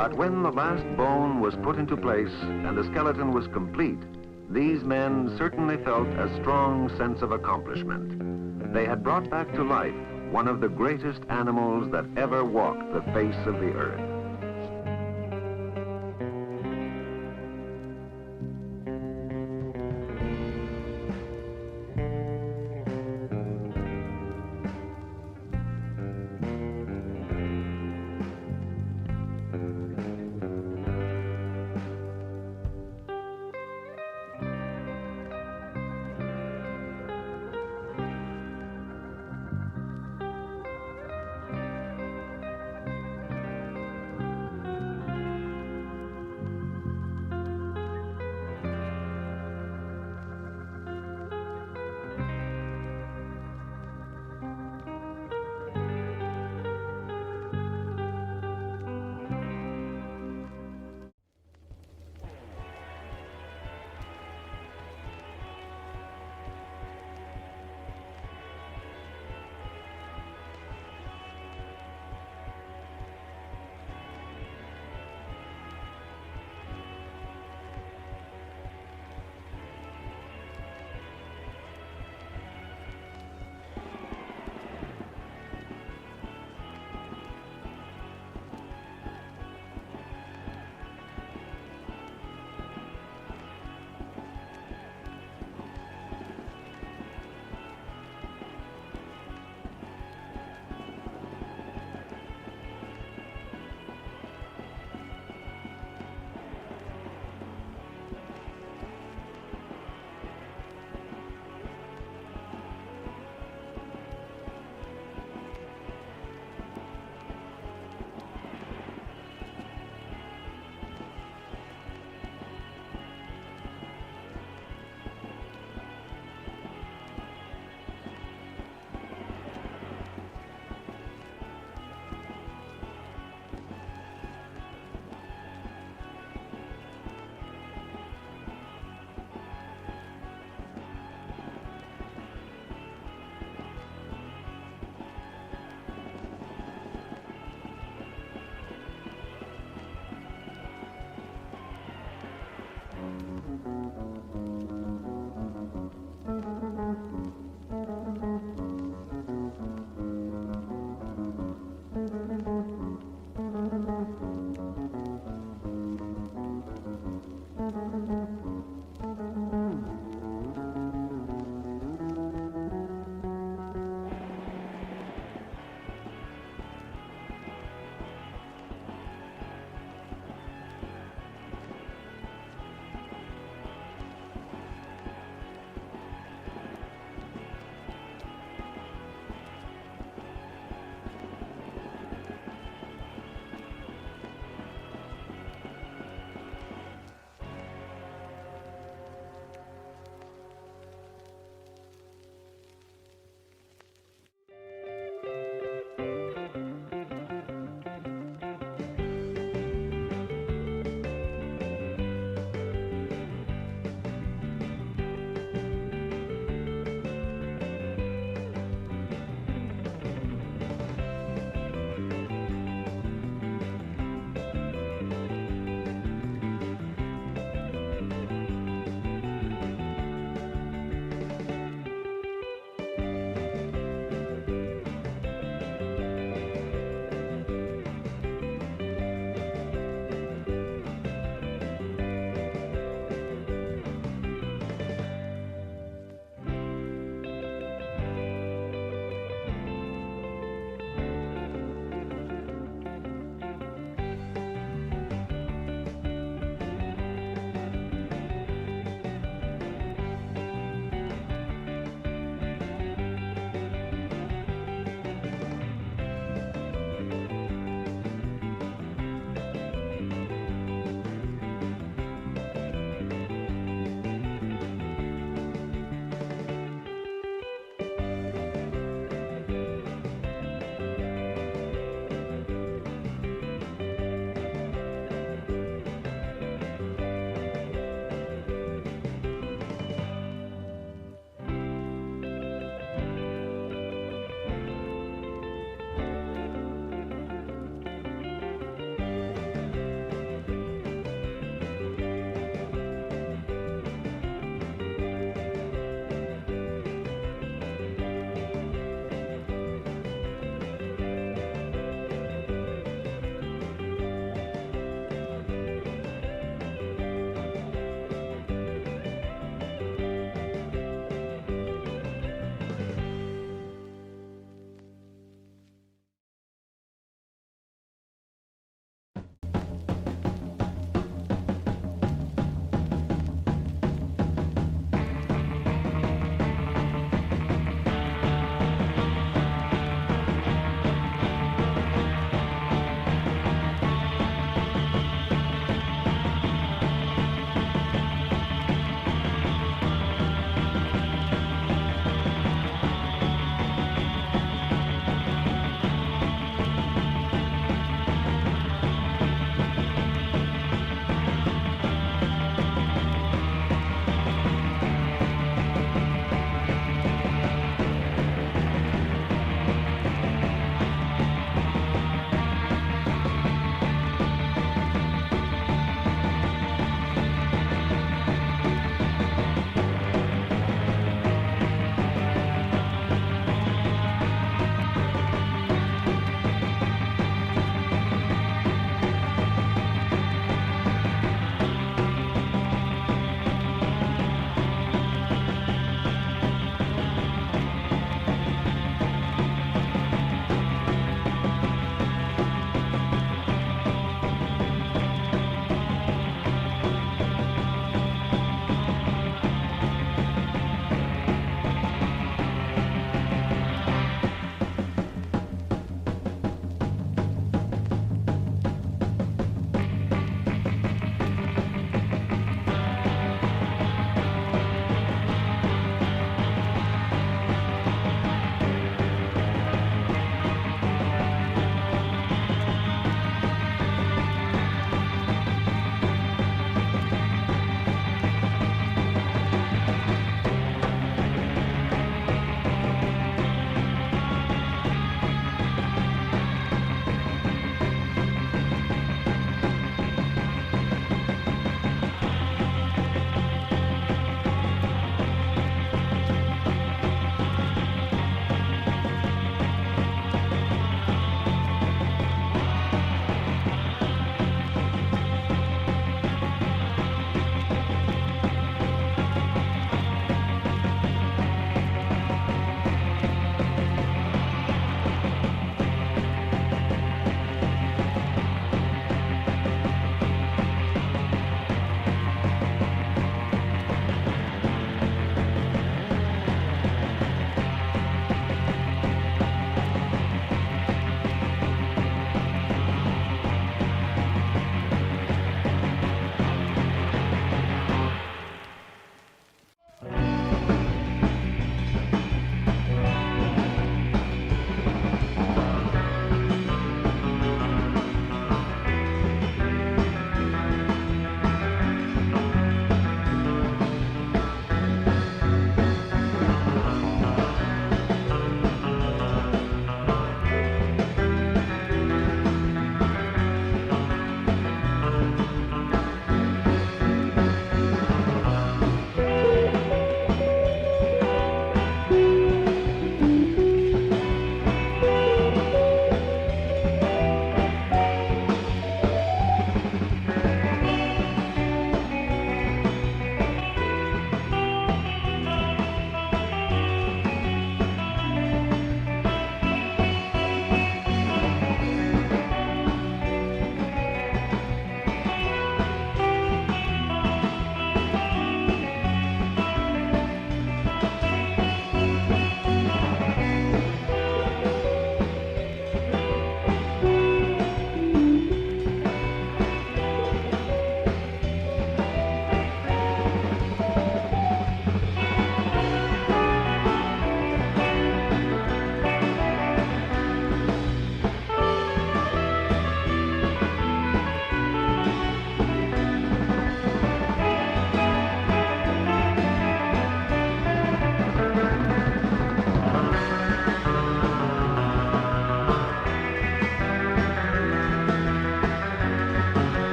But when the last bone was put into place and the skeleton was complete, these men certainly felt a strong sense of accomplishment. They had brought back to life one of the greatest animals that ever walked the face of the earth.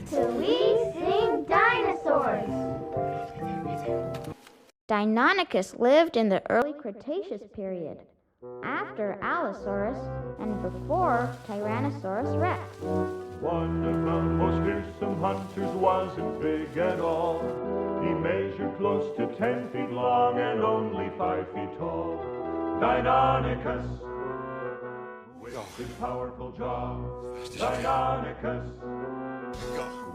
till we sing dinosaurs. Deinonychus lived in the early Cretaceous period, after Allosaurus and before Tyrannosaurus rex. One of the most fearsome hunters wasn't big at all. He measured close to 10 feet long and only 5 feet tall. Deinonychus, with his powerful jaw. Deinonychus,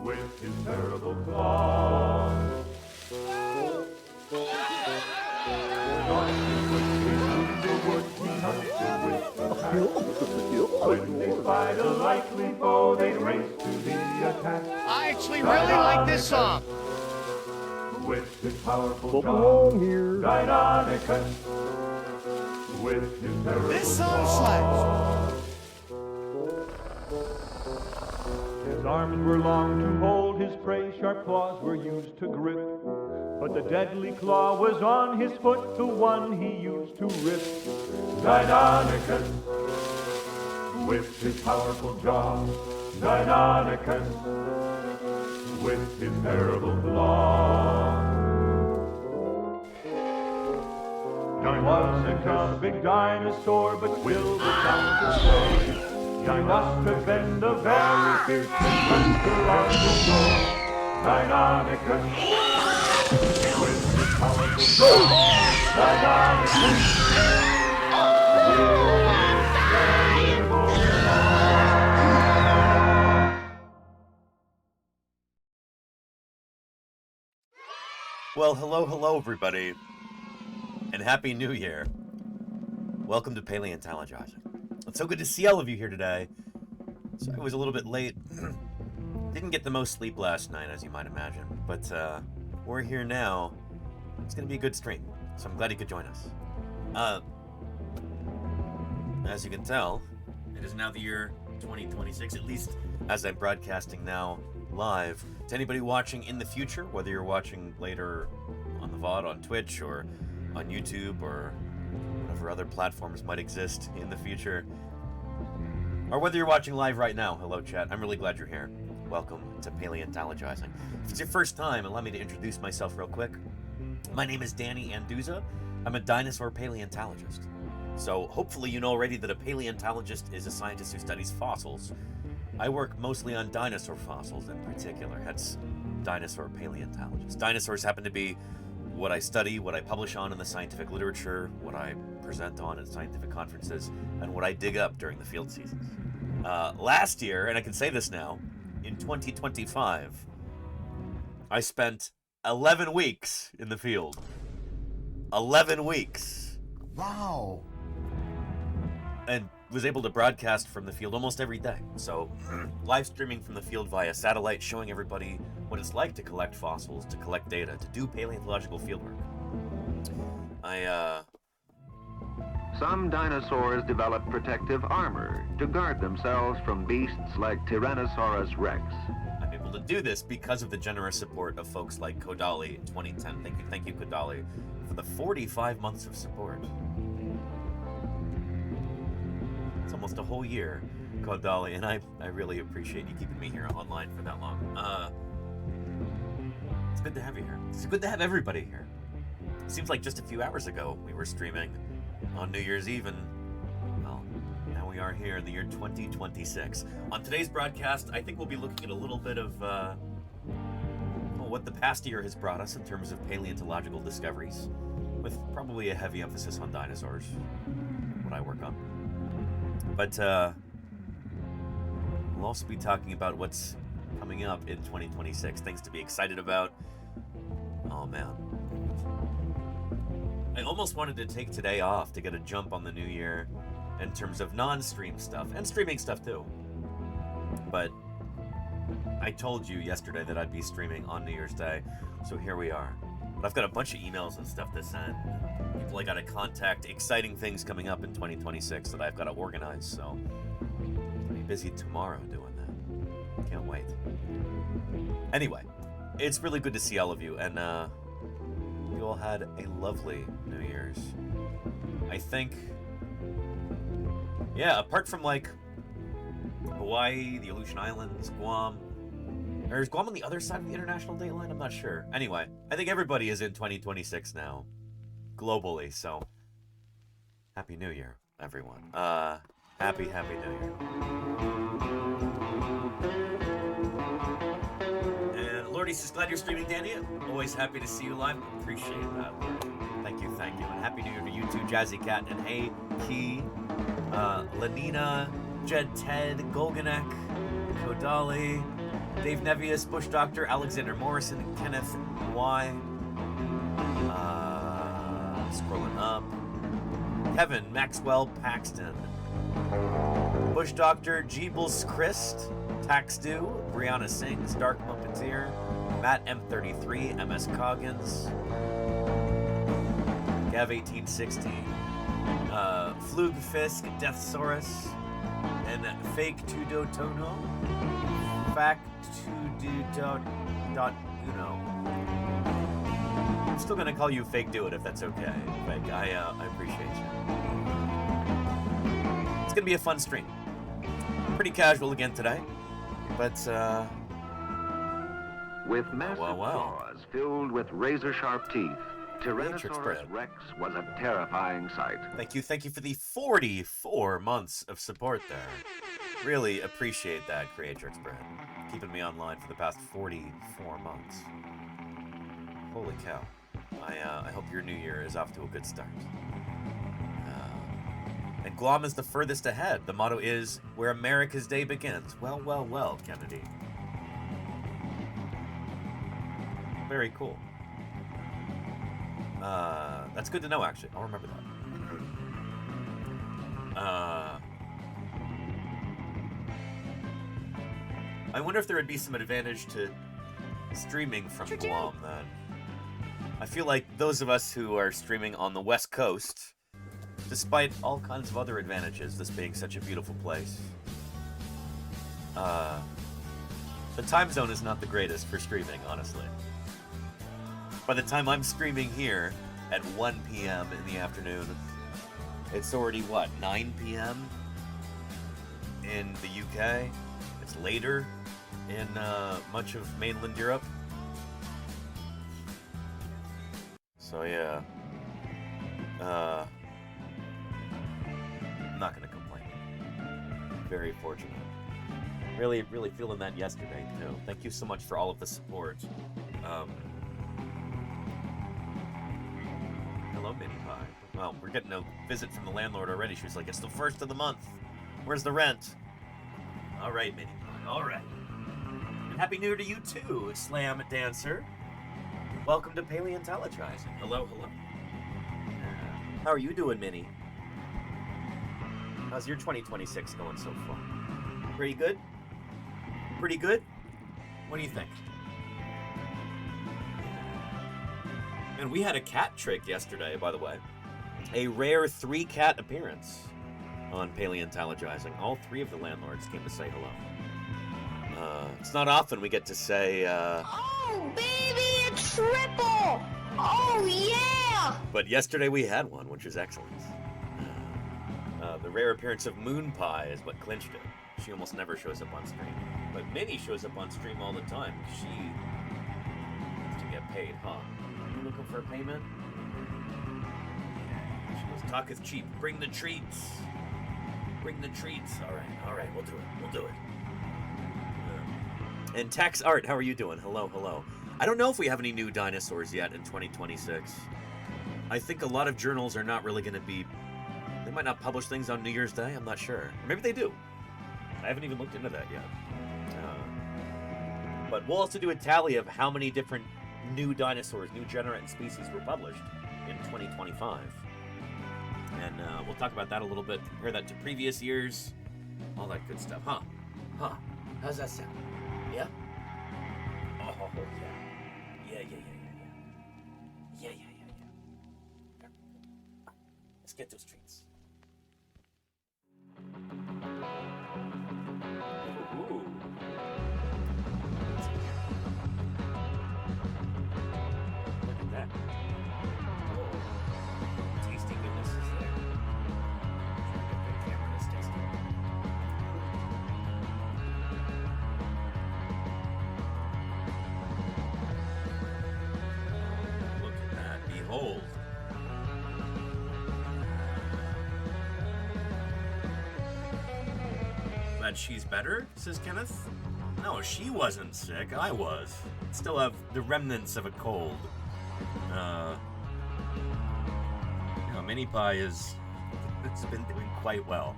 with his terrible claws. When they spied a likely foe, they'd race to the attack. I actually really like this song. With his powerful jaw, Deinonychus, with his terrible This song claws. His arms were long to hold his prey, sharp claws were used to grip. But the deadly claw was on his foot, the one he used to rip. Deinonychus, with his powerful jaw. Deinonychus, with his terrible claw. He wasn't a big dinosaur, but Will was bound to say he must have been the very fierce hunter of the shore. Deinonychus, with his powerful jaw. Deinonychus, with his terrible claw. Well, hello, everybody, and Happy New Year. Welcome to Paleontologizing. It's so good to see all of you here today. So I was a little bit late. Didn't get the most sleep last night, as you might imagine, but we're here now. It's going to be a good stream, so I'm glad you could join us. As you can tell, it is now the year 2026, at least as I'm broadcasting now live. To anybody watching in the future, whether you're watching later on the VOD on Twitch or on YouTube or whatever other platforms might exist in the future, or whether you're watching live right now, hello chat, I'm really glad you're here. Welcome to Paleontologizing. If it's your first time, allow me to introduce myself real quick. My name is Danny Anduza. I'm a dinosaur paleontologist. So hopefully you know already that a paleontologist is a scientist who studies fossils. I work mostly on dinosaur fossils in particular, hence dinosaur paleontologist. Dinosaurs happen to be what I study, what I publish on in the scientific literature, what I present on at scientific conferences, and what I dig up during the field seasons. Last year, and I can say this now, in 2025, I spent 11 weeks in the field. 11 weeks. Wow. And was able to broadcast from the field almost every day. So, live streaming from the field via satellite, showing everybody what it's like to collect fossils, to collect data, to do paleontological fieldwork. Some dinosaurs developed protective armor to guard themselves from beasts like Tyrannosaurus rex. I'm able to do this because of the generous support of folks like Kodali in 2010. Thank you, Kodali, for the 45 months of support. It's almost a whole year, Kodali, and I really appreciate you keeping me here online for that long. It's good to have you here. It's good to have everybody here. It seems like just a few hours ago we were streaming on New Year's Eve, and well, now we are here in the year 2026. On today's broadcast, I think we'll be looking at a little bit of what the past year has brought us in terms of paleontological discoveries, with probably a heavy emphasis on dinosaurs, what I work on. But we'll also be talking about what's coming up in 2026, things to be excited about. Oh man. I almost wanted to take today off to get a jump on the new year in terms of non-stream stuff, and streaming stuff too. But I told you yesterday that I'd be streaming on New Year's Day, so here we are. But I've got a bunch of emails and stuff to send, people I gotta contact, exciting things coming up in 2026 that I've gotta organize, so I'll be busy tomorrow doing that. Can't wait. Anyway, it's really good to see all of you, and you all had a lovely New Year's. I think, yeah, apart from like Hawaii, the Aleutian Islands, Guam, Or is Guam on the other side of the international date line? I'm not sure. Anyway, I think everybody is in 2026 now. Globally, so... Happy New Year, everyone. Happy New Year. And Lordy says, glad you're streaming, Danny. Always happy to see you live. Appreciate that. Thank you, thank you. And Happy New Year to you too, Jazzy Cat and Hey Key, Lanina, Jed Ted, Golganek, Kodali, Dave Nevius, Bush Doctor, Alexander Morrison, Kenneth Y. Scrolling up. Kevin Maxwell Paxton, Bush Doctor, Jeebles Christ, Taxdu, Brianna Sings, Dark Mumpeteer, Matt M33, MS Coggins, Gav1816, Flug Fisk, Deathsaurus, and Fake Tudotono, Fact Uno. I'm still gonna call you Fake Do It if that's okay. Fake, I appreciate you. It's gonna be a fun stream. Pretty casual again today, but With massive claws filled with razor-sharp teeth, Tyrannosaurus Rex was a terrifying sight. Thank you for the 44 months of support there. Really appreciate that, Creatrix Bread. Keeping me online for the past 44 months. Holy cow. I hope your new year is off to a good start. And Guam is the furthest ahead. The motto is, where America's day begins. Well, well, well, Kennedy. Very cool. That's good to know, actually. I'll remember that. I wonder if there would be some advantage to streaming from Guam, then. I feel like those of us who are streaming on the West Coast, despite all kinds of other advantages, this being such a beautiful place, the time zone is not the greatest for streaming, honestly. By the time I'm streaming here at 1 p.m. in the afternoon, it's already, what, 9 p.m. in the UK? It's later in much of mainland Europe. So yeah, I'm not gonna complain. Very fortunate. Really feeling that yesterday too. Thank you so much for all of the support. Hello, Mini Pie. Well, we're getting a visit from the landlord already. She was like, it's the first of the month. Where's the rent? All right, Mini Pie. All right. And Happy New Year to you too, Slam Dancer. Welcome to Paleontologizing. Hello. How are you doing, Minnie? How's your 2026 going so far? Pretty good? Pretty good? What do you think? And we had a cat trick yesterday, by the way. A rare 3-cat appearance on Paleontologizing. All 3 of the landlords came to say hello. It's not often we get to say, Oh, baby, a triple! Oh, yeah! But yesterday we had one, which is excellent. The rare appearance of Moon Pie is what clinched it. She almost never shows up on stream. But Minnie shows up on stream all the time. She needs to get paid, huh? You looking for a payment? She goes, talketh cheap. Bring the treats. Bring the treats. All right, we'll do it. And Tax Art, how are you doing? Hello. I don't know if we have any new dinosaurs yet in 2026. I think a lot of journals are not really going to be... They might not publish things on New Year's Day, I'm not sure. Or maybe they do. I haven't even looked into that yet. But we'll also do a tally of how many different new dinosaurs, new genera and species were published in 2025. And we'll talk about that a little bit, compare that to previous years, all that good stuff. Huh? How's that sound? Yeah? Oh, yeah. Yeah. Let's get those treats. Ooh. Look at that. Oh, tasty goodness is there. Trying to get the camera to stay still. Glad she's better, says Kenneth. No, she wasn't sick. I was. Still have the remnants of a cold. Mini Pie it's been doing quite well.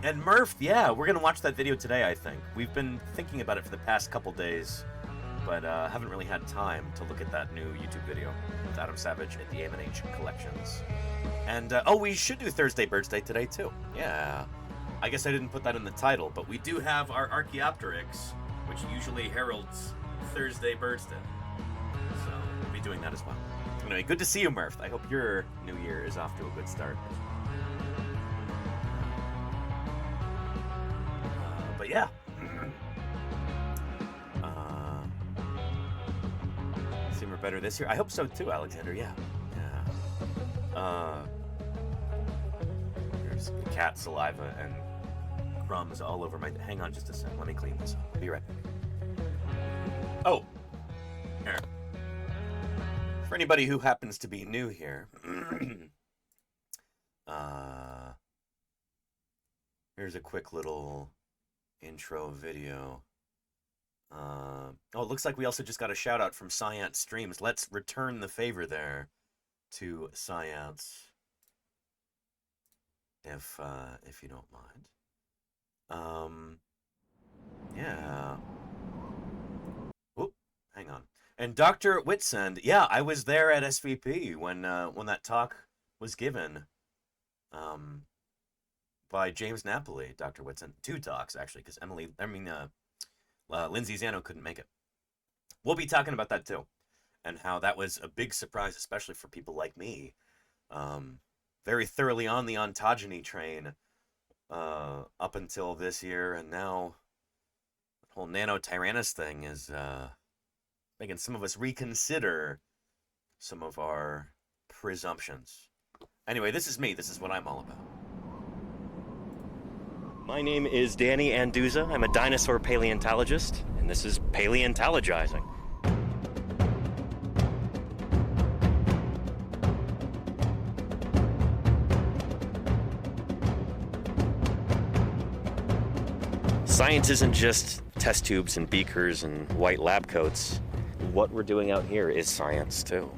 And Murph, yeah, we're gonna watch that video today, I think. We've been thinking about it for the past couple days, but haven't really had time to look at that new YouTube video with Adam Savage at the AM&H Collections. And, we should do Thursday Birds Day today, too. Yeah. I guess I didn't put that in the title, but we do have our Archaeopteryx, which usually heralds Thursday Birds Day. So, we'll be doing that as well. Anyway, good to see you, Murph. I hope your new year is off to a good start. But yeah. Seem we're better this year. I hope so too, Alexander. Yeah. There's cat saliva and crumbs all over my... Hang on just a sec. Let me clean this up. I'll be right back. Oh. Here. For anybody who happens to be new here, here's a quick little intro video. It looks like we also just got a shout out from Science Streams. Let's return the favor there to Science, if you don't mind. Yeah. Oop, hang on. And Dr. Whitsend, yeah, I was there at SVP when that talk was given by James Napoli, Dr. Whitsend. 2 talks, actually, because Lindsay Zano couldn't make it. We'll be talking about that, too, and how that was a big surprise, especially for people like me. Very thoroughly on the ontogeny train up until this year, and now the whole Nanotyrannus thing is... making some of us reconsider some of our presumptions. Anyway, this is me. This is what I'm all about. My name is Danny Anduza. I'm a dinosaur paleontologist, and this is Paleontologizing. Science isn't just test tubes and beakers and white lab coats. What we're doing out here is science, too.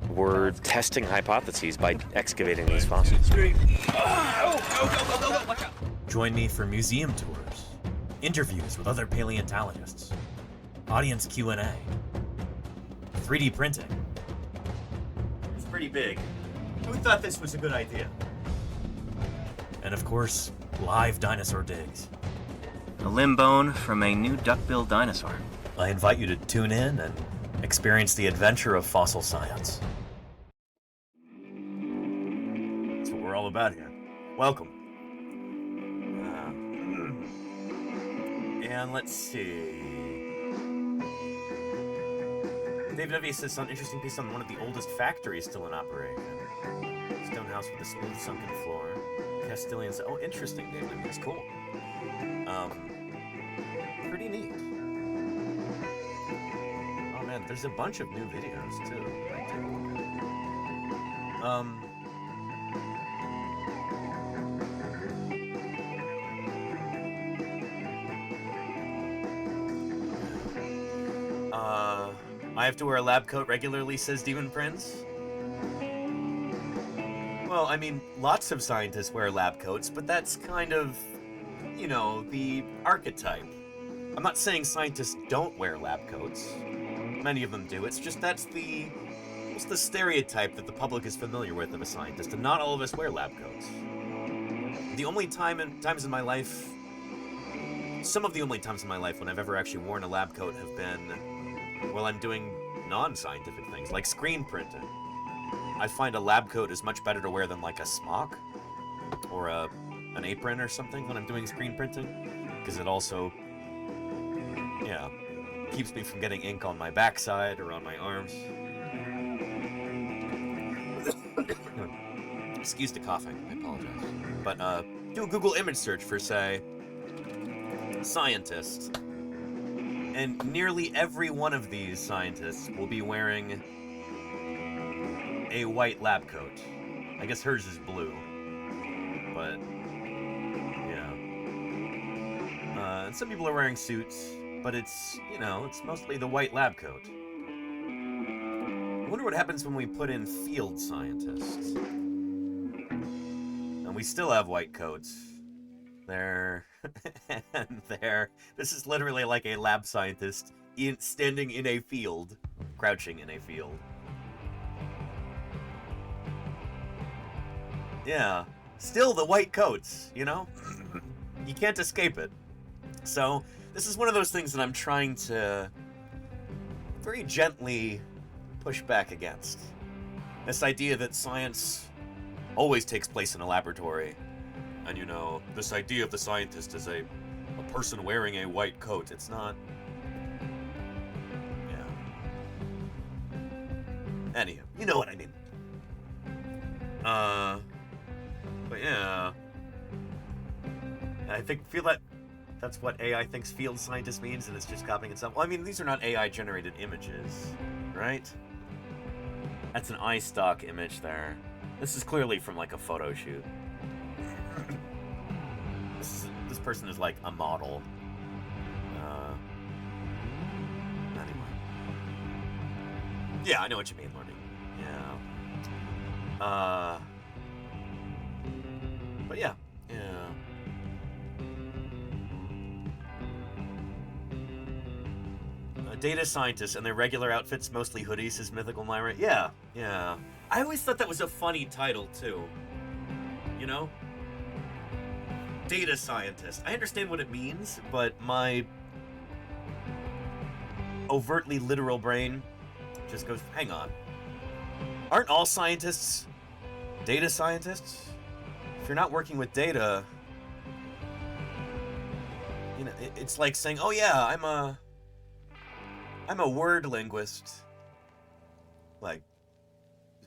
We're testing hypotheses by excavating these fossils. Join me for museum tours, interviews with other paleontologists, audience Q&A, 3D printing. It's pretty big. Who thought this was a good idea? And of course, live dinosaur digs. A limb bone from a new duck-billed dinosaur. I invite you to tune in and experience the adventure of fossil science. That's what we're all about here. Welcome. And let's see. David Evie says an interesting piece on one of the oldest factories still in operation. Stone house with a smooth sunken floor. Castilian says, oh, interesting, David. That's cool. Pretty neat. Oh man, there's a bunch of new videos too. Like, take a look at it. I have to wear a lab coat regularly, says Demon Prince. Well, I mean, lots of scientists wear lab coats, but that's kind of, you know, the archetype. I'm not saying scientists don't wear lab coats. Many of them do. It's just that's the stereotype that the public is familiar with of a scientist, and not all of us wear lab coats. The only times in my life, some of the only times in my life when I've ever actually worn a lab coat have been while I'm doing non-scientific things, like screen printing. I find a lab coat is much better to wear than like a smock or an apron or something when I'm doing screen printing, because it also, yeah, keeps me from getting ink on my backside or on my arms. Excuse the coughing, I apologize. But do a Google image search for, say, scientist, and nearly every one of these scientists will be wearing a white lab coat. I guess hers is blue, but and some people are wearing suits, but it's, you know, it's mostly the white lab coat. I wonder what happens when we put in field scientists. And we still have white coats. There, and there. This is literally like a lab scientist standing in a field, crouching in a field. Yeah, still the white coats, you know? You can't escape it. So, this is one of those things that I'm trying to very gently push back against. This idea that science always takes place in a laboratory. And, you know, this idea of the scientist as a person wearing a white coat, it's not... Yeah. Anywho, you know what I mean. But yeah. I feel that that's what AI thinks field scientist means, and it's just copying itself. Well, I mean, these are not AI-generated images, right? That's an iStock image there. This is clearly from, like, a photo shoot. This person is, like, a model. Anyway. Yeah, I know what you mean, Lordy. Yeah. But yeah. Data scientists and their regular outfits, mostly hoodies, says Mythical Myra. Yeah. I always thought that was a funny title, too. You know? Data scientist. I understand what it means, but my overtly literal brain just goes, hang on. Aren't all scientists data scientists? If you're not working with data, you know, it's like saying, oh yeah, I'm a word linguist. Like,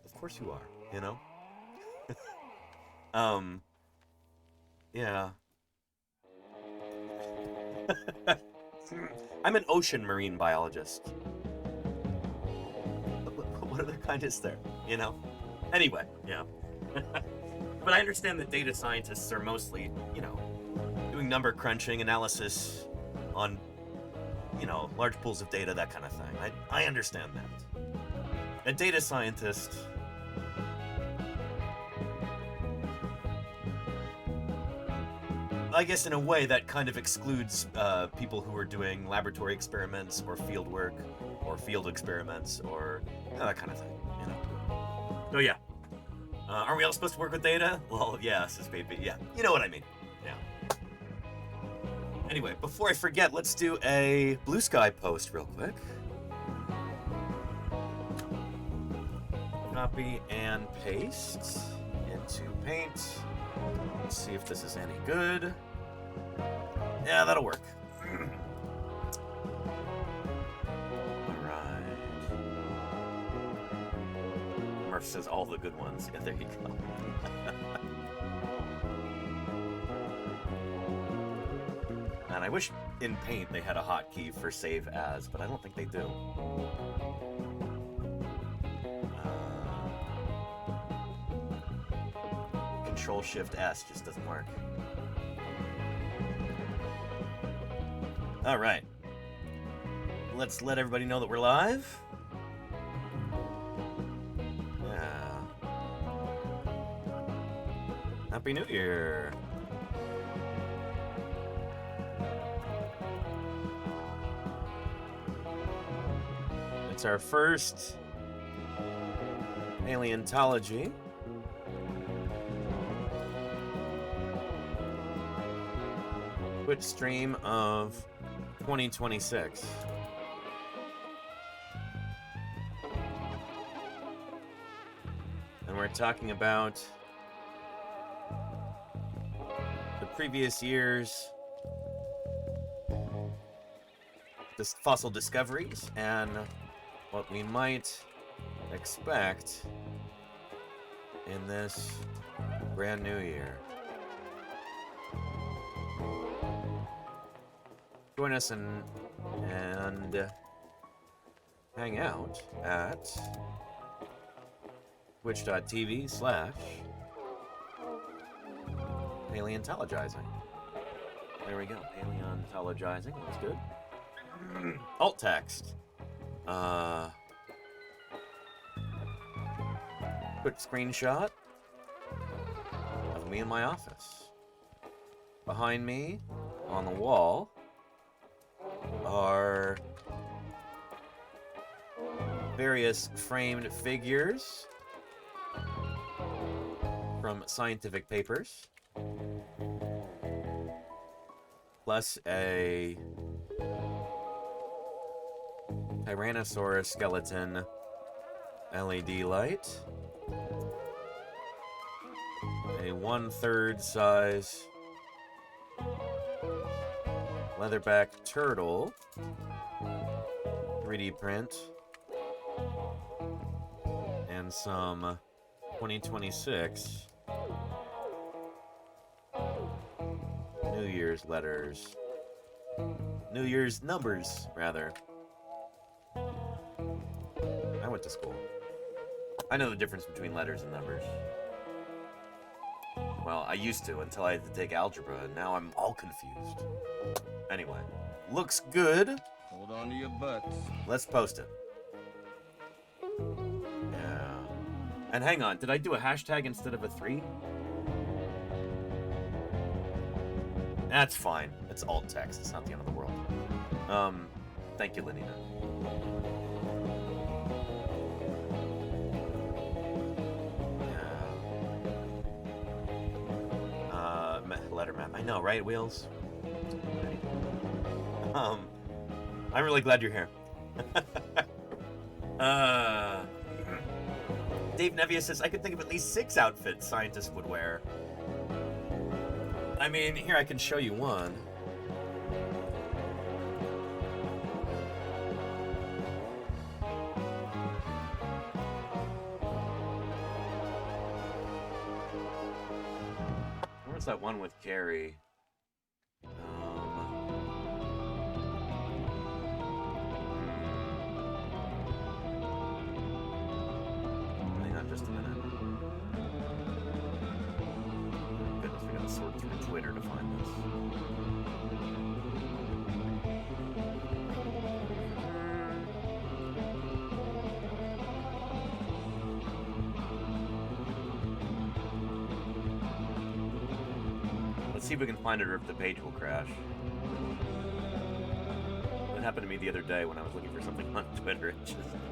of course you are, you know? Yeah. I'm an ocean marine biologist. What other kind is there, you know? Anyway, yeah. But I understand that data scientists are mostly, you know, doing number crunching, analysis on, you know, large pools of data, that kind of thing. I understand that. A data scientist... I guess in a way that kind of excludes people who are doing laboratory experiments or field work or field experiments or that kind of thing, you know. So yeah. Are we all supposed to work with data? Well, yeah, says Baby. Yeah, you know what I mean. Yeah. Anyway, before I forget, let's do a Blue Sky post real quick. Copy and paste into Paint. Let's see if this is any good. Yeah, that'll work. Alright. Murph says all the good ones. Yeah, there you go. And I wish in Paint they had a hotkey for save as, but I don't think they do. Control-Shift-S just doesn't work. Alright. Let's let everybody know that we're live. Yeah. Happy New Year. It's our first Paleontology. Twitch stream of 2026. And we're talking about the previous year's fossil discoveries and what we might expect in this brand new year. Join us and hang out at twitch.tv/Paleontologizing. There we go. Paleontologizing. That's good. Alt text. Quick screenshot of me in my office. Behind me, on the wall, are various framed figures from scientific papers, plus a Tyrannosaurus skeleton LED light, a 1/3 size leatherback turtle 3D print, and some 2026 New Year's letters. New Year's numbers, rather. I went to school. I know the difference between letters and numbers. Well, I used to until I had to take algebra, and now I'm all confused. Anyway, looks good. Hold on to your butts. Let's post it. Yeah. And hang on, did I do a hashtag instead of a 3? That's fine. It's alt text. It's not the end of the world. Thank you, Lenina. Letter map. I know, right, Wheels? I'm really glad you're here. Dave Nevia says, I could think of at least 6 outfits scientists would wear. I mean, here, I can show you one. Where's that one with Carrie? Hang on just a minute. Goodness, we gotta sort through Twitter to find this. Let's see if we can find it or if the page will crash. That happened to me the other day when I was looking for something on Twitter.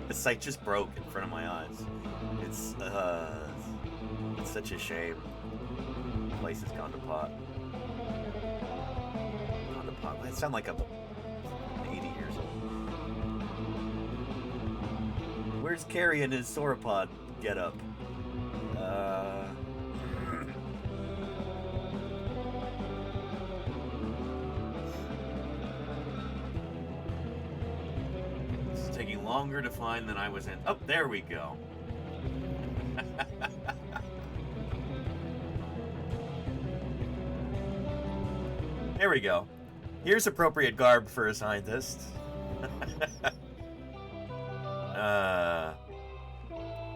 The site just broke in front of my eyes. It's such a shame. The place has gone to pot. Gone to pot. I sound like I'm 80 years old. Where's Carrie and his sauropod getup? It's taking longer to find than I was in. Oh, there we go. There we go. Here's appropriate garb for a scientist.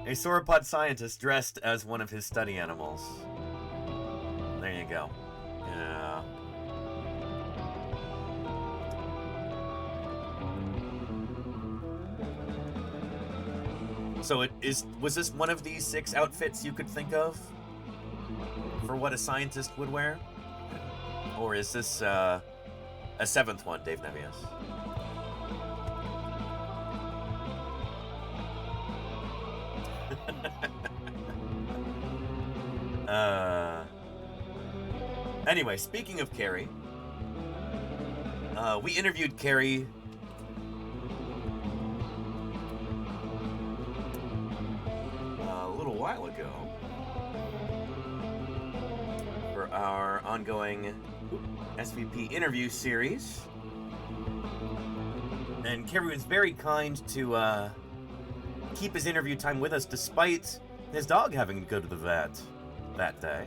A sauropod scientist dressed as one of his study animals. There you go. Yeah. So was this one of these 6 outfits you could think of for what a scientist would wear? Or is this a 7th one, Dave Nevius? Anyway, speaking of Carrie, we interviewed Carrie a little while ago for our ongoing SVP interview series, and Carrie was very kind to keep his interview time with us despite his dog having to go to the vet that day.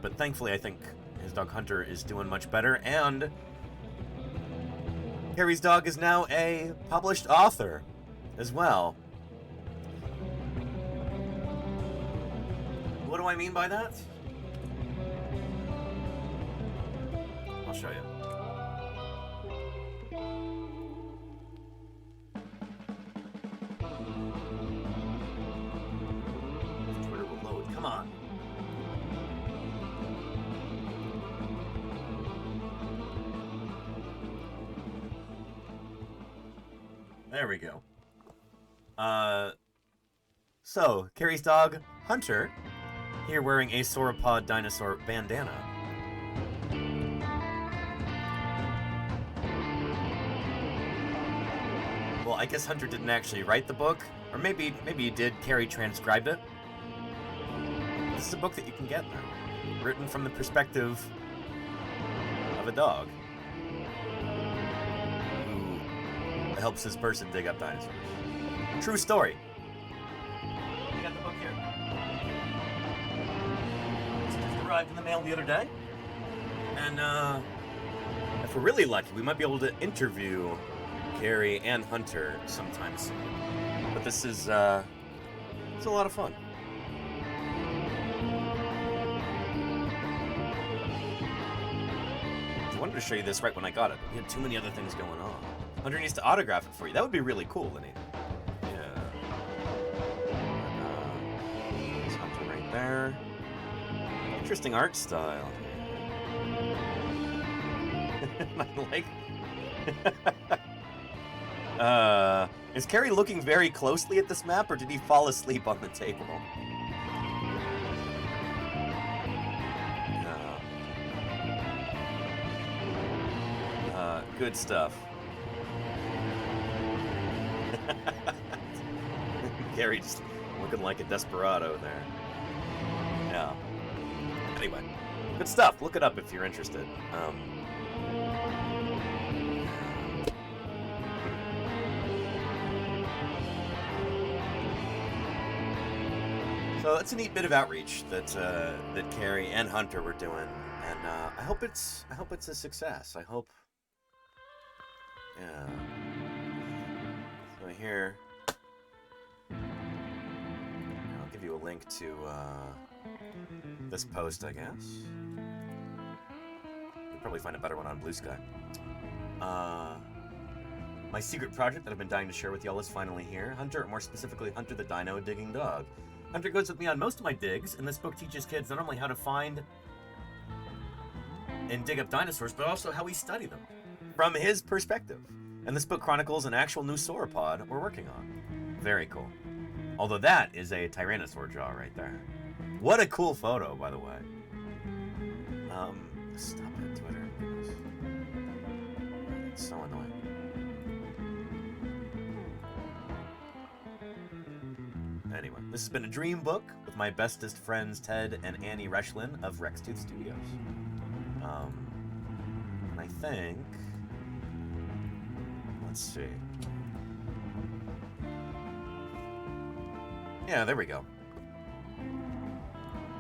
But thankfully, I think his dog Hunter is doing much better, and Carrie's dog is now a published author as well. What do I mean by that? I'll show you. Twitter will load. Come on. There we go. So, Carrie's dog, Hunter, here wearing a sauropod dinosaur bandana. Well, I guess Hunter didn't actually write the book, or maybe he did. Carrie transcribed it. This is a book that you can get now, written from the perspective of a dog who helps this person dig up dinosaurs. True story. You got the book here. This just arrived in the mail the other day, and if we're really lucky, we might be able to interview Carrie and Hunter sometime soon. But this is it's a lot of fun. I wanted to show you this right when I got it, but we had too many other things going on. Hunter needs to autograph it for you. That would be really cool, Lenny. Yeah. There's Hunter right there. Interesting art style. I like. Is Carrie looking very closely at this map, or did he fall asleep on the table? Good stuff. Carrie just looking like a desperado there. Yeah. Anyway, good stuff. Look it up if you're interested. So that's a neat bit of outreach that that Carrie and Hunter were doing, and I hope it's a success. I hope. Yeah. So here, I'll give you a link to this post, I guess. You'll probably find a better one on Blue Sky. My secret project that I've been dying to share with y'all is finally here. Hunter, or more specifically, Hunter the Dino Digging Dog. Hunter goes with me on most of my digs, and this book teaches kids not only how to find and dig up dinosaurs, but also how we study them from his perspective. And this book chronicles an actual new sauropod we're working on. Very cool. Although that is a tyrannosaur jaw right there. What a cool photo, by the way. Stop it, Twitter. It's so annoying. Anyway, this has been a dream book with my bestest friends Ted and Annie Rechlin of Rextooth Studios. And I think... Let's see. Yeah, there we go.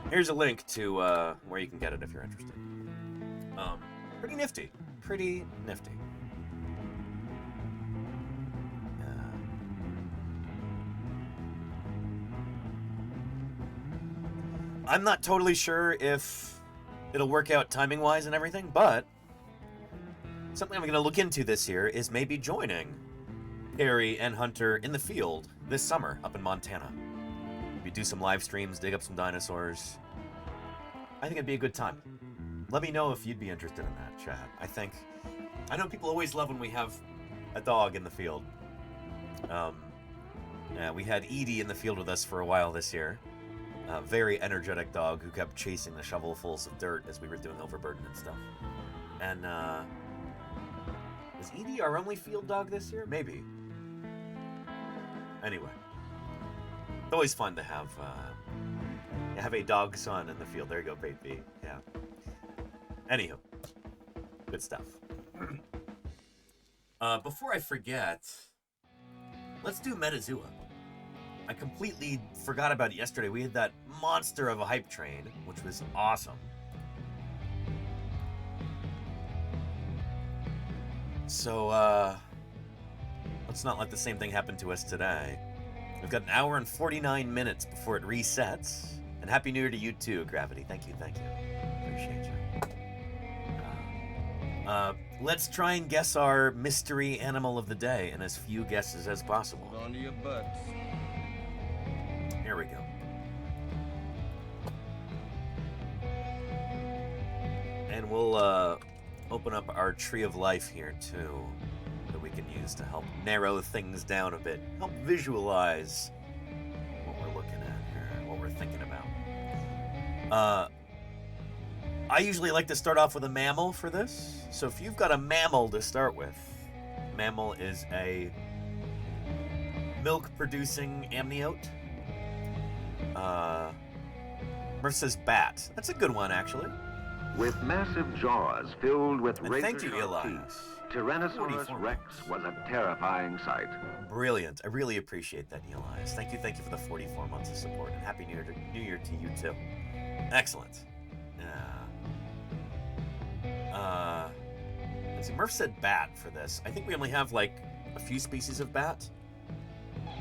Here's a link to where you can get it if you're interested. Pretty nifty. Pretty nifty. I'm not totally sure if it'll work out timing-wise and everything, but something I'm going to look into this year is maybe joining Carrie and Hunter in the field this summer up in Montana. Maybe do some live streams, dig up some dinosaurs. I think it'd be a good time. Let me know if you'd be interested in that, chat. I know people always love when we have a dog in the field. Yeah, we had Edie in the field with us for a while this year. A very energetic dog who kept chasing the shovelfuls of dirt as we were doing overburden and stuff. And, was Edie our only field dog this year? Maybe. Anyway. It's always fun to have a dog son in the field. There you go, Bait B. Yeah. Anywho. Good stuff. Before I forget, let's do Metazua. I completely forgot about it yesterday. We had that monster of a hype train, which was awesome. So, let's not let the same thing happen to us today. We've got an hour and 49 minutes before it resets. And Happy New Year to you too, Gravity. Thank you, thank you. Appreciate you. Let's try and guess our mystery animal of the day in as few guesses as possible. Hold on to your butts. Here we go. And we'll open up our tree of life here too, that we can use to help narrow things down a bit, help visualize what we're looking at here, what we're thinking about. I usually like to start off with a mammal for this. So if you've got a mammal to start with, mammal is a milk-producing amniote. Murph says bat. That's a good one, actually. With massive jaws filled with And thank you, razor-sharp Elias. teeth, Tyrannosaurus 44 rex was a terrifying sight. Brilliant. I really appreciate that, Elias. Thank you for the 44 months of support, and Happy New Year to you, too. Excellent. Let's see, Murph said bat for this. I think we only have, like, a few species of bat.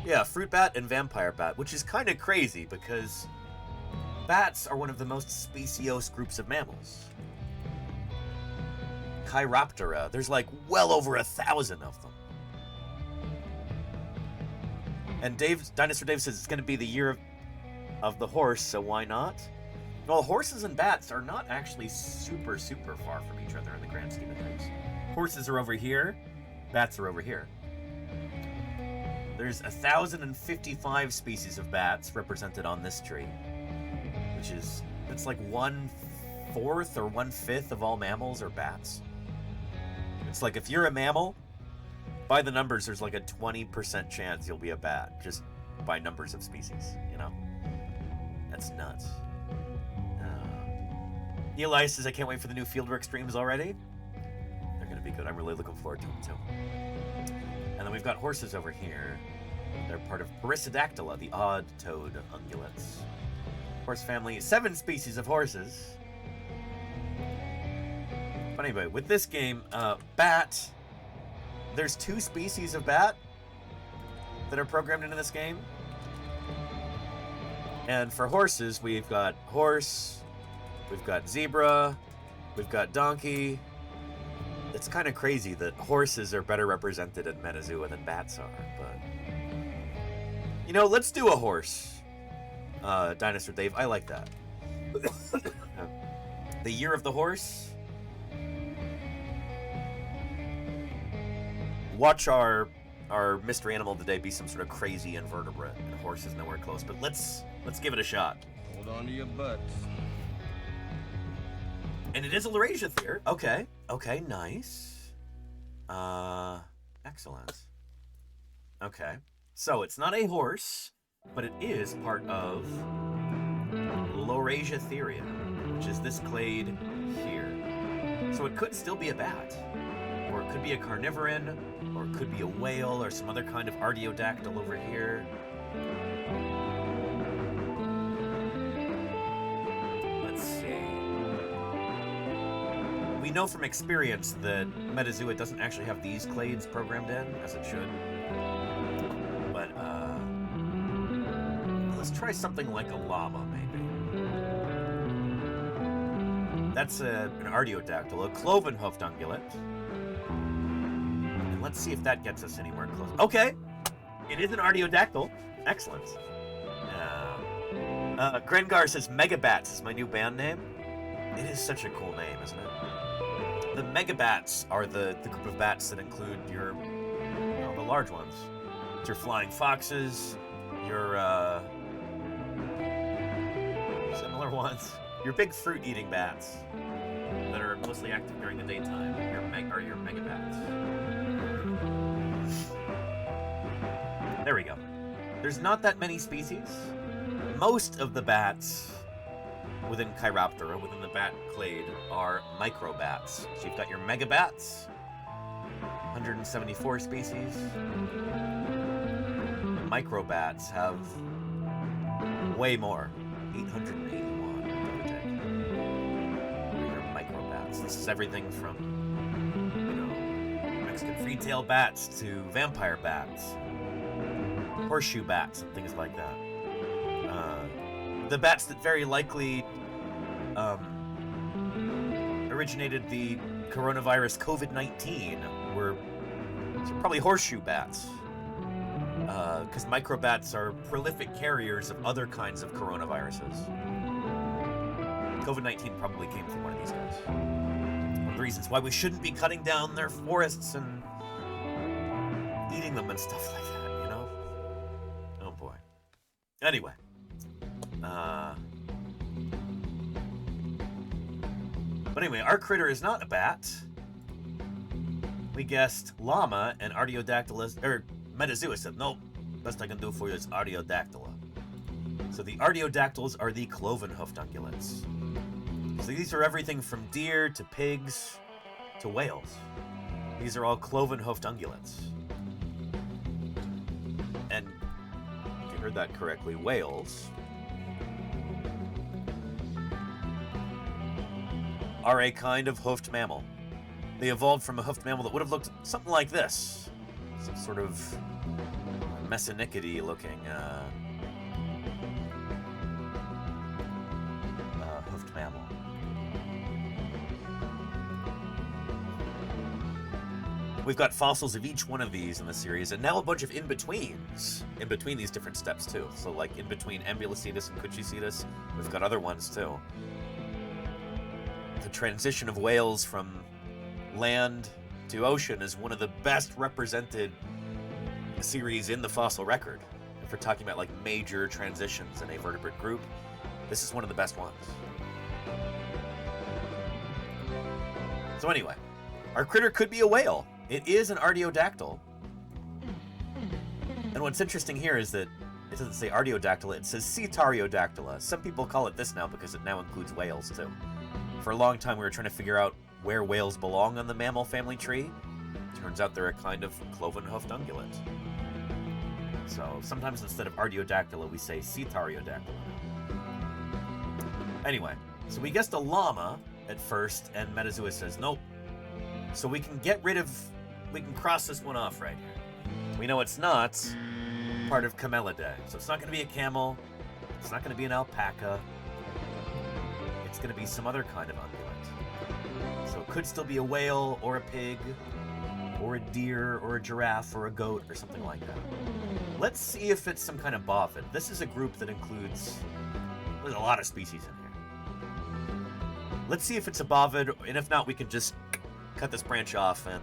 Yeah, fruit bat and vampire bat, which is kind of crazy because bats are one of the most speciose groups of mammals. Chiroptera, there's like well over 1,000 of them. And Dinosaur Dave says it's going to be the year of the horse, so why not? Well, horses and bats are not actually super far from each other in the grand scheme of things. Horses are over here, bats are over here. There's 1,055 species of bats represented on this tree, which is, it's like 1/4 or 1/5 of all mammals are bats. It's like if you're a mammal, by the numbers, there's like a 20% chance you'll be a bat, just by numbers of species, you know? That's nuts. Eli says, I can't wait for the new fieldwork streams already. They're going to be good. I'm really looking forward to them, too. And then we've got horses over here. They're part of Perissodactyla, the odd-toed ungulates. Horse family, 7 species of horses. But anyway, with this game, bat, there's 2 species of bat that are programmed into this game. And for horses, we've got horse, we've got zebra, we've got donkey. It's kind of crazy that horses are better represented in Metazoa than bats are, but... You know, let's do a horse, Dinosaur Dave. I like that. The year of the horse. Watch our mystery animal today be some sort of crazy invertebrate, and horse is nowhere close. But let's give it a shot. Hold on to your butts. And it is a Laurasia theory. Okay, nice. Excellent. Okay. So it's not a horse, but it is part of Laurasia theria, which is this clade here. So it could still be a bat, or it could be a carnivoran, or it could be a whale, or some other kind of artiodactyl over here. Let's see. We know from experience that Metazoa doesn't actually have these clades programmed in, as it should. But, let's try something like a llama, maybe. That's an artiodactyl, a cloven-hoofed ungulate. And let's see if that gets us anywhere close. Okay! It is an artiodactyl. Excellent. Grengar says Megabats is my new band name. It is such a cool name, isn't it? The Megabats are the group of bats that include your, the large ones. It's your flying foxes, your, similar ones, your big fruit-eating bats that are mostly active during the daytime, your Megabats. There we go. There's not that many species. Most of the bats within Chiroptera, within the bat clade, are microbats. So you've got your megabats, 174 species. Microbats have way more, 881, give or take. Your microbats. This is everything from, Mexican free-tail bats to vampire bats, horseshoe bats, and things like that. The bats that very likely originated the coronavirus COVID-19 were probably horseshoe bats. Because microbats are prolific carriers of other kinds of coronaviruses. COVID-19 probably came from one of these guys. One of the reasons why we shouldn't be cutting down their forests and eating them and stuff like that, you know? Oh boy. Anyway. But anyway, our critter is not a bat. We guessed llama and Artiodactylus, or Metazoa said, nope, best I can do for you is Artiodactyla. So the Artiodactyls are the cloven-hoofed ungulates. So these are everything from deer to pigs to whales. These are all cloven-hoofed ungulates. And if you heard that correctly, whales are a kind of hoofed mammal. They evolved from a hoofed mammal that would have looked something like this. Some sort of messanickety looking hoofed mammal. We've got fossils of each one of these in the series, and now a bunch of in-betweens in between these different steps too. So like in between Ambulocetus and Cuchicitus, we've got other ones too. The transition of whales from land to ocean is one of the best represented series in the fossil record. If we're talking about like major transitions in a vertebrate group, this is one of the best ones. So anyway, our critter could be a whale. It is an artiodactyl. And what's interesting here is that it doesn't say artiodactyla, it says Cetariodactyla. Some people call it this now because it now includes whales too. For a long time we were trying to figure out where whales belong on the mammal family tree. Turns out they're a kind of cloven-hoofed ungulate. So sometimes instead of Artiodactyla, we say Cetariodactyla. Anyway, so we guessed a llama at first, and Metazoa says nope. So we can cross this one off right here. We know it's not part of Camelidae. So it's not going to be a camel. It's not going to be an alpaca. It's going to be some other kind of ungulate. So it could still be a whale or a pig or a deer or a giraffe or a goat or something like that. Let's see if it's some kind of bovid. This is a group that includes, there's a lot of species in here. Let's see if it's a bovid, and if not, we can just cut this branch off and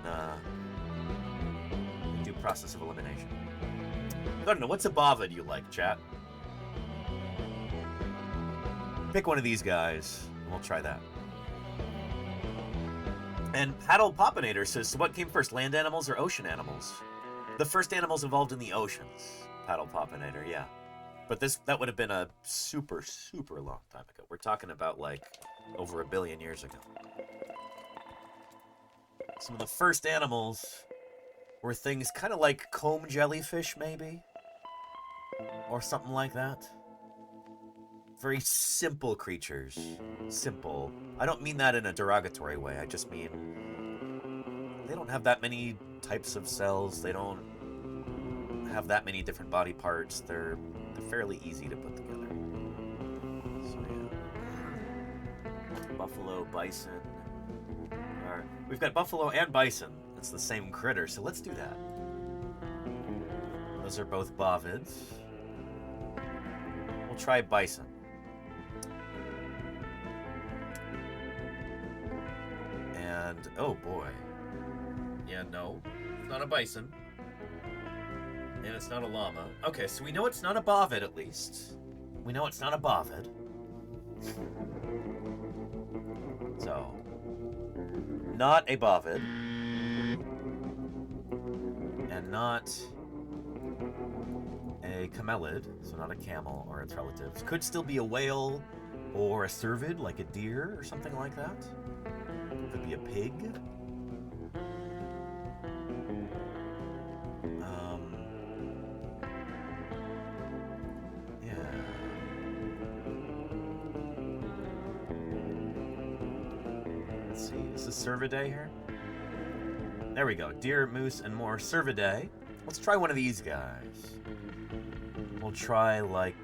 do process of elimination. I don't know, what's a bovid you like, chat? Pick one of these guys, and we'll try that. And Paddle Popinator says, so what came first, land animals or ocean animals? The first animals evolved in the oceans, Paddle Popinator, yeah. But that would have been a super, super long time ago. We're talking about like over 1 billion years ago. Some of the first animals were things kind of like comb jellyfish, maybe? Or something like that. Very simple creatures. Simple. I don't mean that in a derogatory way. I just mean they don't have that many types of cells. They don't have that many different body parts. They're fairly easy to put together. So yeah. Buffalo, bison. We've got buffalo and bison. It's the same critter, so let's do that. Those are both bovids. We'll try bison. And, oh boy. Yeah, no. It's not a bison. And it's not a llama. Okay, so we know it's not a bovid, at least. We know it's not a bovid. So, not a bovid. And not a camelid, so not a camel or its relatives. Could still be a whale or a cervid, like a deer or something like that. Could be a pig. Yeah. Let's see, is this cervidae here? There we go, deer, moose, and more cervidae. Let's try one of these guys. We'll try like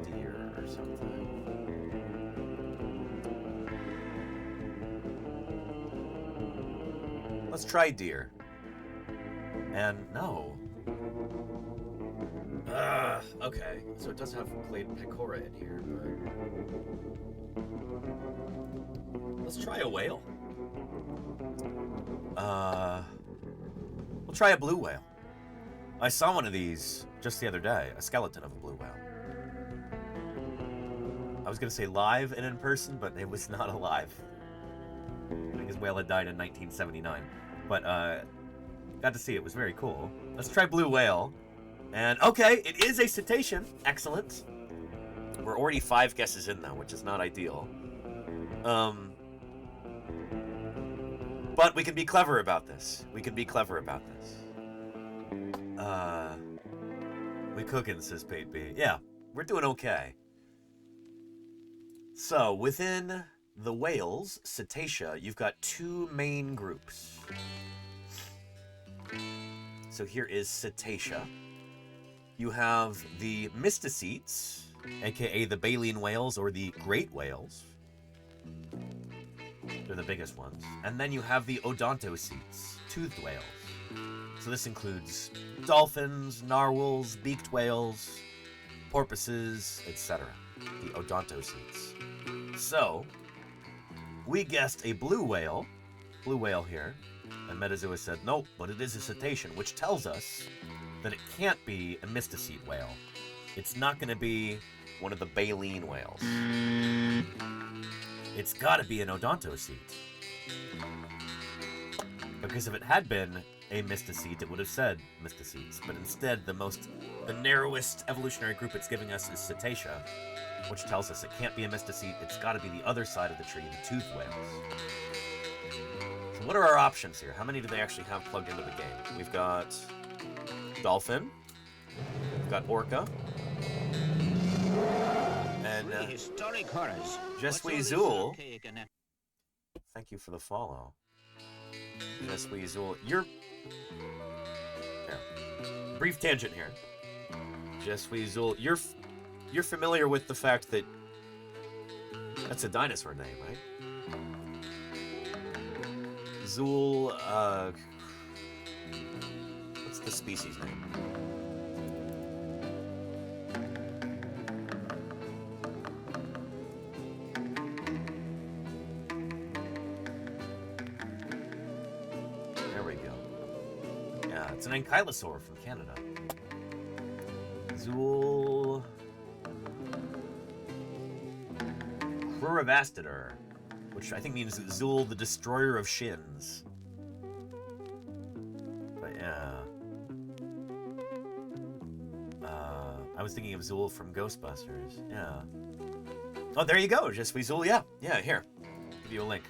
deer or something. Let's try deer. And no. Okay. So it does have clade pecora in here, but let's try a whale. We'll try a blue whale. I saw one of these just the other day, a skeleton of a blue whale. I was gonna say live and in person, but it was not alive. I think his whale had died in 1979. But got to see it. It was very cool. Let's try blue whale. And okay, it is a cetacean. Excellent. We're already 5 guesses in though, which is not ideal. But we can be clever about this. We can be clever about this. We cooking, says Pate B. Yeah, we're doing okay. So, within the whales, cetacea, you've got 2 main groups. So here is cetacea. You have the mysticetes, aka the baleen whales or the great whales. They're the biggest ones. And then you have the odontocetes, toothed whales. So this includes dolphins, narwhals, beaked whales, porpoises, etc. The odontocetes. So, we guessed a blue whale here, and Metazoa said nope, but it is a cetacean, which tells us that it can't be a mysticete whale. It's not going to be one of the baleen whales. It's got to be an odontocete. Because if it had been a mysticete, it would have said mysticetes. But instead, the narrowest evolutionary group it's giving us is cetacea, which tells us it can't be a mysticete. It's got to be the other side of the tree, the toothed whales. So what are our options here? How many do they actually have plugged into the game? We've got dolphin. We've got orca. And historic horrors. Jeswizul. Thank you for the follow. Jeswizul, you're... Here. Brief tangent here. Jeswizul, you're familiar with the fact that that's a dinosaur name, right? Zul, what's the species name? There we go. Yeah, it's an ankylosaur from Canada. Zul... Cruravastator, which I think means Zul, the destroyer of shins. But yeah. I was thinking of Zul from Ghostbusters. Yeah. Oh, there you go, Jeswizul. Yeah, yeah, here. Give you a link.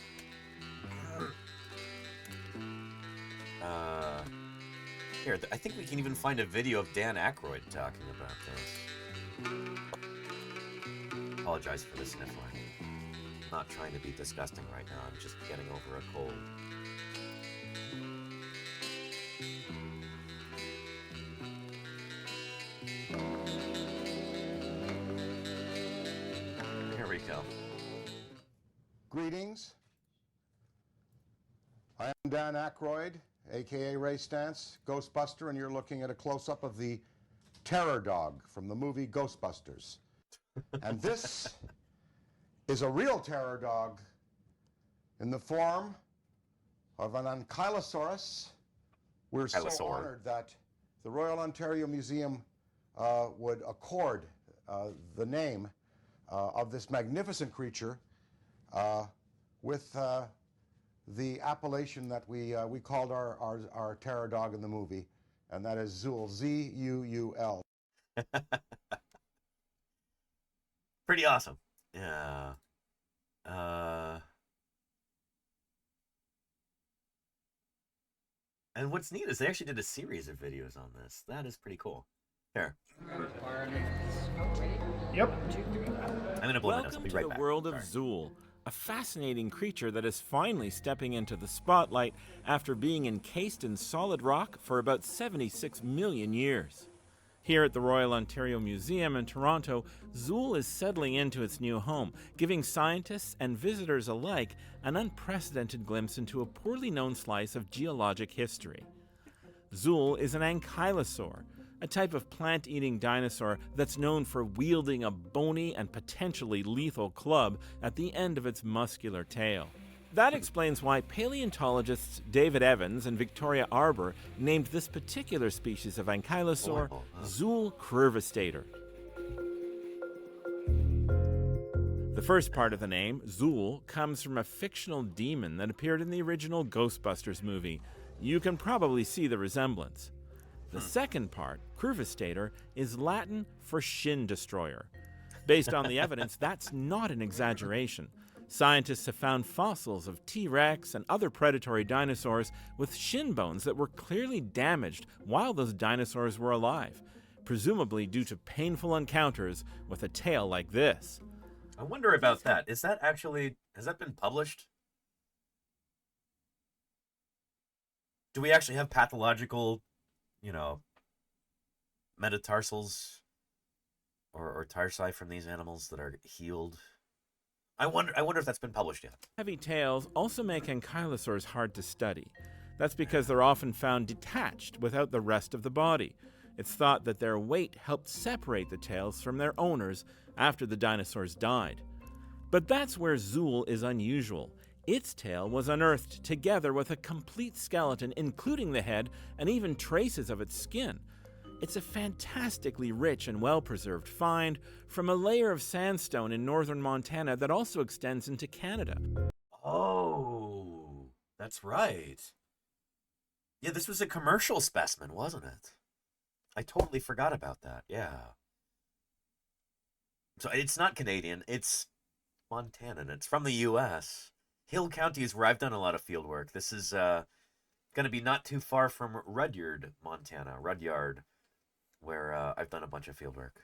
Here, I think we can even find a video of Dan Aykroyd talking about this. Apologize for the sniffling. I'm not trying to be disgusting right now. I'm just getting over a cold. Here we go. Greetings. I am Dan Aykroyd, aka Ray Stantz, Ghostbuster, and you're looking at a close-up of the terror dog from the movie Ghostbusters. And this is a real terror dog in the form of an ankylosaurus. We're so honored that the Royal Ontario Museum would accord the name of this magnificent creature with the appellation that we called our terror dog in the movie, and that is Zul, Z-U-U-L. Pretty awesome. Yeah. And what's neat is they actually did a series of videos on this. That is pretty cool. Here. Yep. I'm going to blow my nose. I'll Welcome be to right the back. world of Zul, a fascinating creature that is finally stepping into the spotlight after being encased in solid rock for about 76 million years. Here at the Royal Ontario Museum in Toronto, Zool is settling into its new home, giving scientists and visitors alike an unprecedented glimpse into a poorly known slice of geologic history. Zool is an ankylosaur, a type of plant-eating dinosaur that's known for wielding a bony and potentially lethal club at the end of its muscular tail. That explains why paleontologists David Evans and Victoria Arbour named this particular species of ankylosaur Zool curvastator. The first part of the name, Zool, comes from a fictional demon that appeared in the original Ghostbusters movie. You can probably see the resemblance. The second part, curvastator, is Latin for shin destroyer. Based on the evidence, that's not an exaggeration. Scientists have found fossils of T-Rex and other predatory dinosaurs with shin bones that were clearly damaged while those dinosaurs were alive, presumably due to painful encounters with a tail like this. I wonder about that. Has that been published? Do we actually have pathological, metatarsals or tarsi from these animals that are healed? I wonder if that's been published yet. Heavy tails also make ankylosaurs hard to study. That's because they're often found detached without the rest of the body. It's thought that their weight helped separate the tails from their owners after the dinosaurs died. But that's where Zool is unusual. Its tail was unearthed together with a complete skeleton, including the head and even traces of its skin. It's a fantastically rich and well-preserved find from a layer of sandstone in northern Montana that also extends into Canada. Oh, that's right. Yeah, this was a commercial specimen, wasn't it? I totally forgot about that, yeah. So it's not Canadian, it's Montanan. It's from the U.S. Hill County is where I've done a lot of field work. This is going to be not too far from Rudyard, Montana, where I've done a bunch of field work.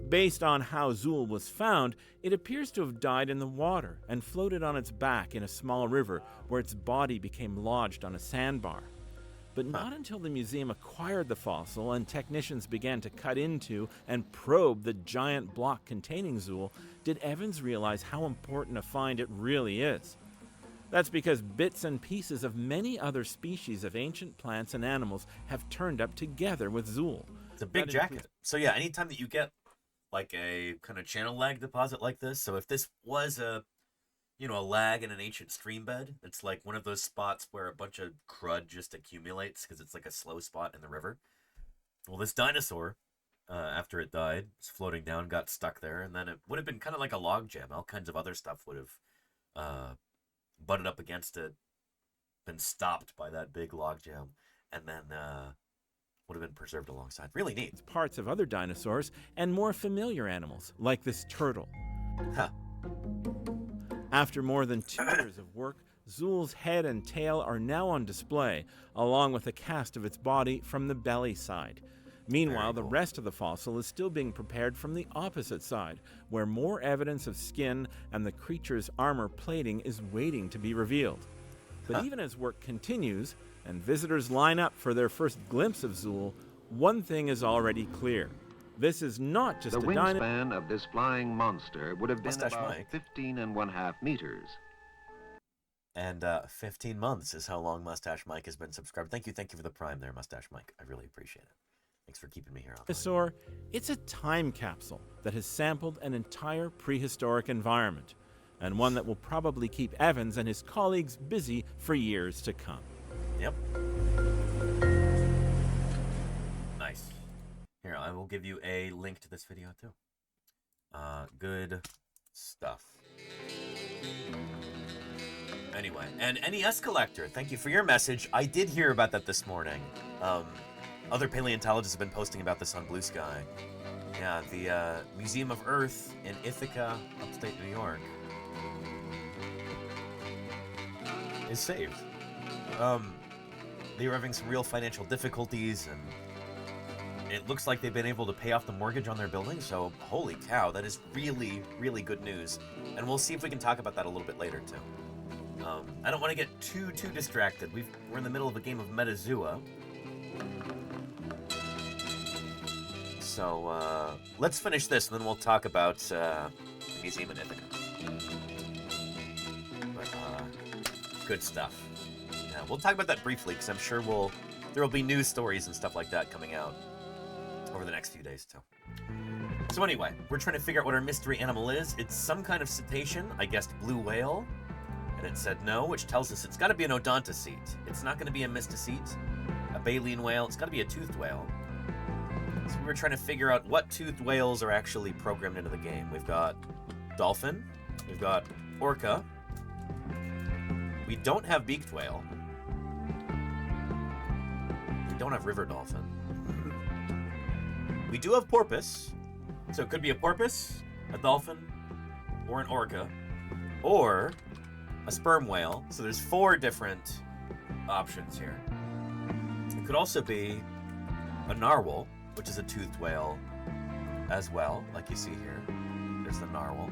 Based on how Zool was found, it appears to have died in the water and floated on its back in a small river where its body became lodged on a sandbar. But not until the museum acquired the fossil and technicians began to cut into and probe the giant block containing Zool did Evans realize how important a find it really is. That's because bits and pieces of many other species of ancient plants and animals have turned up together with Zool. It's a big jacket. So yeah, anytime that you get like a kind of channel lag deposit like this, so if this was a lag in an ancient stream bed, it's like one of those spots where a bunch of crud just accumulates because it's like a slow spot in the river. Well, this dinosaur, after it died, was floating down, got stuck there, and then it would have been kind of like a log jam. All kinds of other stuff would have butted up against it, been stopped by that big log jam, and then would have been preserved alongside. Really neat. It's parts of other dinosaurs and more familiar animals, like this turtle. Huh. After more than 2 years of work, Zool's head and tail are now on display, along with a cast of its body from the belly side. Meanwhile, the rest of the fossil is still being prepared from the opposite side, where more evidence of skin and the creature's armor plating is waiting to be revealed. But even as work continues, and visitors line up for their first glimpse of Zool, one thing is already clear. This is not just The a dinosaur. wingspan of this flying monster would have been Mustache about Mike. 15.5 meters. And 15 months is how long Mustache Mike has been subscribed. Thank you for the prime there, Mustache Mike. I really appreciate it. Thanks for keeping me here on. Dinosaur, it's a time capsule that has sampled an entire prehistoric environment, and one that will probably keep Evans and his colleagues busy for years to come. Yep. Nice. Here, I will give you a link to this video too. Good stuff. Anyway, and NES Collector, thank you for your message. I did hear about that this morning. Other paleontologists have been posting about this on Blue Sky. Yeah, the Museum of Earth in Ithaca, upstate New York, is saved. They were having some real financial difficulties, and it looks like they've been able to pay off the mortgage on their building, so holy cow, that is really, really good news. And we'll see if we can talk about that a little bit later, too. I don't want to get too distracted. We're in the middle of a game of Metazua. So let's finish this, and then we'll talk about the museum in Ithaca. But good stuff. Yeah, we'll talk about that briefly, because I'm sure there will be news stories and stuff like that coming out over the next few days too. So anyway, we're trying to figure out what our mystery animal is. It's some kind of cetacean. I guessed blue whale, and it said no, which tells us it's got to be an odontocete. It's not going to be a mystacete, a baleen whale. It's got to be a toothed whale. So we were trying to figure out what toothed whales are actually programmed into the game. We've got dolphin, we've got orca, we don't have beaked whale, we don't have river dolphin, we do have porpoise. So it could be a porpoise, a dolphin, or an orca, or a sperm whale. So there's 4 different options here. It could also be a narwhal, which is a toothed whale as well, like you see here. There's the narwhal.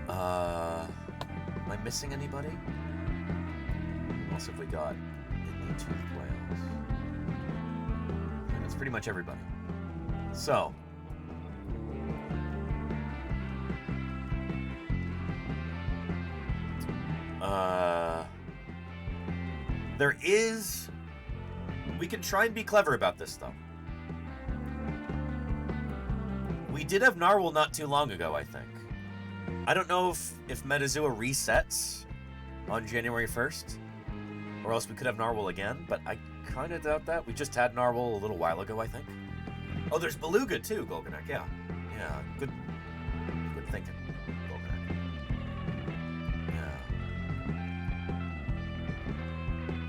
Am I missing anybody? What else have we got in the toothed whales? And that's pretty much everybody. So, we can try and be clever about this though. We did have narwhal not too long ago, I think. I don't know if Metazoa resets on January 1st, or else we could have narwhal again, but I kind of doubt that. We just had narwhal a little while ago, I think. Oh, there's beluga too, Golganak. Yeah, good thinking, Golganak. Yeah.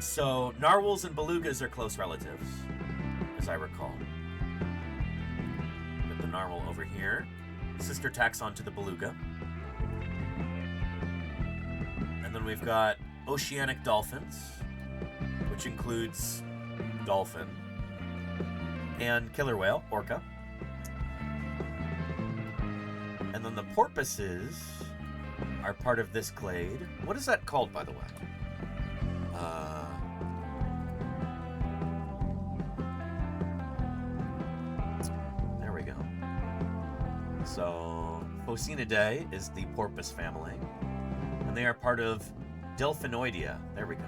So narwhals and belugas are close relatives, as I recall. Get the narwhal over here. Sister taxon to the beluga. And then we've got oceanic dolphins, which includes dolphin and killer whale, orca. And then the porpoises are part of this clade. What is that called, by the way? There we go. So, Phocinidae is the porpoise family, and they are part of Delphinoidea. There we go.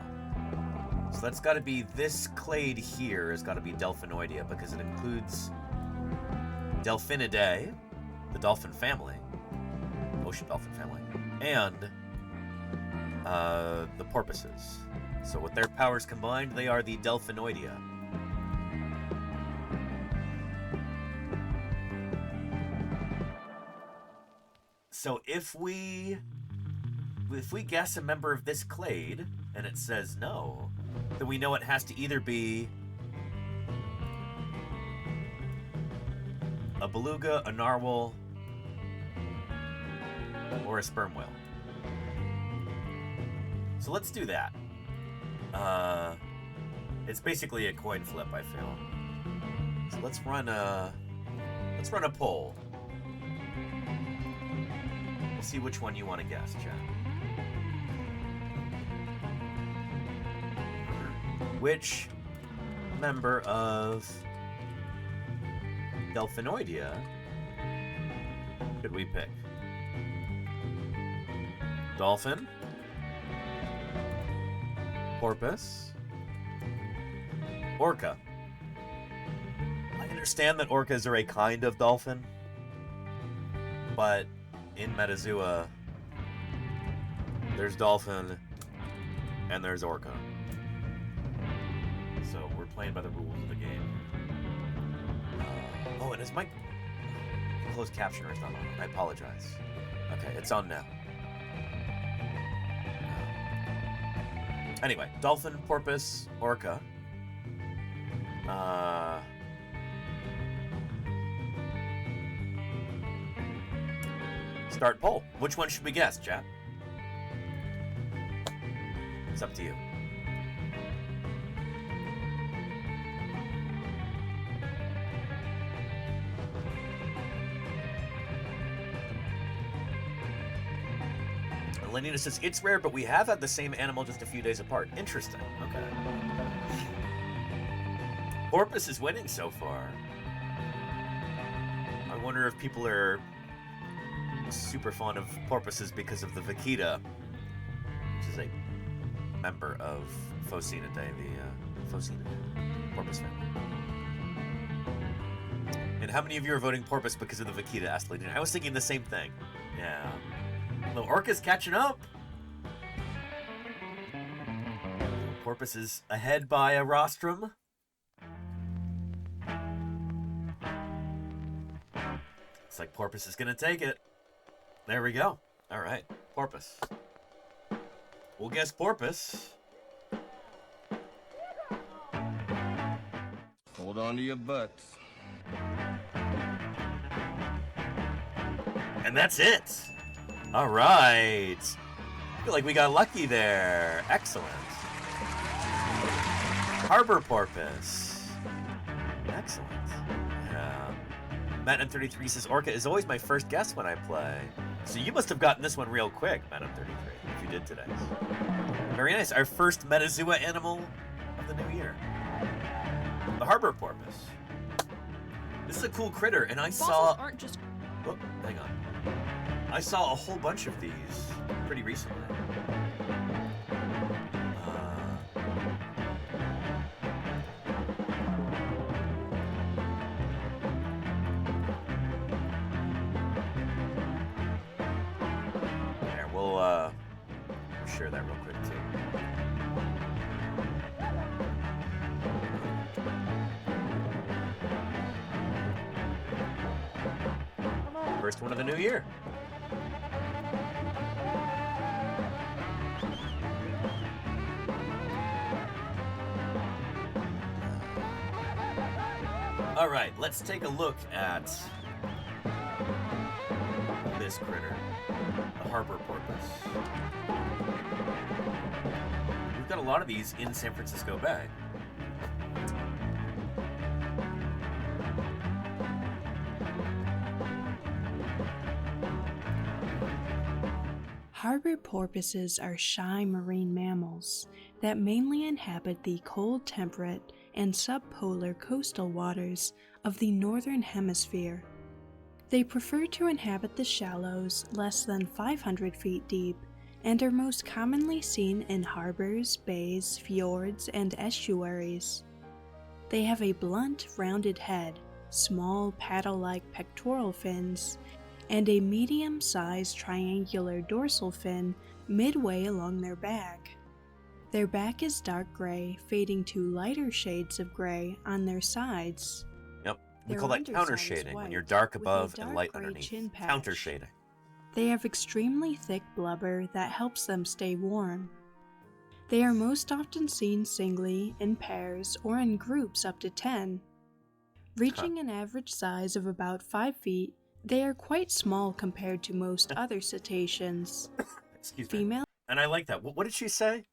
So that's got to be, this clade here has got to be Delphinoidea, because it includes Delphinidae, the dolphin family, ocean dolphin family, and the porpoises. So with their powers combined, they are the Delphinoidea. So if we guess a member of this clade and it says no, then we know it has to either be a beluga, a narwhal, or a sperm whale. So let's do that. It's basically a coin flip, I feel. So let's run a poll. We'll see which one you want to guess, Chad. Which member of Delphinoidea should we pick? Dolphin? Porpoise? Orca? I understand that orcas are a kind of dolphin, but in Metazoa, there's dolphin and there's orca. So we're playing by the rules of the game. Oh, and is my closed captioner is not on? I apologize. Okay, it's on now. Anyway, dolphin, porpoise, orca. Start poll. Which one should we guess, chat? It's up to you. Lenina says, it's rare, but we have had the same animal just a few days apart. Interesting. Okay. Porpoise is winning so far. I wonder if people are super fond of porpoises because of the vaquita, which is a member of Phocinidae, the Phocinidae porpoise family. And how many of you are voting porpoise because of the vaquita, asked Lady? I was thinking the same thing. Yeah. The orca's catching up. Porpoise is ahead by a rostrum. Looks like porpoise is gonna take it. There we go. All right, porpoise. We'll guess porpoise. Hold on to your butts. And that's it. All right. I feel like we got lucky there. Excellent. Harbor porpoise. Excellent. Yeah. Matt M33 says orca is always my first guess when I play. So you must have gotten this one real quick, Matt M33, if you did today. Very nice. Our first metazoa animal of the new year. The harbor porpoise. This is a cool critter, and I saw... aren't just... Oh, hang on. I saw a whole bunch of these pretty recently. There, we'll share that real quick too. First one of the new year. All right, let's take a look at this critter, the harbor porpoise. We've got a lot of these in San Francisco Bay. Harbor porpoises are shy marine mammals that mainly inhabit the cold temperate and subpolar coastal waters of the northern hemisphere. They prefer to inhabit the shallows less than 500 feet deep and are most commonly seen in harbors, bays, fjords, and estuaries. They have a blunt, rounded head, small paddle-like pectoral fins, and a medium-sized triangular dorsal fin midway along their back. Their back is dark gray, fading to lighter shades of gray on their sides. Yep, we Their call that underside counter is shading, when white, you're dark with a above dark and light gray underneath. chin patch. Counter shading. They have extremely thick blubber that helps them stay warm. They are most often seen singly, in pairs, or in groups up to 10. Reaching an average size of about 5 feet, they are quite small compared to most other cetaceans. Excuse me. Female. And I like that. What did she say?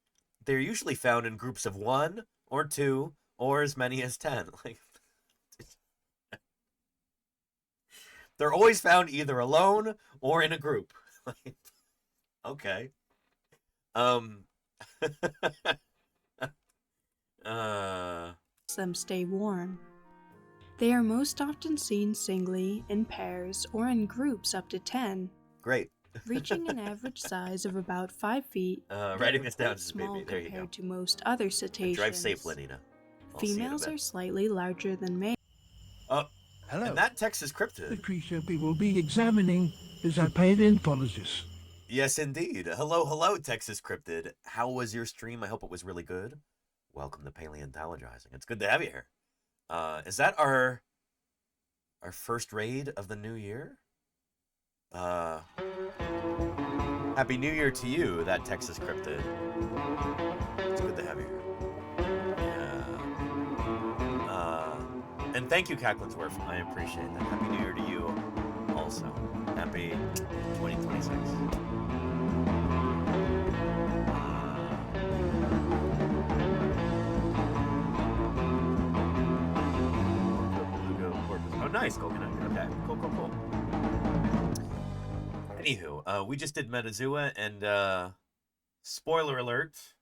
They're usually found in groups of 1 or 2 or as many as 10. Like, they're always found either alone or in a group. Okay. Them stay warm. They are most often seen singly, in pairs, or in groups up to 10. Great. Reaching an average size of about 5 feet. Writing this down, small baby. There you go. compared to most other cetaceans. Drive safe, Lenina. Females are slightly larger than males. Oh, hello. And that Texas The cryptid. creature we will be examining is a paleontologist. Yes, indeed. Hello, Texas cryptid. How was your stream? I hope it was really good. Welcome to Paleontologizing. It's good to have you here. Is that our first raid of the new year? Happy New Year to you, that Texas cryptid. It's good to have you here. Yeah. And thank you, Cacklinsworth. I appreciate that. Happy New Year to you also. Happy 2026. Oh, nice, coconut. Okay, cool. Anywho, we just did Metazoa, and spoiler alert.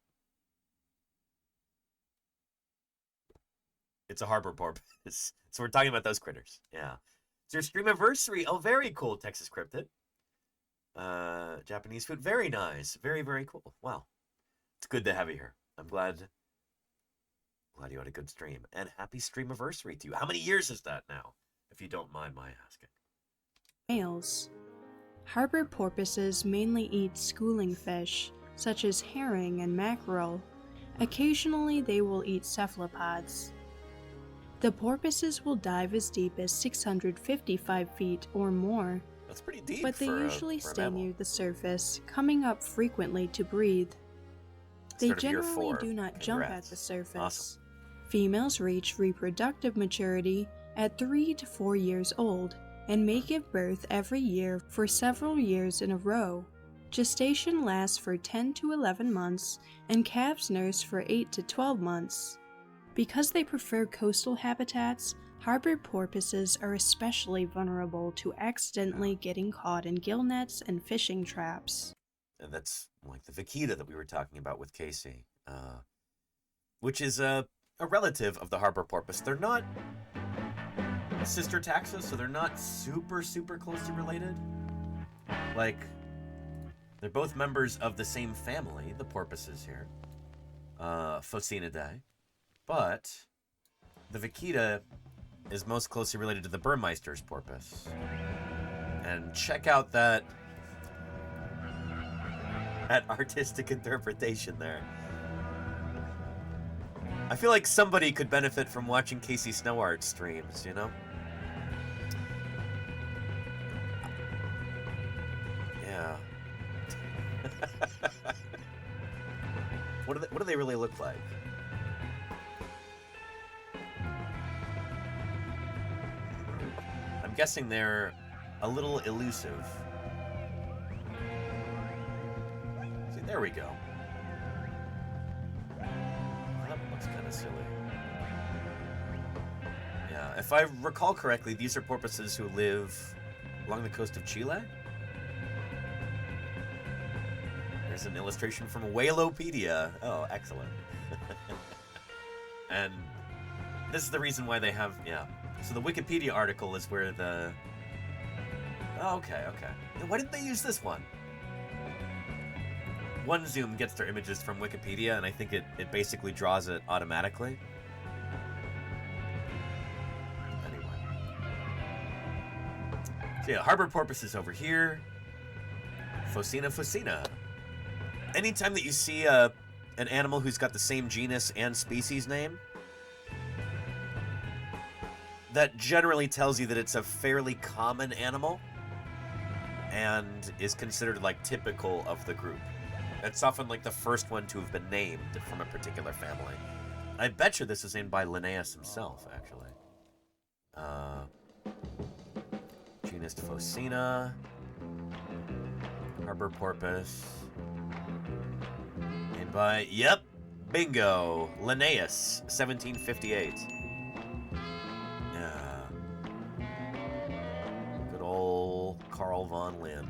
It's a harbor porpoise. So we're talking about those critters. Yeah. It's your stream anniversary. Oh, very cool, Texas Cryptid. Japanese food. Very nice. Very, very cool. Wow. It's good to have you here. I'm glad you had a good stream. And happy stream anniversary to you. How many years is that now, if you don't mind my asking? Males. Harbor porpoises mainly eat schooling fish, such as herring and mackerel. Occasionally, they will eat cephalopods. The porpoises will dive as deep as 655 feet or more. That's pretty deep. But they usually stay near the surface, coming up frequently to breathe. They generally do not jump at the surface. Awesome. Females reach reproductive maturity at 3 to 4 years old and may give birth every year for several years in a row. Gestation lasts for 10 to 11 months and calves nurse for 8 to 12 months. Because they prefer coastal habitats, harbor porpoises are especially vulnerable to accidentally getting caught in gill nets and fishing traps. And that's like the vaquita that we were talking about with Casey, which is a relative of the harbor porpoise. They're not sister taxa, so they're not super, super closely related. Like, they're both members of the same family, the porpoises here, Phocinidae. But the vaquita is most closely related to the Burmeister's porpoise. And check out that artistic interpretation there. I feel like somebody could benefit from watching Casey Snow Art streams, you know? Yeah. What do they really look like? I'm guessing they're a little elusive. See, there we go. That looks kind of silly. Yeah, if I recall correctly, these are porpoises who live along the coast of Chile. There's an illustration from Whaleopedia. Oh, excellent. And this is the reason why they have, yeah. So the Wikipedia article is where the... Oh, okay. Why didn't they use this one? OneZoom gets their images from Wikipedia, and I think it basically draws it automatically. Anyway. So yeah, harbor porpoise is over here. Phocina. Anytime that you see an animal who's got the same genus and species name, that generally tells you that it's a fairly common animal and is considered like typical of the group. It's often like the first one to have been named from a particular family. I bet you this is named by Linnaeus himself, actually. Genus Phocina. Harbor porpoise. Named by, yep, bingo, Linnaeus, 1758. Carl von Linn.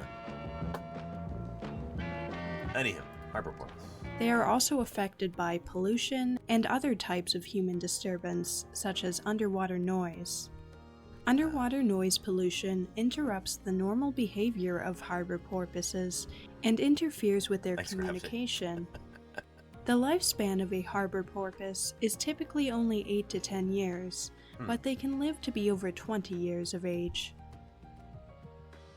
Anyhow, harbor porpoise. They are also affected by pollution and other types of human disturbance, such as underwater noise. Underwater noise pollution interrupts the normal behavior of harbor porpoises and interferes with their communication. The lifespan of a harbor porpoise is typically only 8 to 10 years, but they can live to be over 20 years of age.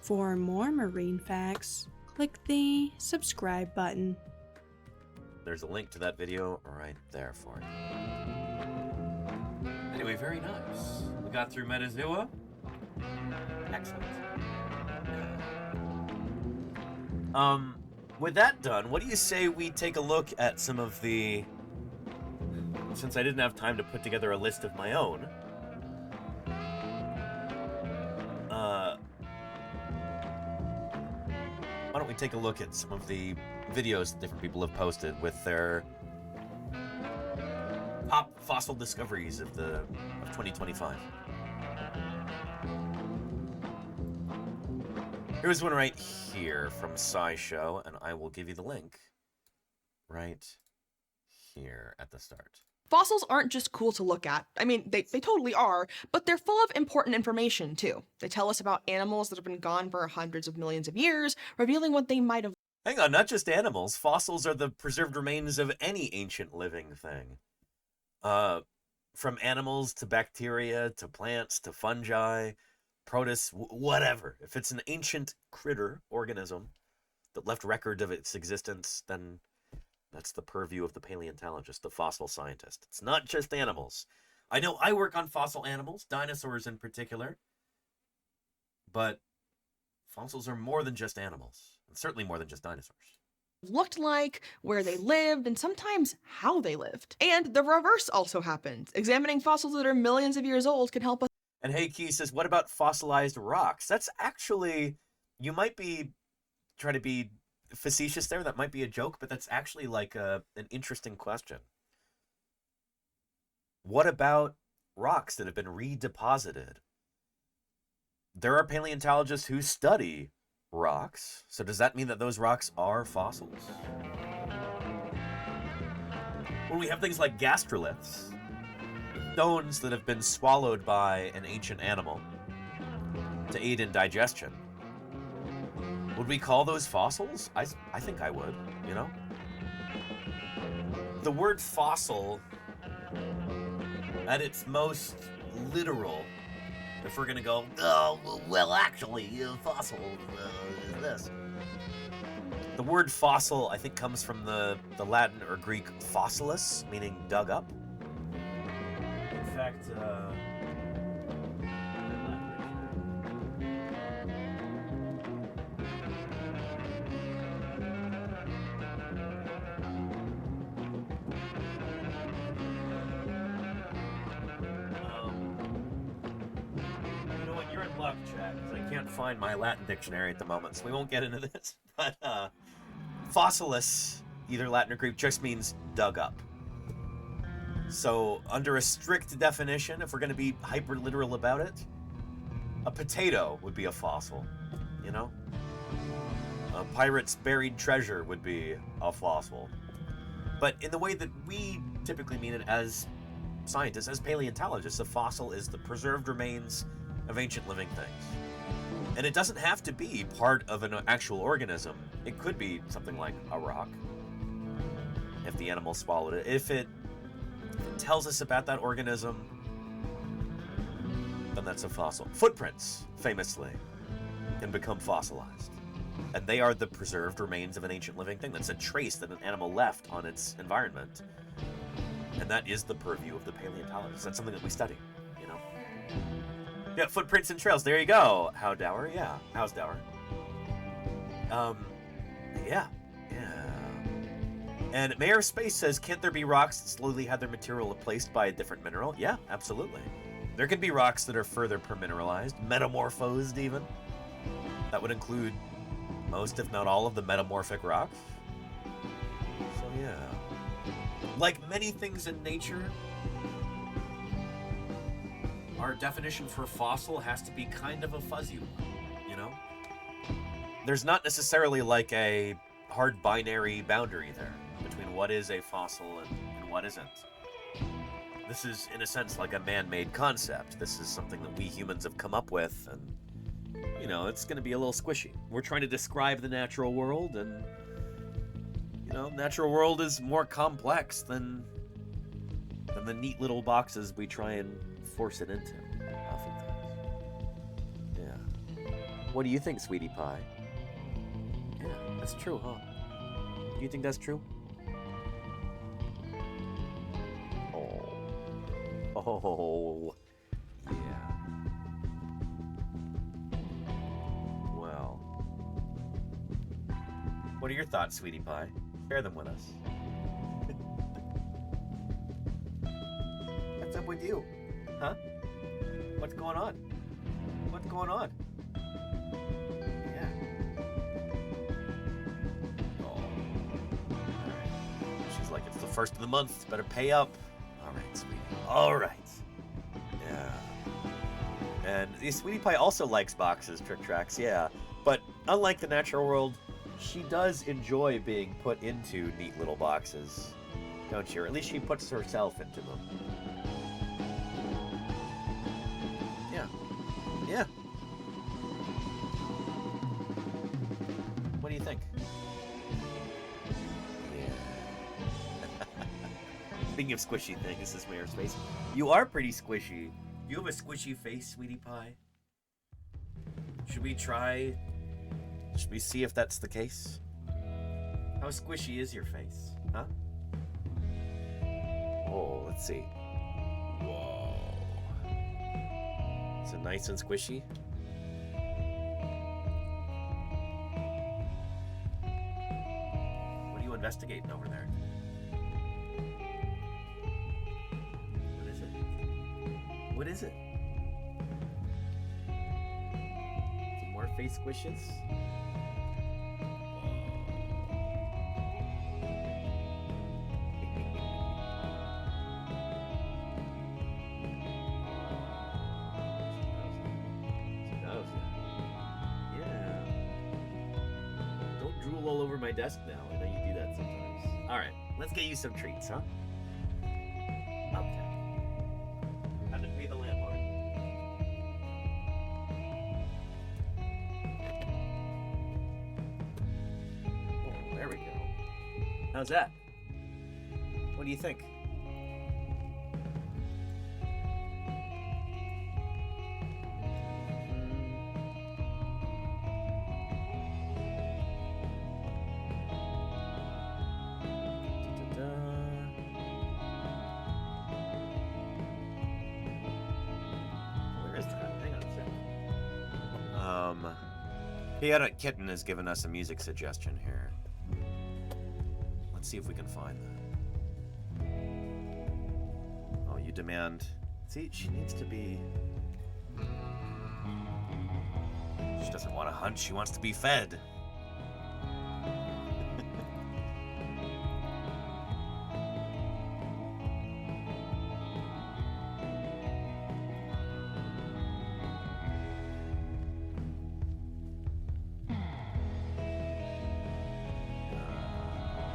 For more marine facts, click the subscribe button. There's a link to that video right there for you. Anyway, very nice. We got through Metazoa. Excellent. With that done, what do you say we take a look at some of the... Since I didn't have time to put together a list of my own, why don't we take a look at some of the videos that different people have posted with their top fossil discoveries of 2025. Here's one right here from SciShow, and I will give you the link right here at the start. Fossils aren't just cool to look at. I mean, they totally are, but they're full of important information, too. They tell us about animals that have been gone for hundreds of millions of years, revealing what they might have... Hang on, not just animals. Fossils are the preserved remains of any ancient living thing. From animals to bacteria to plants to fungi, protists, whatever. If it's an ancient critter, organism, that left record of its existence, then that's the purview of the paleontologist, the fossil scientist. It's not just animals. I know I work on fossil animals, dinosaurs in particular, but fossils are more than just animals, and certainly more than just dinosaurs. Looked like, where they lived, and sometimes how they lived. And the reverse also happens. Examining fossils that are millions of years old can help us. And Hey Key says, what about fossilized rocks? That's actually, you might be trying to be facetious there, that might be a joke, but that's actually like an interesting question. What about rocks that have been redeposited? There are paleontologists who study rocks, so does that mean that those rocks are fossils? When we have things like gastroliths, stones that have been swallowed by an ancient animal to aid in digestion, would we call those fossils? I think I would, you know? The word fossil, at its most literal, if we're gonna go, oh, well, actually, fossil is this. The word fossil, I think, comes from the Latin or Greek fossilis, meaning dug up. In fact, chat, because I can't find my Latin dictionary at the moment, so we won't get into this. But fossilis, either Latin or Greek, just means dug up. So under a strict definition, if we're going to be hyper literal about it, a potato would be a fossil, you know? A pirate's buried treasure would be a fossil. But in the way that we typically mean it as scientists, as paleontologists, a fossil is the preserved remains of ancient living things. And it doesn't have to be part of an actual organism. It could be something like a rock, if the animal swallowed it. If it tells us about that organism, then that's a fossil. Footprints, famously, can become fossilized. And they are the preserved remains of an ancient living thing. That's a trace that an animal left on its environment. And that is the purview of the paleontologist. That's something that we study, you know? Yeah, footprints and trails. There you go. How Dower? Yeah. How's Dower? Yeah. And Mayor Space says, can't there be rocks that slowly had their material replaced by a different mineral? Yeah, absolutely. There can be rocks that are further permineralized, metamorphosed even. That would include most, if not all, of the metamorphic rocks. So yeah. Like many things in nature, our definition for fossil has to be kind of a fuzzy one, you know? There's not necessarily like a hard binary boundary there between what is a fossil and what isn't. This is, in a sense, like a man-made concept. This is something that we humans have come up with, and, you know, it's going to be a little squishy. We're trying to describe the natural world, and, you know, natural world is more complex than the neat little boxes we try and force it into, oftentimes. Yeah. What do you think, sweetie pie? Yeah, that's true, huh? Do you think that's true? Oh, yeah. Well, what are your thoughts, sweetie pie? Share them with us. What's up with you? Huh? What's going on? What's going on? Yeah. Oh. All right. She's like, it's the first of the month. Better pay up. All right, sweetie. All right. Yeah. And the sweetie pie also likes boxes, Trick Tracks, yeah. But unlike the natural world, she does enjoy being put into neat little boxes. Don't you? Or at least she puts herself into them. Yeah. Yeah. What do you think? Yeah. Speaking of squishy things, this is Mayor's face. You are pretty squishy. You have a squishy face, sweetie pie. Should we see if that's the case? How squishy is your face? Huh? Oh, let's see. Whoa. Is it nice and squishy? What are you investigating over there? What is it? What is it? Some more face squishes? My desk now. I know you do that sometimes. Alright, let's get you some treats, huh? Okay. Had to pay the landlord. Oh, there we go. How's that? What do you think? Piano Kitten has given us a music suggestion here. Let's see if we can find that. Oh, you demand... See, she needs to be... She doesn't want to hunt, she wants to be fed.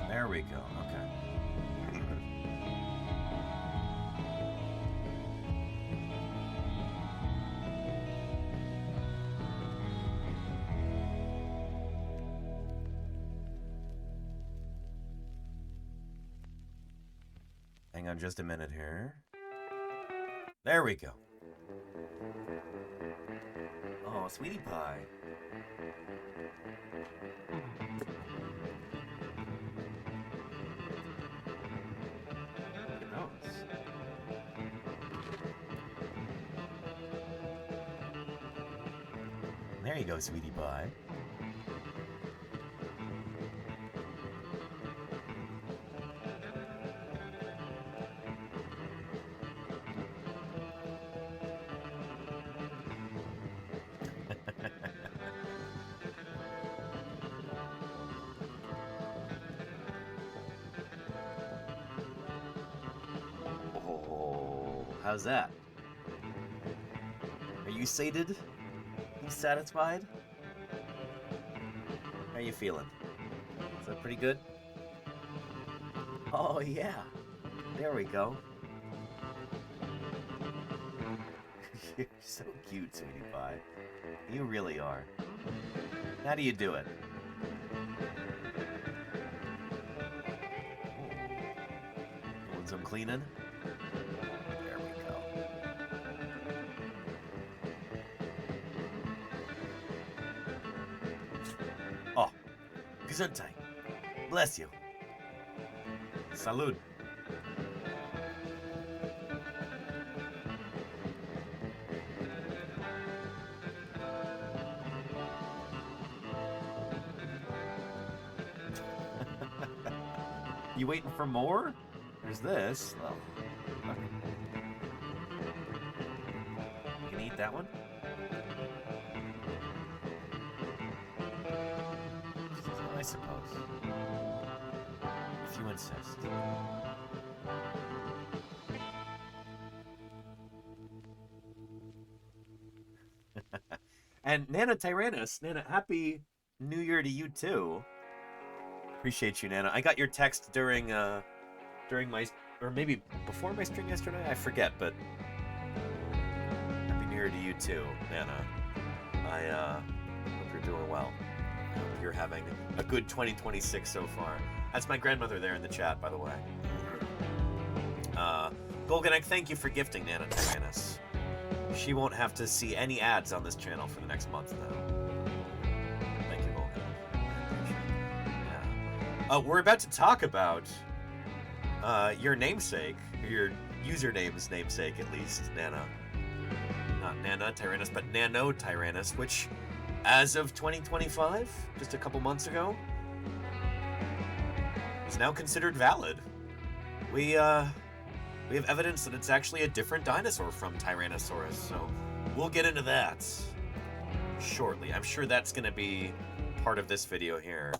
There we go, okay. Hang on just a minute here. There we go. Oh, sweetie pie. There you go, sweetie pie. Oh, how's that? Are you sated? You satisfied? How are you feeling? Is that pretty good? Oh yeah, there we go. You're so cute, sweetie pie. You really are. How do you do it? Doing some cleaning? There we go. Oh, gesundheit. Bless you. Salud. You waiting for more? There's this. Well, look. You can eat that one? I suppose. If you insist. And Nana Tyrannus, Nana, happy New Year to you too. Appreciate you, Nana. I got your text during during my, or maybe before my stream yesterday, I forget, but Happy New Year to you too, Nana. I hope you're doing well. I hope you're having a good 2026 so far. That's my grandmother there in the chat, by the way. Golganek, thank you for gifting Nana Tyrannus. She won't have to see any ads on this channel for the next month now. Thank you, Golganek. I appreciate it. Yeah. We're about to talk about your namesake, or your username's namesake at least, Nana. Not Nana Tyrannus, but Nano Tyrannus, which, as of 2025, just a couple months ago, is now considered valid. We have evidence that it's actually a different dinosaur from Tyrannosaurus, so we'll get into that shortly. I'm sure that's going to be part of this video here.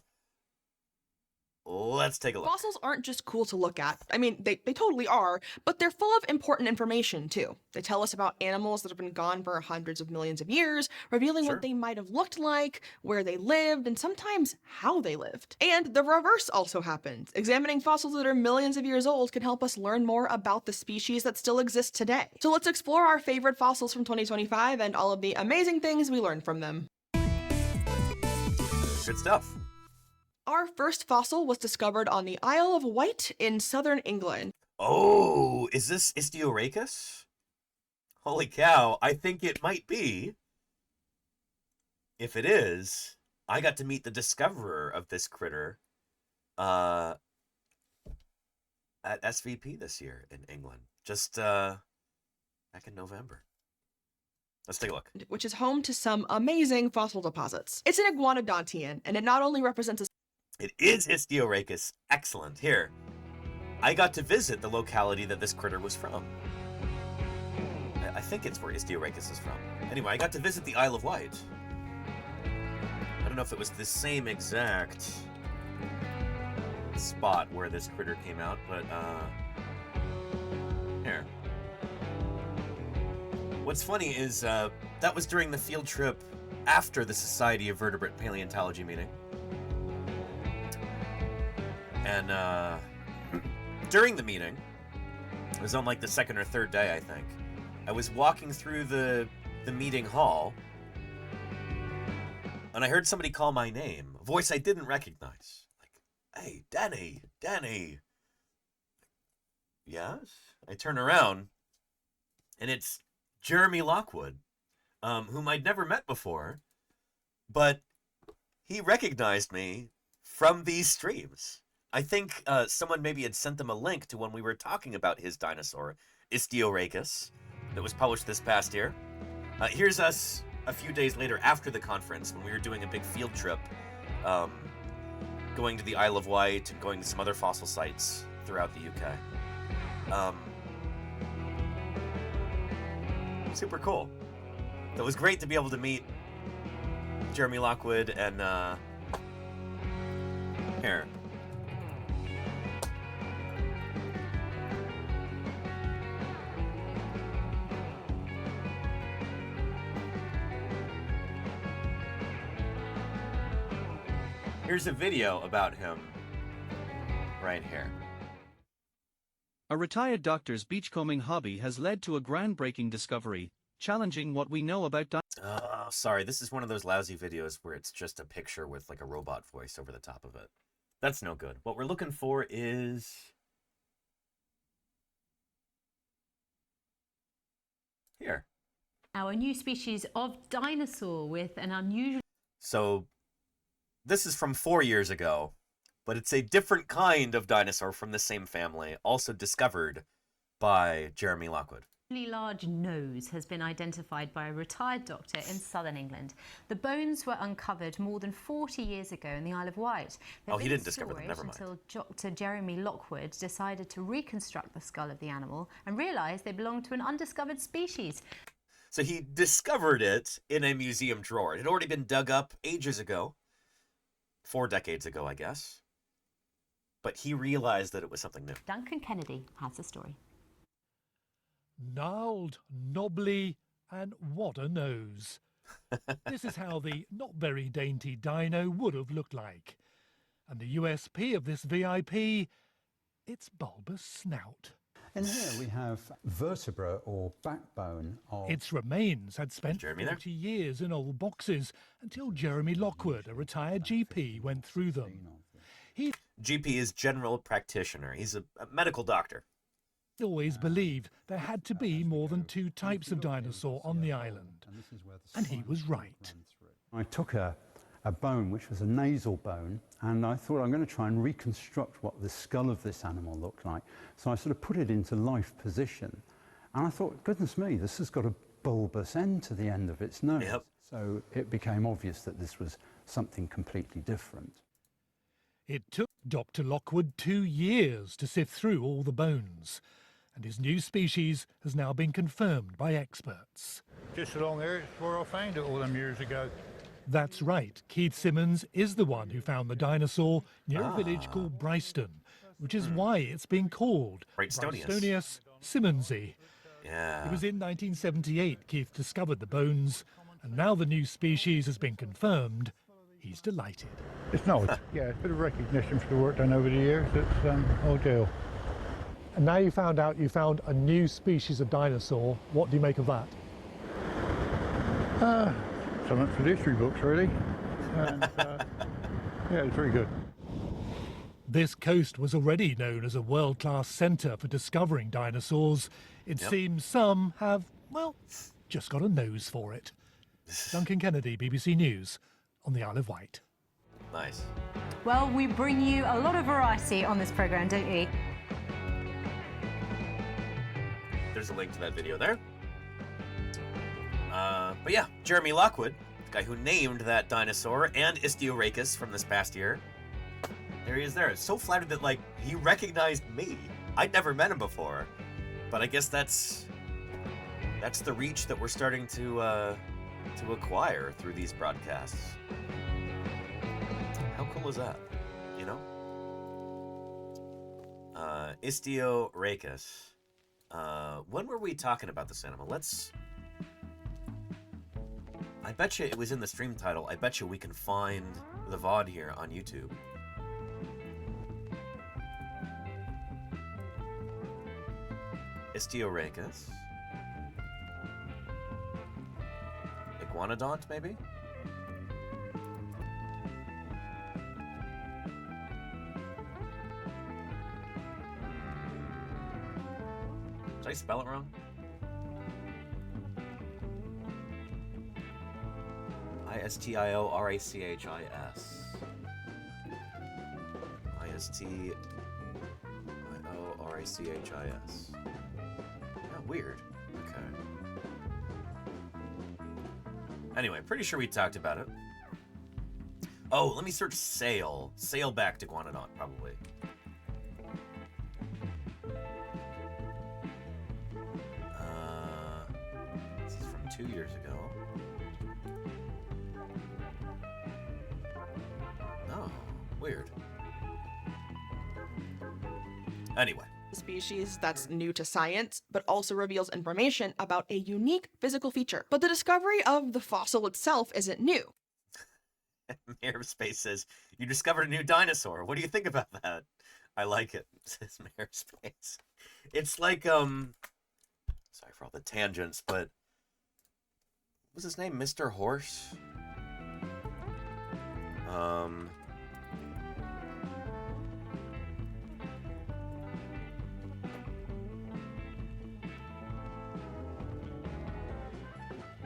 Let's take a look. Fossils aren't just cool to look at. I mean, they totally are, but they're full of important information, too. They tell us about animals that have been gone for hundreds of millions of years, revealing what they might have looked like, where they lived, and sometimes how they lived. And the reverse also happens. Examining fossils that are millions of years old can help us learn more about the species that still exist today. So let's explore our favorite fossils from 2025 and all of the amazing things we learned from them. Good stuff. Our first fossil was discovered on the Isle of Wight in southern England. Oh, is this Istiorachus? Holy cow, I think it might be. If it is, I got to meet the discoverer of this critter at SVP this year in England, just back in November. Let's take a look. Which is home to some amazing fossil deposits. It's an iguanodontian, and it not only represents a It is Istiorachus. Excellent. Here, I got to visit the locality that this critter was from. I think it's where Istiorachus is from. Anyway, I got to visit the Isle of Wight. I don't know if it was the same exact spot where this critter came out, but here. What's funny is that was during the field trip after the Society of Vertebrate Paleontology meeting. And during the meeting, it was on like the second or third day, I think, I was walking through the meeting hall, and I heard somebody call my name, a voice I didn't recognize. Like, hey, Danny. Yes? I turn around, and it's Jeremy Lockwood, whom I'd never met before, but he recognized me from these streams. I think someone maybe had sent them a link to when we were talking about his dinosaur, Istiorachus, that was published this past year. Here's us a few days later after the conference when we were doing a big field trip, going to the Isle of Wight and going to some other fossil sites throughout the UK. Super cool. It was great to be able to meet Jeremy Lockwood and here. Here's a video about him right here. A retired doctor's beachcombing hobby has led to a groundbreaking discovery, challenging what we know about Oh, sorry, this is one of those lousy videos where it's just a picture with like a robot voice over the top of it. That's no good. What we're looking for is... here. Our new species of dinosaur with an unusual... So, this is from 4 years ago, but it's a different kind of dinosaur from the same family, also discovered by Jeremy Lockwood. large nose has been identified by a retired doctor in southern England. The bones were uncovered more than 40 years ago in the Isle of Wight. Oh, he didn't discover them, never mind. Until Dr. Jeremy Lockwood decided to reconstruct the skull of the animal and realised they belonged to an undiscovered species. So he discovered it in a museum drawer. It had already been dug up ages ago. 4 decades ago, I guess. But he realized that it was something new. Duncan Kennedy has the story. Gnarled, knobbly, and what a nose. This is how the not very dainty dino would have looked like. And the USP of this VIP, its bulbous snout. And here we have vertebra or backbone of... Its remains had spent Jeremy there? 40 years in old boxes until Jeremy Lockwood, a retired GP, went through them. GP is general practitioner. He's a medical doctor. He always believed there had to be more than 2 types of dinosaur on the island. And he was right. I took a bone which was a nasal bone, and I thought I'm going to try and reconstruct what the skull of this animal looked like. So I sort of put it into life position, and I thought, goodness me, this has got a bulbous end to the end of its nose. Yep. So it became obvious that this was something completely different. It took Dr. Lockwood 2 years to sift through all the bones, and his new species has now been confirmed by experts. Just along there, it's where I found it all them years ago. That's right, Keith Simmons is the one who found the dinosaur near a village called Bryston, which is why it's been called Brystonius Simmonsy. Yeah. It was in 1978 Keith discovered the bones, and now the new species has been confirmed. He's delighted. It's nice. Yeah, it's a bit of recognition for the work done over the years. It's ideal. And now you found out you found a new species of dinosaur. What do you make of that? Something for the history books, really. And, yeah, it's very good. This coast was already known as a world-class centre for discovering dinosaurs. It seems some have, well, just got a nose for it. Duncan Kennedy, BBC News, on the Isle of Wight. Nice. Well, we bring you a lot of variety on this programme, don't we? There's a link to that video there. But yeah, Jeremy Lockwood, the guy who named that dinosaur, and Istiorachus from this past year. There he is there. So flattered that, like, he recognized me. I'd never met him before. But I guess that's the reach that we're starting to acquire through these broadcasts. How cool is that? You know? Istiorachus. When were we talking about this animal? I bet you it was in the stream title. I bet you we can find the VOD here on YouTube. Istiorachus. Iguanodont, maybe? Did I spell it wrong? Istiorachis. Istiorachis. Oh, weird. Okay. Anyway, pretty sure we talked about it. Oh, let me search sail. Sail back to Iguanodont, probably. This is from 2 years ago. Oh, weird. Anyway. Species that's new to science, but also reveals information about a unique physical feature. But the discovery of the fossil itself isn't new. Airspace says, you discovered a new dinosaur. What do you think about that? I like it, says Airspace. It's like, sorry for all the tangents, but what was his name? Mr. Horse?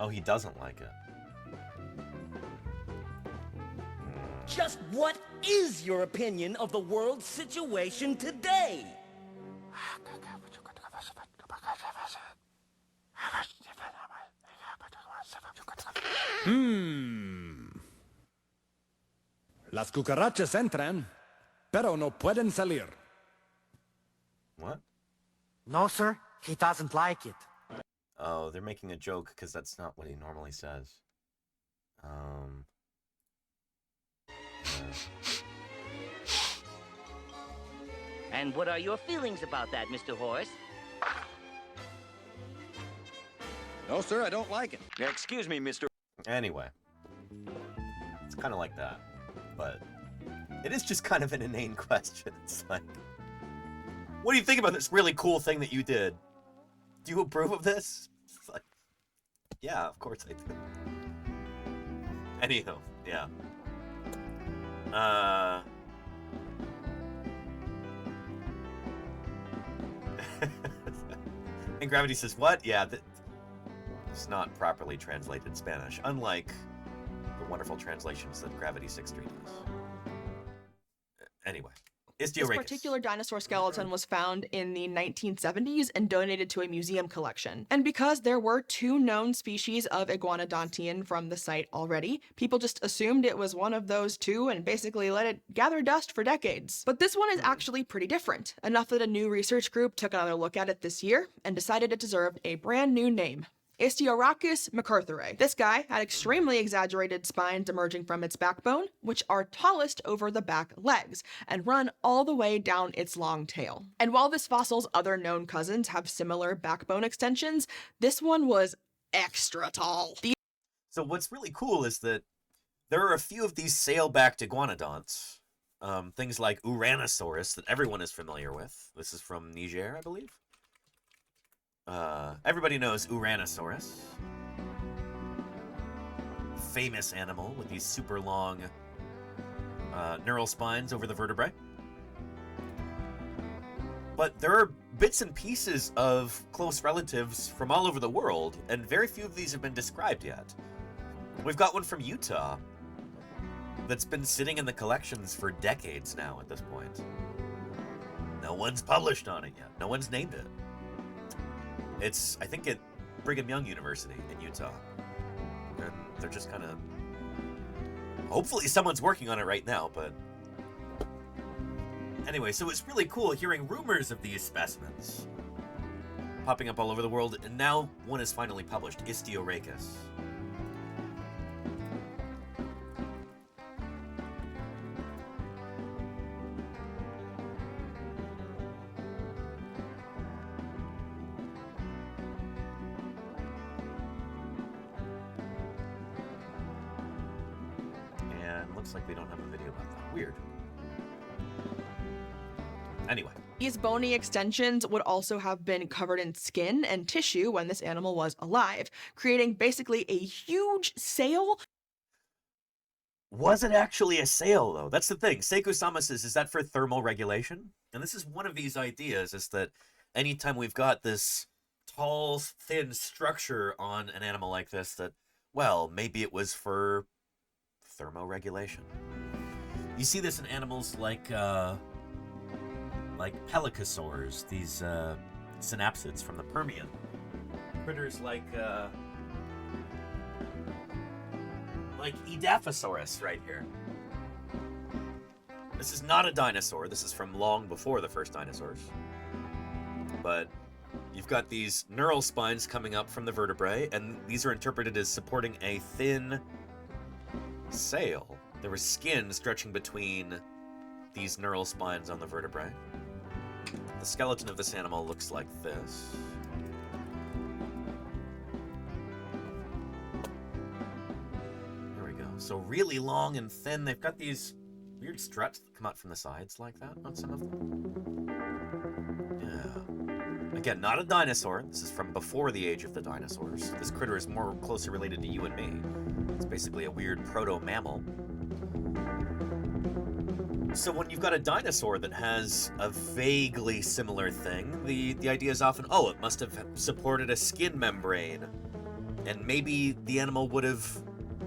Oh, he doesn't like it. Just what is your opinion of the world situation today? Las cucarachas entran, pero no pueden salir. What? No, sir. He doesn't like it. Oh, they're making a joke because that's not what he normally says. And what are your feelings about that, Mr. Horse? No, sir, I don't like it. Excuse me, Mr. Anyway. It's kind of like that. But it is just kind of an inane question. It's like, What do you think about this really cool thing that you did? Do you approve of this? It's like, yeah, of course I do. Anyhow, yeah. And Gravity says, what? Yeah, it's not properly translated in Spanish, unlike the wonderful translations that Gravity 6.3 does. Anyway. This particular dinosaur skeleton was found in the 1970s and donated to a museum collection. And because there were 2 known species of iguanodontian from the site already, people just assumed it was one of those 2 and basically let it gather dust for decades. But this one is actually pretty different, enough that a new research group took another look at it this year and decided it deserved a brand new name. Aestiorhachis macarthurae. This guy had extremely exaggerated spines emerging from its backbone, which are tallest over the back legs, and run all the way down its long tail. And while this fossil's other known cousins have similar backbone extensions, this one was extra tall. So what's really cool is that there are a few of these sail-backed iguanodonts, things like Uranosaurus that everyone is familiar with. This is from Niger, I believe. Everybody knows Uranosaurus. Famous animal with these super long neural spines over the vertebrae. But there are bits and pieces of close relatives from all over the world, and very few of these have been described yet. We've got one from Utah that's been sitting in the collections for decades now at this point. No one's published on it yet. No one's named it. It's, I think, at Brigham Young University in Utah. And they're just kind of... Hopefully someone's working on it right now, but... Anyway, so it's really cool hearing rumors of these specimens popping up all over the world, and now one is finally published, Aestiorhachis. Looks like we don't have a video about that. Weird. Anyway. These bony extensions would also have been covered in skin and tissue when this animal was alive, creating basically a huge sail. Was it actually a sail, though? That's the thing. Seiko-sama says, is that for thermal regulation? And this is one of these ideas, is that anytime we've got this tall, thin structure on an animal like this, that, well, maybe it was for thermoregulation. You see this in animals like pelycosaurs, these synapsids from the Permian. Critters like Edaphosaurus right here. This is not a dinosaur. This is from long before the first dinosaurs. But you've got these neural spines coming up from the vertebrae, and these are interpreted as supporting a thin sail. There was skin stretching between these neural spines on the vertebrae. The skeleton of this animal looks like this. There we go. So really long and thin. They've got these weird struts that come out from the sides like that on some of them. Yeah. Again, not a dinosaur. This is from before the age of the dinosaurs. This critter is more closely related to you and me. It's basically a weird proto-mammal. So when you've got a dinosaur that has a vaguely similar thing, the idea is often, oh, it must have supported a skin membrane. And maybe the animal would have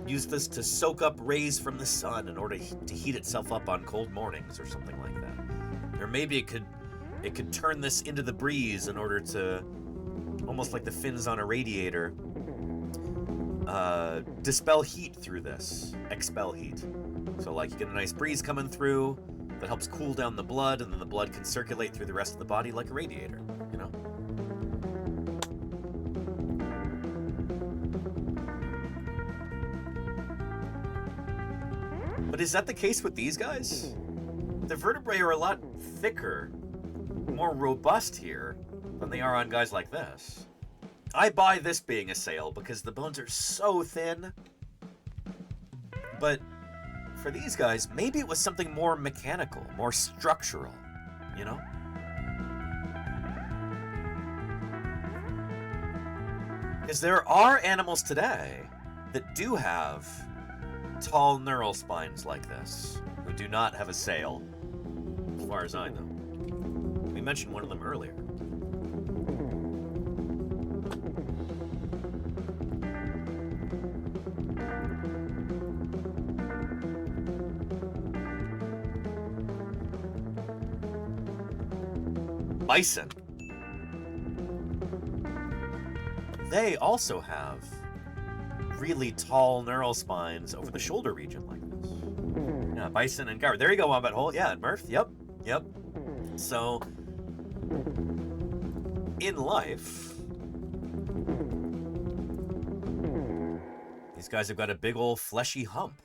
used this to soak up rays from the sun in order to heat itself up on cold mornings or something like that. Or maybe it could turn this into the breeze in order to, almost like the fins on a radiator, dispel heat through this, expel heat. So like you get a nice breeze coming through that helps cool down the blood, and then the blood can circulate through the rest of the body like a radiator, you know? But is that the case with these guys? The vertebrae are a lot thicker, more robust here than they are on guys like this. I buy this being a sail because the bones are so thin. But for these guys, maybe it was something more mechanical, more structural, you know? Because there are animals today that do have tall neural spines like this, who do not have a sail, as far as I know. We mentioned one of them earlier. Bison. They also have really tall neural spines over the shoulder region like this. Yeah, bison and gar. There you go, Wombat Hole. Yeah, and Murph. Yep. So, in life, these guys have got a big old fleshy hump.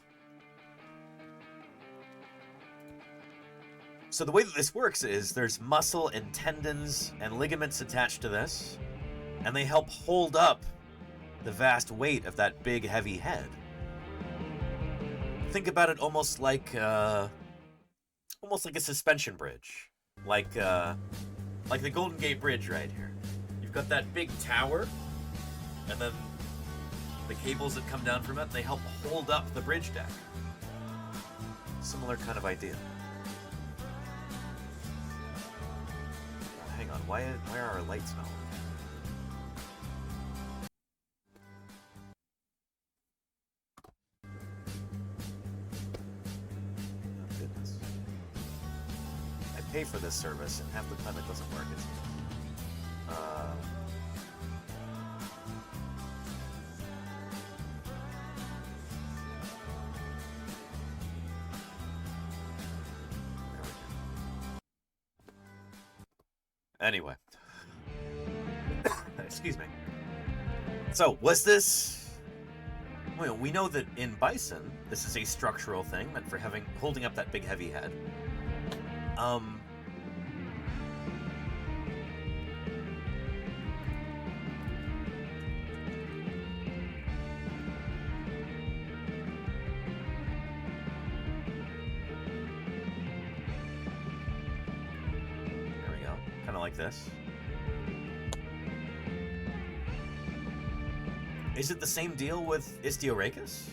So the way that this works is there's muscle and tendons and ligaments attached to this, and they help hold up the vast weight of that big, heavy head. Think about it almost like a suspension bridge, like the Golden Gate Bridge right here. You've got that big tower, and then the cables that come down from it, they help hold up the bridge deck. Similar kind of idea. Hang on, why are our lights not working? Oh, goodness. I pay for this service, and half the time it doesn't work. Anyway. Excuse me. So, was this... Well, we know that in bison, this is a structural thing meant for holding up that big heavy head. Like this. Is it the same deal with Istioarachus?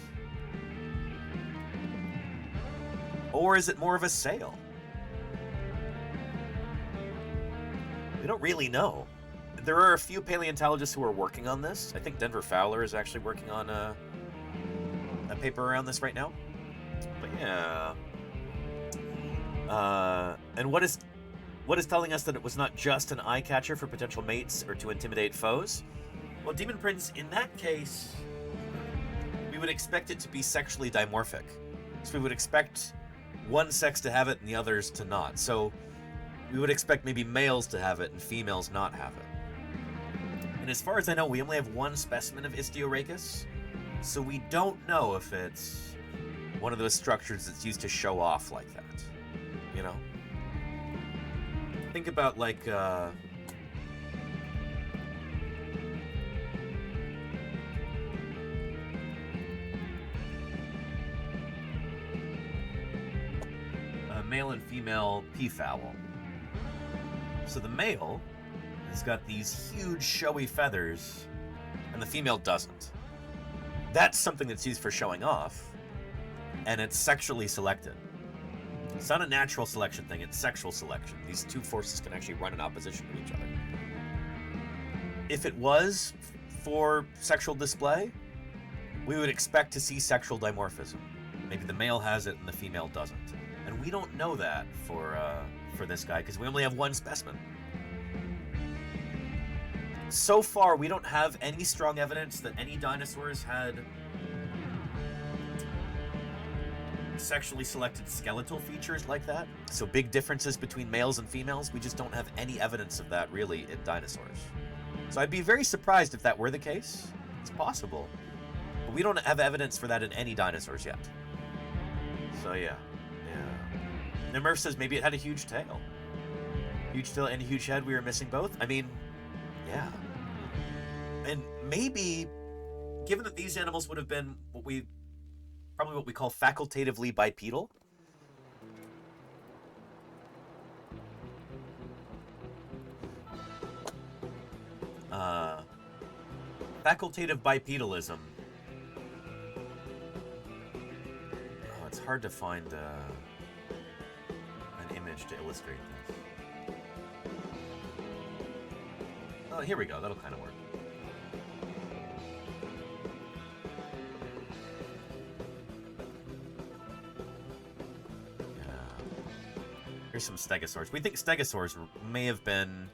Or is it more of a sail? We don't really know. There are a few paleontologists who are working on this. I think Denver Fowler is actually working on a paper around this right now. But yeah. And what is telling us that it was not just an eye catcher for potential mates or to intimidate foes? Well, Demon Prince, in that case, we would expect it to be sexually dimorphic. So we would expect one sex to have it and the others to not. So we would expect maybe males to have it and females not have it. And as far as I know, we only have one specimen of Istioarachus, so we don't know if it's one of those structures that's used to show off like that. You know? Think about like a male and female peafowl. So the male has got these huge showy feathers and the female doesn't. That's something that's used for showing off, and it's sexually selected. It's not a natural selection thing, it's sexual selection. These two forces can actually run in opposition to each other. If it was for sexual display, we would expect to see sexual dimorphism. Maybe the male has it and the female doesn't. And we don't know that for this guy because we only have one specimen. So far, we don't have any strong evidence that any dinosaurs had sexually selected skeletal features like that. So big differences between males and females. We just don't have any evidence of that really in dinosaurs. So I'd be very surprised if that were the case. It's possible. But we don't have evidence for that in any dinosaurs yet. So yeah. And Murph says maybe it had a huge tail. Huge tail and a huge head. We were missing both. I mean, yeah. And maybe, given that these animals would have been probably what we call facultatively bipedal. Facultative bipedalism. Oh, it's hard to find an image to illustrate this. Oh, here we go. That'll kind of work. Here's some stegosaurs. We think stegosaurs may have been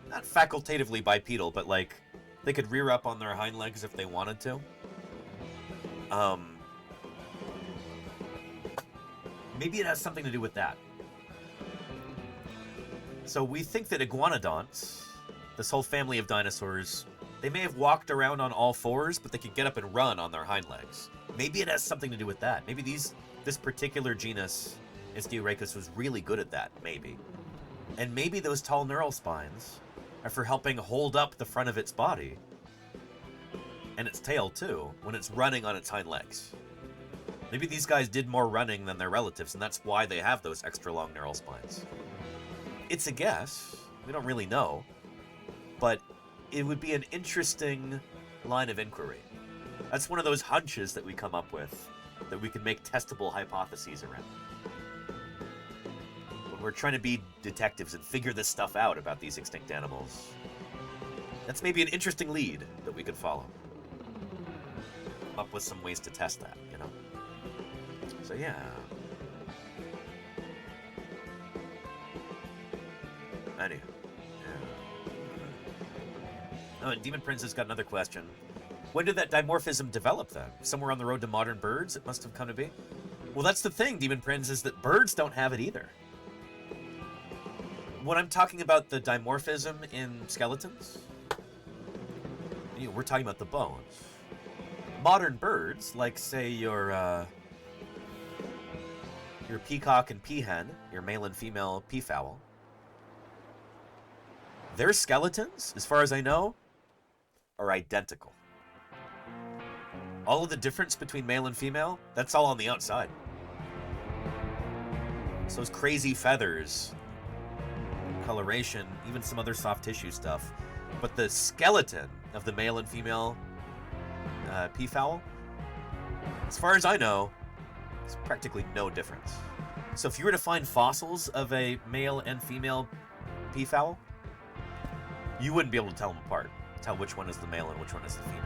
not facultatively bipedal, but like they could rear up on their hind legs if they wanted to. Maybe it has something to do with that. So we think that iguanodonts, this whole family of dinosaurs, they may have walked around on all fours, but they could get up and run on their hind legs. Maybe it has something to do with that. Maybe this particular genus, Istioarachus, was really good at that, maybe. And maybe those tall neural spines are for helping hold up the front of its body, and its tail too, when it's running on its hind legs. Maybe these guys did more running than their relatives, and that's why they have those extra long neural spines. It's a guess. We don't really know. But it would be an interesting line of inquiry. That's one of those hunches that we come up with that we can make testable hypotheses around. When we're trying to be detectives and figure this stuff out about these extinct animals, that's maybe an interesting lead that we could follow. Come up with some ways to test that, you know? So yeah. Anyway. Oh, and Demon Prince has got another question. When did that dimorphism develop then? Somewhere on the road to modern birds it must have come to be? Well, that's the thing, Demon Prince, is that birds don't have it either. When I'm talking about the dimorphism in skeletons, you know, we're talking about the bones. Modern birds, like say your peacock and peahen, your male and female peafowl, their skeletons, as far as I know, are identical. All of the difference between male and female, that's all on the outside. So those crazy feathers, coloration, even some other soft tissue stuff. But the skeleton of the male and female peafowl, as far as I know, there's practically no difference. So if you were to find fossils of a male and female peafowl, you wouldn't be able to tell them apart, tell which one is the male and which one is the female.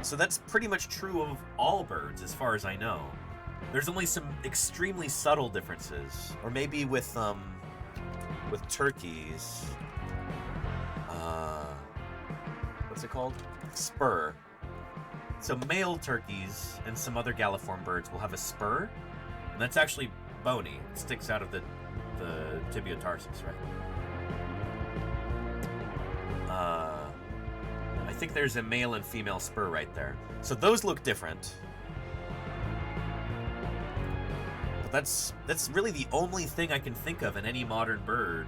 So that's pretty much true of all birds, as far as I know. There's only some extremely subtle differences, or maybe with turkeys. What's it called? Spur. So male turkeys and some other galliform birds will have a spur, and that's actually bony. It sticks out of the tibiotarsus, right? I think there's a male and female spur right there. So those look different. But that's really the only thing I can think of in any modern bird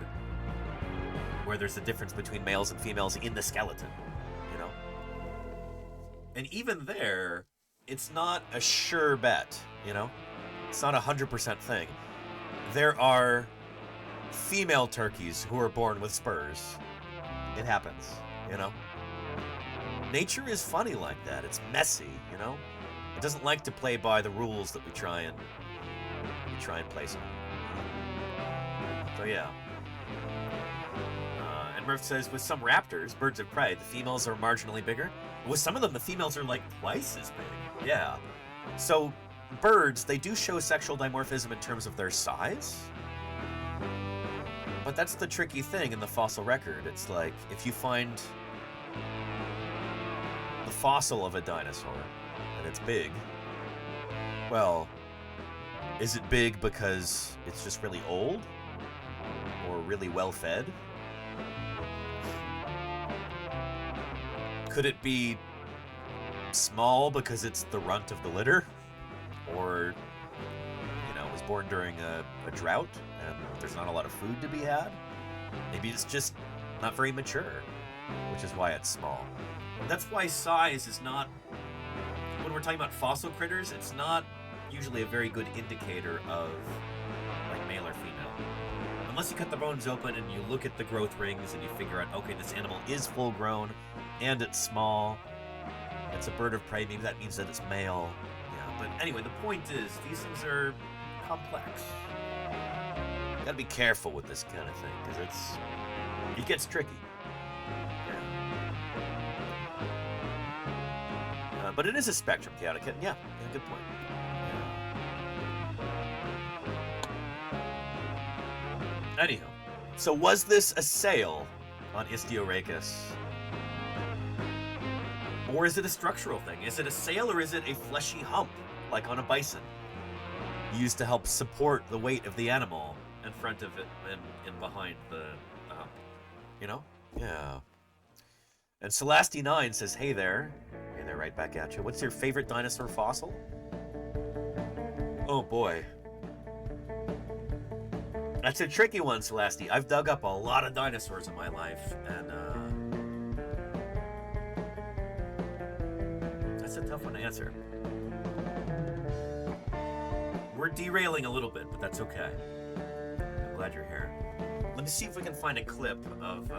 where there's a difference between males and females in the skeleton, you know? And even there, it's not a sure bet, you know? It's not a 100% thing. There are female turkeys who are born with spurs. It happens, you know? Nature is funny like that. It's messy, you know? It doesn't like to play by the rules that we try and place on. So yeah. And Murph says, with some raptors, birds of prey, the females are marginally bigger. With some of them, the females are like twice as big. Yeah. So birds, they do show sexual dimorphism in terms of their size. But that's the tricky thing in the fossil record. It's like, if you find the fossil of a dinosaur and it's big, well, is it big because it's just really old or really well fed? Could it be small because it's the runt of the litter? Or, you know, was born during a drought and there's not a lot of food to be had? Maybe it's just not very mature, which is why it's small. And that's why size is not, when we're talking about fossil critters, it's not usually a very good indicator of like male or female. Unless you cut the bones open and you look at the growth rings and you figure out, okay, this animal is full grown and it's small. It's a bird of prey. Maybe that means that it's male. Yeah, but anyway, the point is, these things are complex. You gotta be careful with this kind of thing, because it gets tricky. Yeah. But it is a spectrum, Chaotic Kitten. Yeah, good point. Yeah. Anyhow, so was this a sale on Istioarachus? Or is it a structural thing? Is it a sail or is it a fleshy hump, like on a bison, used to help support the weight of the animal in front of it and behind the hump? You know? Yeah. And Celasti9 says, hey there, right back at you. What's your favorite dinosaur fossil? Oh boy. That's a tricky one, Celasti. I've dug up a lot of dinosaurs in my life, and that's a tough one to answer. We're derailing a little bit, but that's okay. I'm glad you're here. Let me see if we can find a clip of,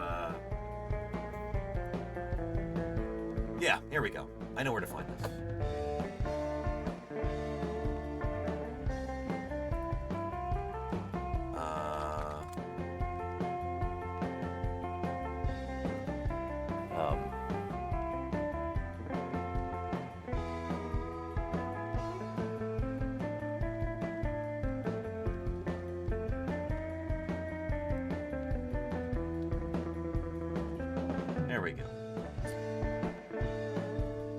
yeah, here we go. I know where to find this. There we go.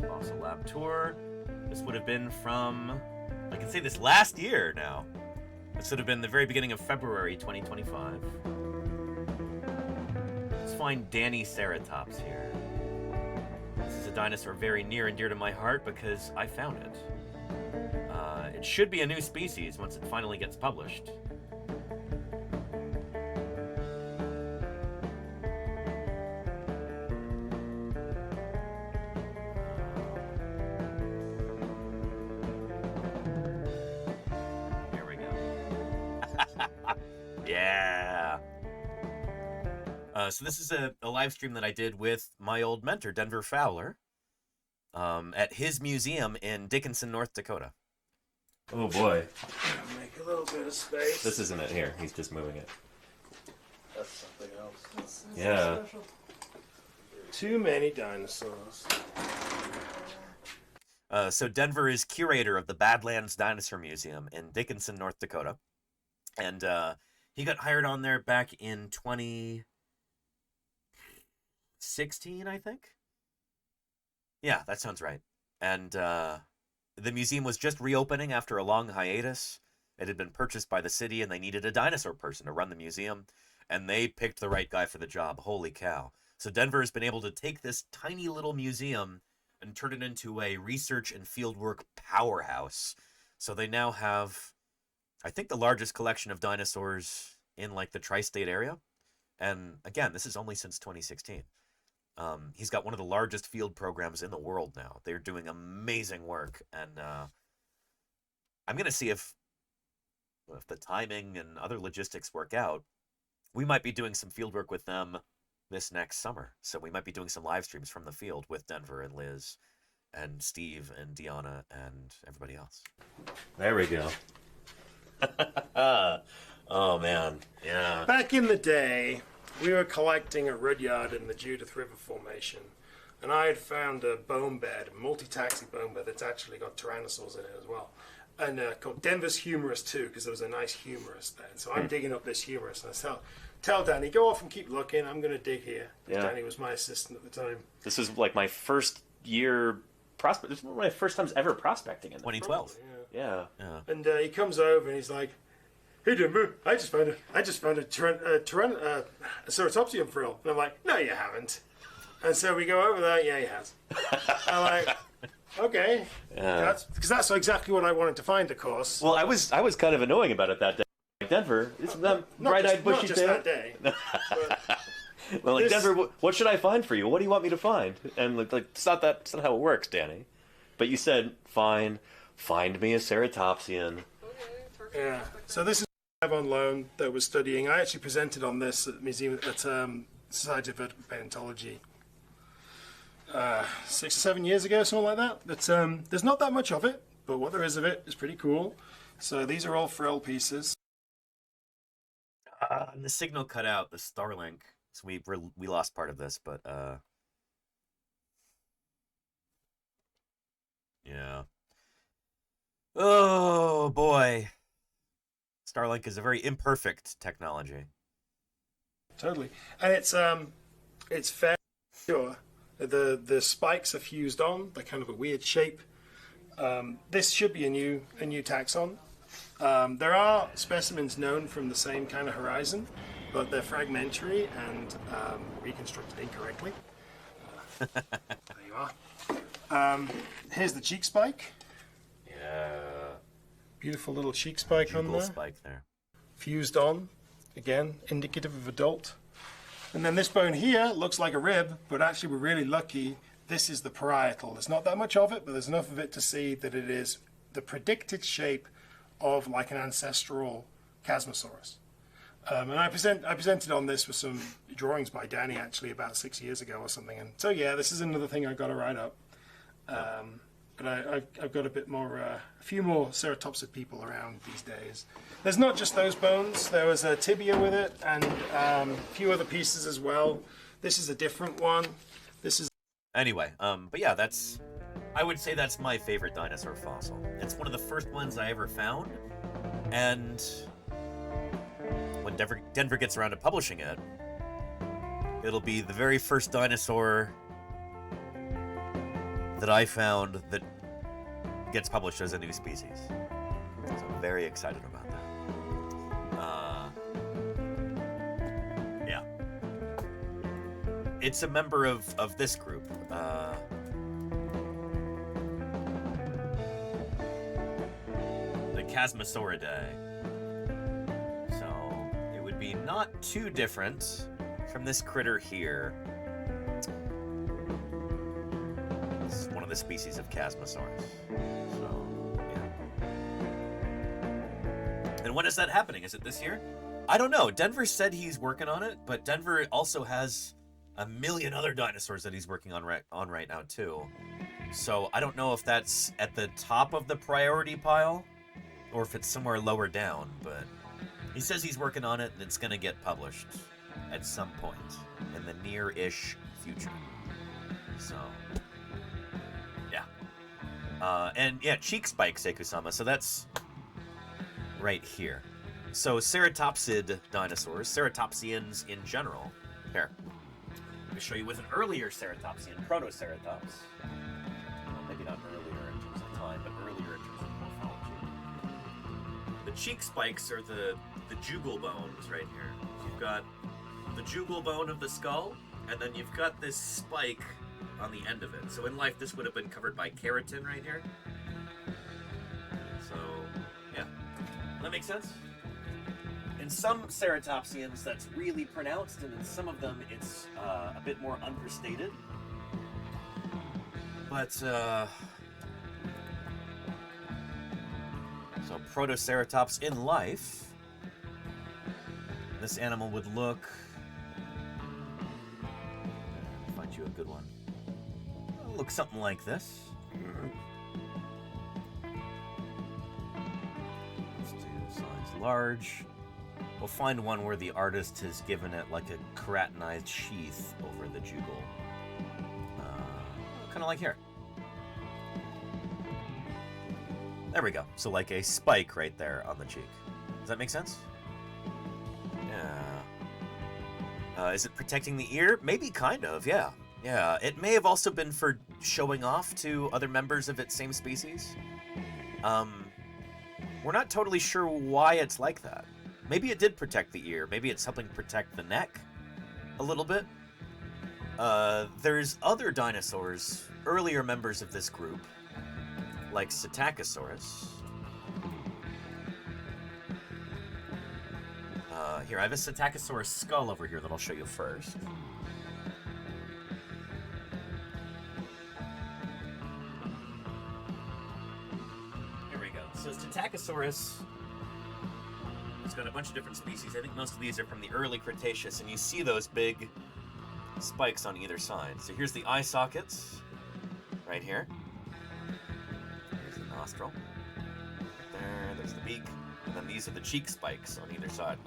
Fossil Lab Tour. This would have been from, I can say this last year now. This would have been the very beginning of February 2025. Let's find Danny Ceratops here. This is a dinosaur very near and dear to my heart because I found it. It should be a new species once it finally gets published. Yeah. So this is a live stream that I did with my old mentor, Denver Fowler, at his museum in Dickinson, North Dakota. Oh boy. Make a little bit of space. This isn't it here. He's just moving it. That's something else. Yeah. Too many dinosaurs. So Denver is curator of the Badlands Dinosaur Museum in Dickinson, North Dakota. And he got hired on there back in 2016, I think. Yeah, that sounds right. And the museum was just reopening after a long hiatus. It had been purchased by the city, and they needed a dinosaur person to run the museum. And they picked the right guy for the job. Holy cow. So Denver has been able to take this tiny little museum and turn it into a research and fieldwork powerhouse. So they now have, I think, the largest collection of dinosaurs in like the tri-state area. And again, this is only since 2016. He's got one of the largest field programs in the world now. They're doing amazing work. And I'm going to see if the timing and other logistics work out. We might be doing some field work with them this next summer. So we might be doing some live streams from the field with Denver and Liz and Steve and Deanna and everybody else. There we go. Oh, man. Yeah. Back in the day, we were collecting a rudyard in the Judith River Formation, and I had found a bone bed, a multi-taxi bone bed that's actually got tyrannosaurs in it as well, and called Denver's Humerus too, because there was a nice humerus there. And so I'm digging up this humerus, and I tell Danny, go off and keep looking, I'm going to dig here. Yeah. Danny was my assistant at the time. This was like my first year prospect. This was one of my first times ever prospecting in 2012. Probably, yeah. And he comes over and he's like, "Hey Denver, I just found a Ceratopsian frill." And I'm like, "No, you haven't." And so we go over there. Yeah, he has. I'm like, okay, that's exactly what I wanted to find, of course. Well, I was kind of annoying about it that day. Denver, isn't that bright-eyed bushy tail? Not just that day. Well, like, Denver, what should I find for you? What do you want me to find? And like it's not how it works, Danny. But you said, fine, find me a Ceratopsian. Yeah. So this is what I have on loan that we're studying. I actually presented on this at the museum at Society of Paleontology. 6 or 7 years ago, something like that. But there's not that much of it, but what there is of it is pretty cool. So these are all frill pieces. And the signal cut out, the Starlink. So we lost part of this, but yeah. Oh boy, Starlink is a very imperfect technology. Totally, and it's fair. Sure, the spikes are fused on. They're kind of a weird shape. This should be a new taxon. There are specimens known from the same kind of horizon, but they're fragmentary and reconstructed incorrectly. There you are. Here's the cheek spike. Yeah. Beautiful little cheek spike on there. Spike there. Fused on. Again, indicative of adult. And then this bone here looks like a rib, but actually we're really lucky. This is the parietal. There's not that much of it, but there's enough of it to see that it is the predicted shape of like an ancestral Chasmosaurus. And I presented on this with some drawings by Danny actually about 6 years ago or something. And so yeah, this is another thing I've got to write up. But I've got a few more ceratopsid people around these days. There's not just those bones. There was a tibia with it and a few other pieces as well. This is a different one. This is... Anyway, but yeah, I would say that's my favorite dinosaur fossil. It's one of the first ones I ever found, and when Denver gets around to publishing it, it'll be the very first dinosaur that I found that gets published as a new species. So I'm very excited about that. Yeah. It's a member of this group. The Chasmosauridae. So it would be not too different from this critter here. It's one of the species of Chasmosaurus. So, yeah. And when is that happening? Is it this year? I don't know. Denver said he's working on it, but Denver also has a million other dinosaurs that he's working on right now too. So I don't know if that's at the top of the priority pile or if it's somewhere lower down, but he says he's working on it and it's going to get published at some point in the near-ish future. So, yeah. And yeah, cheek spike Sekusama, so that's right here. So ceratopsid dinosaurs, ceratopsians in general. Here, let me show you with an earlier ceratopsian, Protoceratops. Maybe not earlier in terms of time, but earlier in terms of morphology. The cheek spikes are the jugal bones right here. You've got the jugal bone of the skull, and then you've got this spike on the end of it. So in life, this would have been covered by keratin right here. So, yeah. That makes sense? In some ceratopsians, that's really pronounced, and in some of them, it's a bit more understated. But, so Protoceratops in life, this animal would look... Find you a good one. Look something like this. Let's do size large. We'll find one where the artist has given it like a keratinized sheath over the jugal. Kind of like here. There we go. So like a spike right there on the cheek. Does that make sense? Yeah. Is it protecting the ear? Maybe kind of, yeah. Yeah, it may have also been for showing off to other members of its same species. We're not totally sure why it's like that. Maybe it did protect the ear. Maybe it's helping protect the neck a little bit. There's other dinosaurs, earlier members of this group, like Psittacosaurus. Here, I have a Psittacosaurus skull over here that I'll show you first. Here we go. So Psittacosaurus, it's got a bunch of different species. I think most of these are from the early Cretaceous, and you see those big spikes on either side. So here's the eye sockets, right here. There's the nostril. There's the beak. And then these are the cheek spikes on either side.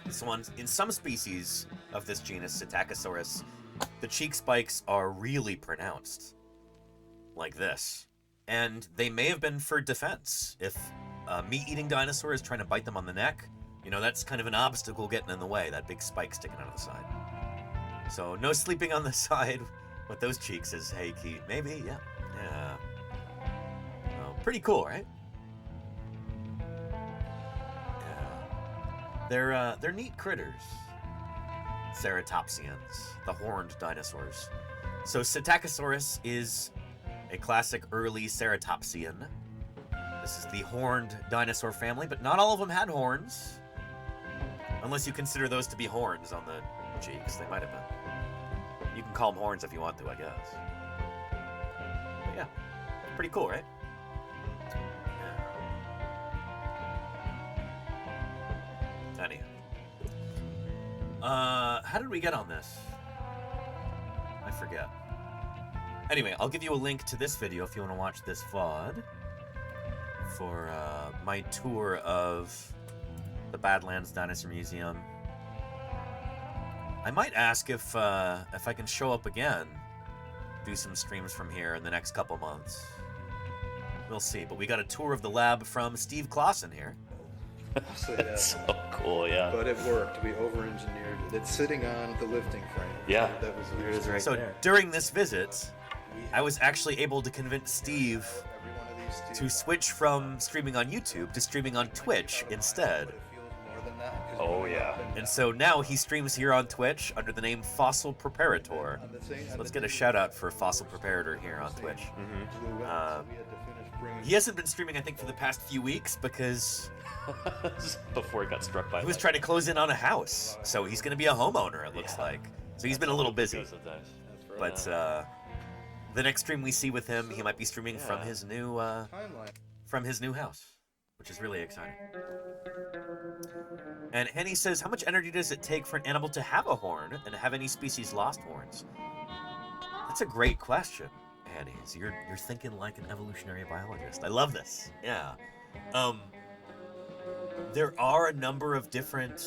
So in some species of this genus, Psittacosaurus, the cheek spikes are really pronounced. Like this. And they may have been for defense. If a meat-eating dinosaur is trying to bite them on the neck, you know, that's kind of an obstacle getting in the way, that big spike sticking out of the side. So no sleeping on the side with those cheeks is, hey, Keith, maybe, yeah. Oh, pretty cool, right? Yeah. They're neat critters. Ceratopsians, the horned dinosaurs. So Psittacosaurus is a classic early ceratopsian. This is the horned dinosaur family, but not all of them had horns. Unless you consider those to be horns on the cheeks. They might have been. You can call them horns if you want to, I guess. But yeah, pretty cool, right? Yeah. Anyhow. How did we get on this? I forget. Anyway, I'll give you a link to this video if you want to watch this VOD for my tour of the Badlands Dinosaur Museum. I might ask if I can show up again, do some streams from here in the next couple months. We'll see, but we got a tour of the lab from Steve Clausen here. That's so cool, yeah. But it worked. We over-engineered it. It's sitting on the lifting frame. Yeah, that was there it is right so there. During this visit, I was actually able to convince Steve to switch from streaming on YouTube to streaming on Twitch instead. Oh yeah. And so now he streams here on Twitch under the name Fossil Preparator. So let's get a shout out for Fossil Preparator here on Twitch. He hasn't been streaming, I think, for the past few weeks because before he got struck by he was trying to close in on a house. So he's going to be a homeowner, it looks like. So he's been a little busy. But the next stream we see with him, he might be streaming from his new house, which is really exciting. And Henny says, how much energy does it take for an animal to have a horn, and have any species lost horns? That's a great question, Henny. So you're thinking like an evolutionary biologist. I love this. Yeah. There are a number of different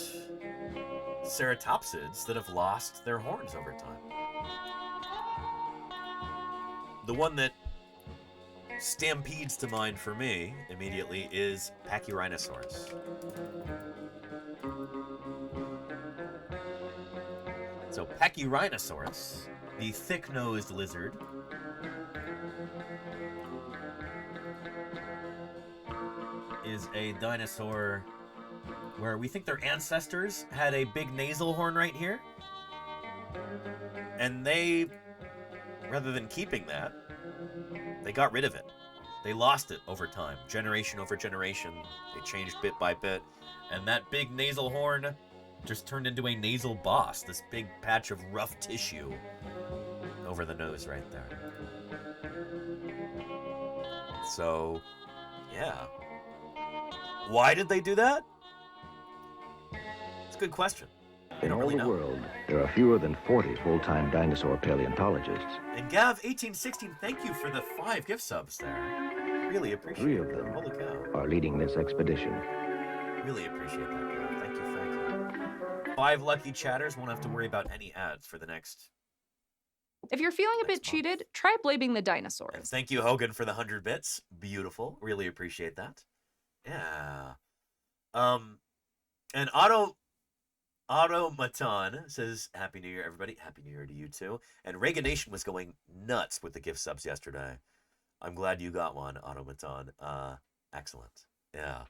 ceratopsids that have lost their horns over time. The one that stampedes to mind for me immediately is Pachyrhinosaurus. So Pachyrhinosaurus, the thick-nosed lizard, is a dinosaur where we think their ancestors had a big nasal horn right here. And they, rather than keeping that, they got rid of it. They lost it over time, generation over generation. They changed bit by bit. And that big nasal horn just turned into a nasal boss, this big patch of rough tissue over the nose right there. So, yeah. Why did they do that? It's a good question. In all the world, there are fewer than 40 full-time dinosaur paleontologists. And Gav1816, thank you for the 5 gift subs there. Really appreciate 3 it. of them Holy cow. are leading this expedition. Really appreciate that, Gav. Thank you. 5 lucky chatters won't have to worry about any ads for the next. If you're feeling a bit cheated, try blaming the dinosaurs. And thank you, Hogan, for the 100 bits. Beautiful. Really appreciate that. Yeah. And Automaton says, Happy New Year, everybody. Happy New Year to you, too. And Reaganation was going nuts with the gift subs yesterday. I'm glad you got one, Automaton. Excellent. Yeah.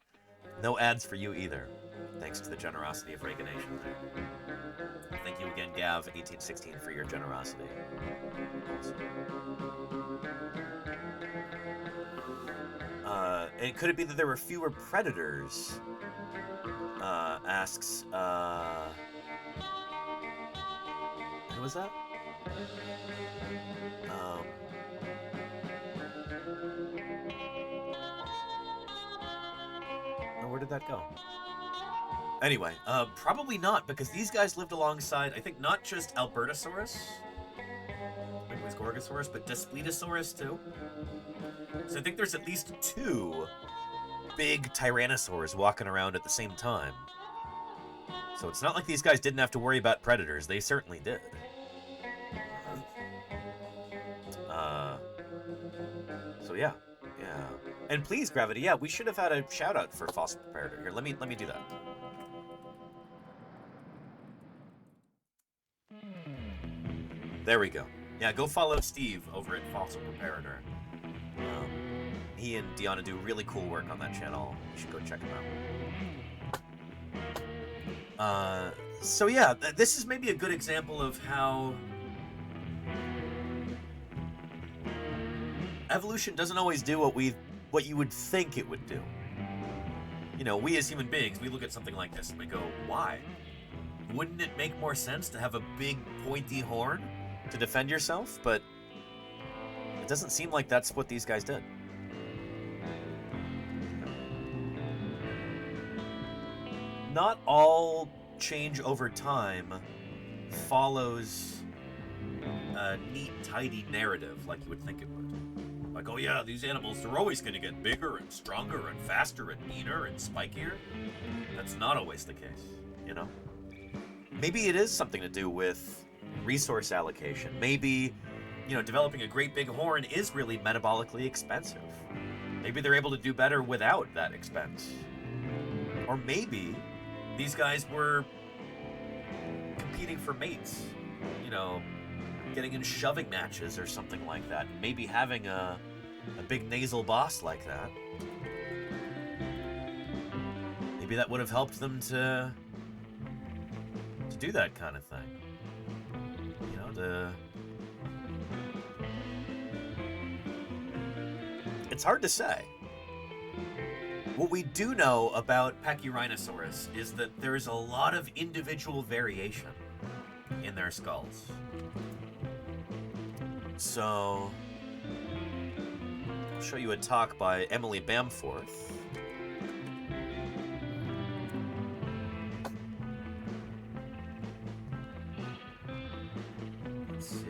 No ads for you either, thanks to the generosity of Reaganation there. Thank you again, Gav1816, for your generosity. And could it be that there were fewer predators? Asks, who was that? Where did that go? Anyway, probably not, because these guys lived alongside, I think, not just Albertosaurus, I think it was Gorgosaurus, but Daspletosaurus too. So I think there's at least 2 big tyrannosaurs walking around at the same time. So it's not like these guys didn't have to worry about predators. They certainly did. So yeah. And please, Gravity, yeah, we should have had a shout out for Fossil Preparator. Here, let me do that. There we go. Yeah, go follow Steve over at Fossil Preparator. He and Deanna do really cool work on that channel. You should go check them out. So yeah, this is maybe a good example of how evolution doesn't always do what you would think it would do. You know, we as human beings, we look at something like this and we go, why? Wouldn't it make more sense to have a big pointy horn to defend yourself? But it doesn't seem like that's what these guys did. Not all change over time follows a neat, tidy narrative like you would think it would. Like, oh yeah, these animals, they're always going to get bigger and stronger and faster and meaner and spikier. That's not always the case, you know? Maybe it is something to do with resource allocation. Maybe, you know, developing a great big horn is really metabolically expensive. Maybe they're able to do better without that expense. Or maybe these guys were competing for mates, you know, getting in shoving matches or something like that. Maybe having a big nasal boss like that. Maybe that would have helped them to do that kind of thing. You know, It's hard to say. What we do know about Pachyrhinosaurus is that there is a lot of individual variation in their skulls. So, I'll show you a talk by Emily Bamforth. Let's see.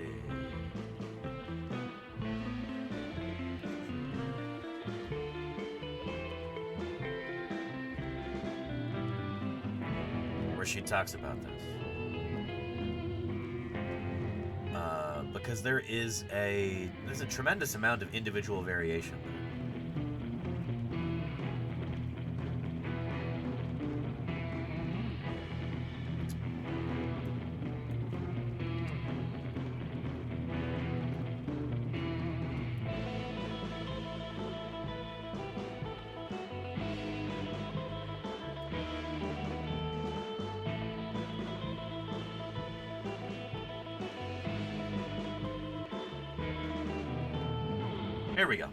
Where she talks about this. Because there's a tremendous amount of individual variation. Here we go.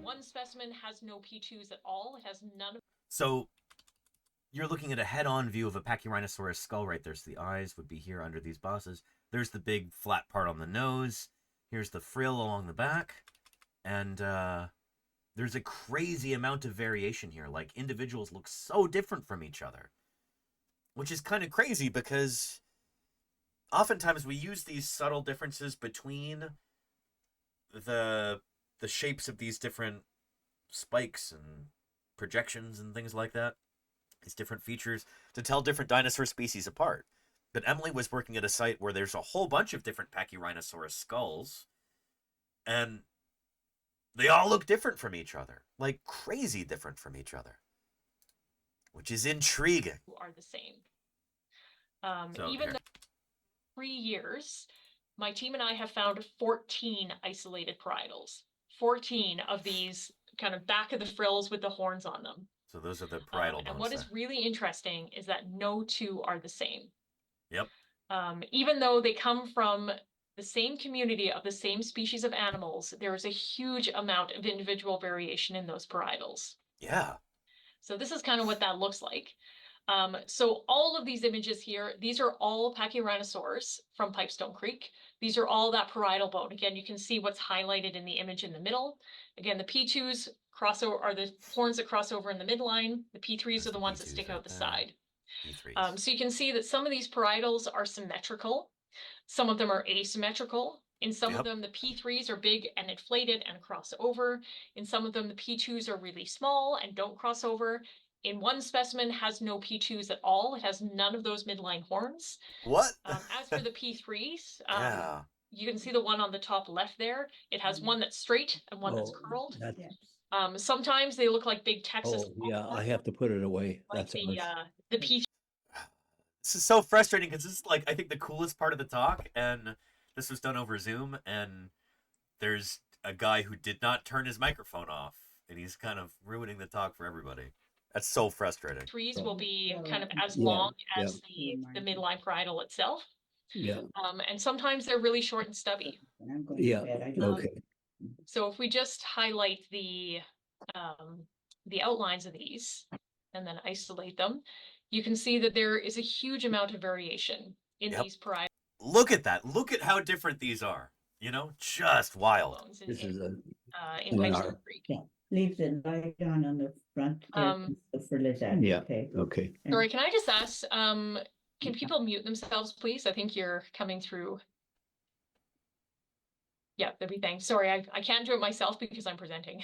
One specimen has no P2s at all. It has none of... So, you're looking at a head-on view of a Pachyrhinosaurus skull right there. So the eyes would be here under these bosses. There's the big flat part on the nose. Here's the frill along the back. And there's a crazy amount of variation here. Like, individuals look so different from each other. Which is kind of crazy because oftentimes we use these subtle differences between the shapes of these different spikes and projections and things like that, these different features, to tell different dinosaur species apart. But Emily was working at a site where there's a whole bunch of different Pachyrhinosaurus skulls, and they all look different from each other, like crazy different from each other, which is intriguing. Are the same. So Even though 3 years, my team and I have found 14 isolated parietals. 14 of these kind of back of the frills with the horns on them. So those are the parietal bones. And what is really interesting is that no two are the same. Yep. Even though they come from the same community of the same species of animals, there is a huge amount of individual variation in those parietals. Yeah. So this is kind of what that looks like. So all of these images here, these are all Pachyrhinosaurs from Pipestone Creek. These are all that parietal bone. Again, you can see what's highlighted in the image in the middle. Again, the P2s are the horns that cross over in the midline. The P3s are the ones that stick out the side. So you can see that some of these parietals are symmetrical. Some of them are asymmetrical. In some of them, the P3s are big and inflated and cross over. In some of them, the P2s are really small and don't cross over. In one specimen, has no P2s at all. It has none of those midline horns. What? As for the P3s, you can see the one on the top left there. It has one that's straight and one that's curled. Sometimes they look like big Texas. Oh, yeah, I have to put it away. That's the P. This is so frustrating because this is like, I think, the coolest part of the talk, and this was done over Zoom, and there's a guy who did not turn his microphone off, and he's kind of ruining the talk for everybody. That's so frustrating. Trees will be kind of as long as the midline parietal itself. Yeah. And sometimes they're really short and stubby. Yeah. Okay. So if we just highlight the outlines of these and then isolate them, you can see that there is a huge amount of variation in these parietals. Look at that. Look at how different these are. You know, just wild. This is a in Pipestone Creek. Leave the light on the front for Lizette. Yeah. Okay. Okay. Sorry, can I just ask, can people mute themselves, please? I think you're coming through. Yeah, that'd be thanks. Sorry, I can't do it myself because I'm presenting.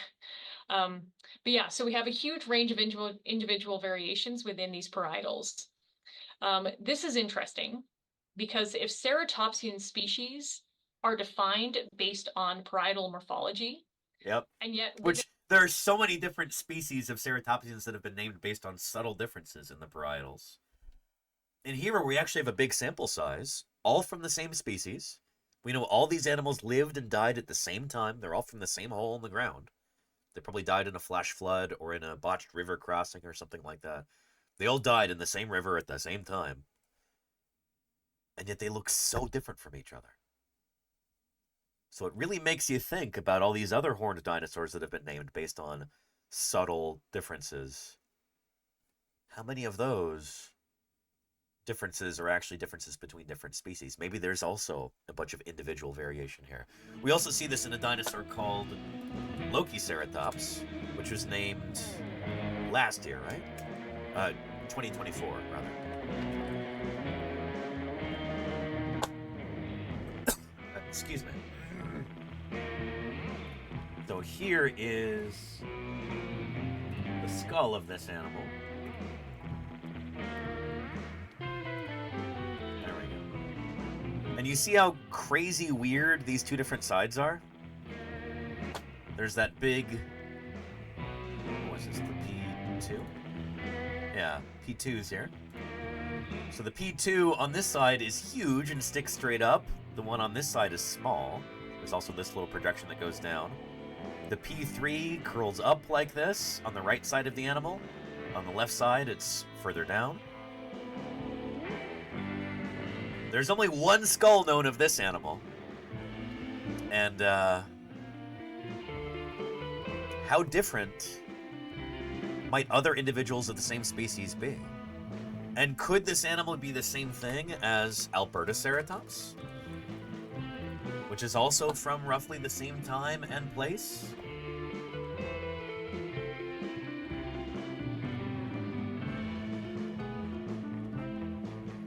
But yeah, so we have a huge range of individual variations within these parietals. This is interesting because if ceratopsian species are defined based on parietal morphology, and yet there are so many different species of ceratopsians that have been named based on subtle differences in the parietals. And here we actually have a big sample size, all from the same species. We know all these animals lived and died at the same time. They're all from the same hole in the ground. They probably died in a flash flood or in a botched river crossing or something like that. They all died in the same river at the same time. And yet they look so different from each other. So it really makes you think about all these other horned dinosaurs that have been named based on subtle differences. How many of those differences are actually differences between different species? Maybe there's also a bunch of individual variation here. We also see this in a dinosaur called Lokiceratops, which was named last year, right? 2024, rather. Excuse me. So here is the skull of this animal. There we go. And you see how crazy weird these two different sides are? There's that big... What is this, the P2? Yeah, P2's here. So the P2 on this side is huge and sticks straight up. The one on this side is small. There's also this little projection that goes down. The P3 curls up like this on the right side of the animal. On the left side, it's further down. There's only one skull known of this animal. And, how different might other individuals of the same species be? And could this animal be the same thing as Albertoceratops? Which is also from roughly the same time and place?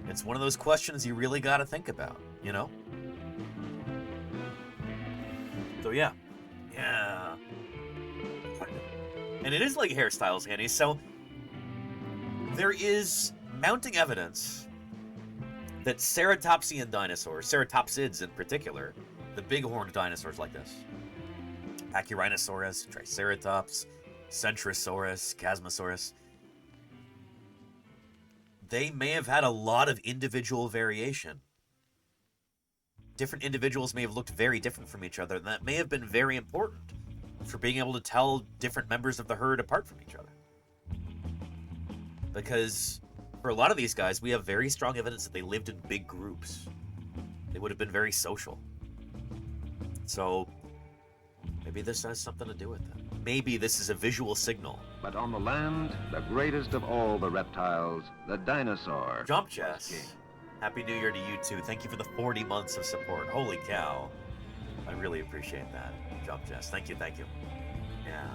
It's one of those questions you really got to think about, you know? So yeah. Yeah. And it is like hairstyles, Annie, so there is mounting evidence that ceratopsian dinosaurs, ceratopsids in particular, the big horned dinosaurs like this, Pachyrhinosaurus, Triceratops, Centrosaurus, Chasmosaurus, they may have had a lot of individual variation. Different individuals may have looked very different from each other, and that may have been very important for being able to tell different members of the herd apart from each other. Because for a lot of these guys, we have very strong evidence that they lived in big groups. They would have been very social. So maybe this has something to do with it. maybe this is a visual signal. But on the land, the greatest of all the reptiles, the dinosaur. Jump Jess. Happy New Year to you too. Thank you for the 40 months of support. Holy cow. I really appreciate that. Jump Jess. Thank you, thank you. Yeah.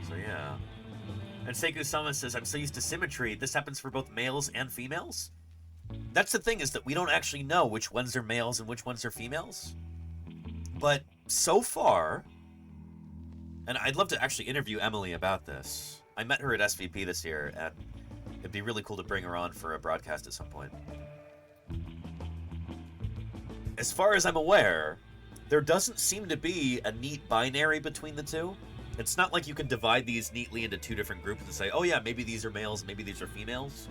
So yeah. And Seiko Sama says, I'm so used to symmetry. This happens for both males and females? That's the thing, is that we don't actually know which ones are males and which ones are females. But so far, and I'd love to actually interview Emily about this. I met her at SVP this year, and it'd be really cool to bring her on for a broadcast at some point. As far as I'm aware, there doesn't seem to be a neat binary between the two. It's not like you can divide these neatly into two different groups and say, oh yeah, maybe these are males, maybe these are females.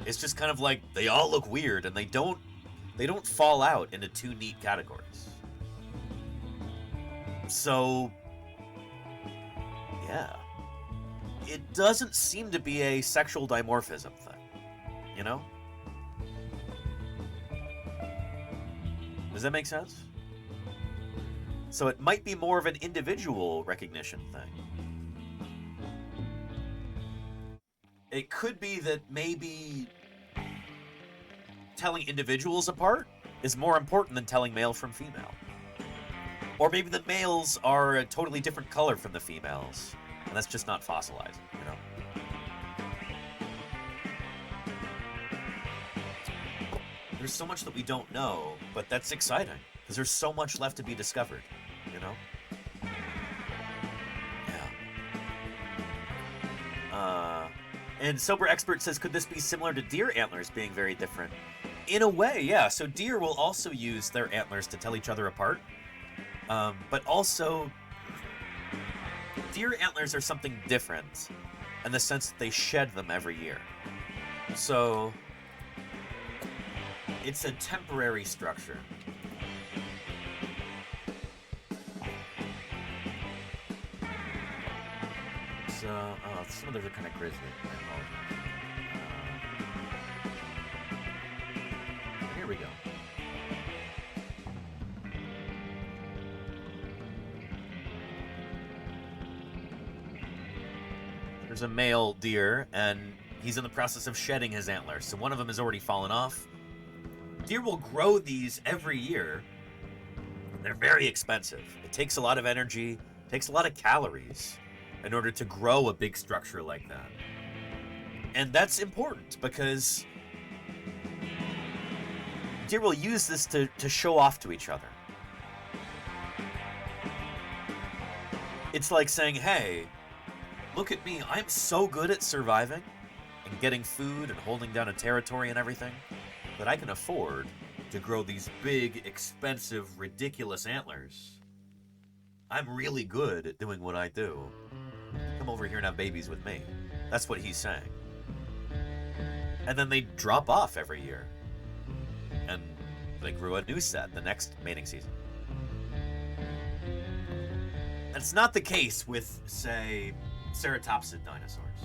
It's just kind of like, they all look weird, and they don't fall out into two neat categories. So, yeah. It doesn't seem to be a sexual dimorphism thing, you know? Does that make sense? So it might be more of an individual recognition thing. It could be that maybe telling individuals apart is more important than telling male from female. Or maybe the males are a totally different color from the females, and that's just not fossilizing, you know? There's so much that we don't know, but that's exciting, because there's so much left to be discovered, you know? Yeah. And Sober Expert says, could this be similar to deer antlers being very different? In a way, yeah. So deer will also use their antlers to tell each other apart. But also, deer antlers are something different in the sense that they shed them every year. So, it's a temporary structure. So, some of those are kind of grisly. Here we go. There's a male deer, and he's in the process of shedding his antlers. So one of them has already fallen off. Deer will grow these every year. They're very expensive. It takes a lot of energy, takes a lot of calories in order to grow a big structure like that. And that's important because deer will use this to show off to each other. It's like saying, hey, look at me, I'm so good at surviving and getting food and holding down a territory and everything that I can afford to grow these big, expensive, ridiculous antlers. I'm really good at doing what I do. Come over here and have babies with me. That's what he's saying. And then they drop off every year. And they grew a new set the next mating season. That's not the case with, say, ceratopsid dinosaurs.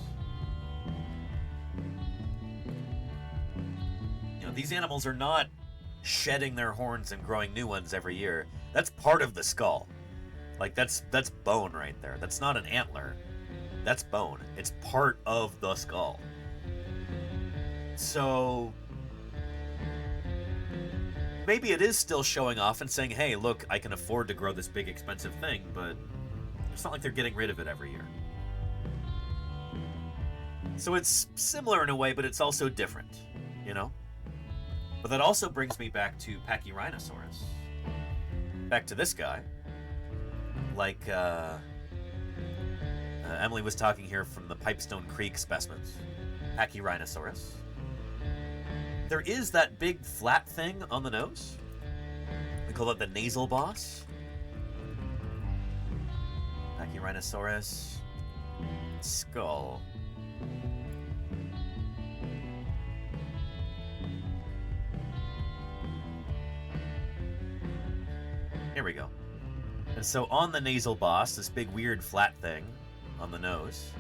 You know, these animals are not shedding their horns and growing new ones every year. That's part of the skull. Like, that's bone right there. That's not an antler. That's bone. It's part of the skull. So maybe it is still showing off and saying, hey, look, I can afford to grow this big expensive thing, but it's not like they're getting rid of it every year. So it's similar in a way, but it's also different, you know? But that also brings me back to Pachyrhinosaurus. Back to this guy. Like, Emily was talking here from the Pipestone Creek specimens. Pachyrhinosaurus. There is that big flat thing on the nose. We call it the nasal boss. Pachyrhinosaurus. Skull. Here we go. And so on the nasal boss, this big weird flat thing on the nose,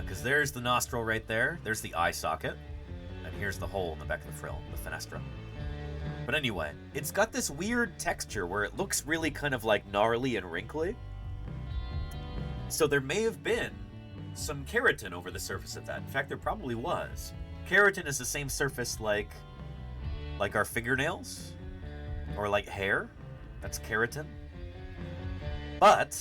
because there's the nostril right there, there's the eye socket, and here's the hole in the back of the frill, the fenestra. But anyway, it's got this weird texture where it looks really kind of like gnarly and wrinkly. So there may have been some keratin over the surface of that. In fact, there probably was. Keratin is the same surface like our fingernails or like hair. That's keratin. But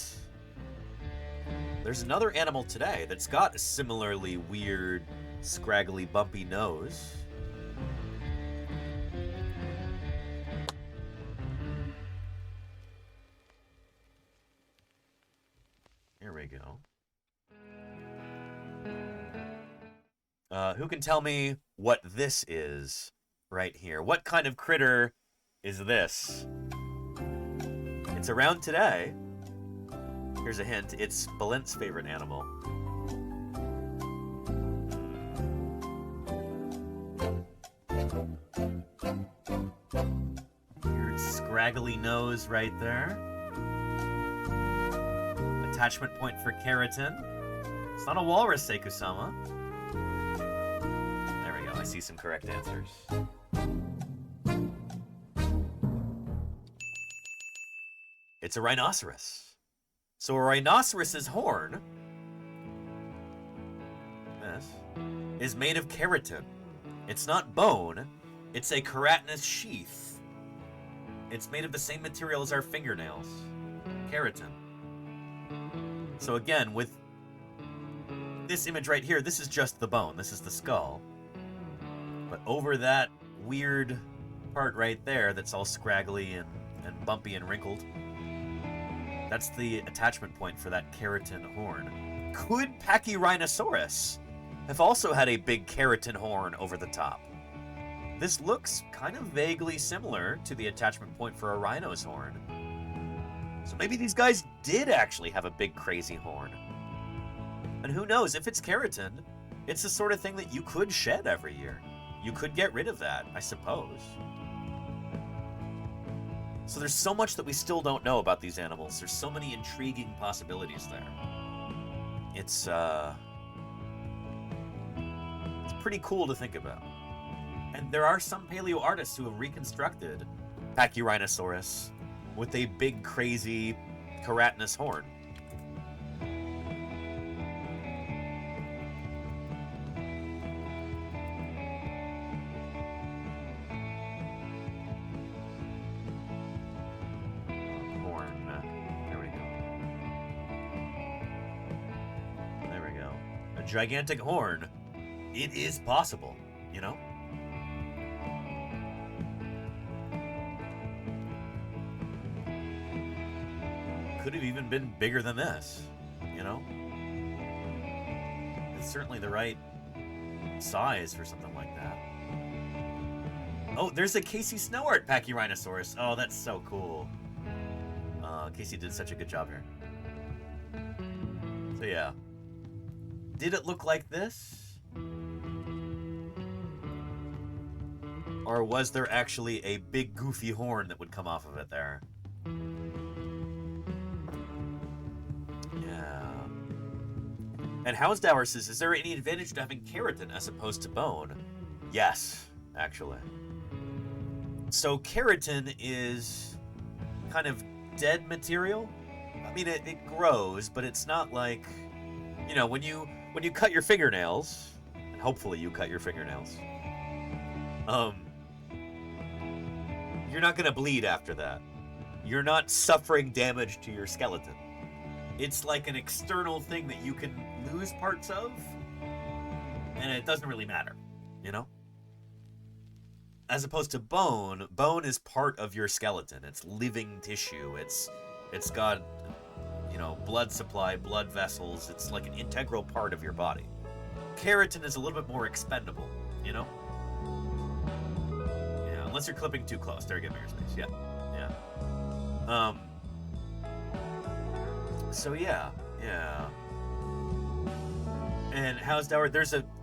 there's another animal today that's got a similarly weird, scraggly, bumpy nose. Here we go. Who can tell me what this is right here? What kind of critter is this? It's around today. Here's a hint. It's Balint's favorite animal. Weird scraggly nose right there. Attachment point for keratin. It's not a walrus, Sekusama. There we go. I see some correct answers. It's a rhinoceros. So a rhinoceros's horn, this, is made of keratin. It's not bone, it's a keratinous sheath. It's made of the same material as our fingernails, keratin. So again, with this image right here, this is just the bone, this is the skull. But over that weird part right there that's all scraggly and bumpy and wrinkled, that's the attachment point for that keratin horn. Could Pachyrhinosaurus have also had a big keratin horn over the top? This looks kind of vaguely similar to the attachment point for a rhino's horn. So maybe these guys did actually have a big crazy horn. And who knows, if it's keratin, it's the sort of thing that you could shed every year. You could get rid of that, I suppose. So there's so much that we still don't know about these animals. There's so many intriguing possibilities there. It's pretty cool to think about. And there are some paleo artists who have reconstructed Pachyrhinosaurus with a big, crazy, keratinous horn. Gigantic horn. It is possible, you know? Could have even been bigger than this, you know? It's certainly the right size for something like that. Oh, there's a Casey Snowart Pachyrhinosaurus. Oh, that's so cool. Casey did such a good job here. So yeah. Did it look like this? Or was there actually a big goofy horn that would come off of it there? Yeah. And Hausdauer says, is there any advantage to having keratin as opposed to bone? Yes, actually. So keratin is kind of dead material. I mean, it grows, but it's not like, you know, when you cut your fingernails, and hopefully you cut your fingernails, you're not gonna bleed after that. You're not suffering damage to your skeleton. It's like an external thing that you can lose parts of, and it doesn't really matter, you know? As opposed to bone, bone is part of your skeleton. It's living tissue. It's got, you know, blood supply, blood vessels. It's like an integral part of your body. Keratin is a little bit more expendable, you know? Yeah, unless you're clipping too close. There, get bigger space. Yeah, yeah. So yeah. And Hausdauer,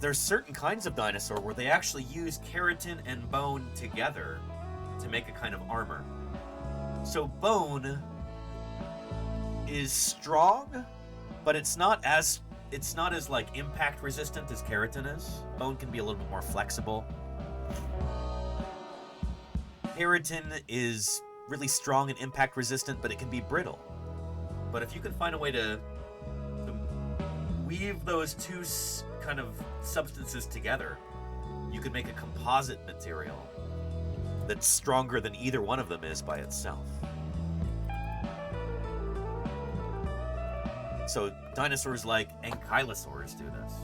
there's certain kinds of dinosaur where they actually use keratin and bone together to make a kind of armor. So bone is strong, but it's not as like impact resistant as keratin is. Bone can be a little bit more flexible. keratin is really strong and impact resistant, but it can be brittle. But if you can find a way to weave those two kind of substances together, you could make a composite material that's stronger than either one of them is by itself. So dinosaurs like ankylosaurs do this.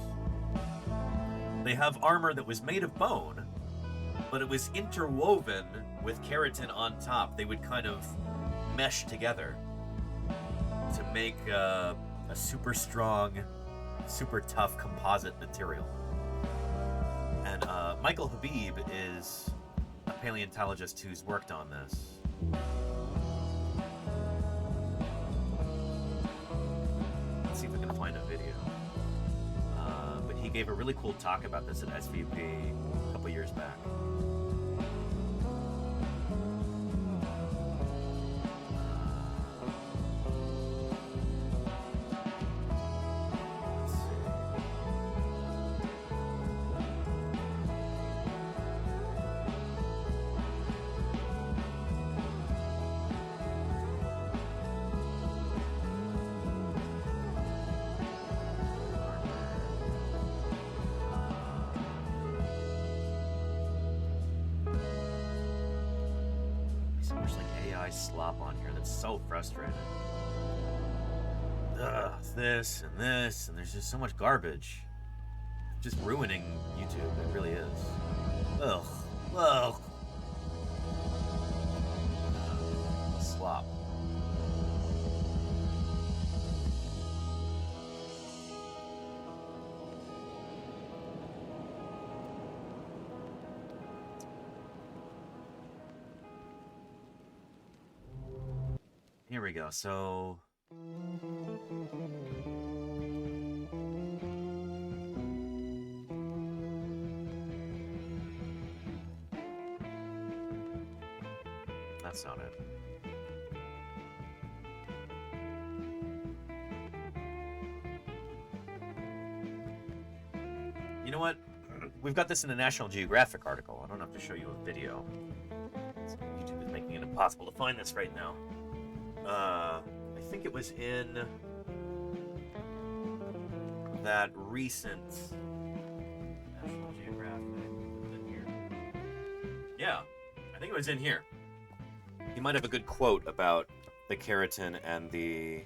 They have armor that was made of bone, but it was interwoven with keratin on top. They would kind of mesh together to make a super strong, super tough composite material. And Michael Habib is a paleontologist who's worked on this. Let's see if we can find a video. But he gave a really cool talk about this at SVP a couple years back. So much like AI slop on here that's so frustrating. Ugh, this, and there's just so much garbage. Just ruining YouTube, it really is. Ugh, ugh. Slop. Here we go, so... That's not it. You know what? We've got this in a National Geographic article. I don't have to show you a video. YouTube is making it impossible to find this right now. I think it was in that recent National Geographic. Was it in here? Yeah, I think it was in here. He might have a good quote about the keratin and the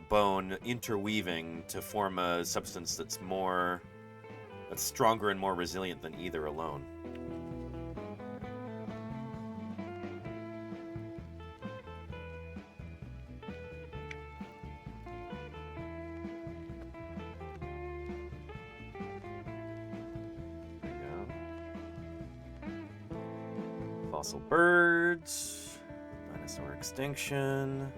bone interweaving to form a substance that's stronger and more resilient than either alone. Fossil birds, dinosaur extinction.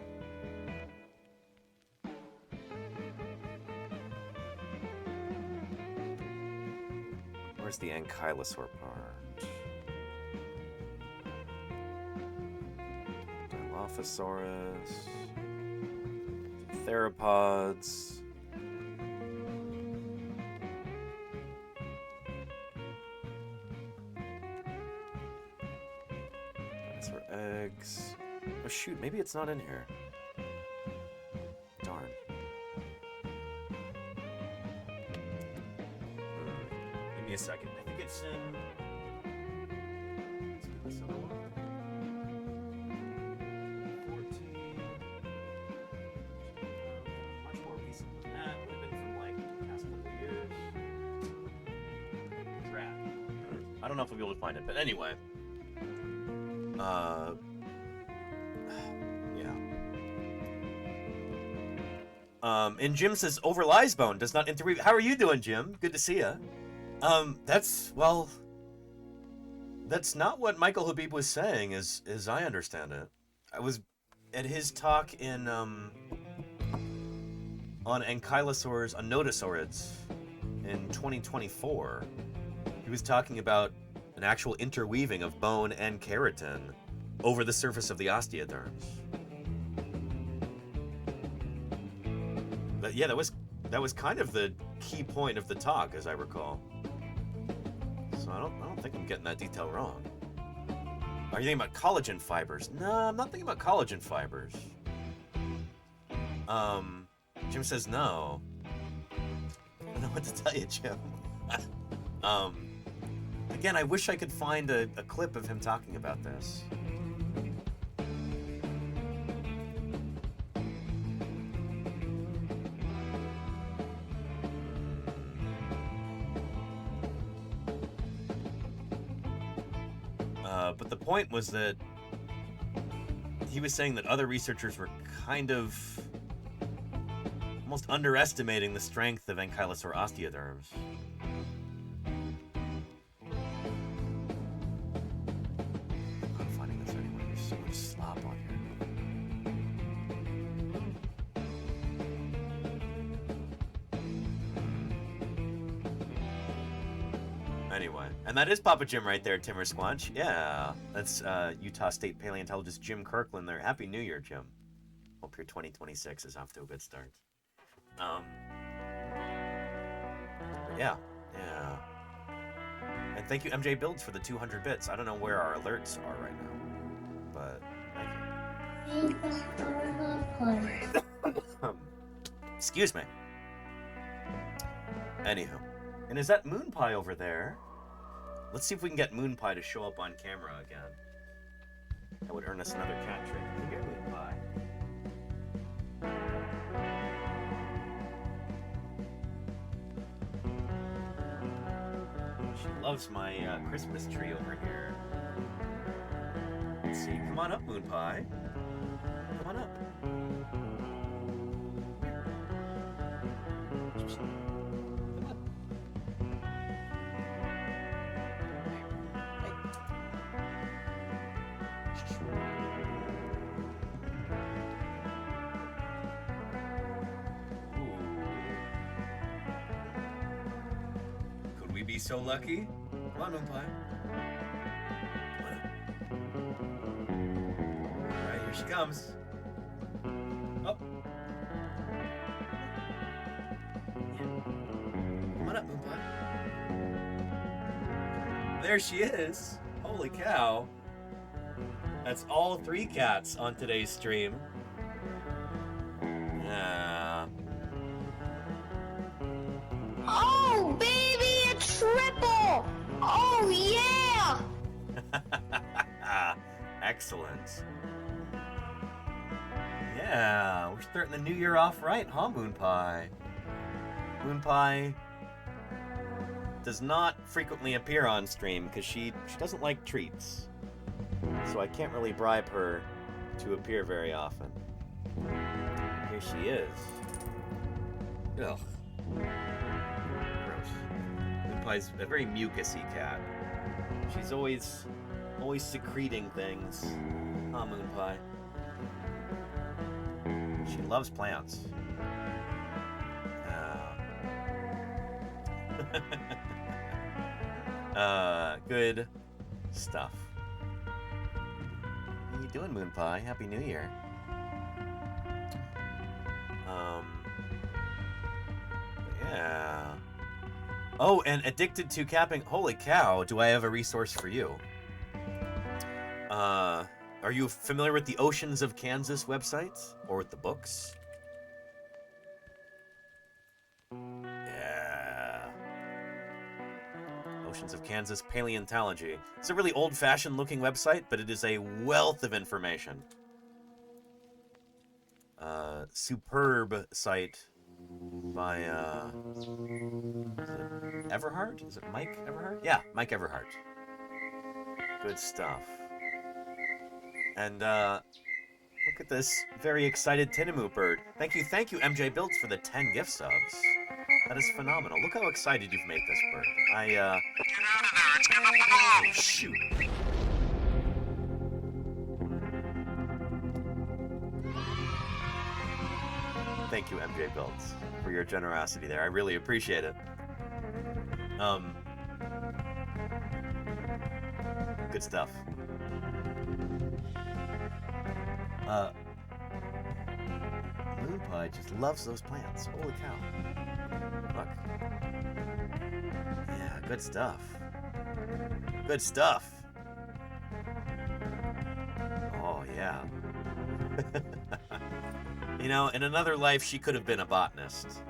Where's the ankylosaur part? Dilophosaurus, theropods. Dinosaur eggs. Oh shoot, maybe it's not in here. Darn. Give me a second. I think it's in... Let's get this other one. 14. Much more recent than that. Would have been from like the past couple of years. Draft. I don't know if we'll be able to find it, but anyway. Yeah. And Jim says, overlies bone does not interweave. How are you doing, Jim? Good to see you. That's not what Michael Habib was saying, as I understand it. I was at his talk in, on ankylosaurs, on nodosaurids in 2024. He was talking about an actual interweaving of bone and keratin over the surface of the osteoderms. But yeah, that was kind of the key point of the talk, as I recall. So I don't think I'm getting that detail wrong. Are you thinking about collagen fibers? No, I'm not thinking about collagen fibers. Jim says no. I don't know what to tell you, Jim. Again, I wish I could find a clip of him talking about this. But the point was that he was saying that other researchers were kind of almost underestimating the strength of ankylosaur osteoderms. I'm not finding this anywhere. There's so much slop on here. Anyway, and that is Papa Jim right there, Timmer Squanch. Yeah, that's Utah State paleontologist Jim Kirkland there. Happy New Year, Jim. Hope your 2026 is off to a good start. Yeah. And thank you, MJ Builds, for the 200 bits. I don't know where our alerts are right now, but thank you. Excuse me. Anywho. And is that Moon Pie over there? Let's see if we can get Moon Pie to show up on camera again. That would earn us another cat trick. Come here, Moon Pie. She loves my Christmas tree over here. Let's see. Come on up, Moon Pie. Come on up. Could we be so lucky? Come on, Moon Pie. Come on up. Alright, here she comes. Up. Come on up, Moon Pie. There she is. Holy cow. That's all 3 cats on today's stream. Yeah. Oh, baby, a triple! Oh, yeah! Excellent. Yeah, we're starting the new year off right, huh, Moon Pie? Moon Pie does not frequently appear on stream because she doesn't like treats. So I can't really bribe her to appear very often. Here she is. Ugh. Gross. Moon Pie's a very mucusy cat. She's always secreting things. Huh, Moon Pie? She loves plants. Good stuff. How you doing, Moon Pie? Happy New Year. Yeah. Oh, and addicted to capping. Holy cow, do I have a resource for you? Are you familiar with the Oceans of Kansas website? Or with the books? Yeah. Oceans of Kansas Paleontology. It's a really old-fashioned looking website, but it is a wealth of information. Superb site by, is it Everhart? Is it Mike Everhart? Yeah, Mike Everhart. Good stuff. And, look at this very excited Tinamou bird. Thank you, MJ Builds, for the 10 gift subs. That is phenomenal. Look how excited you've made this bird. Get out of there, it's gonna blow! Oh, shoot. Thank you, MJ Builds, for your generosity there. I really appreciate it. Good stuff. Moon Pie just loves those plants. Holy cow. Look. Yeah, good stuff. Good stuff. Oh, yeah. You know, in another life, she could have been a botanist.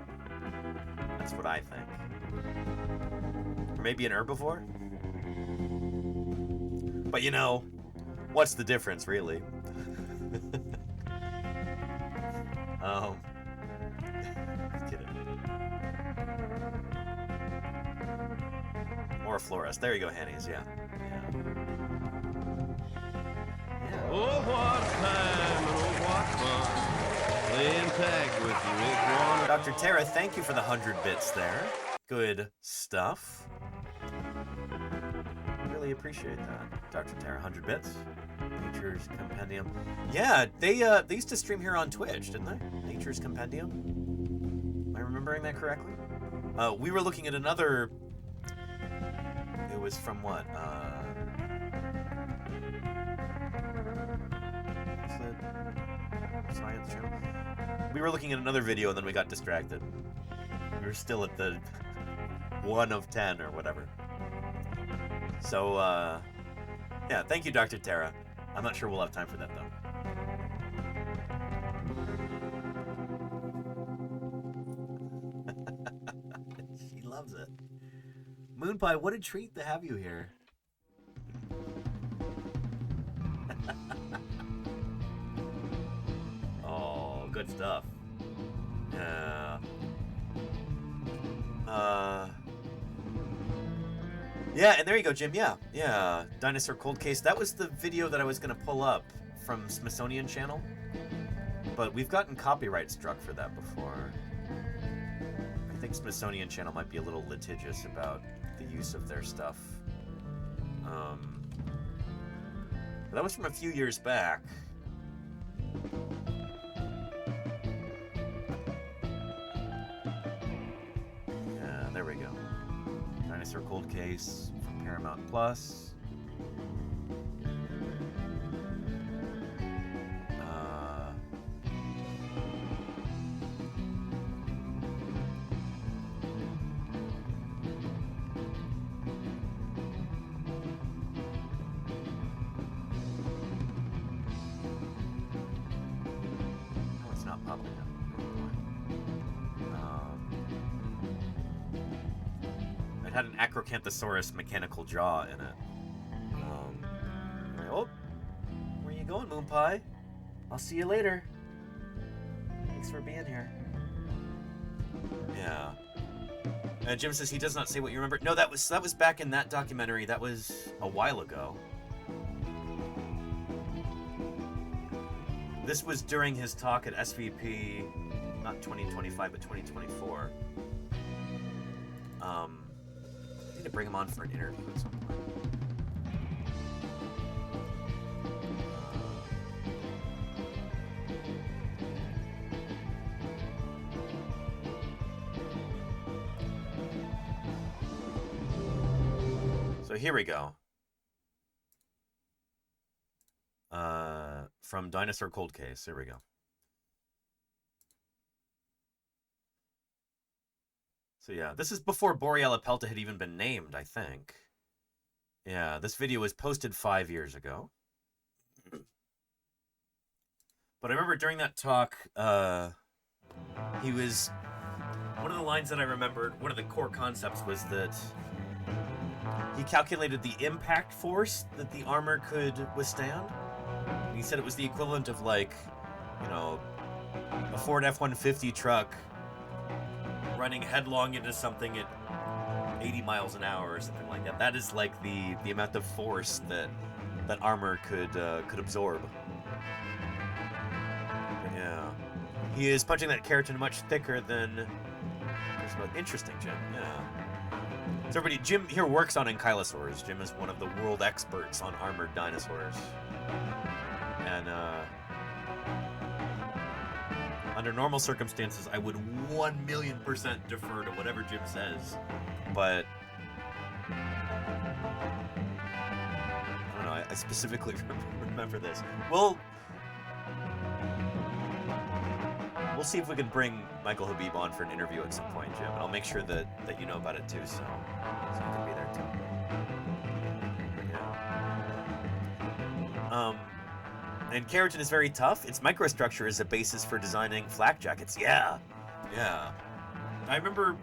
That's what I think. Or maybe an herbivore? But you know, what's the difference, really? Kidding. Or a florist. There you go, Hannies, yeah. Oh, what time and oh, what fun playing tag with you, iguana. Dr. Tara, thank you for the 100 bits there. Good stuff. Really appreciate that, Dr. Tara. 100 bits. Nature's Compendium. Yeah, they used to stream here on Twitch, didn't they? Nature's Compendium. Am I remembering that correctly? We were looking at another. It was from what? Science Channel. We were looking at another video and then we got distracted. We were still at the 1 of 10 or whatever. So, yeah, thank you, Dr. Tara. I'm not sure we'll have time for that, though. She loves it. Moonpie, what a treat to have you here. Oh, good stuff. Yeah. Yeah, and there you go, Jim. Yeah. Dinosaur Cold Case. That was the video that I was going to pull up from Smithsonian Channel. But we've gotten copyright struck for that before. I think Smithsonian Channel might be a little litigious about the use of their stuff. But that was from a few years back. Yeah, there we go. Dinosaur Cold Case from Paramount Plus. No, it's not popping up. It had an Acrocanthosaurus mechanical jaw in it. Oh, where you going, Moonpie? I'll see you later. Thanks for being here. Yeah. Jim says he does not say what you remember. No, that was back in that documentary. That was a while ago. This was during his talk at SVP, not 2025, but 2024. I need to bring him on for an interview at some point. So here we go. From Dinosaur Cold Case. Here we go. So yeah, this is before Borealia pelta had even been named, I think. Yeah, this video was posted 5 years ago. But I remember during that talk, he was... One of the lines that I remembered, one of the core concepts was that he calculated the impact force that the armor could withstand. And he said it was the equivalent of, like, you know, a Ford F-150 truck running headlong into something at 80 miles an hour or something like that. That is like the amount of force that armor could absorb. Yeah, he is punching that keratin much thicker than. Interesting, Jim. Yeah. So everybody, Jim here works on ankylosaurs. Jim is one of the world experts on armored dinosaurs, and under normal circumstances, I would 1,000,000% defer to whatever Jim says, but I don't know, I specifically remember this. We'll see if we can bring Michael Habib on for an interview at some point, Jim, and I'll make sure that you know about it too, so you can be there too. And keratin is very tough. Its microstructure is a basis for designing flak jackets. Yeah. I remember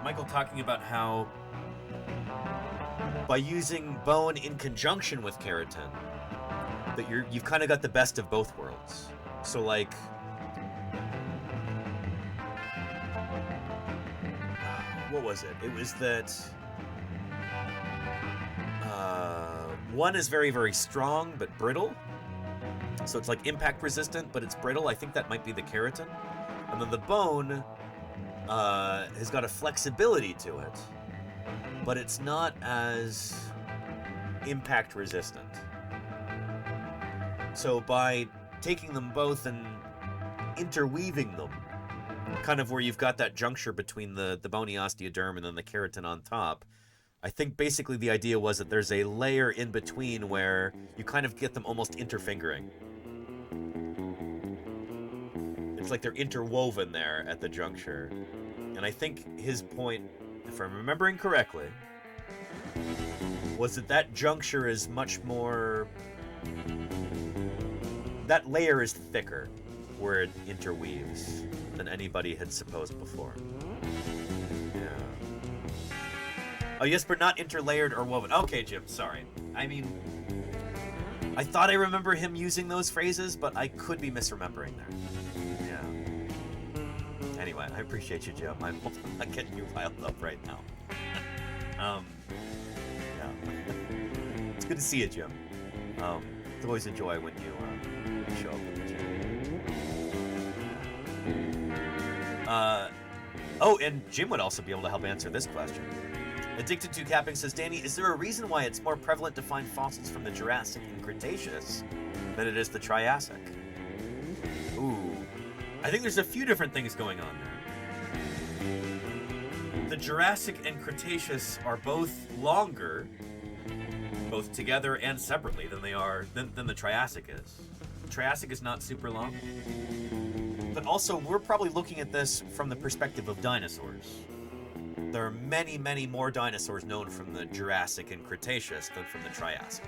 Michael talking about how by using bone in conjunction with keratin, that you've kind of got the best of both worlds. So like, what was it? It was that one is very, very strong but brittle. So it's like impact resistant, but it's brittle. I think that might be the keratin. And then the bone has got a flexibility to it, but it's not as impact resistant. So by taking them both and interweaving them, kind of where you've got that juncture between the bony osteoderm and then the keratin on top, I think basically the idea was that there's a layer in between where you kind of get them almost interfingering. It's like they're interwoven there at the juncture. And I think his point, if I'm remembering correctly, was that juncture is much more... That layer is thicker where it interweaves than anybody had supposed before. Oh, yes, but not interlayered or woven. Okay, Jim, sorry. I mean, I thought I remember him using those phrases, but I could be misremembering there. Yeah. Anyway, I appreciate you, Jim. I'm not getting you riled up right now. Yeah. It's good to see you, Jim. It's always a joy when you show up in the gym. Oh, and Jim would also be able to help answer this question. Addicted to Capping says, Danny, is there a reason why it's more prevalent to find fossils from the Jurassic and Cretaceous than it is the Triassic? Ooh. I think there's a few different things going on there. The Jurassic and Cretaceous are both longer, both together and separately, than the Triassic is. The Triassic is not super long. But also, we're probably looking at this from the perspective of dinosaurs. There are many, many more dinosaurs known from the Jurassic and Cretaceous than from the Triassic.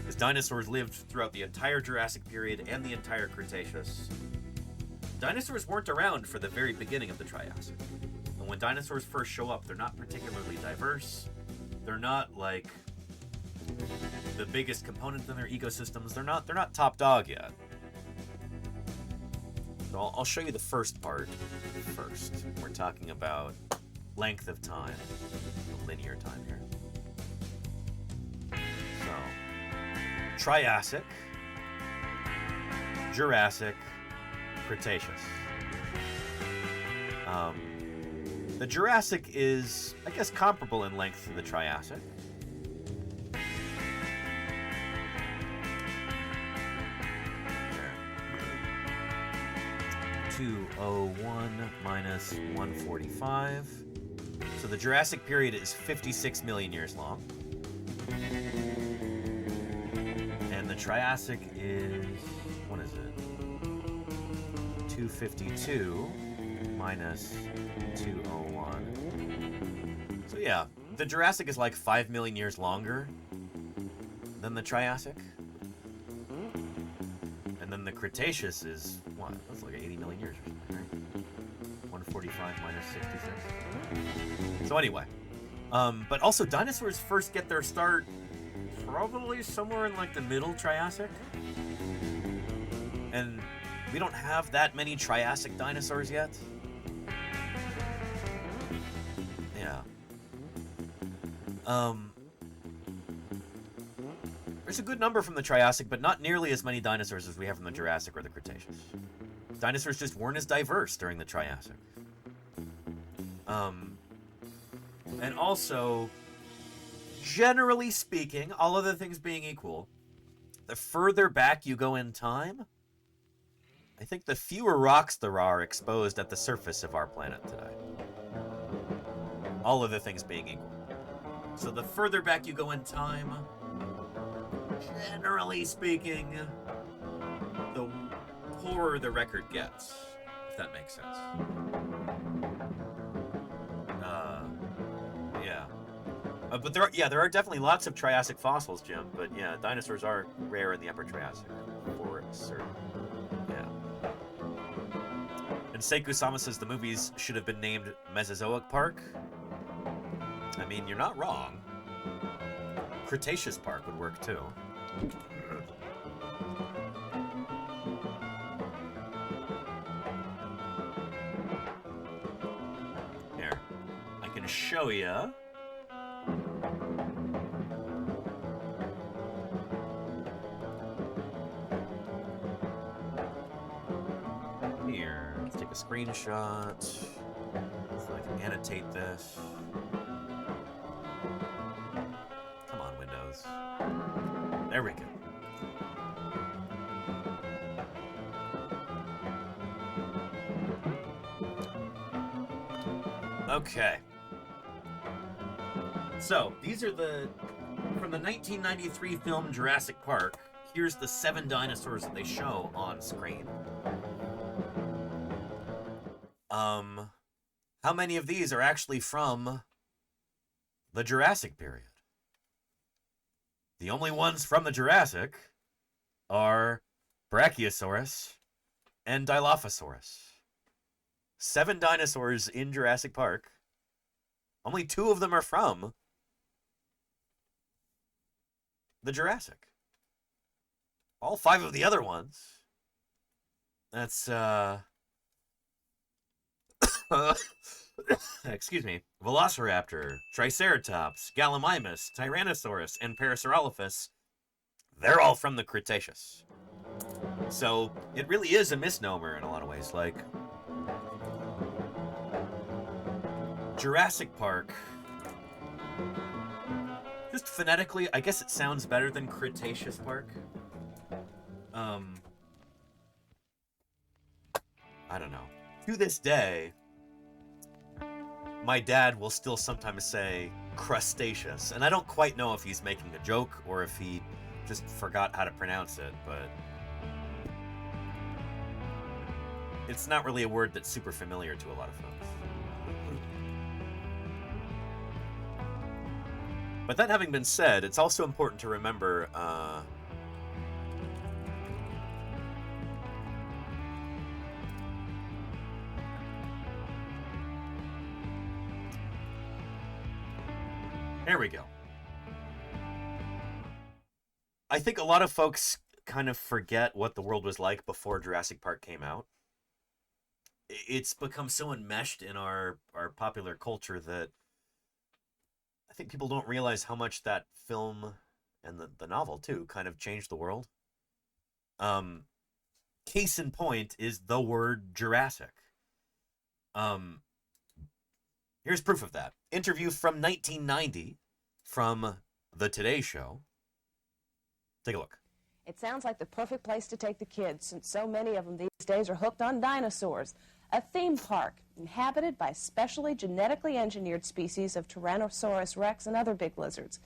As dinosaurs lived throughout the entire Jurassic period and the entire Cretaceous, dinosaurs weren't around for the very beginning of the Triassic. And when dinosaurs first show up, they're not particularly diverse. They're not like the biggest component in their ecosystems. They're not top dog yet. So I'll show you the first part first. We're talking about length of time, linear time here. So, Triassic, Jurassic, Cretaceous. The Jurassic is, I guess, comparable in length to the Triassic. 201 minus 145. So the Jurassic period is 56 million years long. And the Triassic is, what is it? 252 minus 201. So yeah, the Jurassic is like 5 million years longer than the Triassic. And then the Cretaceous is, what? That's like 80 million years or something, right? 145 minus 66. So anyway, but also dinosaurs first get their start probably somewhere in like the middle Triassic. And we don't have that many Triassic dinosaurs yet. Yeah. There's a good number from the Triassic, but not nearly as many dinosaurs as we have from the Jurassic or the Cretaceous. Dinosaurs just weren't as diverse during the Triassic. And also, generally speaking, all other things being equal, the further back you go in time, I think the fewer rocks there are exposed at the surface of our planet today. All other things being equal. So the further back you go in time, generally speaking, the poorer the record gets, if that makes sense. Yeah. But there are definitely lots of Triassic fossils, Jim. But yeah, dinosaurs are rare in the Upper Triassic, for certain. Yeah. And Seiko Sama says the movies should have been named Mesozoic Park. I mean, you're not wrong. Cretaceous Park would work too. Here, I can show you. Here, let's take a screenshot so I can annotate this. Come on, Windows. There we go. Okay. So, these are from the 1993 film Jurassic Park. Here's the 7 dinosaurs that they show on screen. How many of these are actually from the Jurassic period? The only ones from the Jurassic are Brachiosaurus and Dilophosaurus. 7 dinosaurs in Jurassic Park. Only 2 of them are from the Jurassic. All 5 of the other ones. That's, excuse me, Velociraptor, Triceratops, Gallimimus, Tyrannosaurus, and Parasaurolophus, they're all from the Cretaceous. So it really is a misnomer in a lot of ways. Like, Jurassic Park, just phonetically, I guess it sounds better than Cretaceous Park. I don't know. To this day, my dad will still sometimes say crustaceous, and I don't quite know if he's making a joke or if he just forgot how to pronounce it, but it's not really a word that's super familiar to a lot of folks. But that having been said, it's also important to remember there we go. I think a lot of folks kind of forget what the world was like before Jurassic Park came out. It's become so enmeshed in our popular culture that I think people don't realize how much that film and the novel too kind of changed the world. Case in point is the word Jurassic. Here's proof of that. Interview from 1990 from The Today Show. Take a look. It sounds like the perfect place to take the kids, since so many of them these days are hooked on dinosaurs. A theme park inhabited by specially genetically engineered species of Tyrannosaurus rex and other big lizards.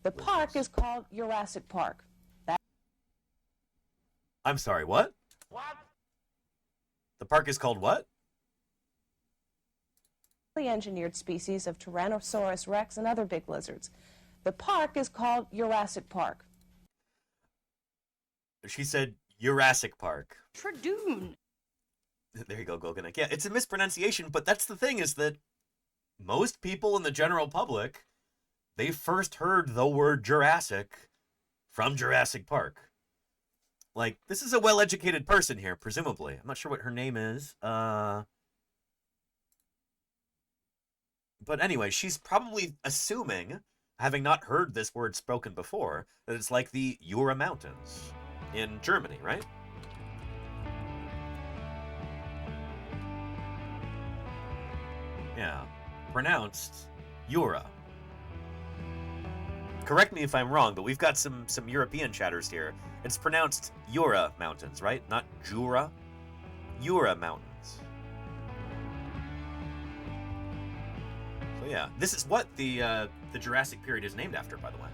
The park is called Jurassic Park. I'm sorry, what? What? The park is called what? Engineered species of Tyrannosaurus rex and other big lizards. The park is called Jurassic Park. She said Jurassic Park. Tradoon. There you go, Golganek. Yeah, it's a mispronunciation, but that's the thing, is that most people in the general public, they first heard the word Jurassic from Jurassic Park. Like, this is a well-educated person here, presumably. I'm not sure what her name is. But anyway, she's probably assuming, having not heard this word spoken before, that it's like the Jura Mountains in Germany, right? Yeah, pronounced Jura. Correct me if I'm wrong, but we've got some European chatters here. It's pronounced Jura Mountains, right? Not Jura. Jura Mountains. So yeah, this is what the Jurassic period is named after, by the way.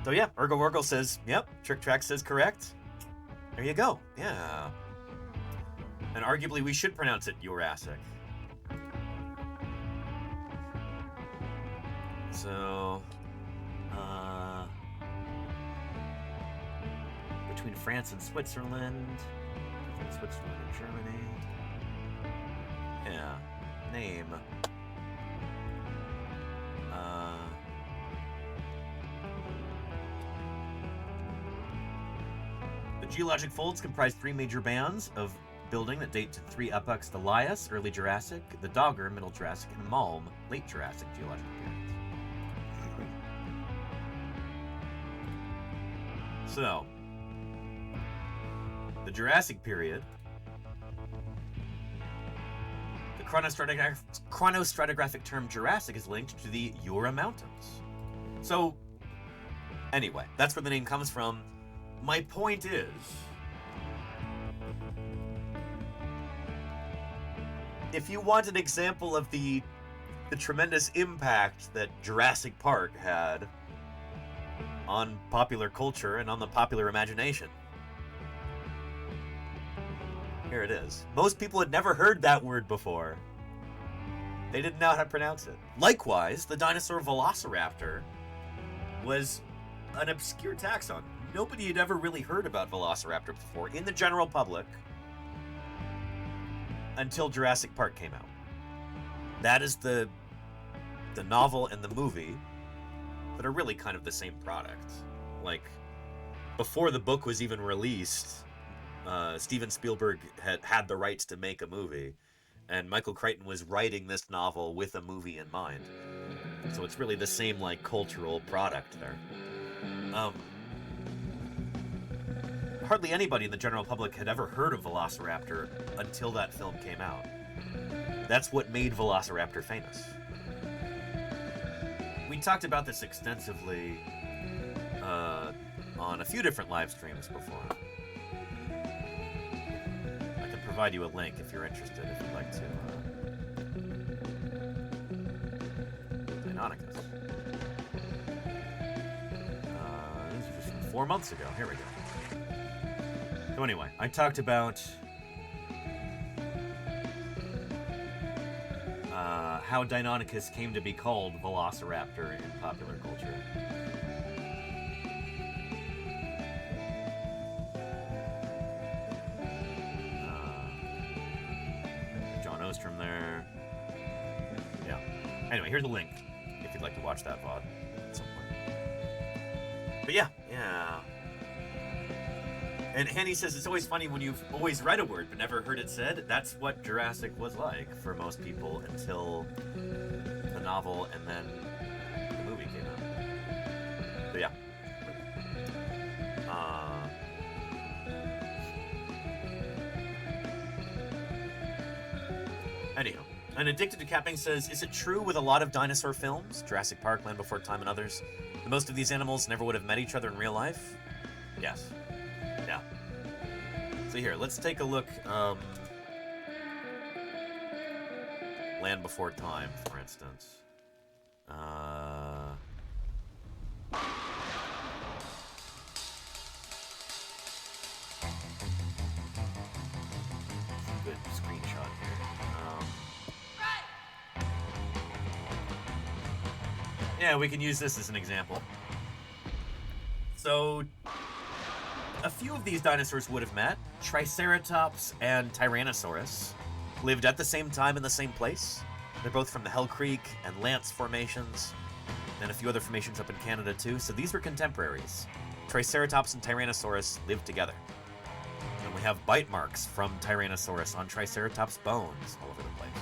So yeah, Ergo Wargle says, yep, Trick Track says correct. There you go, yeah. And arguably we should pronounce it Jurassic. So, between France and Switzerland, between Switzerland and Germany. Yeah, name. The geologic folds comprise three major bands of building that date to three epochs: the Lias, early Jurassic; the Dogger, middle Jurassic; and Malm, late Jurassic geological periods. So, the Jurassic period, the chronostratigraphic term Jurassic is linked to the Jura Mountains. So, anyway, that's where the name comes from. My point is, if you want an example of the tremendous impact that Jurassic Park had on popular culture and on the popular imagination, here it is. Most people had never heard that word before. They didn't know how to pronounce it. Likewise, the dinosaur Velociraptor was an obscure taxon. Nobody had ever really heard about Velociraptor before in the general public until Jurassic Park came out. That is the novel and the movie that are really kind of the same product. Like, before the book was even released, Steven Spielberg had the rights to make a movie, and Michael Crichton was writing this novel with a movie in mind. So it's really the same, like, cultural product there. Hardly anybody in the general public had ever heard of Velociraptor until that film came out. That's what made Velociraptor famous. We talked about this extensively on a few different live streams before. I can provide you a link if you're interested, if you'd like to. Deinonychus. This is just 4 months ago. Here we go. So anyway, I talked about how Deinonychus came to be called Velociraptor in popular culture. John Ostrom there. Yeah. Anyway, here's a link if you'd like to watch that VOD at some point. But yeah. And Hanny says it's always funny when you've always read a word but never heard it said. That's what Jurassic was like for most people until the novel and then the movie came out. But yeah. Anyhow, an Addicted to Capping says, is it true with a lot of dinosaur films, Jurassic Park, Land Before Time, and others, that most of these animals never would have met each other in real life? Yes. Yeah. So here, let's take a look. Land Before Time, for instance. Good screenshot here. Yeah, we can use this as an example. So, a few of these dinosaurs would have met. Triceratops and Tyrannosaurus lived at the same time in the same place. They're both from the Hell Creek and Lance formations, and a few other formations up in Canada too. So these were contemporaries. Triceratops and Tyrannosaurus lived together. And we have bite marks from Tyrannosaurus on Triceratops bones all over the place.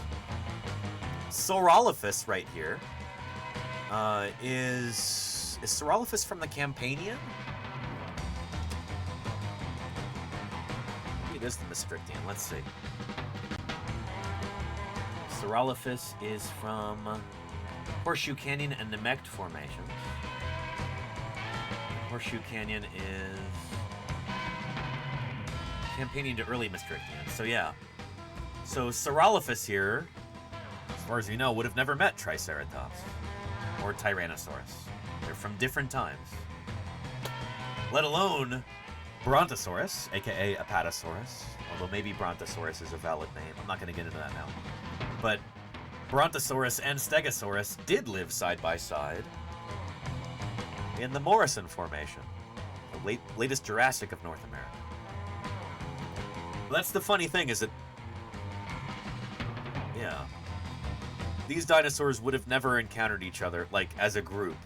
Saurolophus right here is Saurolophus from the Campanian? It is the Maastrichtian. Let's see. Saurolophus is from Horseshoe Canyon and Nemegt formations. Horseshoe Canyon is Campanian to early Maastrichtian. So yeah. So Saurolophus here, as far as we know, would have never met Triceratops or Tyrannosaurus. They're from different times. Let alone Brontosaurus, aka Apatosaurus, although maybe Brontosaurus is a valid name. I'm not going to get into that now. But Brontosaurus and Stegosaurus did live side by side in the Morrison Formation, the latest Jurassic of North America. That's the funny thing, is that, yeah, these dinosaurs would have never encountered each other, like, as a group.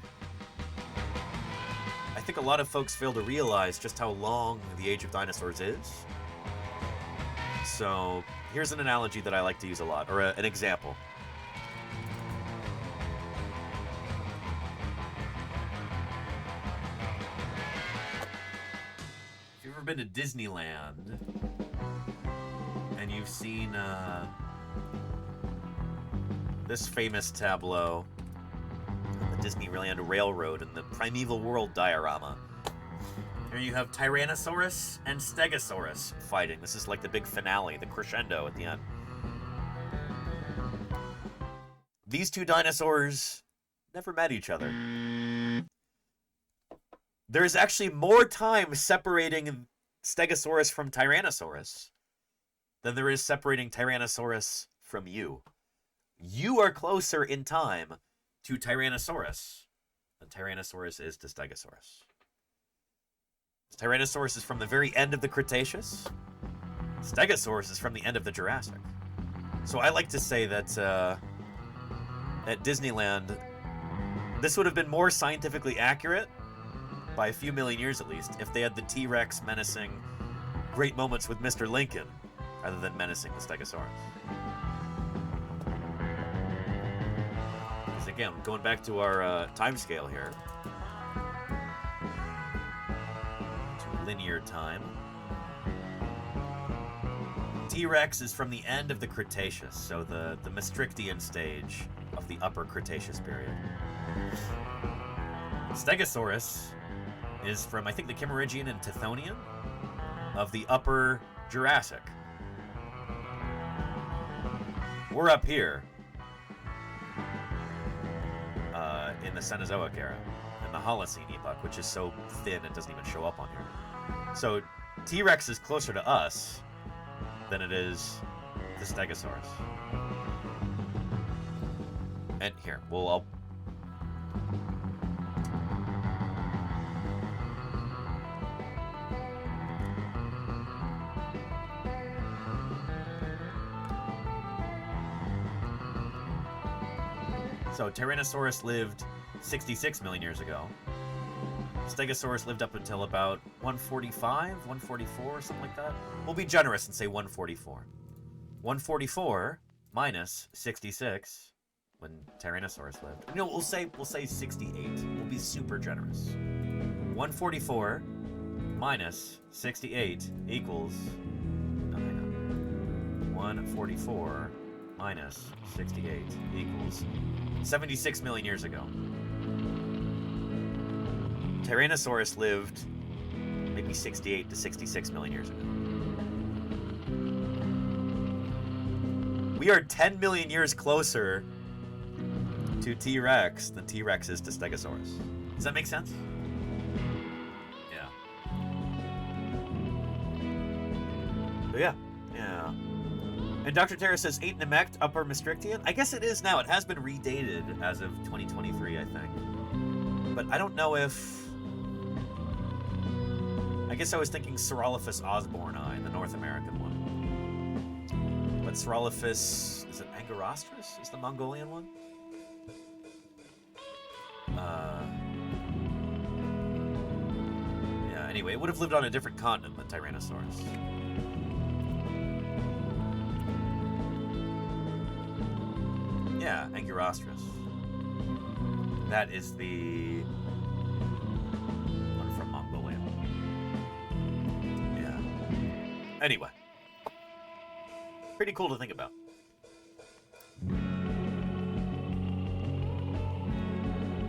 I think a lot of folks fail to realize just how long the age of dinosaurs is. So, here's an analogy that I like to use a lot, or an example. If you've ever been to Disneyland, and you've seen this famous tableau on the Disneyland Railroad in the Primeval World diorama. Here you have Tyrannosaurus and Stegosaurus fighting. This is like the big finale, the crescendo at the end. These two dinosaurs never met each other. There's actually more time separating Stegosaurus from Tyrannosaurus than there is separating Tyrannosaurus from you. You are closer in time to Tyrannosaurus than Tyrannosaurus is to Stegosaurus. Tyrannosaurus is from the very end of the Cretaceous. Stegosaurus is from the end of the Jurassic. So I like to say that at Disneyland, this would have been more scientifically accurate, by a few million years at least, if they had the T-Rex menacing great moments with Mr. Lincoln, rather than menacing the Stegosaurus. Because again, going back to our time scale here, to linear time, T-Rex is from the end of the Cretaceous, so the Maastrichtian stage of the Upper Cretaceous period. Stegosaurus is from, I think, the Kimmeridgian and Tithonian of the Upper Jurassic. We're up here in the Cenozoic era, in the Holocene epoch, which is so thin it doesn't even show up on here. So T-Rex is closer to us than it is the Stegosaurus. And here, I'll So Tyrannosaurus lived 66 million years ago. Stegosaurus lived up until about 145, 144, something like that. We'll be generous and say 144. 144 minus 66, when Tyrannosaurus lived. No, we'll say 68. We'll be super generous. 144 minus 68 equals... No, hang on. 144 minus 68 equals 76 million years ago. Tyrannosaurus lived maybe 68 to 66 million years ago. We are 10 million years closer to T-Rex than T-Rex is to Stegosaurus. Does that make sense? Yeah. So yeah. And Dr. Terra says 8 Namek, Upper Maastrichtian. I guess it is now. It has been redated as of 2023, I think. But I don't know if... I guess I was thinking Saurolophus osborni, the North American one. But Saurolophus... Is it Angorostris? Is the Mongolian one? Yeah, anyway, it would have lived on a different continent than Tyrannosaurus. Yeah, Angorostris. That is the one from Mongolia. Yeah. Anyway. Pretty cool to think about.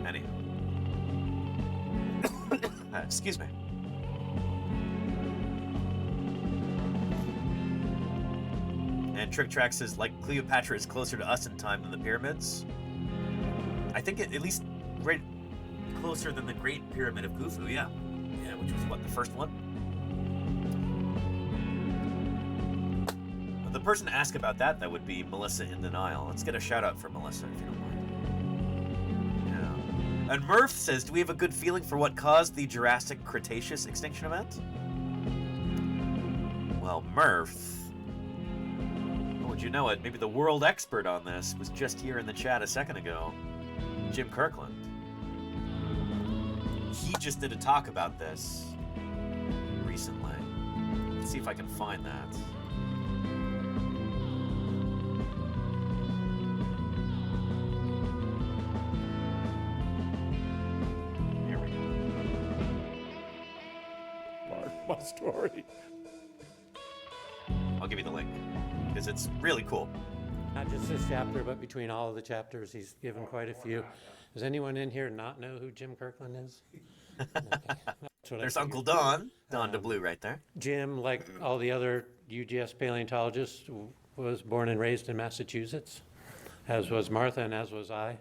Anyway. Excuse me. And Trick Track says, like, Cleopatra is closer to us in time than the pyramids. I think at least right closer than the Great Pyramid of Khufu, yeah. Yeah, which was, what, the first one? person to ask about that would be Melissa in Denial. Let's get a shout out for Melissa, if you don't mind. Yeah. And Murph says, do we have a good feeling for what caused the Jurassic Cretaceous extinction event? Well, Murph, would you know it, maybe the world expert on this was just here in the chat a second ago, Jim Kirkland. He just did a talk about this recently. Let's see if I can find that. Here we go. My story. I'll give you the link because it's really cool. Not just this chapter, but between all of the chapters, he's given quite a few. Does anyone in here not know who Jim Kirkland is? Okay. There's Uncle Don, Don DeBlue right there. Jim, like all the other UGS paleontologists, was born and raised in Massachusetts, as was Martha and as was I.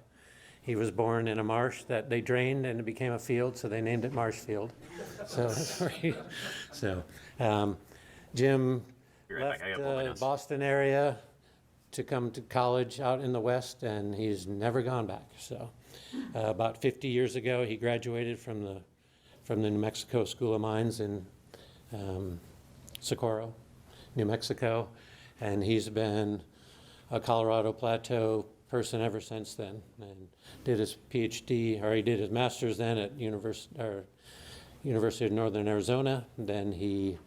He was born in a marsh that they drained and it became a field, so they named it Marshfield. So, Jim left the Boston area to come to college out in the West, and he's never gone back. So about 50 years ago, he graduated from the New Mexico School of Mines in Socorro, New Mexico, and he's been a Colorado Plateau person ever since then, and did his PhD, or he did his master's then at University of Northern Arizona. Then he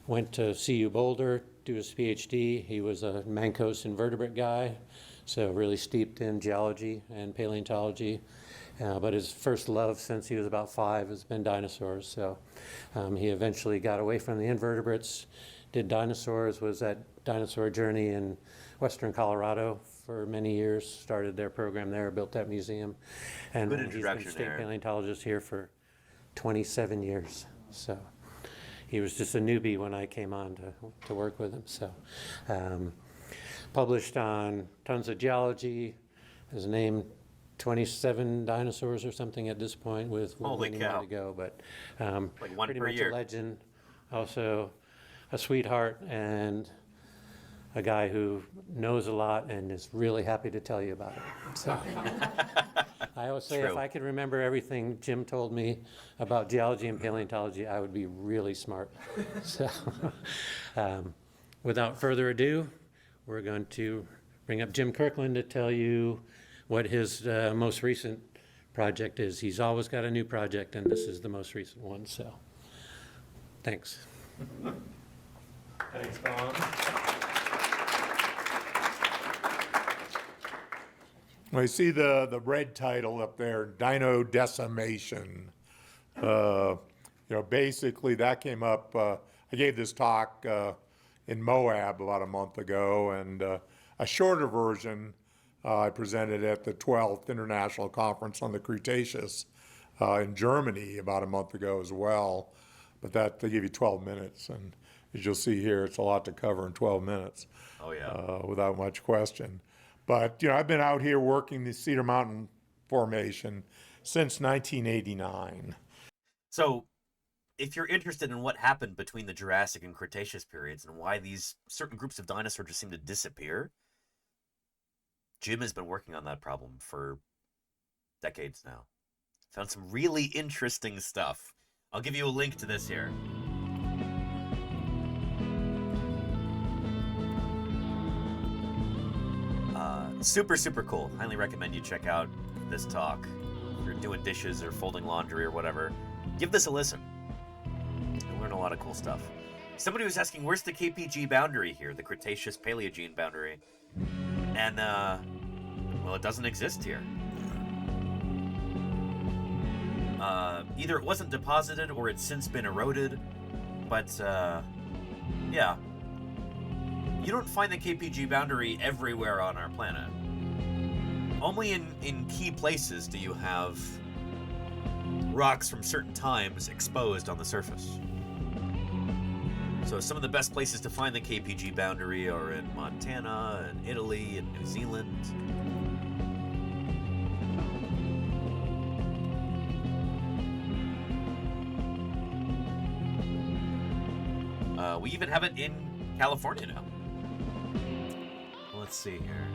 went to CU Boulder, do his PhD. He was a Mancos invertebrate guy, so really steeped in geology and paleontology. But his first love since he was about 5 has been dinosaurs. So he eventually got away from the invertebrates, did dinosaurs, was at Dinosaur Journey in Western Colorado for many years, started their program there, built that museum. And Good he's been introduction state there. paleontologist here for 27 years. So he was just a newbie when I came on to work with him. So published on tons of geology, has named 27 dinosaurs or something at this point, with Holy many more cow. to go. But Like one pretty per much year. a legend, also a sweetheart, and a guy who knows a lot and is really happy to tell you about it. So I always say, if True. I could remember everything Jim told me about geology and paleontology, I would be really smart. So without further ado, we're going to bring up Jim Kirkland to tell you what his most recent project is. He's always got a new project, and this is the most recent one. So thanks. Thanks, Don. Well, you see the red title up there, Dino Decimation. Basically that came up, I gave this talk in Moab about a month ago, and a shorter version I presented at the 12th International Conference on the Cretaceous in Germany about a month ago as well. But that, they give you 12 minutes, and as you'll see here, it's a lot to cover in 12 minutes. Oh, yeah. Without much question. But, I've been out here working the Cedar Mountain Formation since 1989. So, if you're interested in what happened between the Jurassic and Cretaceous periods and why these certain groups of dinosaurs just seem to disappear, Jim has been working on that problem for decades now. Found some really interesting stuff. I'll give you a link to this here. Super, super cool. Highly recommend you check out this talk. If you're doing dishes or folding laundry or whatever, give this a listen. You'll learn a lot of cool stuff. Somebody was asking, where's the KPG boundary here? The Cretaceous-Paleogene boundary. And, well, it doesn't exist here. Either it wasn't deposited or it's since been eroded. But, yeah. You don't find the KPG boundary everywhere on our planet. Only in key places do you have rocks from certain times exposed on the surface. So some of the best places to find the KPG boundary are in Montana, and Italy, and New Zealand. We even have it in California now. let's see here.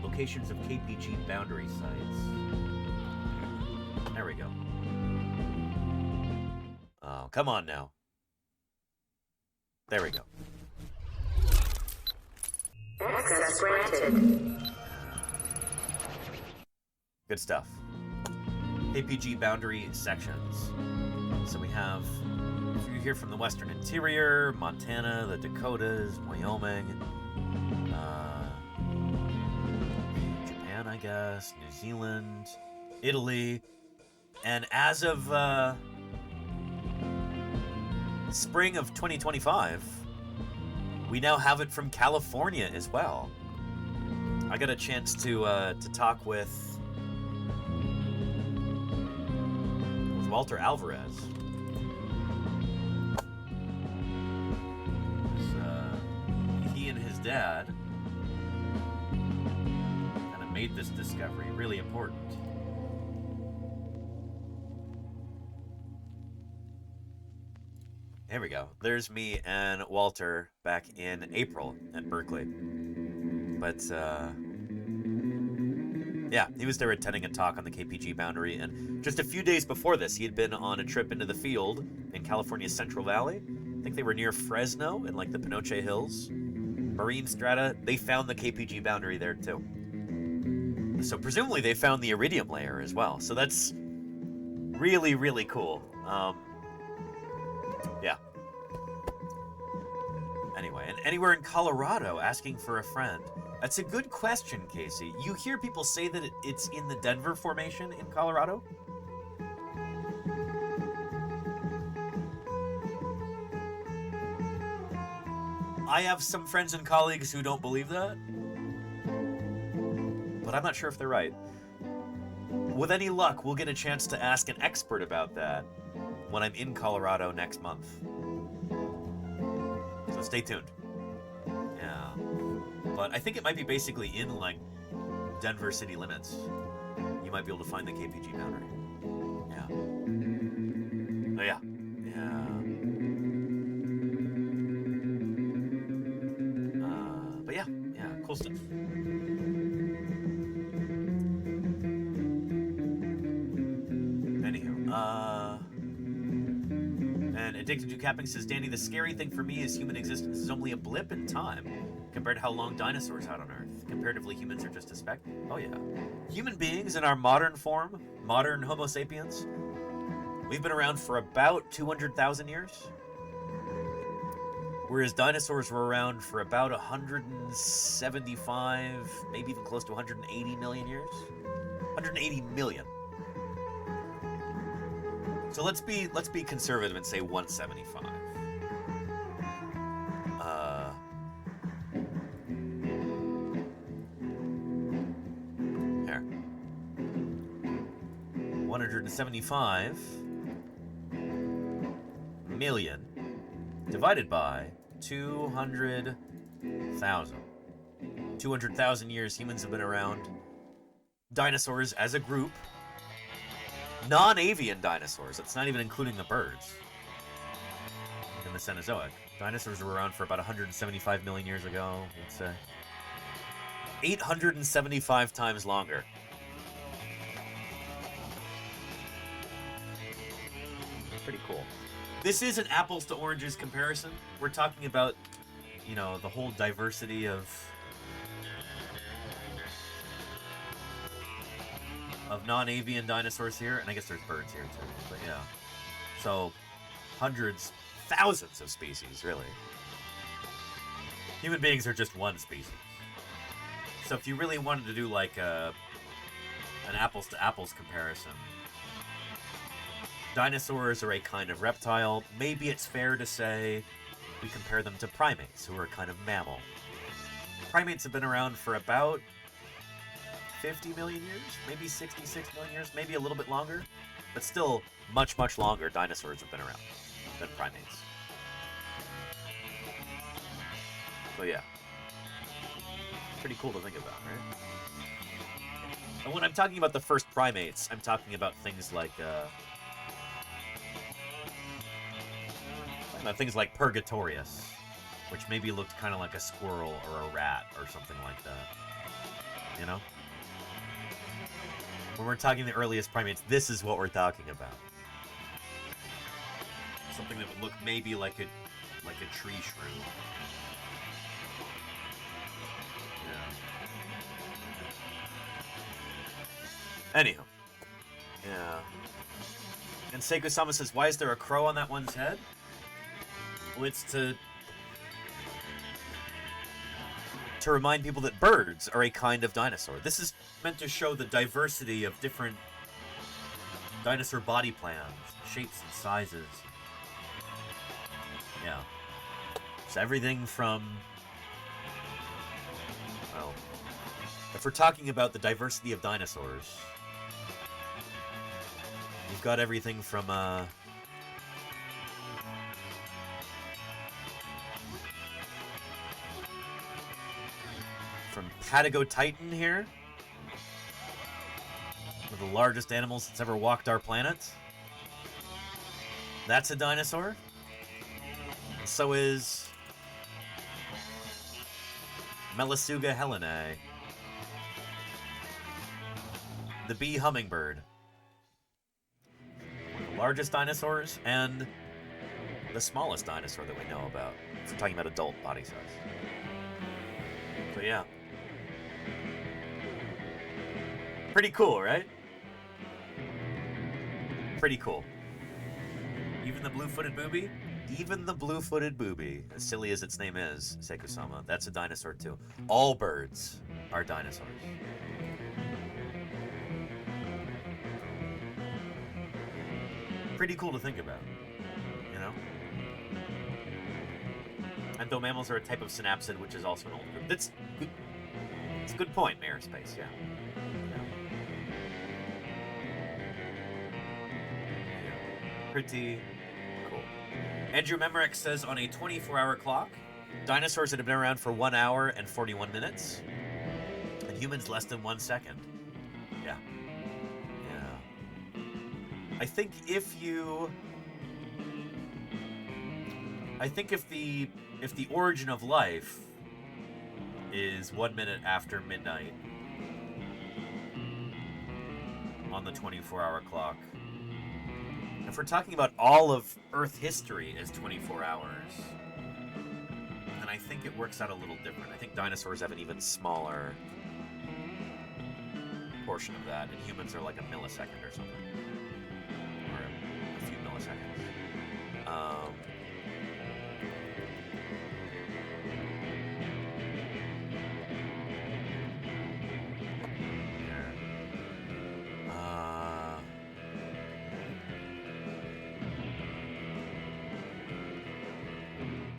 Locations of KPG boundary sites. There we go. Oh, come on now. There we go. Access granted. Good stuff. KPG boundary sections. So we have, if you're here from the western interior, Montana, the Dakotas, Wyoming, Japan, I guess, New Zealand, Italy, and as of spring of 2025, we now have it from California as well. I got a chance to talk with Walter Alvarez. He and his dad kind of made this discovery really important. There we go. There's me and Walter back in April at Berkeley. But, yeah, he was there attending a talk on the KPG boundary, and just a few days before this, he had been on a trip into the field in California's Central Valley. I think they were near Fresno in, like, the Pinochet Hills. Marine strata, they found the KPG boundary there, too. So presumably they found the iridium layer as well. So that's really, really cool. Yeah. Anyway, and anywhere in Colorado, asking for a friend. That's a good question, Casey. You hear people say that it's in the Denver Formation in Colorado? I have some friends and colleagues who don't believe that, but I'm not sure if they're right. With any luck, we'll get a chance to ask an expert about that when I'm in Colorado next month. So stay tuned. Yeah. But I think it might be basically in, like, Denver city limits. You might be able to find the KPG boundary. Yeah. Oh, yeah. Yeah. But yeah. Yeah, cool stuff. Anywho, and Addicted to Capping says, Danny, the scary thing for me is human existence is only a blip in time compared to how long dinosaurs had on Earth. Comparatively, humans are just a speck. Oh, yeah. Human beings in our modern form, modern Homo sapiens, we've been around for about 200,000 years. Whereas dinosaurs were around for about 175, maybe even close to 180 million years. 180 million. So let's be conservative and say 175. Here. 175 million divided by 200,000. 200,000 years humans have been around. Dinosaurs as a group. Non-avian dinosaurs, that's not even including the birds. In the Cenozoic. Dinosaurs were around for about 175 million years ago, let's say. 875 times longer. Pretty cool. This is an apples to oranges comparison. We're talking about, you know, the whole diversity of non-avian dinosaurs here, and I guess there's birds here too, but yeah. So, hundreds, thousands of species, really. Human beings are just one species. So if you really wanted to do like an apples to apples comparison, dinosaurs are a kind of reptile. Maybe it's fair to say we compare them to primates, who are a kind of mammal. Primates have been around for about 50 million years, maybe 66 million years, maybe a little bit longer, but still much, much longer dinosaurs have been around than primates. So yeah, pretty cool to think about, right? And when I'm talking about the first primates, I'm talking about things like Purgatorius which maybe looked kind of like a squirrel or a rat or something like that. You know? When we're talking the earliest primates, this is what we're talking about. Something that would look maybe like a tree shrew. Yeah. Anyhow. Yeah. And Seiko-sama says, why is there a crow on that one's head? Well, it's to remind people that birds are a kind of dinosaur. This is meant to show the diversity of different dinosaur body plans, shapes and sizes. Yeah. So everything from, well, if we're talking about the diversity of dinosaurs, you've got everything from Patagotitan here, one of the largest animals that's ever walked our planet. That's a dinosaur. And so is Melisuga helenae, the bee hummingbird. One of the largest dinosaurs and the smallest dinosaur that we know about. If we're talking about adult body size. So yeah. Pretty cool, right? Pretty cool. Even the blue-footed booby? Even the blue-footed booby, as silly as its name is, Seiko-sama, that's a dinosaur too. All birds are dinosaurs. Pretty cool to think about, you know? And though mammals are a type of synapsid, which is also an old group. That's good. It's a good point, Mayor Space, yeah. Pretty cool. Andrew Memerick says on a 24-hour clock, dinosaurs that have been around for 1 hour and 41 minutes, and humans less than 1 second. Yeah. Yeah. I think if the origin of life is 1 minute after midnight on the 24-hour clock, if we're talking about all of Earth history as 24 hours, then I think it works out a little different. I think dinosaurs have an even smaller portion of that, and humans are like a millisecond or something. Or a few milliseconds.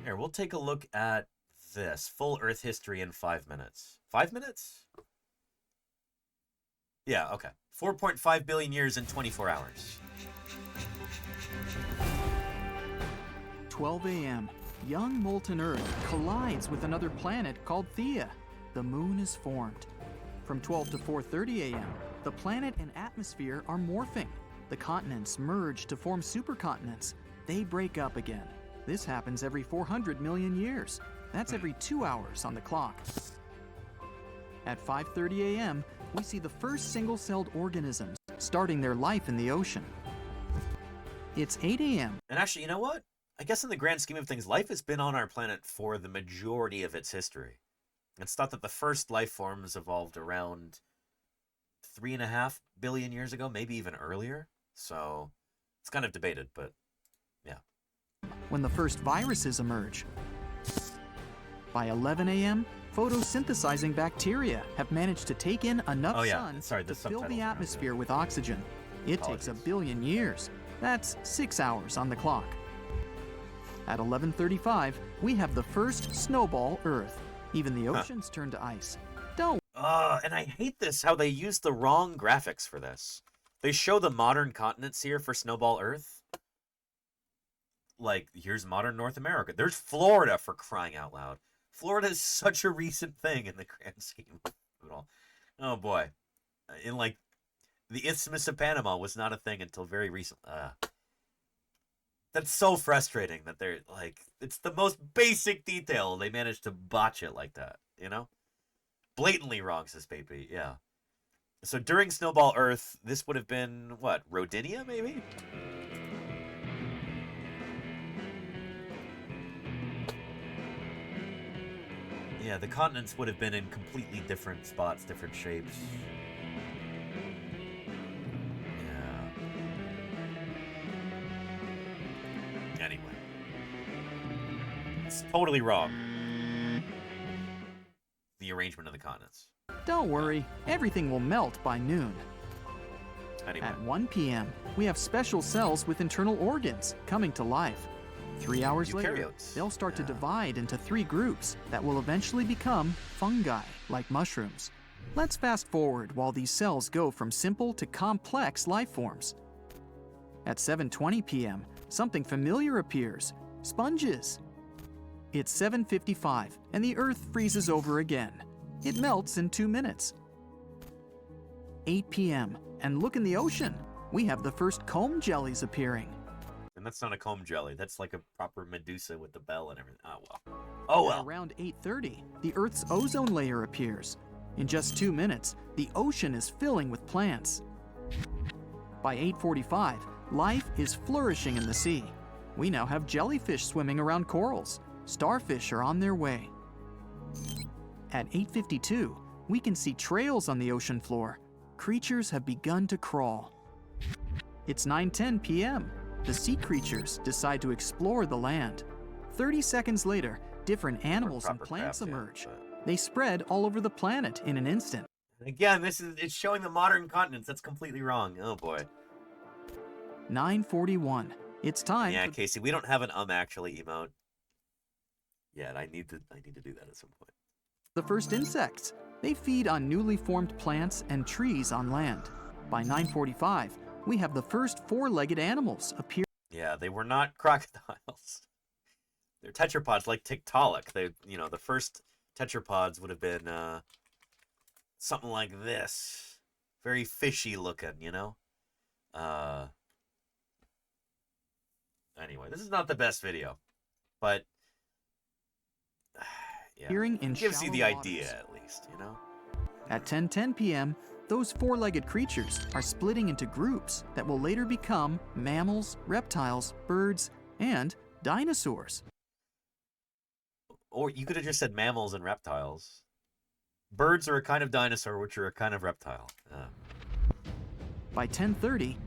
Here, we'll take a look at this. Full Earth history in 5 minutes. 5 minutes? Yeah, okay. 4.5 billion years in 24 hours. 12 a.m. Young molten Earth collides with another planet called Theia. The moon is formed. From 12 to 4:30 a.m., the planet and atmosphere are morphing. The continents merge to form supercontinents. They break up again. This happens every 400 million years. That's every 2 hours on the clock. At 5:30 a.m., we see the first single-celled organisms starting their life in the ocean. It's 8 a.m. And actually, you know what? I guess in the grand scheme of things, life has been on our planet for the majority of its history. It's thought that the first life forms evolved around 3.5 billion years ago, maybe even earlier. So it's kind of debated, but yeah. When the first viruses emerge. By 11 a.m., photosynthesizing bacteria have managed to take in enough sun to fill the atmosphere with oxygen. It takes a billion years. That's 6 hours on the clock. At 11:35, we have the first snowball Earth. Even the oceans turn to ice. And I hate this, how they use the wrong graphics for this. They show the modern continents here for Snowball Earth. Like, here's modern North America. There's Florida, for crying out loud. Florida is such a recent thing in the grand scheme of it all. Oh, boy. In, like, the Isthmus of Panama was not a thing until very recent. That's so frustrating that they're like, it's the most basic detail. They managed to botch it like that, you know? Blatantly wrong, says Baby, yeah. So during Snowball Earth, this would have been, what, Rodinia, maybe? Yeah, the continents would have been in completely different spots, different shapes. Yeah. Anyway. It's totally wrong. The arrangement of the continents. Don't worry, everything will melt by noon. Anyway. At 1 p.m., we have special cells with internal organs coming to life. 3 hours later, Eukaryotes. they'll start to divide into 3 groups that will eventually become fungi, like mushrooms. Let's fast forward while these cells go from simple to complex life forms. At 7:20 p.m., something familiar appears: sponges. It's 7:55, and the Earth freezes over again. It melts in 2 minutes. 8 p.m., and look in the ocean. We have the first comb jellies appearing. And that's not a comb jelly. That's like a proper Medusa with the bell and everything. Oh, well. Oh, well. At around 8:30, the Earth's ozone layer appears. In just 2 minutes, the ocean is filling with plants. By 8:45, life is flourishing in the sea. We now have jellyfish swimming around corals. Starfish are on their way. At 8:52, we can see trails on the ocean floor. Creatures have begun to crawl. It's 9:10 p.m. The sea creatures decide to explore the land. 30 seconds later, different animals and plants emerge. They spread all over the planet in an instant. Again, it's showing the modern continents. That's completely wrong. Oh boy. 9:41. It's time. Yeah, Casey, we don't have an actually emote yet. I need to do that at some point. The first insects. They feed on newly formed plants and trees on land. By 9:45, we have the first 4-legged animals appear. Yeah, they were not crocodiles. They're tetrapods like Tiktaalik. The first tetrapods would have been something like this. Very fishy looking, you know? Anyway, this is not the best video, but yeah, it gives you the idea at least, you know? At 10:10 p.m., those 4-legged creatures are splitting into groups that will later become mammals, reptiles, birds, and dinosaurs. Or you could have just said mammals and reptiles. Birds are a kind of dinosaur, which are a kind of reptile. By 10:30,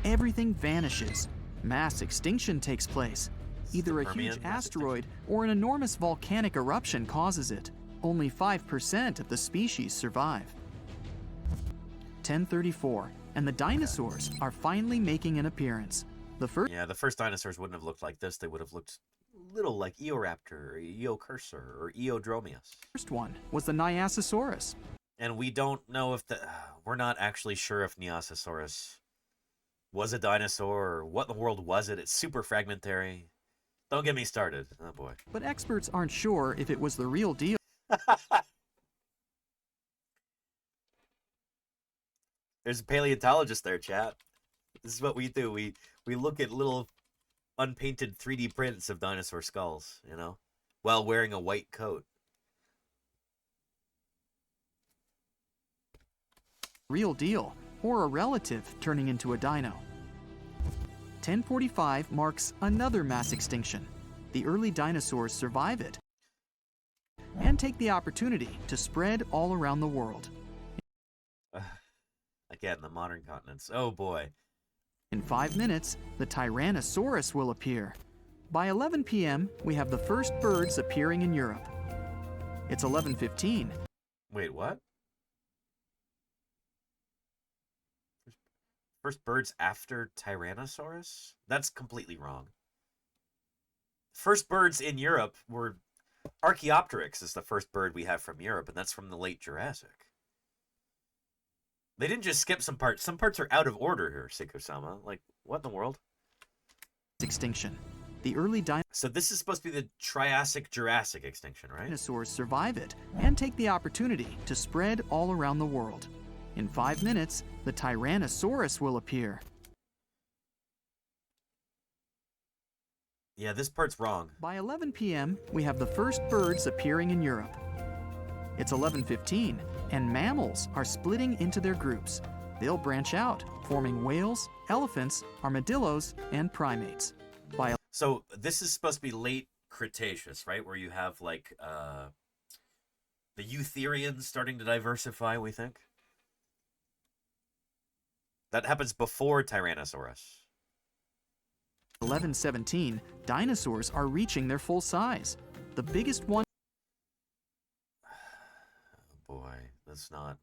everything vanishes. Mass extinction takes place. Either a huge asteroid or an enormous volcanic eruption causes it. Only 5% of the species survive. 10:34, and the dinosaurs are finally making an appearance. The first dinosaurs wouldn't have looked like this. They would have looked little like Eoraptor, or Eocursor, or Eodromius. First one was the Nyasasaurus. And we don't know if we're not actually sure if Nyasasaurus was a dinosaur or what in the world was it. It's super fragmentary. Don't get me started. Oh boy. But experts aren't sure if it was the real deal. There's a paleontologist there, chat. This is what we do. We look at little unpainted 3D prints of dinosaur skulls, you know, while wearing a white coat. Real deal, or a relative turning into a dino. 10:45 marks another mass extinction. The early dinosaurs survive it and take the opportunity to spread all around the world. Again, the modern continents. Oh boy. In 5 minutes, the Tyrannosaurus will appear. By 11 p.m., we have the first birds appearing in Europe. It's 11:15. Wait, what? First birds after Tyrannosaurus? That's completely wrong. First birds in Europe were... Archaeopteryx is the first bird we have from Europe, and that's from the late Jurassic. They didn't just skip some parts. Some parts are out of order here, Seiko-sama. Like, what in the world? Extinction. The early So this is supposed to be the Triassic-Jurassic extinction, right? Dinosaurs survive it and take the opportunity to spread all around the world. In 5 minutes, the Tyrannosaurus will appear. Yeah, this part's wrong. By 11 p.m., we have the first birds appearing in Europe. It's 11:15, and mammals are splitting into their groups. They'll branch out, forming whales, elephants, armadillos, and primates. So this is supposed to be late Cretaceous, right? Where you have like the Eutherians starting to diversify, we think. That happens before Tyrannosaurus. 11:17, dinosaurs are reaching their full size. The biggest one Boy, that's not...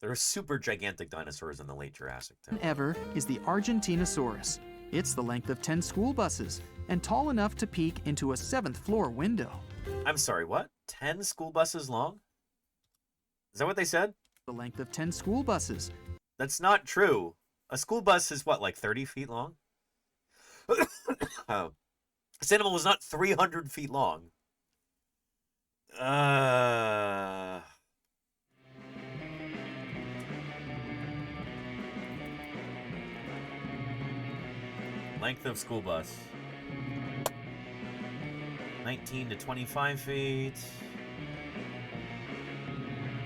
There are super gigantic dinosaurs in the late Jurassic too. ever is the Argentinosaurus. It's the length of 10 school buses and tall enough to peek into a 7th floor window. I'm sorry, what? 10 school buses long? Is that what they said? The length of 10 school buses. That's not true. A school bus is what, like 30 feet long? This animal was not 300 feet long. Length of school bus. 19 to 25 feet.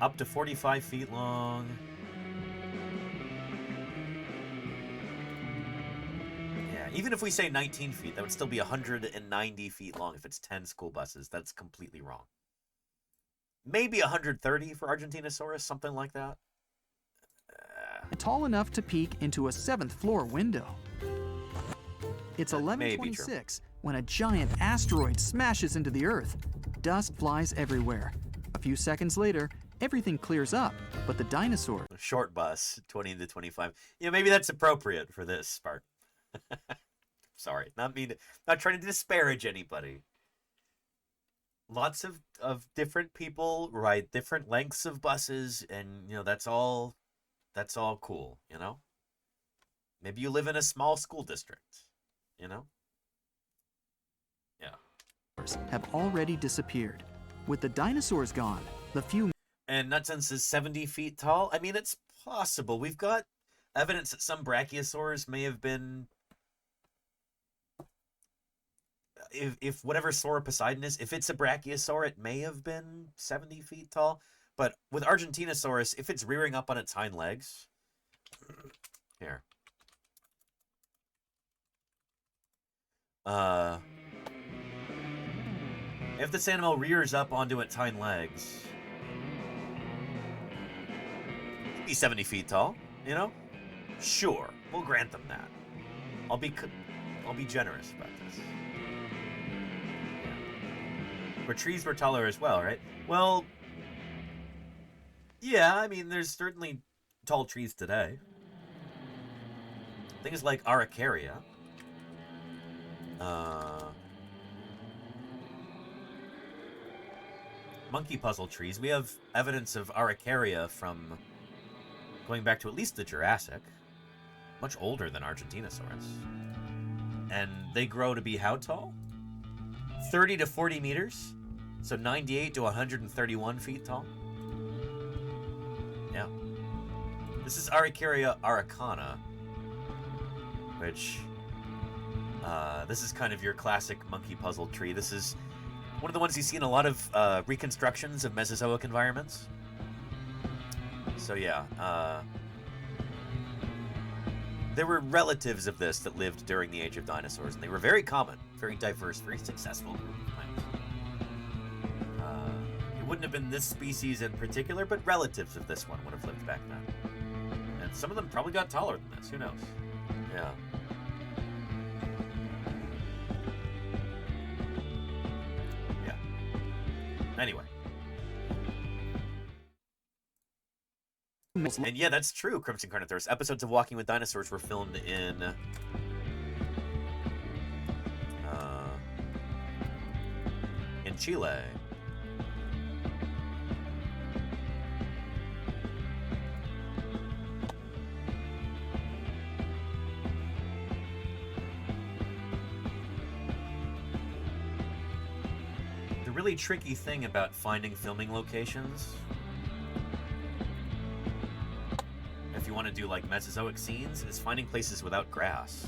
Up to 45 feet long. Yeah, even if we say 19 feet, that would still be 190 feet long if it's 10 school buses. That's completely wrong. Maybe 130 for Argentinosaurus, something like that. Tall enough to peek into a 7th floor window. It's 11:26 when a giant asteroid smashes into the Earth. Dust flies everywhere. A few seconds later, everything clears up, but the dinosaurs... Short bus, 20 to 25. Yeah, maybe that's appropriate for this part. Sorry, not trying to disparage anybody. Lots of different people ride different lengths of buses, and that's all cool, Maybe you live in a small school district, Yeah. have already disappeared. With the dinosaurs gone, the few... And Nutsense is 70 feet tall? I mean, it's possible. We've got evidence that some brachiosaurs may have been... If whatever Sauroposeidon is, if it's a brachiosaur, it may have been 70 feet tall. But with Argentinosaurus, if it's rearing up on its hind legs... Here. If this animal rears up onto its hind legs, it'd be 70 feet tall, Sure, we'll grant them that. I'll be generous about this. But trees were taller as well, right? Well, yeah, I mean, there's certainly tall trees today. Things like Araucaria. Monkey puzzle trees. We have evidence of Araucaria from going back to at least the Jurassic. Much older than Argentinosaurus. And they grow to be how tall? 30 to 40 meters? So 98 to 131 feet tall? Yeah. This is Araucaria araucana, which... this is kind of your classic monkey puzzle tree. This is one of the ones you see in a lot of reconstructions of Mesozoic environments. So yeah, there were relatives of this that lived during the Age of Dinosaurs, and they were very common, very diverse, very successful group of plants. It wouldn't have been this species in particular, but relatives of this one would have lived back then. And some of them probably got taller than this, who knows? Yeah. Anyway. And yeah, that's true, Crimson Carnotaurus. Episodes of Walking with Dinosaurs were filmed in... Chile. The really tricky thing about finding filming locations, if you want to do like Mesozoic scenes, is finding places without grass.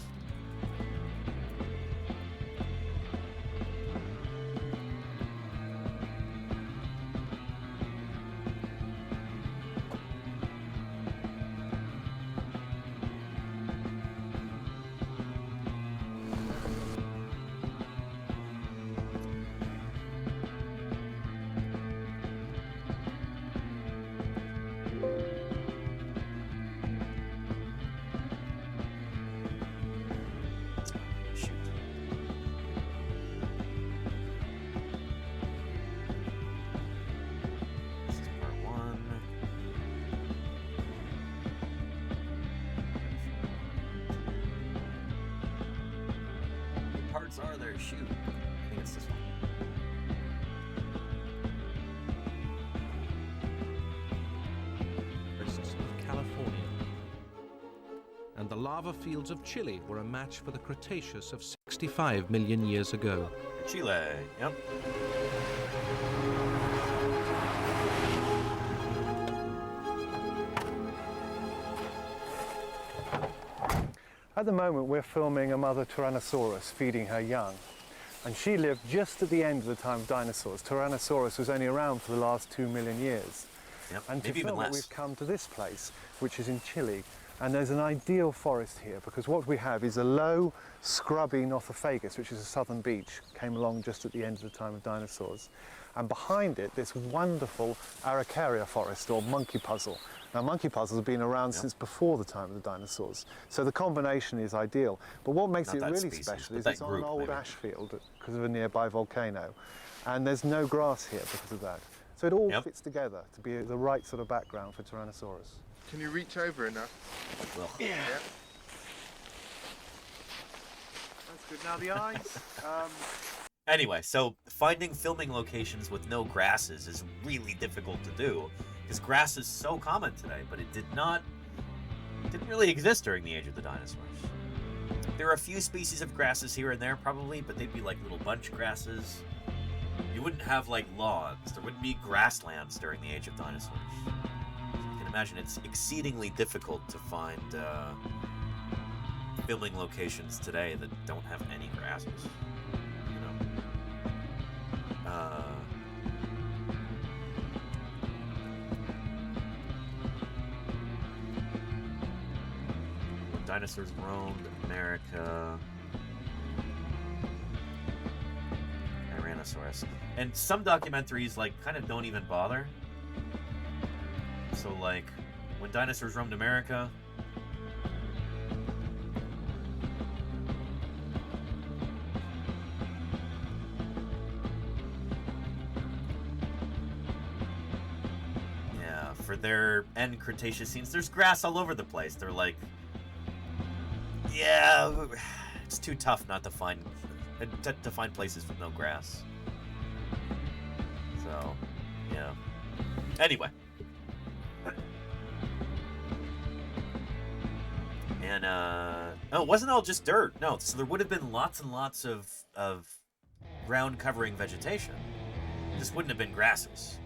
planets are there? Shoot. I think it's this one. Forests of California. And the lava fields of Chile were a match for the Cretaceous of 65 million years ago. Chile, yep. At the moment we're filming a mother Tyrannosaurus feeding her young, and she lived just at the end of the time of dinosaurs. Tyrannosaurus was only around for the last 2 million years. Yep, And to maybe even film it, less. we've come to this place, which is in Chile, and there's an ideal forest here because what we have is a low, scrubby Nothofagus, which is a southern beech, came along just at the end of the time of dinosaurs. And behind it, this wonderful Araucaria forest, or monkey puzzle. Now, monkey puzzles have been around since before the time of the dinosaurs, so the combination is ideal. But what makes Not it that really species, special but is that it's on group, an old maybe. ash field because of a nearby volcano, and there's no grass here because of that. So it all fits together to be the right sort of background for Tyrannosaurus. Can you reach over enough? Well, yeah. That's good. Now the eyes. Anyway, so finding filming locations with no grasses is really difficult to do because grass is so common today, but it didn't really exist during the age of the dinosaurs. There are a few species of grasses here and there probably, but they'd be like little bunch grasses. You wouldn't have like lawns. There wouldn't be grasslands during the age of dinosaurs. You can imagine it's exceedingly difficult to find filming locations today that don't have any grasses. When dinosaurs roamed America. Tyrannosaurus. And some documentaries like kind of don't even bother. So like when dinosaurs roamed America, for their end Cretaceous scenes, there's grass all over the place. They're like, yeah, it's too tough not to find places with no grass. So, yeah. Anyway. And oh, it wasn't all just dirt. No, so there would have been lots and lots of ground covering vegetation. This wouldn't have been grasses.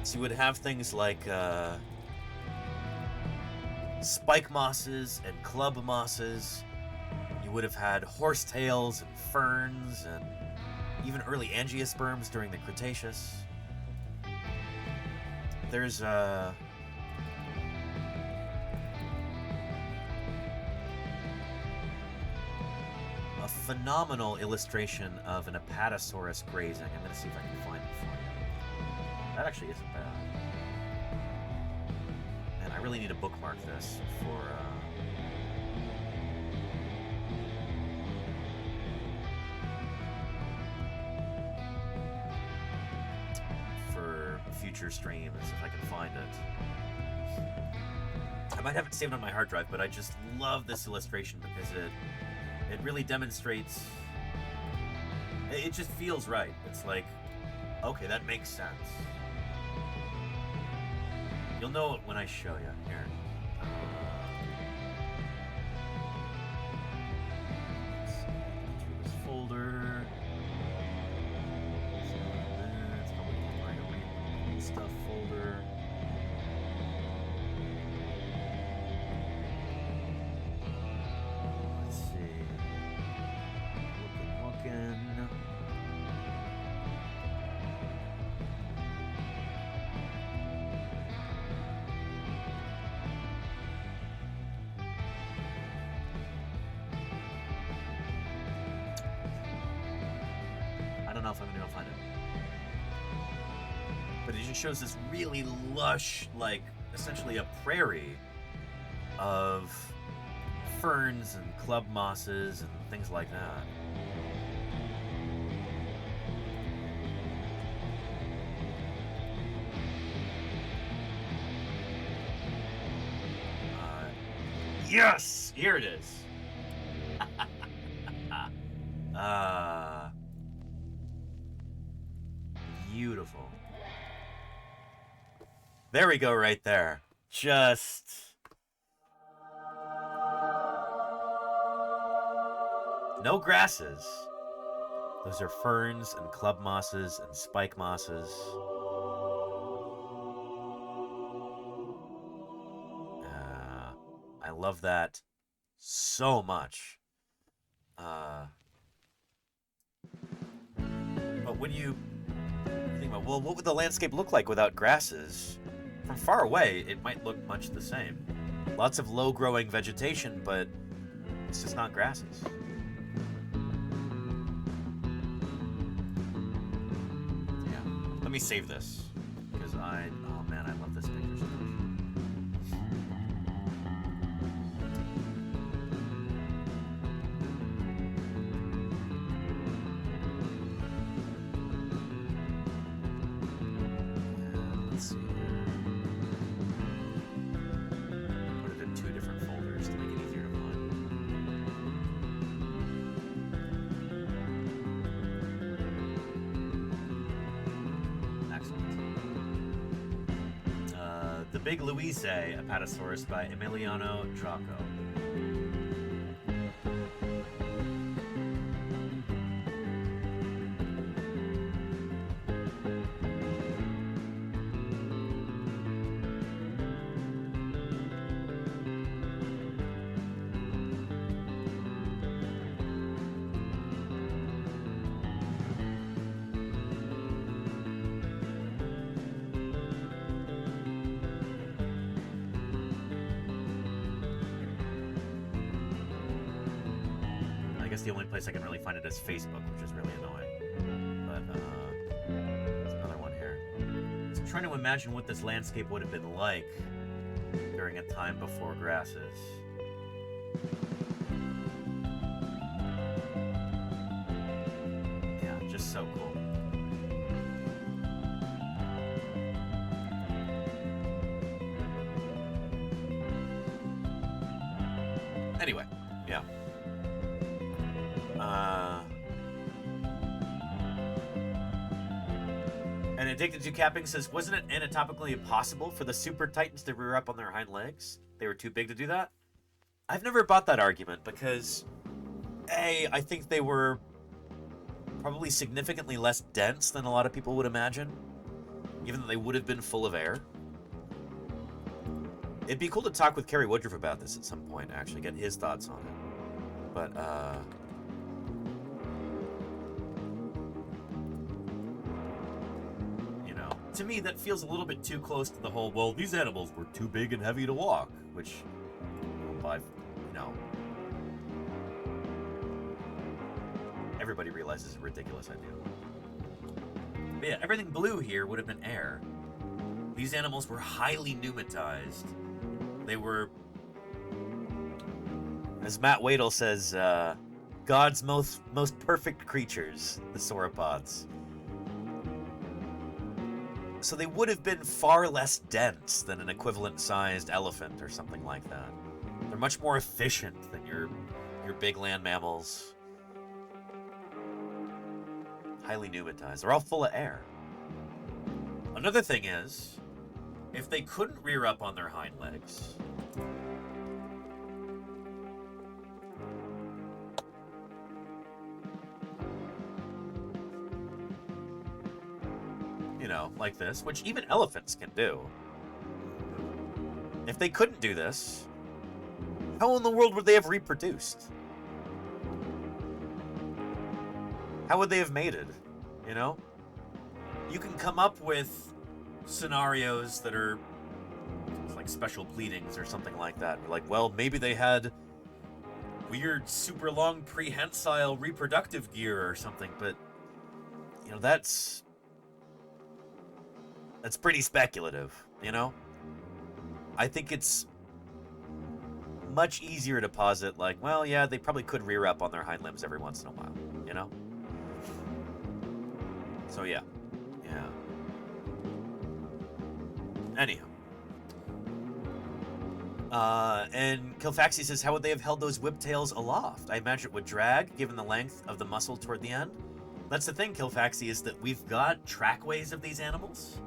So you would have things like spike mosses and club mosses. You would have had horsetails and ferns and even early angiosperms during the Cretaceous. There's a phenomenal illustration of an Apatosaurus grazing. I'm going to see if I can find it for you. That actually isn't bad. And I really need to bookmark this for future streams if I can find it. I might have it saved on my hard drive, but I just love this illustration because it really demonstrates. It just feels right. It's like, okay, that makes sense. You'll know it when I show you. Here. Let's see. Through this folder. It's probably the stuff folder. Let's see. Looking. I don't know if I'm gonna be able to find it. But it just shows this really lush, like, essentially a prairie of ferns and club mosses and things like that. Yes! Here it is! Ah. Beautiful. There we go, right there. Just... no grasses. Those are ferns and club mosses and spike mosses. I love that so much. But when you think about, well, what would the landscape look like without grasses? From far away, it might look much the same. Lots of low-growing vegetation, but it's just not grasses. Yeah. Let me save this, because oh man, I love this picture so much. Let's see here. Put it in 2 different folders to make it easier to find. Excellent. The Big Louise, Apatosaurus by Emiliano Trocco. I guess the only place I can really find it is Facebook, which is really annoying. But there's another one here. So I'm trying to imagine what this landscape would have been like during a time before grasses. Yeah, just so cool. Anyway, yeah. And Addicted to Capping says, wasn't it anatomically impossible for the super titans to rear up on their hind legs? They were too big to do that? I've never bought that argument because, A, I think they were probably significantly less dense than a lot of people would imagine, even though they would have been full of air. It'd be cool to talk with Kerry Woodruff about this at some point, actually, get his thoughts on it. But, you know, to me, that feels a little bit too close to the whole, well, these animals were too big and heavy to walk, which, everybody realizes is a ridiculous idea. But yeah, everything blue here would have been air. These animals were highly pneumatized. They were, as Matt Wadle says, God's most perfect creatures, the sauropods. So they would have been far less dense than an equivalent-sized elephant or something like that. They're much more efficient than your big land mammals. Highly pneumatized. They're all full of air. Another thing is, if they couldn't rear up on their hind legs, you know, like this, which even elephants can do. If they couldn't do this, how in the world would they have reproduced? How would they have mated, you know? You can come up with scenarios that are like special pleadings or something like that. Like, well, maybe they had weird, super long prehensile reproductive gear or something, but, you know, that's pretty speculative, you know? I think it's much easier to posit, like, well, yeah, they probably could rear up on their hind limbs every once in a while, you know? So, yeah. Yeah. Anyhow. And Kilfaxi says, how would they have held those whip tails aloft? I imagine it would drag, given the length of the muscle toward the end. That's the thing, Kilfaxi, is that we've got trackways of these animals.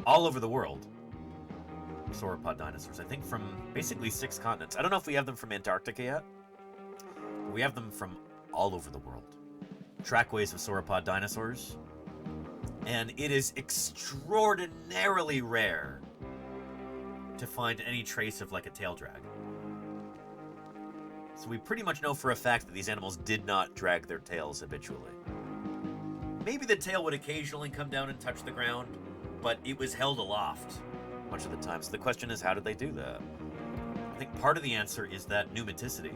All over the world. Sauropod dinosaurs, I think from basically 6 continents. I don't know if we have them from Antarctica yet. We have them from all over the world. Trackways of sauropod dinosaurs. And it is extraordinarily rare to find any trace of like a tail drag. So we pretty much know for a fact that these animals did not drag their tails habitually. Maybe the tail would occasionally come down and touch the ground, but it was held aloft much of the time. So the question is, how did they do that? I think part of the answer is that pneumaticity,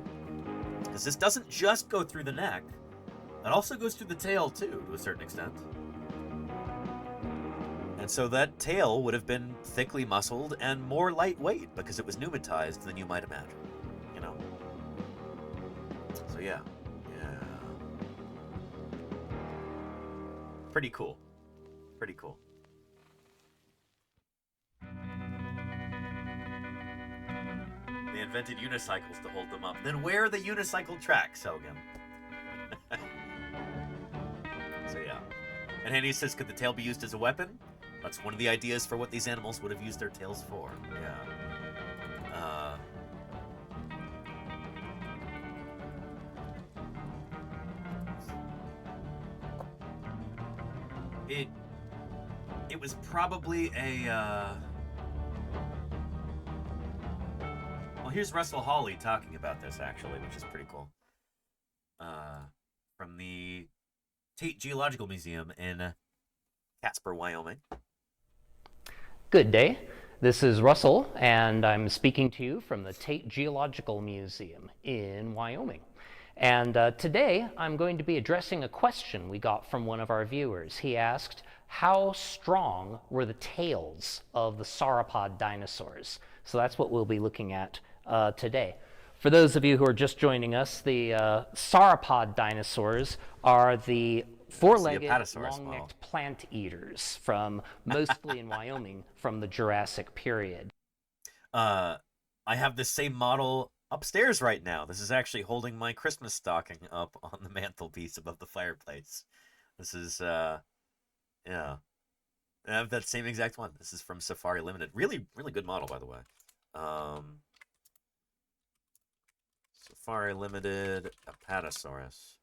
because this doesn't just go through the neck, it also goes through the tail too, to a certain extent. And so that tail would have been thickly muscled and more lightweight because it was pneumatized than you might imagine, you know? So yeah. Pretty cool. Pretty cool. They invented unicycles to hold them up. Then where are the unicycle tracks, Hogan? So yeah. And Handy says, could the tail be used as a weapon? That's one of the ideas for what these animals would have used their tails for. Yeah. It was probably a, well, here's Russell Hawley talking about this, actually, which is pretty cool. From the Tate Geological Museum in Casper, Wyoming. Good day. This is Russell, and I'm speaking to you from the Tate Geological Museum in Wyoming. And today, I'm going to be addressing a question we got from one of our viewers. He asked, how strong were the tails of the sauropod dinosaurs? So that's what we'll be looking at today. For those of you who are just joining us, the sauropod dinosaurs are the four-legged, long-necked plant eaters from mostly in Wyoming from the Jurassic period. I have the same model upstairs right now. This is actually holding my Christmas stocking up on the mantelpiece above the fireplace. This is, yeah. I have that same exact one. This is from Safari Limited. Really, really good model, by the way. Safari Limited Apatosaurus.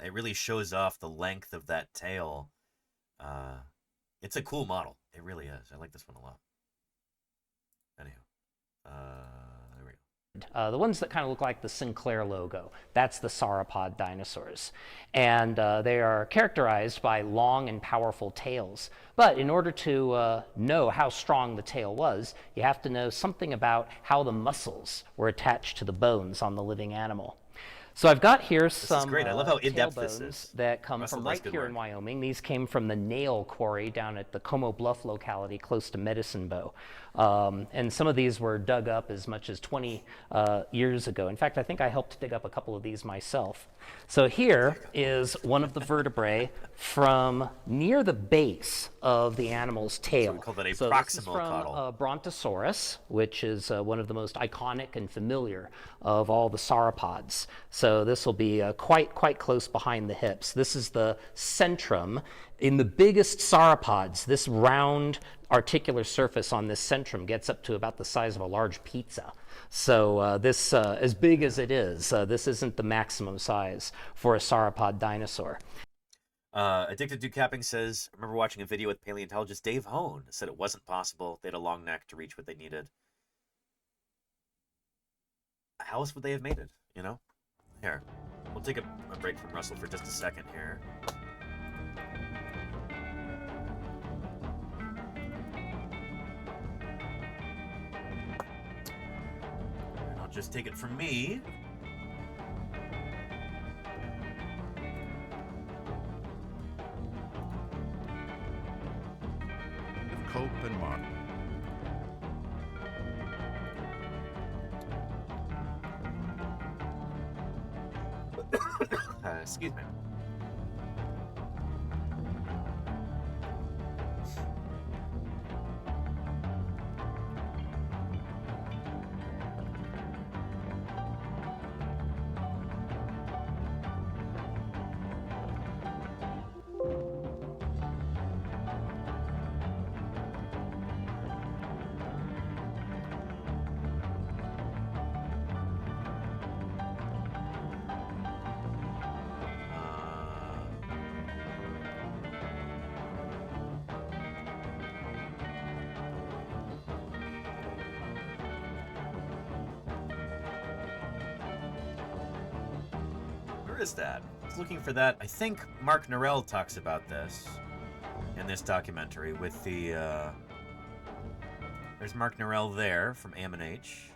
It really shows off the length of that tail. It's a cool model. It really is. I like this one a lot. Anyhow, there we go. The ones that kind of look like the Sinclair logo, that's the sauropod dinosaurs. And they are characterized by long and powerful tails. But in order to know how strong the tail was, you have to know something about how the muscles were attached to the bones on the living animal. So I've got here some great. I love how in-depth tail this bones is. that come Russell from does right good here work. in Wyoming. These came from the nail quarry down at the Como Bluff locality close to Medicine Bow. And some of these were dug up as much as 20 years ago. In fact, I think I helped dig up a couple of these myself. So here is one of the vertebrae from near the base of the animal's tail. So we call that a So proximal this is from caudal. Brontosaurus, which is one of the most iconic and familiar of all the sauropods. So this will be quite close behind the hips. This is the centrum. In the biggest sauropods, this round articular surface on this centrum gets up to about the size of a large pizza. So this, as big as it is, this isn't the maximum size for a sauropod dinosaur. Addicted to Capping says, I remember watching a video with paleontologist Dave Hone. Said it wasn't possible. They had a long neck to reach what they needed. How else would they have made it, you know? Here, we'll take a break from Russell for just a second here. And I'll just take it from me. Cope and Martin. Excuse me. Where is that? I was looking for that. I think Mark Norell talks about this in this documentary with the, there's Mark Norell there from AM&H.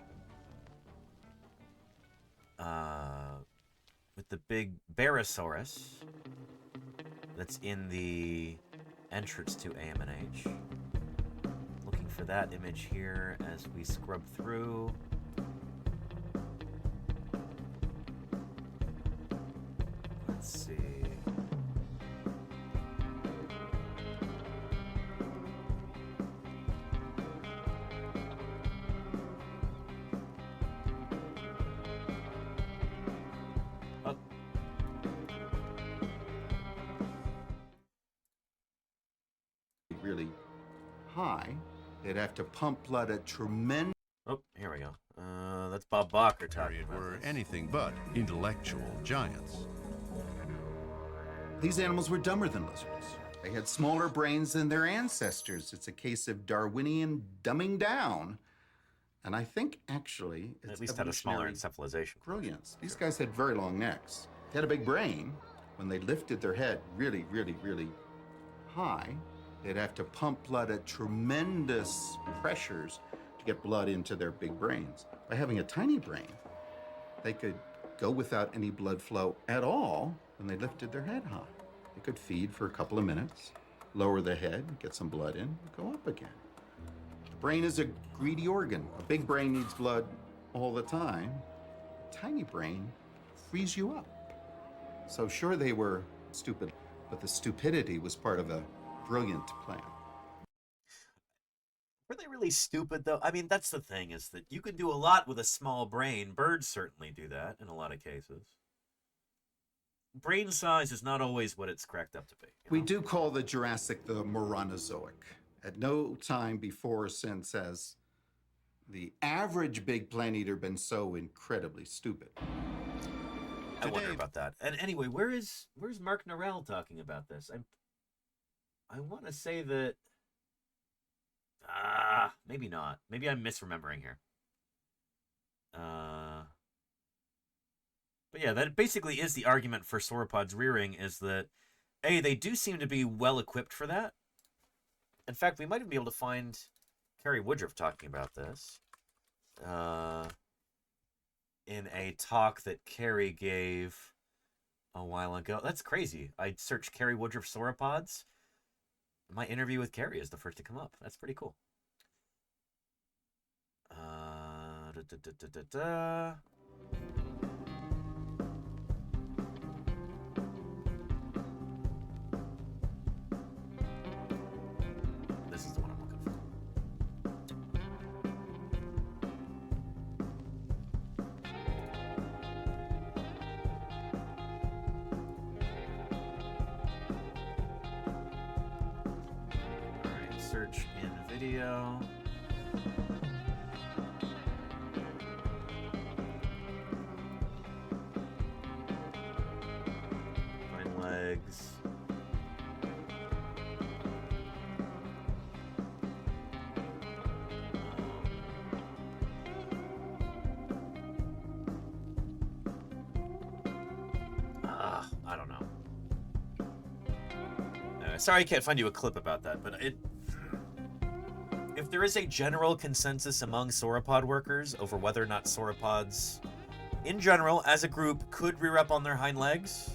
With the big Barosaurus that's in the entrance to AM&H. Looking for that image here as we scrub through. Let's see. Oh. Really high, they'd have to pump blood at tremendous. Oh, here we go. That's Bob Bacher talking about Were this. anything but intellectual giants. These animals were dumber than lizards. They had smaller brains than their ancestors. It's a case of Darwinian dumbing down. And I think actually it's At least had a smaller evolutionary encephalization. brilliance. These guys had very long necks. They had a big brain. When they lifted their head really, really, really high, they'd have to pump blood at tremendous pressures to get blood into their big brains. By having a tiny brain, they could go without any blood flow at all when they lifted their head high. They could feed for a couple of minutes, lower the head, get some blood in, go up again. The brain is a greedy organ. A big brain needs blood all the time. A tiny brain frees you up. So sure, they were stupid, but the stupidity was part of a brilliant plan. Were they really stupid, though? I mean, that's the thing, is that you can do a lot with a small brain. Birds certainly do that in a lot of cases. Brain size is not always what it's cracked up to be. We do call the Jurassic the Moranozoic. At no time before or since has the average big plant eater been so incredibly stupid. I wonder about that. And anyway, where's Mark Norell talking about this? I want to say that... maybe not. Maybe I'm misremembering here. But yeah, that basically is the argument for sauropods rearing, is that, A, they do seem to be well-equipped for that. In fact, we might even be able to find Carrie Woodruff talking about this in a talk that Carrie gave a while ago. That's crazy. I searched Carrie Woodruff sauropods. My interview with Carrie is the first to come up. That's pretty cool. This is the one I'm looking for. All right, search in video. Find legs. I don't know. Sorry I can't find you a clip about that, but if there is a general consensus among sauropod workers over whether or not sauropods, in general, as a group, could rear up on their hind legs,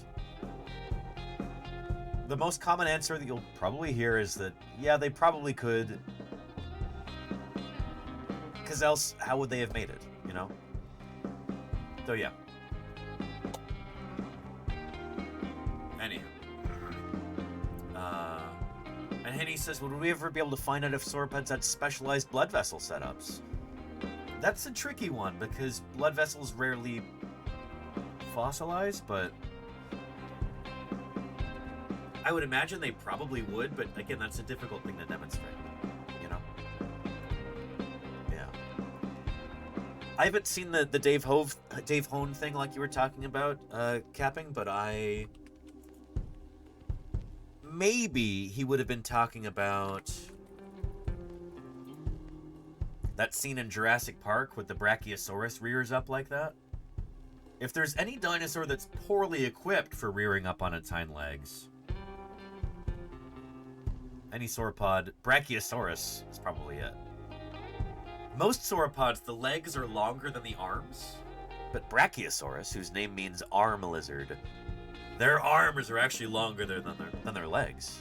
the most common answer that you'll probably hear is that, yeah, they probably could, because else, how would they have made it, you know? So, yeah. Vinny says, would we ever be able to find out if sauropods had specialized blood vessel setups? That's a tricky one because blood vessels rarely fossilize, but I would imagine they probably would, but again, that's a difficult thing to demonstrate, you know? Yeah. I haven't seen the Dave Hone thing like you were talking about, Capping, but maybe he would have been talking about that scene in Jurassic Park with the Brachiosaurus rears up like that. If there's any dinosaur that's poorly equipped for rearing up on its hind legs, any sauropod, Brachiosaurus is probably it. Most sauropods, the legs are longer than the arms, but Brachiosaurus, whose name means arm lizard, their arms are actually longer than their legs,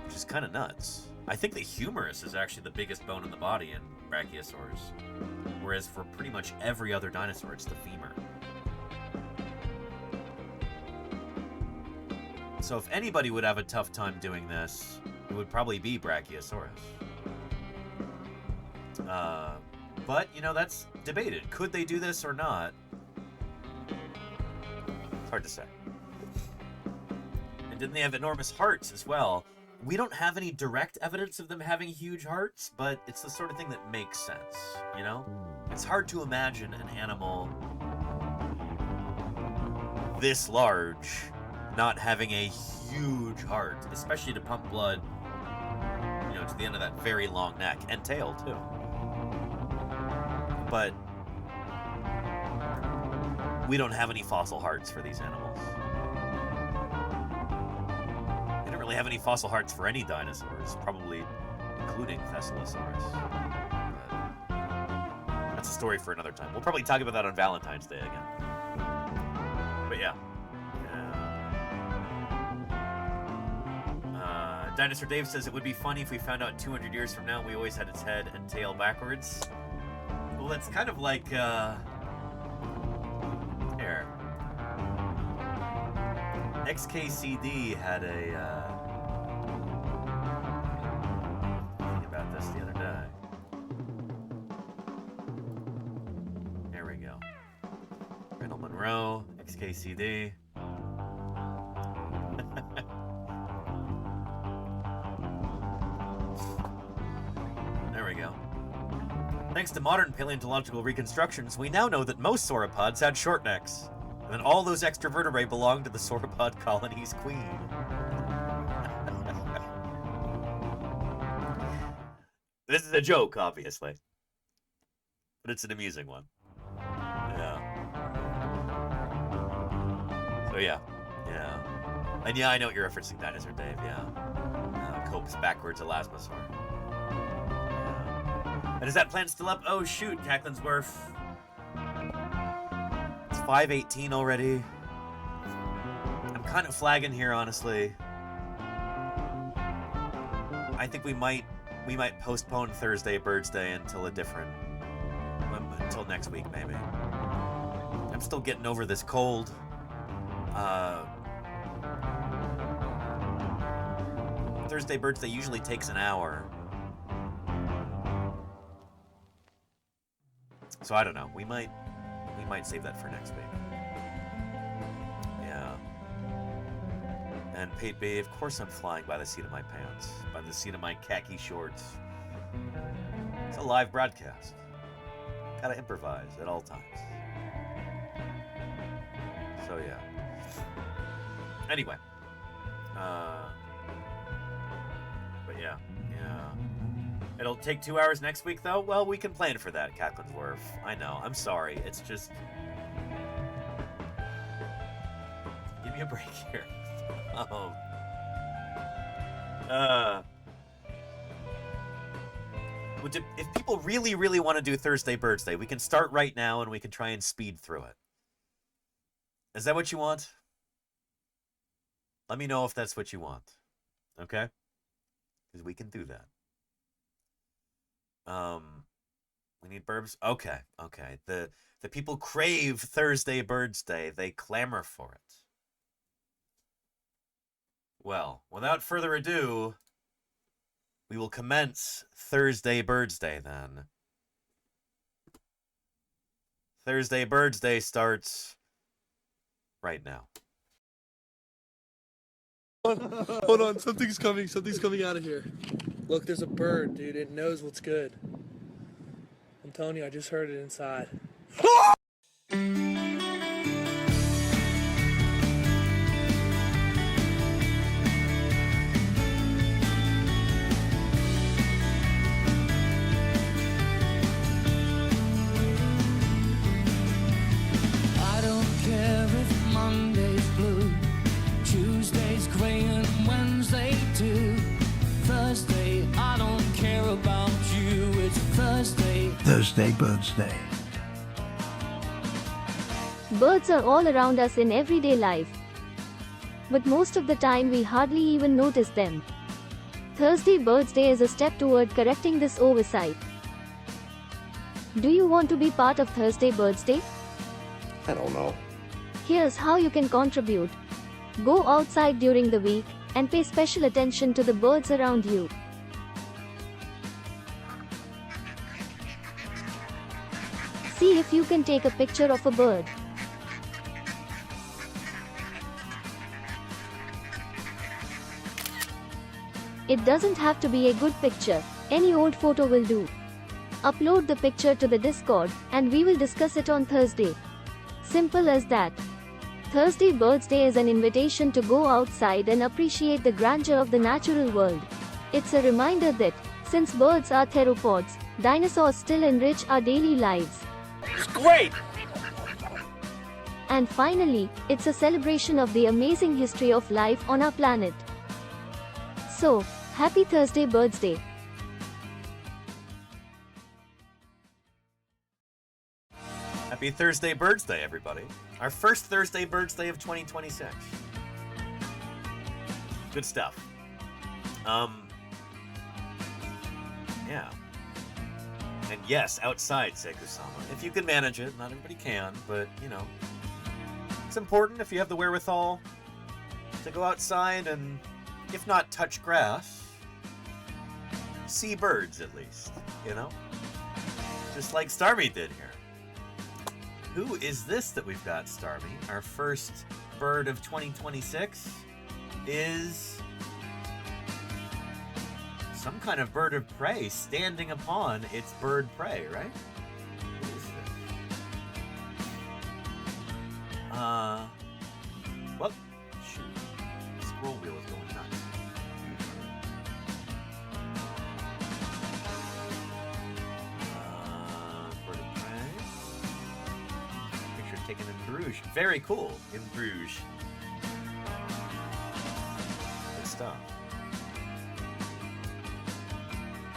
which is kind of nuts. I think the humerus is actually the biggest bone in the body in Brachiosaurs, whereas for pretty much every other dinosaur, it's the femur. So if anybody would have a tough time doing this, it would probably be Brachiosaurus. But, you know, that's debated. Could they do this or not? It's hard to say. And didn't they have enormous hearts as well? We don't have any direct evidence of them having huge hearts, but it's the sort of thing that makes sense, you know? It's hard to imagine an animal this large not having a huge heart, especially to pump blood, you know, to the end of that very long neck, and tail, too. But we don't have any fossil hearts for these animals. We don't really have any fossil hearts for any dinosaurs, probably including Thescelosaurus. But that's a story for another time. We'll probably talk about that on Valentine's Day again. But yeah. Dinosaur Dave says it would be funny if we found out 200 years from now we always had its head and tail backwards. Well, that's kind of like, here. XKCD had a, thinking about this the other day. There we go. Randall Monroe, XKCD. There we go. Thanks to modern paleontological reconstructions, we now know that most sauropods had short necks, and that all those extra vertebrae belonged to the sauropod colony's queen. This is a joke, obviously, but it's an amusing one. Yeah. So yeah. And yeah, I know what you're referencing, Dinosaur Dave, yeah. Cope's backwards Elasmosaur. And is that plan still up? Oh shoot, Cacklin's Wharf. It's 5:18 already. I'm kind of flagging here, honestly. I think we might postpone Thursday Birds Day until until next week, maybe. I'm still getting over this cold. Thursday Birds Day usually takes an hour. So I don't know. We might save that for next week. Yeah. And Pate B, of course I'm flying by the seat of my pants, by the seat of my khaki shorts. It's a live broadcast. Gotta improvise at all times. So yeah. Anyway. But yeah. It'll take 2 hours next week, though? Well, we can plan for that, Cacklin's Wharf. I know. I'm sorry. It's just... Give me a break here. If people really, really want to do Thursday Birds Day, we can start right now and we can try and speed through it. Is that what you want? Let me know if that's what you want. Okay? Because we can do that. We need burbs. Okay. The people crave Thursday Birds Day. They clamor for it. Well, without further ado, we will commence Thursday Birds Day then. Thursday Birds Day starts right now. Hold on, something's coming out of here. Look, there's a bird, dude. It knows what's good. I'm telling you, I just heard it inside. I don't care if Monday's blue, Tuesday's gray and Wednesday too. Thursday, I don't care about you, it's Thursday. Thursday Birds Day. Birds are all around us in everyday life. But most of the time we hardly even notice them. Thursday Birds Day is a step toward correcting this oversight. Do you want to be part of Thursday Birds Day? I don't know. Here's how you can contribute. Go outside during the week and pay special attention to the birds around you. See if you can take a picture of a bird. It doesn't have to be a good picture, any old photo will do. Upload the picture to the Discord and we will discuss it on Thursday. Simple as that. Thursday Birds Day is an invitation to go outside and appreciate the grandeur of the natural world. It's a reminder that, since birds are theropods, dinosaurs still enrich our daily lives. It's great! And finally, it's a celebration of the amazing history of life on our planet. So, happy Thursday Birds Day! Happy Thursday Birds Day, everybody. Our first Thursday Birds Day of 2026. Good stuff. Yeah. And yes, outside, Seku-sama. If you can manage it, not everybody can, but, you know, it's important if you have the wherewithal to go outside and, if not touch grass, see birds at least, you know? Just like Starmy did here. Who is this that we've got, Starmy? Our first bird of 2026 is some kind of bird of prey standing upon its bird prey, right? Who is this? Well, shoot. The scroll wheel is going nuts. Bird of prey. Picture taken in Bruges. Very cool. In Bruges. Good stuff.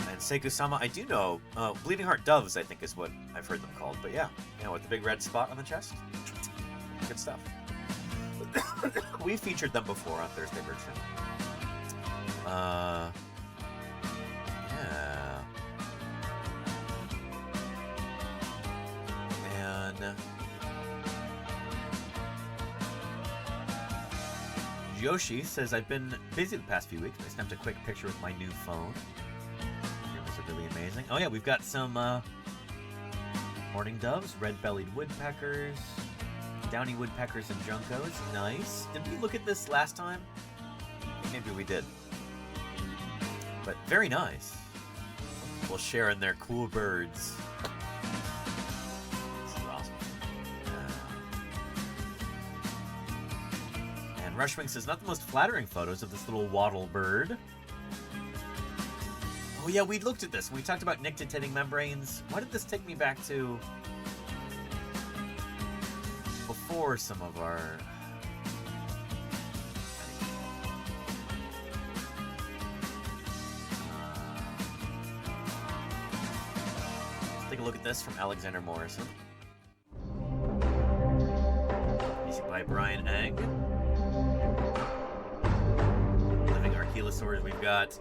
And Seku-sama, I do know, Bleeding Heart Doves, I think is what I've heard them called. But yeah, you know, with the big red spot on the chest. Good stuff. We featured them before on Thursday Birds Day. Yeah. And Yoshi says, I've been busy the past few weeks. I snapped a quick picture with my new phone. It was really amazing. Oh yeah, we've got some mourning doves, red-bellied woodpeckers, downy woodpeckers and juncos. Nice. Did we look at this last time? Maybe we did. But very nice. We'll share in their cool birds. This is awesome. And Rushwing says, not the most flattering photos of this little wattle bird. Oh yeah, we looked at this. We talked about nictitating membranes. Why did this take me back to before some of our... Let's take a look at this from Alexander Morrison. Music by Brian Egg. Living Archelosaurs, we've got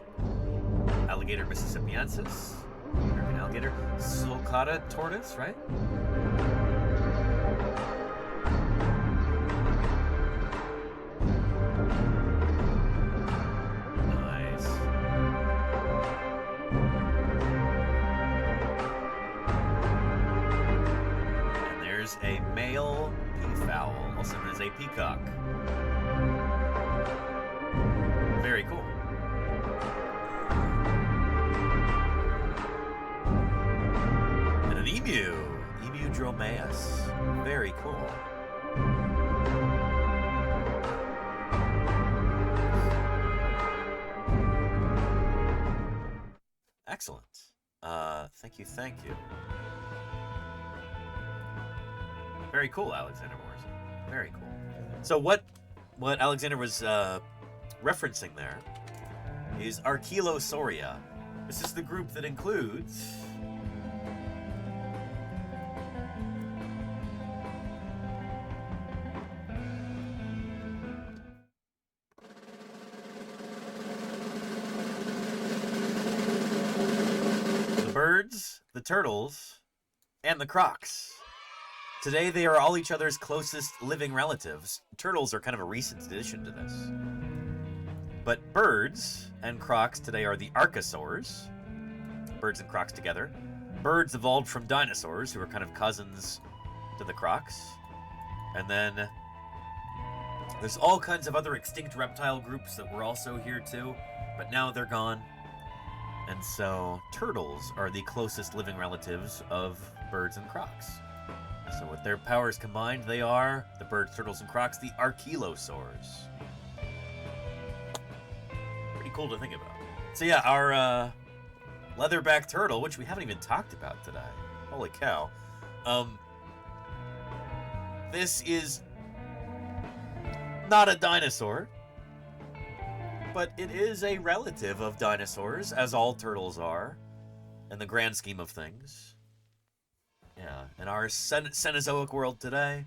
Alligator Mississippiensis, American alligator, Sulcata tortoise, right? Nice. is a male peafowl, also known as a peacock. Very cool. And an emu, Emu dromaeus. Very cool. Excellent. Thank you. Very cool, Alexander Morrison. Very cool. So what Alexander was referencing there is Archaeolosauria. This is the group that includes the birds, the turtles, and the crocs. Today, they are all each other's closest living relatives. Turtles are kind of a recent addition to this. But birds and crocs today are the archosaurs. Birds and crocs together. Birds evolved from dinosaurs, who are kind of cousins to the crocs. And then there's all kinds of other extinct reptile groups that were also here too, but now they're gone. And so turtles are the closest living relatives of birds and crocs. So with their powers combined, they are, the birds, turtles, and crocs, the Archaeolosaurs. Pretty cool to think about. So yeah, our leatherback turtle, which we haven't even talked about today. Holy cow. This is not a dinosaur, but it is a relative of dinosaurs, as all turtles are, in the grand scheme of things. Yeah, in our Cenozoic world today,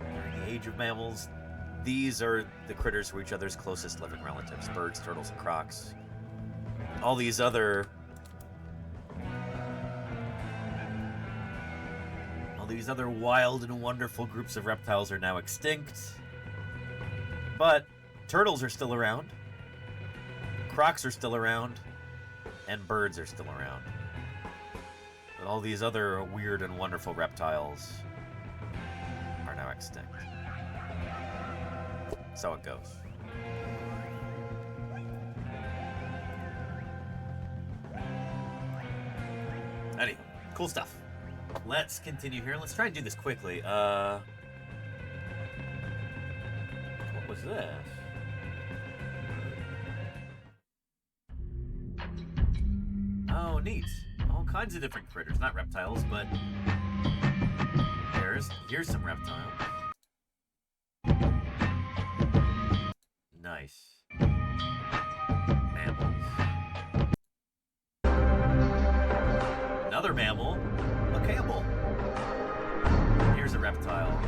during the age of mammals, these are the critters who are each other's closest living relatives. Birds, turtles, and crocs. All these other wild and wonderful groups of reptiles are now extinct. But turtles are still around, crocs are still around, and birds are still around. But all these other weird and wonderful reptiles are now extinct. So it goes. Anyway, cool stuff. Let's continue here. Let's try and do this quickly. What was this? Oh, neat. All kinds of different critters. Not reptiles, but here's some reptiles. Nice. Mammals. Another mammal. A camel. Here's a reptile.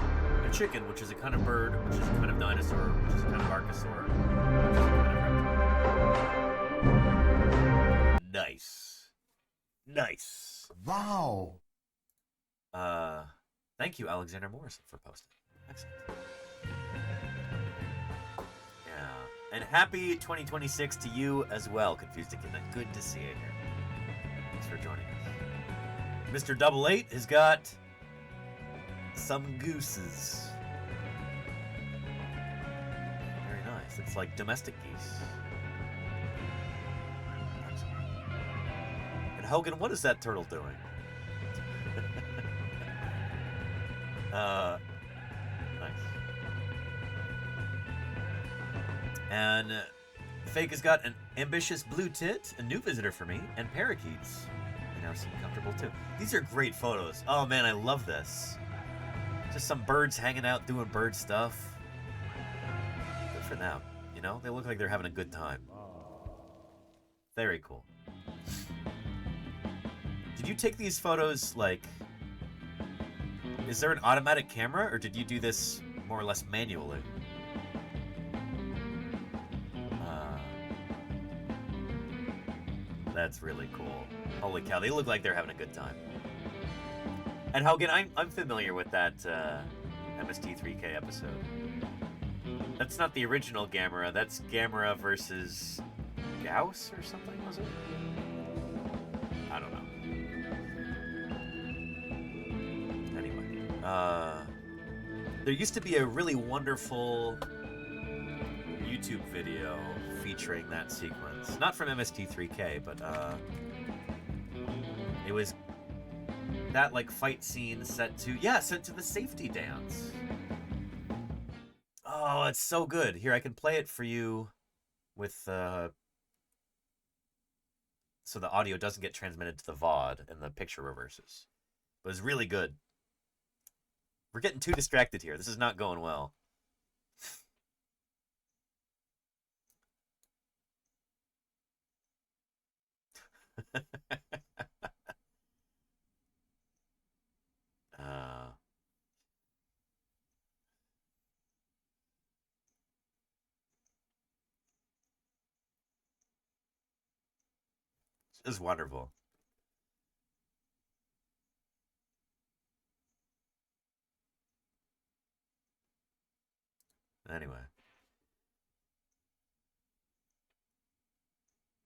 A chicken, which is a kind of bird, which is a kind of dinosaur, which is a kind of archosaur, which is a kind of reptile. Nice. Nice. Wow. Thank you, Alexander Morrison, for posting. Excellent. Yeah. And happy 2026 to you as well, Confused Kid. Good to see you here. Thanks for joining us. Mr. 88 has got some gooses. Very nice. It's like domestic geese. And Hogan, what is that turtle doing? Nice. And Fake has got an ambitious blue tit, a new visitor for me, and parakeets. They now seem comfortable too. These are great photos. Oh man, I love this. Just some birds hanging out doing bird stuff. Good for them. You know, they look like they're having a good time. Very cool. Did you take these photos, like, is there an automatic camera, or did you do this more or less manually? That's really cool. Holy cow, they look like they're having a good time. And Hogan, I'm familiar with that MST3K episode. That's not the original Gamera, that's Gamera versus Gauss or something, was it? I don't know. Anyway. There used to be a really wonderful YouTube video featuring that sequence. Not from MST3K, but it was that like fight scene set to the safety dance. Oh, it's so good. Here, I can play it for you with so the audio doesn't get transmitted to the VOD and the picture reverses. But it's really good. We're getting too distracted here. This is not going well. It's wonderful. Anyway.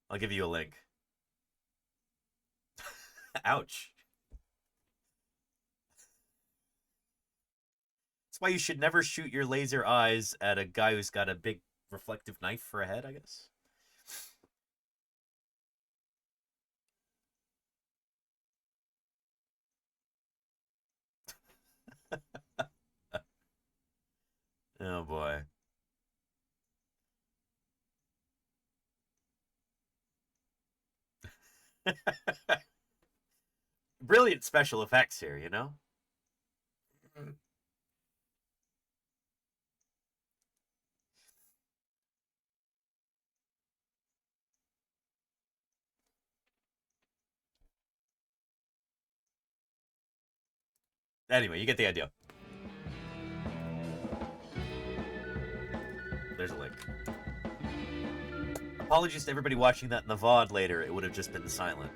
I'll give you a link. Ouch. That's why you should never shoot your laser eyes at a guy who's got a big reflective knife for a head, I guess. Oh boy. Brilliant special effects here, you know? Anyway, you get the idea. There's a link. Apologies to everybody watching that in the VOD later. It would have just been silent.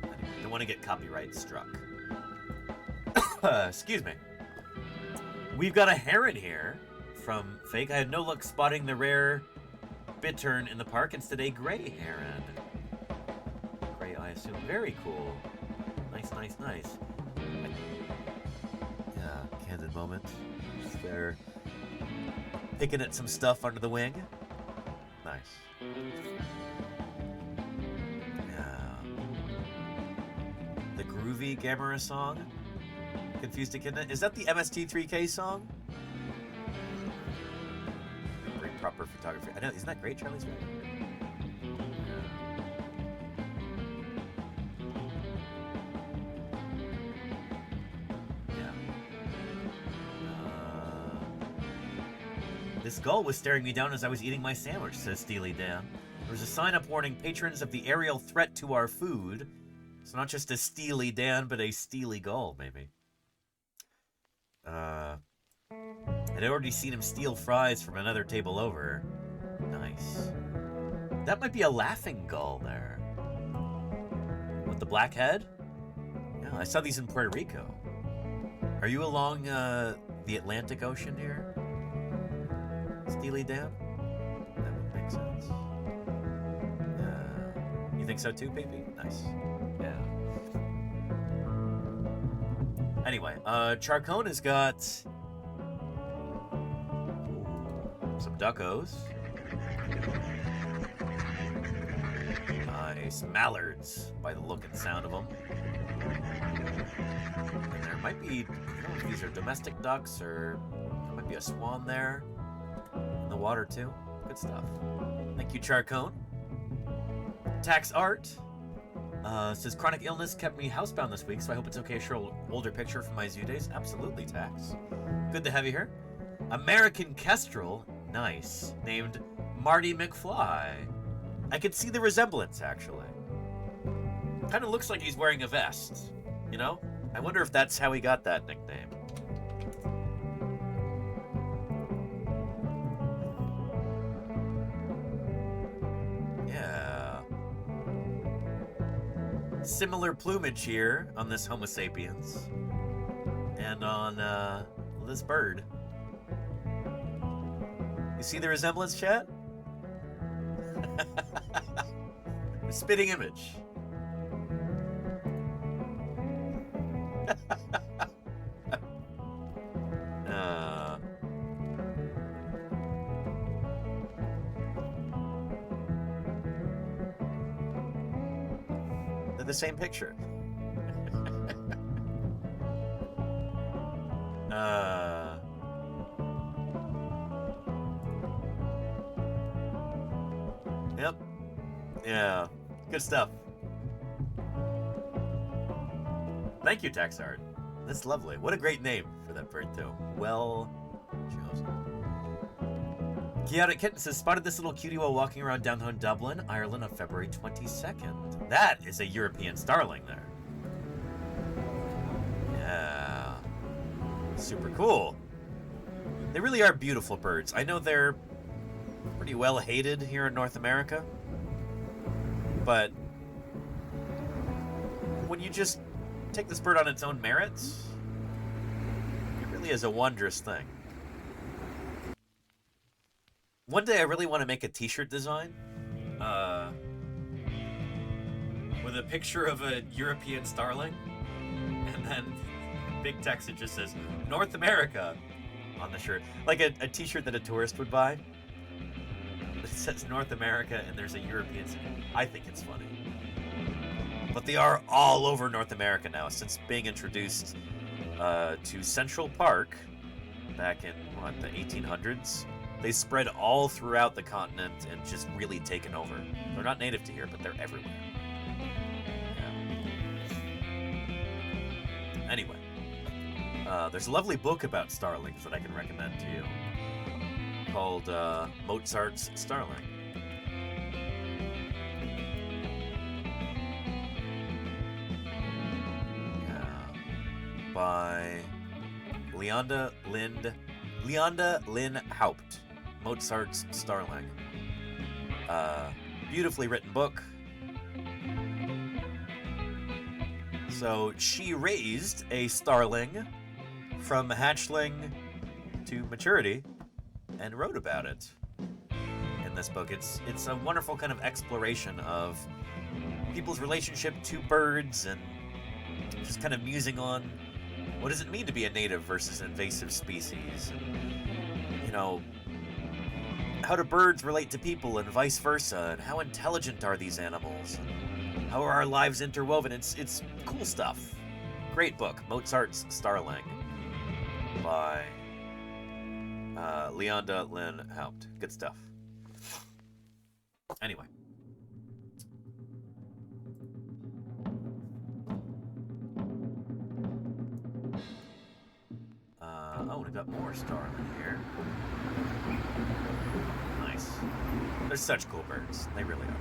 Anyway, don't want to get copyright struck. Excuse me. We've got a heron here from Fake. I had no luck spotting the rare bittern in the park. Instead, a gray heron. Gray, I assume. Very cool. Nice, nice, nice. Yeah, candid moment. Just there. Picking at some stuff under the wing. Nice. Yeah. The groovy Gamera song. Confused Echidna. Is that the MST3K song? Great proper photography. I know, isn't that great, Charlie's right? This gull was staring me down as I was eating my sandwich, says Steely Dan. There was a sign up warning patrons of the aerial threat to our food. So not just a Steely Dan, but a Steely gull, maybe. I'd already seen him steal fries from another table over. Nice. That might be a laughing gull there. With the black head? Yeah, I saw these in Puerto Rico. Are you along the Atlantic Ocean here? Steely Dan? That would make sense. You think so too, baby? Nice. Yeah. Anyway, Charcone has got some duckos. Nice mallards by the look and sound of them. And there might be, I don't know if these are domestic ducks or there might be a swan there. In the water too. Good stuff. Thank you, Charcone. Tax Art says chronic illness kept me housebound this week, so I hope it's okay to show an older picture from my zoo days. Absolutely, Tax. Good to have you here. American Kestrel, nice. Named Marty McFly. I could see the resemblance, actually. Kind of looks like he's wearing a vest, you know? I wonder if that's how he got that nickname. Similar plumage here on this Homo sapiens and on this bird. You see the resemblance, chat? The spitting image. They're the same picture. Yep. Yeah. Good stuff. Thank you, Taxart. That's lovely. What a great name for that bird, too. Well chosen. Chaotic Kitten says, spotted this little cutie while walking around downtown Dublin, Ireland on February 22nd. That is a European starling there. Yeah. Super cool. They really are beautiful birds. I know they're pretty well hated here in North America, but when you just take this bird on its own merits, it really is a wondrous thing. One day I really want to make a t-shirt design with a picture of a European starling, and then big text that just says North America on the shirt, like a t-shirt that a tourist would buy. It says North America and there's a European. I think it's funny. But they are all over North America now since being introduced to Central Park back in, what, the 1800s? They spread all throughout the continent and just really taken over. They're not native to here, but they're everywhere. Yeah. Anyway, there's a lovely book about starlings that I can recommend to you called Mozart's Starling. By Leonda Lynn Haupt, Mozart's Starling. Beautifully written book. So she raised a starling from hatchling to maturity and wrote about it in this book. It's a wonderful kind of exploration of people's relationship to birds and just kind of musing on what does it mean to be a native versus invasive species? And, you know, how do birds relate to people and vice versa? And how intelligent are these animals? And how are our lives interwoven? It's cool stuff. Great book, Mozart's Starling by Leonda Lynn Haupt. Good stuff. Anyway. Oh, we got more starling here. Nice. They're such cool birds. They really are.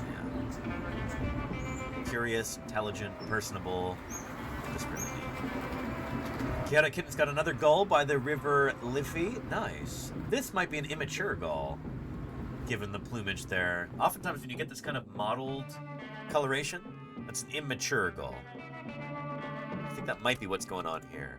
Yeah. Curious, intelligent, personable. Just really neat. Chaotic Kitten's got another gull by the River Liffey. Nice. This might be an immature gull, given the plumage there. Oftentimes when you get this kind of mottled coloration, that's an immature gull. I think that might be what's going on here.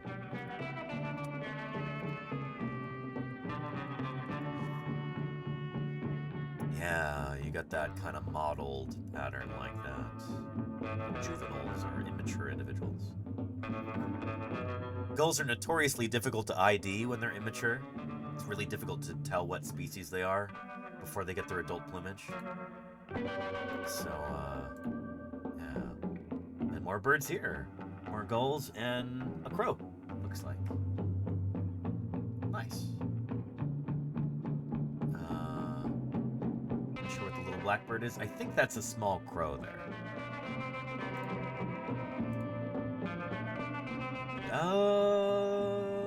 Yeah, you got that kind of mottled pattern like that. Juveniles or immature individuals. Gulls are notoriously difficult to ID when they're immature. It's really difficult to tell what species they are before they get their adult plumage. So, yeah. And more birds here. More gulls and a crow, looks like. Nice. Not sure what the little blackbird is. I think that's a small crow there.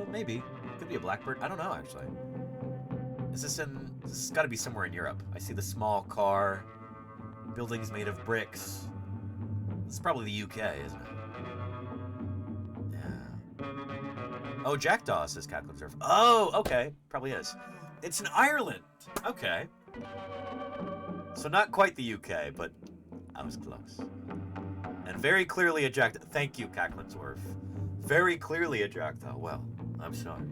Maybe. Could be a blackbird. I don't know, actually. This has got to be somewhere in Europe. I see the small car, buildings made of bricks. This is probably the UK, isn't it? Oh, jackdaw, says Cackling Surf. Oh, okay. Probably is. It's in Ireland. Okay. So not quite the UK, but I was close. And very clearly a jackdaw. Thank you, Cackling Surf. Very clearly a jackdaw. Well, I'm sorry.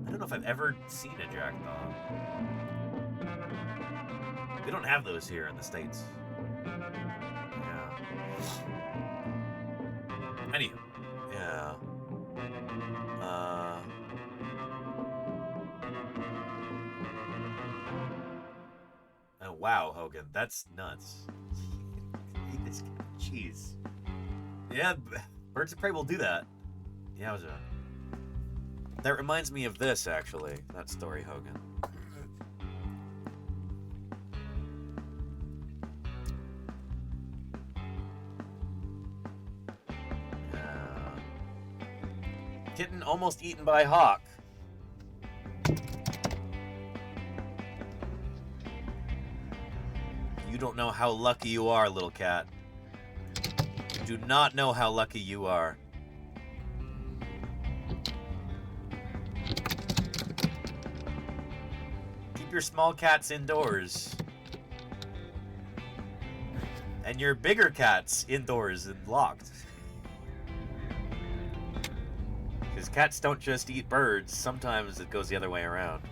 I don't know if I've ever seen a jackdaw. We don't have those here in the States. Yeah. Anywho. Yeah. Wow, Hogan, that's nuts. Jeez. Yeah, Birds of Prey will do that. Yowza. That reminds me of this, actually. That story, Hogan. Kitten almost eaten by hawk. You don't know how lucky you are, little cat. You do not know how lucky you are. Keep your small cats indoors. And your bigger cats indoors and locked. Because cats don't just eat birds. Sometimes it goes the other way around.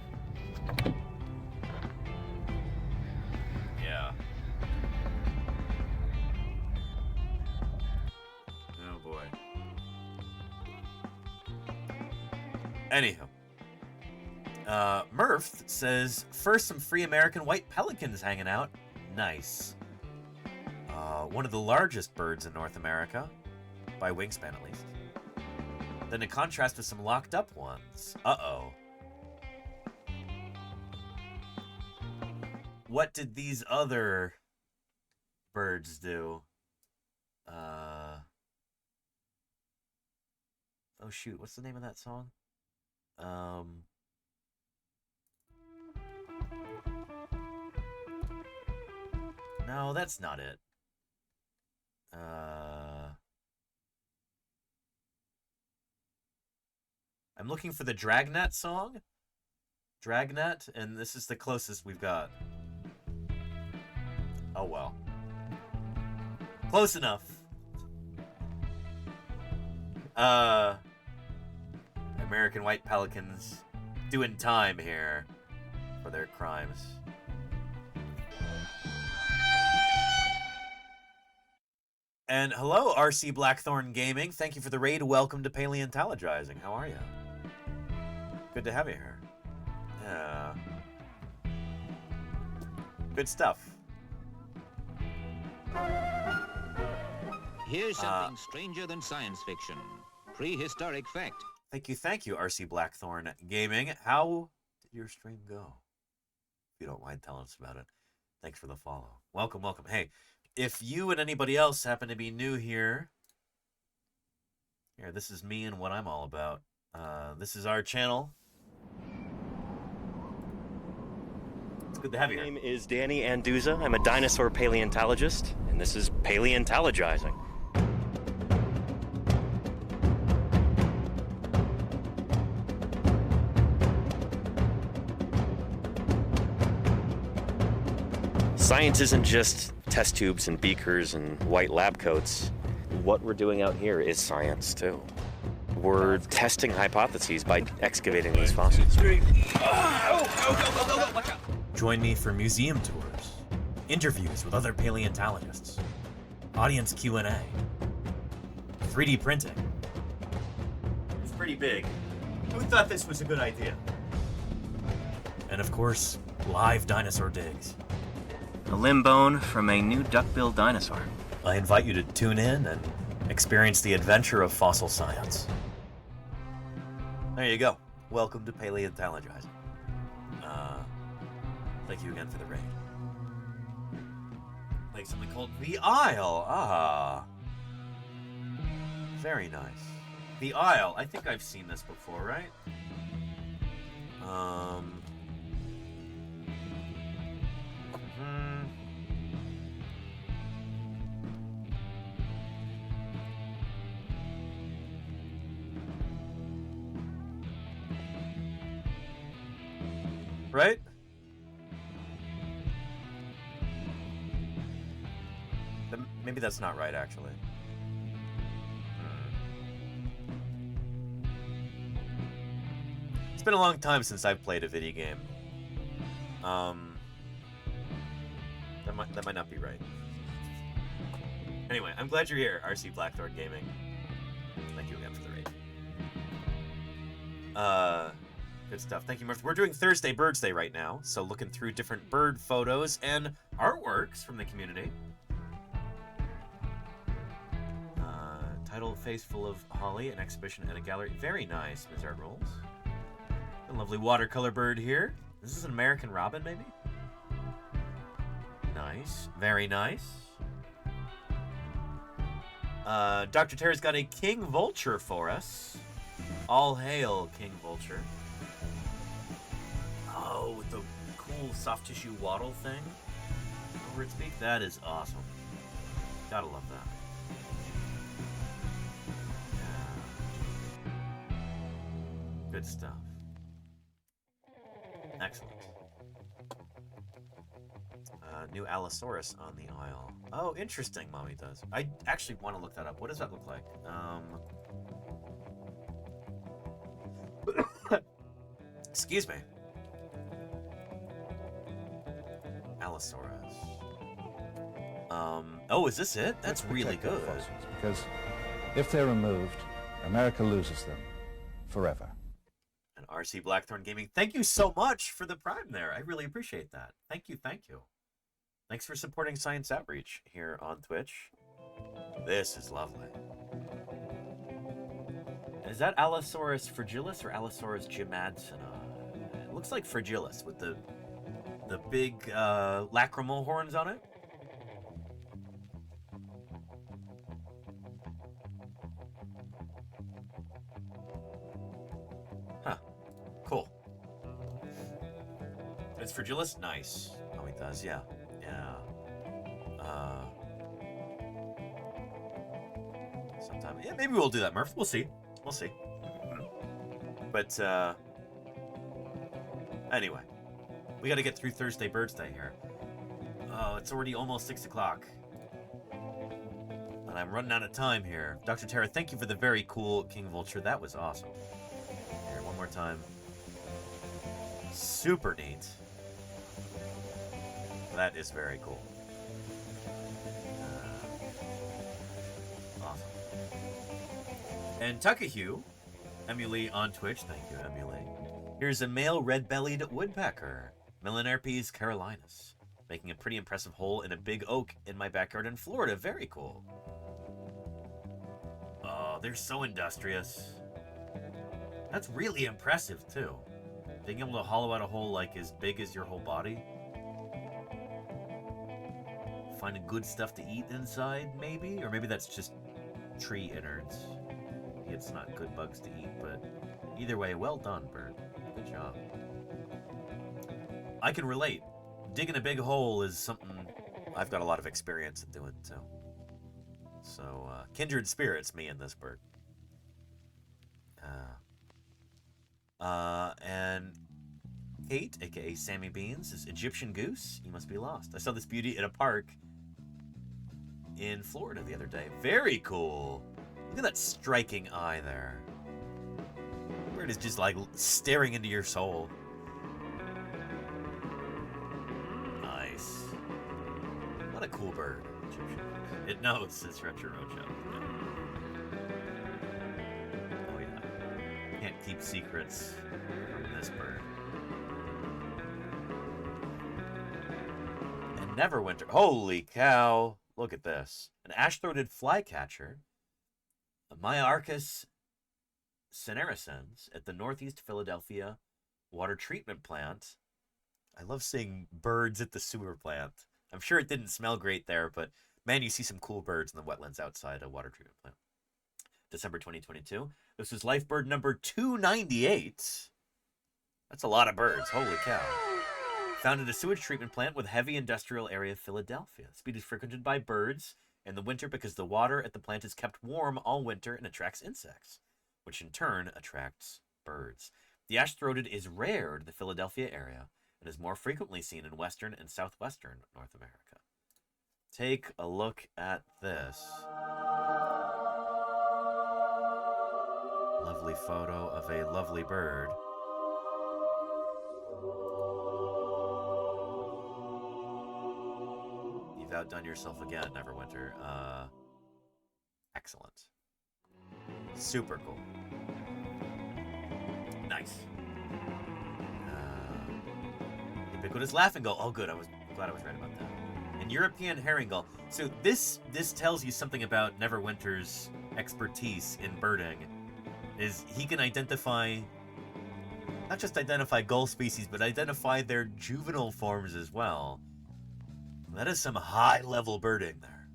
Yeah. Oh boy. Anyhow. Murph says, first some free American white pelicans hanging out. Nice. One of the largest birds in North America. By wingspan, at least. Then in contrast with some locked up ones. Uh-oh. What did these other birds do? Oh shoot, what's the name of that song? No, that's not it. I'm looking for the Dragnet song. Dragnet, and this is the closest we've got. Oh well. Close enough. American white pelicans doing time here for their crimes. And hello, RC Blackthorn Gaming. Thank you for the raid. Welcome to Paleontologizing. How are you? Good to have you here. Yeah. Good stuff. Here's something stranger than science fiction. Prehistoric fact. Thank you, RC Blackthorn Gaming. How did your stream go? If you don't mind telling us about it. Thanks for the follow. Welcome, welcome. Hey, if you and anybody else happen to be new here, this is me and what I'm all about. This is our channel. It's good to have you here. My name is Danny Anduza. I'm a dinosaur paleontologist, and this is Paleontologizing. Science isn't just test tubes and beakers and white lab coats. What we're doing out here is science, too. We're testing hypotheses by excavating these fossils. Join me for museum tours, interviews with other paleontologists, audience Q&A, 3D printing. It's pretty big. Who thought this was a good idea? And of course, live dinosaur digs. A limb bone from a new duck-billed dinosaur. I invite you to tune in and experience the adventure of fossil science. There you go. Welcome to Paleontologizing. Thank you again for the raid. Like something called The Isle. Ah. Very nice. The Isle. I think I've seen this before, right? Right? Maybe that's not right, actually. It's been a long time since I've played a video game. That might not be right. Anyway, I'm glad you're here, RC Blackthorn Gaming. Thank you again for the raid. Good stuff. Thank you, Murph. We're doing Thursday Birds Day right now, so looking through different bird photos and artworks from the community. Title Face Full of Holly, an exhibition at a gallery. Very nice, Ms. Art Rolls. A lovely watercolor bird here. This is an American robin, maybe? Nice. Very nice. Dr. Tara's got a king vulture for us. All hail, King Vulture. Oh, with the cool soft tissue wattle thing over its beak. That is awesome. Gotta love that. Yeah. Good stuff. Excellent. New Allosaurus on the aisle. Oh, interesting, Mommy does. I actually want to look that up. What does that look like? Excuse me. Allosaurus. Oh, is this it? That's really good. Because if they're removed, America loses them forever. And RC Blackthorn Gaming, thank you so much for the Prime there. I really appreciate that. Thank you, thank you. Thanks for supporting Science Outreach here on Twitch. This is lovely. Is that Allosaurus fragilis or Allosaurus gymadsina? It looks like fragilis with the big lacrimal horns on it. Huh. Cool. It's fragilis? Nice. Oh, he does, yeah. Yeah. Sometime. Yeah, maybe we'll do that, Murph. We'll see. We'll see. But, anyway. We gotta get through Thursday Birds Day here. Oh, it's already almost 6 o'clock. And I'm running out of time here. Dr. Tara, thank you for the very cool King Vulture. That was awesome. Here, one more time. Super neat. That is very cool. Awesome. And Tuckahue, Emily on Twitch, thank you, Emily. Here's a male red-bellied woodpecker, Melanarpes carolinus, making a pretty impressive hole in a big oak in my backyard in Florida. Very cool. Oh, they're so industrious. That's really impressive, too. Being able to hollow out a hole like as big as your whole body. Finding good stuff to eat inside, maybe? Or maybe that's just tree innards. Maybe it's not good bugs to eat, but either way, well done, bird. Good job. I can relate. Digging a big hole is something I've got a lot of experience in doing, too. So, kindred spirits, me and this bird. And Kate, aka Sammy Beans, is Egyptian goose. You must be lost. I saw this beauty in a park in Florida the other day. Very cool. Look at that striking eye there. The bird is just like staring into your soul. Nice. What a cool bird. It knows it's Retro Roadshow. Yeah. Oh yeah. Can't keep secrets from this bird. And Neverwinter. Holy cow. Look at this. An ash-throated flycatcher, a Myarchus cinerescens at the Northeast Philadelphia water treatment plant. I love seeing birds at the sewer plant. I'm sure it didn't smell great there, but man, you see some cool birds in the wetlands outside a water treatment plant. December 2022. This was life bird number 298. That's a lot of birds. Holy cow. Found at a sewage treatment plant with heavy industrial area of Philadelphia. The speed is frequented by birds in the winter because the water at the plant is kept warm all winter and attracts insects, which in turn attracts birds. The ash-throated is rare in the Philadelphia area and is more frequently seen in western and southwestern North America. Take a look at this. Lovely photo of a lovely bird. You've outdone yourself again, Neverwinter. Excellent. Super cool. Nice. Ubiquitous laughing gull. Oh, good. I was glad I was right about that. And European herring gull. So this tells you something about Neverwinter's expertise in birding. Is he can identify, not just identify gull species, but identify their juvenile forms as well. That is some high-level birding there.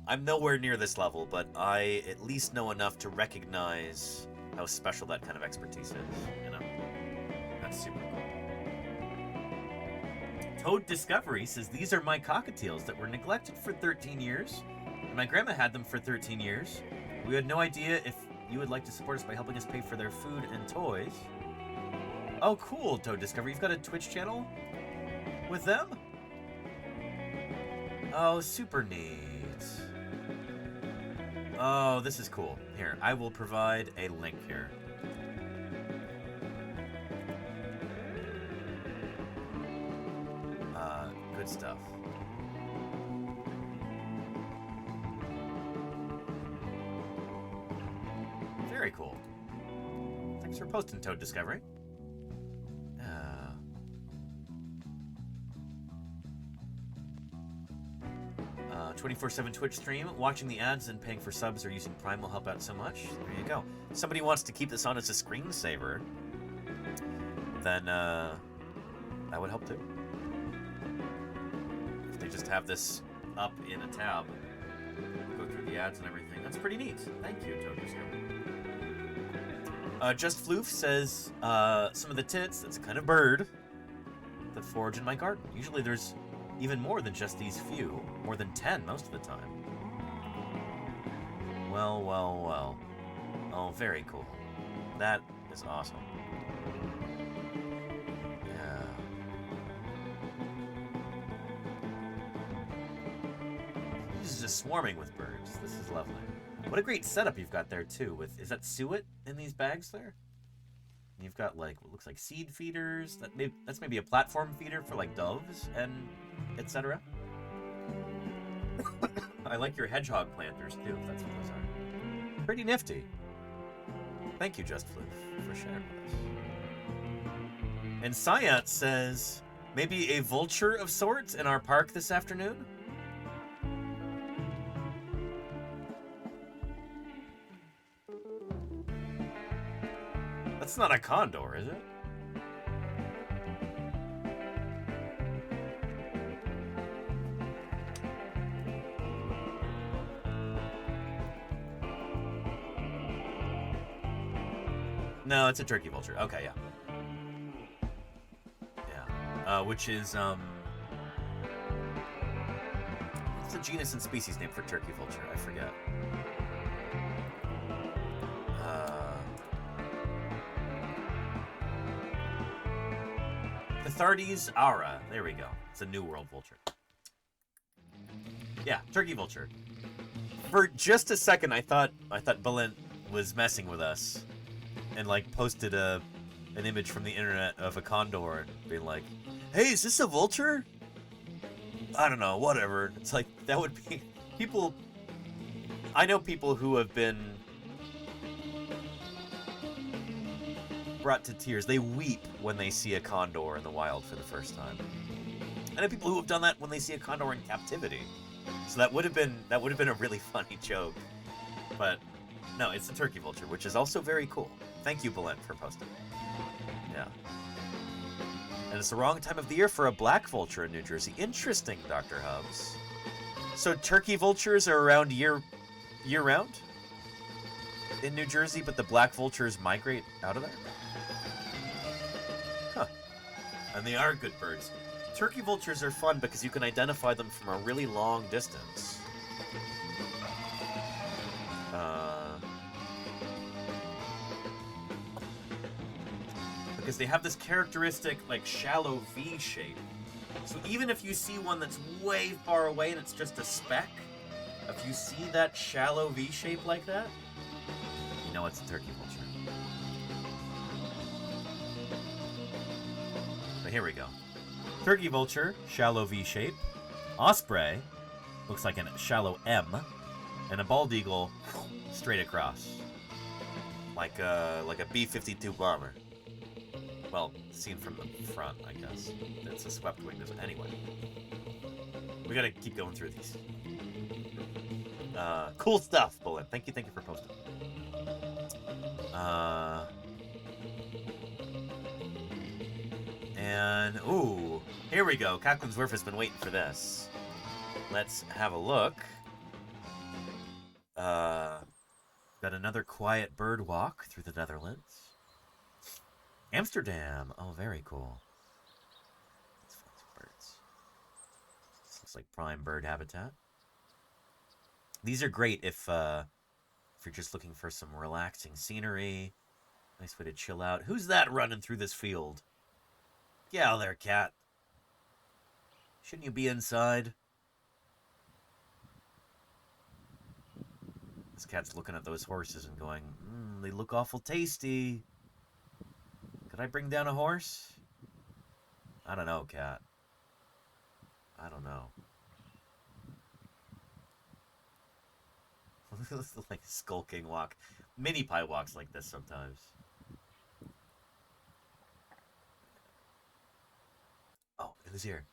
I'm nowhere near this level, but I at least know enough to recognize how special that kind of expertise is, you know? That's super cool. Toad Discovery says, these are my cockatiels that were neglected for 13 years. And my grandma had them for 13 years. We had no idea if you would like to support us by helping us pay for their food and toys. Oh, cool, Toad Discovery. You've got a Twitch channel with them? Oh, super neat. Oh, this is cool. Here, I will provide a link here. Good stuff. Very cool. Thanks for posting, Toad Discovery. 24/7 Twitch stream. Watching the ads and paying for subs or using Prime will help out so much. There you go. If somebody wants to keep this on as a screensaver, then that would help too. If they just have this up in a tab, go through the ads and everything. That's pretty neat. Thank you, Toad Discovery. Just Floof says, some of the tits, that's a kind of bird that forage in my garden. Usually there's even more than just these few. More than 10 most of the time. Well, well, well. Oh, very cool. That is awesome. Yeah. This is just swarming with birds. This is lovely. What a great setup you've got there, too. With is that suet in these bags there? You've got, like, what looks like seed feeders. That's maybe a platform feeder for, like, doves and etc. I like your hedgehog planters, too, if that's what those are. Pretty nifty. Thank you, Just Floof, for sharing with us. And Sayat says, maybe a vulture of sorts in our park this afternoon? That's not a condor, is it? No, it's a turkey vulture. Okay, yeah. Yeah. Which is, what's the genus and species name for turkey vulture? I forget. Cathartes aura. There we go. It's a New World vulture. Yeah, turkey vulture. For just a second, I thought Balint was messing with us. And like posted an image from the internet of a condor and being like, hey, is this a vulture? I don't know, whatever. It's like, that would be people. I know people who have been brought to tears. They weep when they see a condor in the wild for the first time. I know people who have done that when they see a condor in captivity. So that would have been a really funny joke. But no, it's a turkey vulture, which is also very cool. Thank you, Balent, for posting. Yeah. And it's the wrong time of the year for a black vulture in New Jersey. Interesting, Dr. Hubs. So turkey vultures are around year-round in New Jersey, but the black vultures migrate out of there? Huh. And they are good birds. Turkey vultures are fun because you can identify them from a really long distance. Because they have this characteristic, like, shallow V shape. So even if you see one that's way far away and it's just a speck, if you see that shallow V shape like that, you know it's a turkey vulture. But here we go. Turkey vulture, shallow V shape. Osprey, looks like a shallow M. And a bald eagle, straight across. like a B-52 bomber. Well, seen from the front, I guess. It's a swept wing. Anyway, we gotta keep going through these. Cool stuff, Bullet. Thank you for posting. And ooh, here we go. Captain's Wharf has been waiting for this. Let's have a look. Got another quiet bird walk through the Netherlands. Amsterdam. Oh, very cool. Let's find some birds. This looks like prime bird habitat. These are great if you're just looking for some relaxing scenery. Nice way to chill out. Who's that running through this field? Get out of there, cat. Shouldn't you be inside? This cat's looking at those horses and going, they look awful tasty. Could I bring down a horse? I don't know, cat. I don't know. Like a skulking walk. Mini Pie walks like this sometimes. Oh, who's here?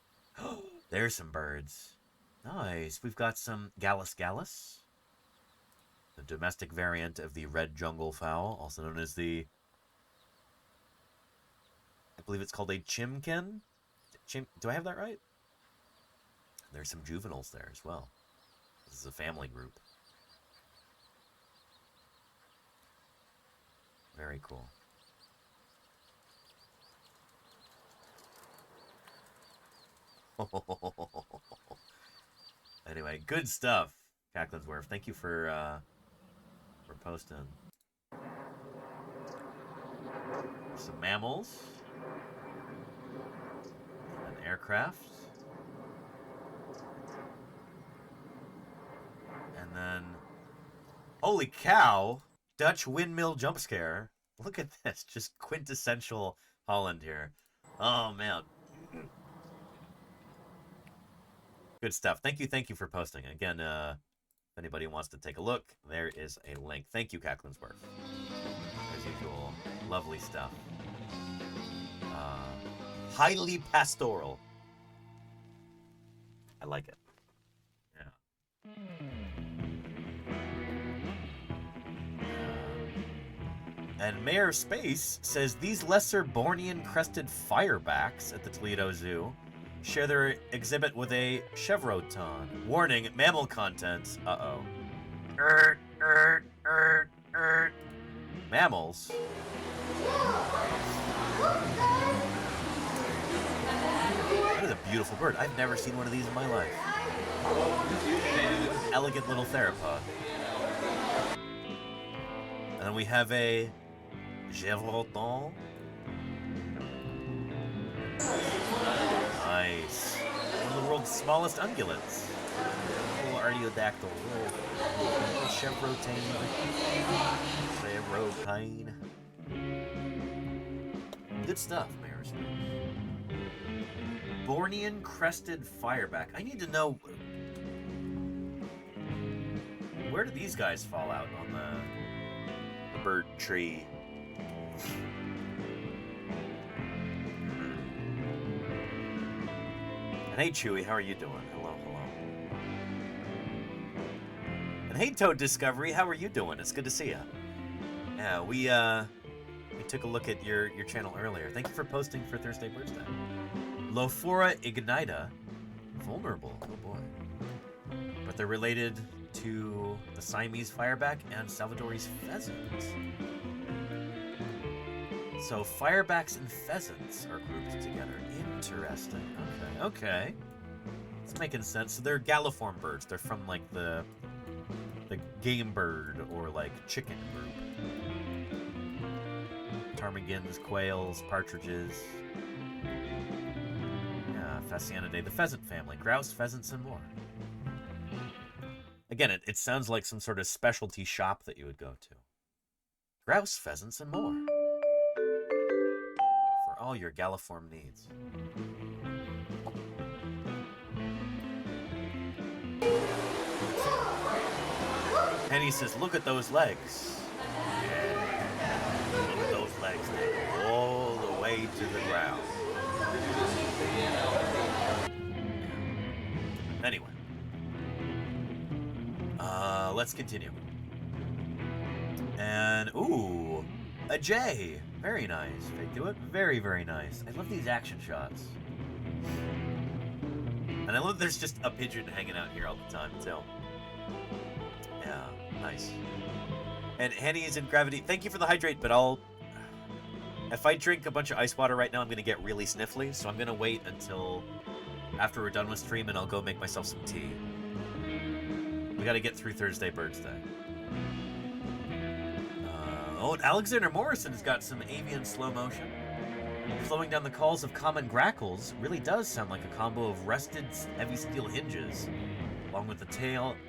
There's some birds. Nice. We've got some Gallus gallus. The domestic variant of the red jungle fowl, also known as the... I believe it's called a chimkin. Do I have that right? There's some juveniles there as well. This is a family group. Very cool. Anyway, good stuff, Cacklin's Wharf. Thank you for posting. Some mammals. An aircraft. And then, holy cow, Dutch windmill jump scare. Look at this, just quintessential Holland here. Oh, man. Good stuff. Thank you for posting. Again, if anybody wants to take a look, there is a link. Thank you, Cacklin's Wharf. As usual, lovely stuff. Highly pastoral. I like it. Yeah. And Mayor Space says these lesser Bornean crested firebacks at the Toledo Zoo share their exhibit with a chevroton. Warning, mammal content. Uh-oh. Mammals? That is a beautiful bird. I've never seen one of these in my life. Elegant little theropod. And then we have a chevroton. Nice. One of the world's smallest ungulates. A little artiodactyl. Little chevrotane. Chevrotine. Good stuff, Mayor Space. Bornean crested fireback. I need to know, where do these guys fall out on the bird tree? And hey, Chewy, how are you doing? Hello. And hey, Toad Discovery, how are you doing? It's good to see you. Yeah, we took a look at your channel earlier. Thank you for posting for Thursday Birds Day. Lophora ignita, vulnerable. Oh boy. But they're related to the Siamese fireback and Salvadorese pheasant. So firebacks and pheasants are grouped together. Interesting. Okay. It's making sense. So they're galliform birds. They're from like the game bird or like chicken group. Ptarmigans, quails, partridges. Yeah, Phasianidae, the pheasant family. Grouse, pheasants, and more. Again, it sounds like some sort of specialty shop that you would go to. Grouse, pheasants, and more. For all your galliform needs. Penny says, look at those legs. Yeah. way to the ground. Anyway. Let's continue. And, ooh, a J. Very nice. Fake do it. Very, very nice. I love these action shots. And I love there's just a pigeon hanging out here all the time, too. Yeah, nice. And Henny is in gravity. Thank you for the hydrate, but if I drink a bunch of ice water right now, I'm going to get really sniffly, so I'm going to wait until after we're done with stream, and I'll go make myself some tea. We got to get through Thursday Birds Day. Oh, and Alexander Morrison's got some avian slow motion. Flowing down the calls of common grackles really does sound like a combo of rusted heavy steel hinges, along with the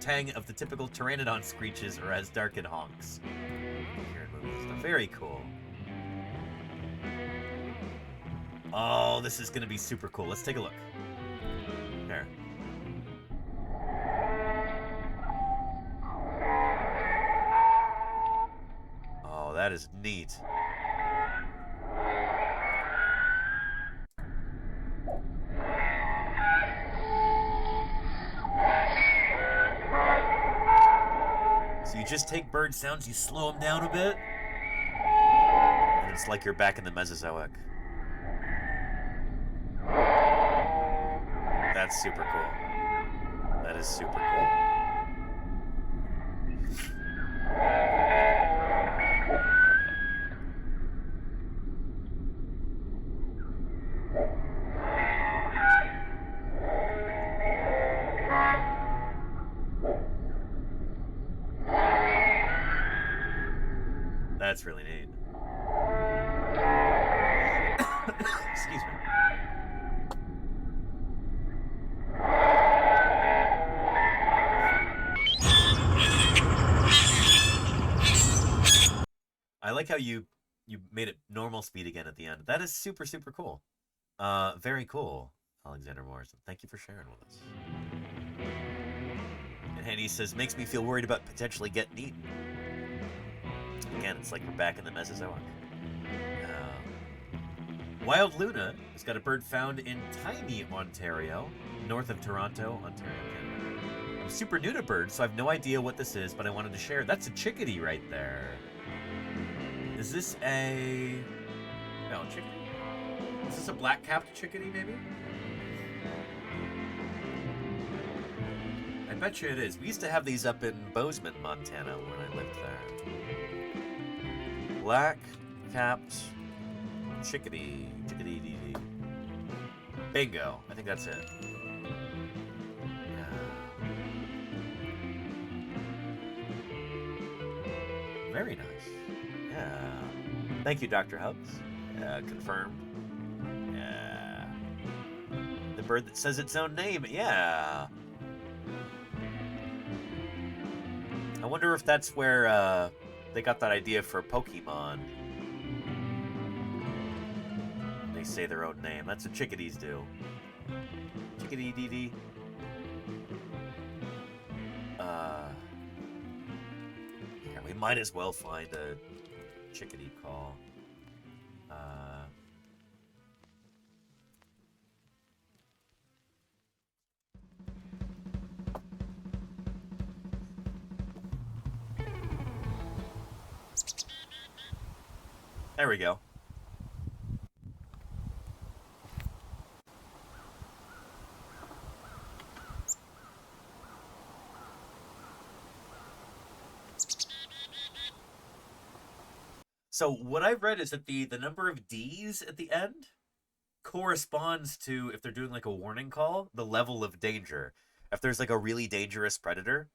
tang of the typical pteranodon screeches or as darkened honks. Here in movies stuff. Very cool. Oh, this is going to be super cool. Let's take a look. Here. Oh, that is neat. So you just take bird sounds, you slow them down a bit, and it's like you're back in the Mesozoic. That's super cool. That is super cool. That's really neat. Excuse me. I like how you made it normal speed again at the end. That is super, super cool. Very cool, Alexander Morrison. Thank you for sharing with us. And Henny says, makes me feel worried about potentially getting eaten. Again, it's like we're back in the Mesozoic. Wild Luna has got a bird found in tiny Ontario, north of Toronto, Ontario, Canada. I'm super new to birds, so I have no idea what this is, but I wanted to share. That's a chickadee right there. Is this a... No, chickadee. Is this a black-capped chickadee, maybe? I bet you it is. We used to have these up in Bozeman, Montana, when I lived there. Black-capped chickadee. Chickadee-dee-dee. Bingo. I think that's it. Very nice. Yeah. Thank you, Dr. Hubbs. Confirmed. Yeah. The bird that says its own name. Yeah. I wonder if that's where they got that idea for Pokemon. They say their own name. That's what chickadees do. Chickadee-dee-dee. Yeah, we might as well find a chickadee call. There we go. So what I've read is that the number of D's at the end corresponds to, if they're doing like a warning call, the level of danger. If there's like a really dangerous predator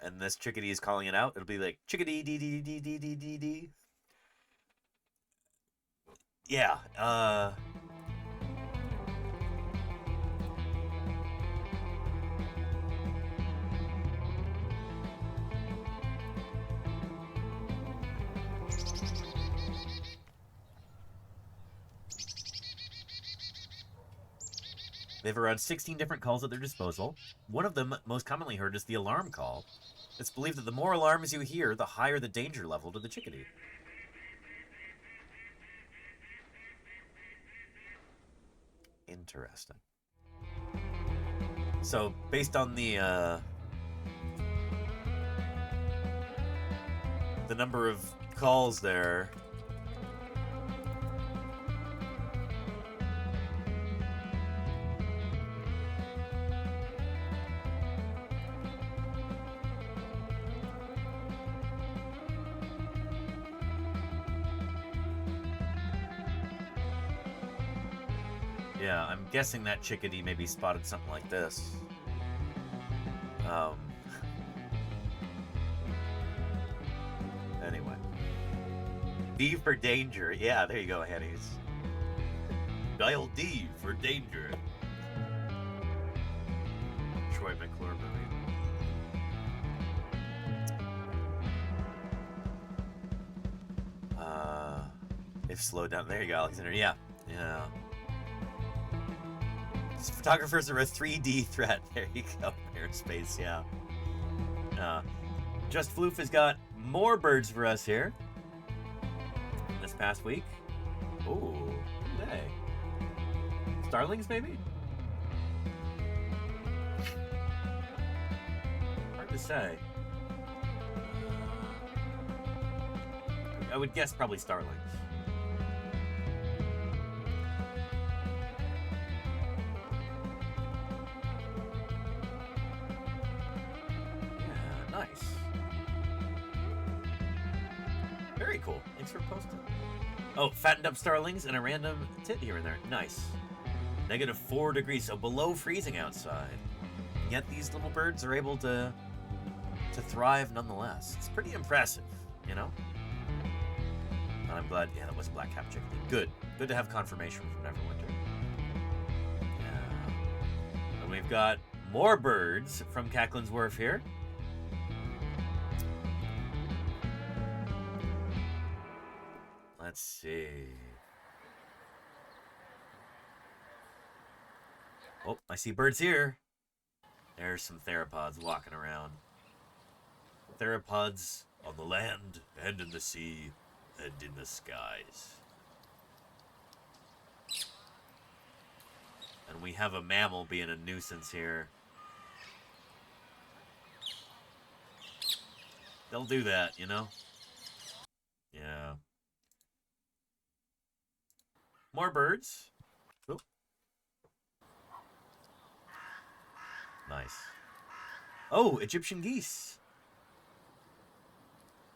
and this chickadee is calling it out, it'll be like chickadee dee dee dee dee dee dee dee. Yeah, they have around 16 different calls at their disposal. One of them, most commonly heard, is the alarm call. It's believed that the more alarms you hear, the higher the danger level to the chickadee. Interesting. So, based on the number of calls there, yeah, I'm guessing that chickadee maybe spotted something like this. Anyway. D for danger. Yeah, there you go, Hennies. Dial D for danger. Troy McClure movie. If slowed down. There you go, Alexander. Yeah. Yeah. Photographers are a 3D threat. There you go. Airspace, yeah. Just Floof has got more birds for us here this past week. Ooh, who are they? Starlings, maybe? Hard to say. I would guess probably starlings. Nice. Very cool. Thanks for posting. Oh, fattened up starlings and a random tit here and there. Nice. -4 degrees, so below freezing outside. And yet these little birds are able to thrive nonetheless. It's pretty impressive, you know? And I'm glad, yeah, that was a black-capped chickadee. Good. Good to have confirmation from Neverwinter. Yeah. And we've got more birds from Cacklin's Wharf here. Let's see. Oh, I see birds here. There's some theropods walking around. Theropods on the land and in the sea and in the skies. And we have a mammal being a nuisance here. They'll do that, you know? Yeah. More birds. Oop. Nice. Oh, Egyptian geese.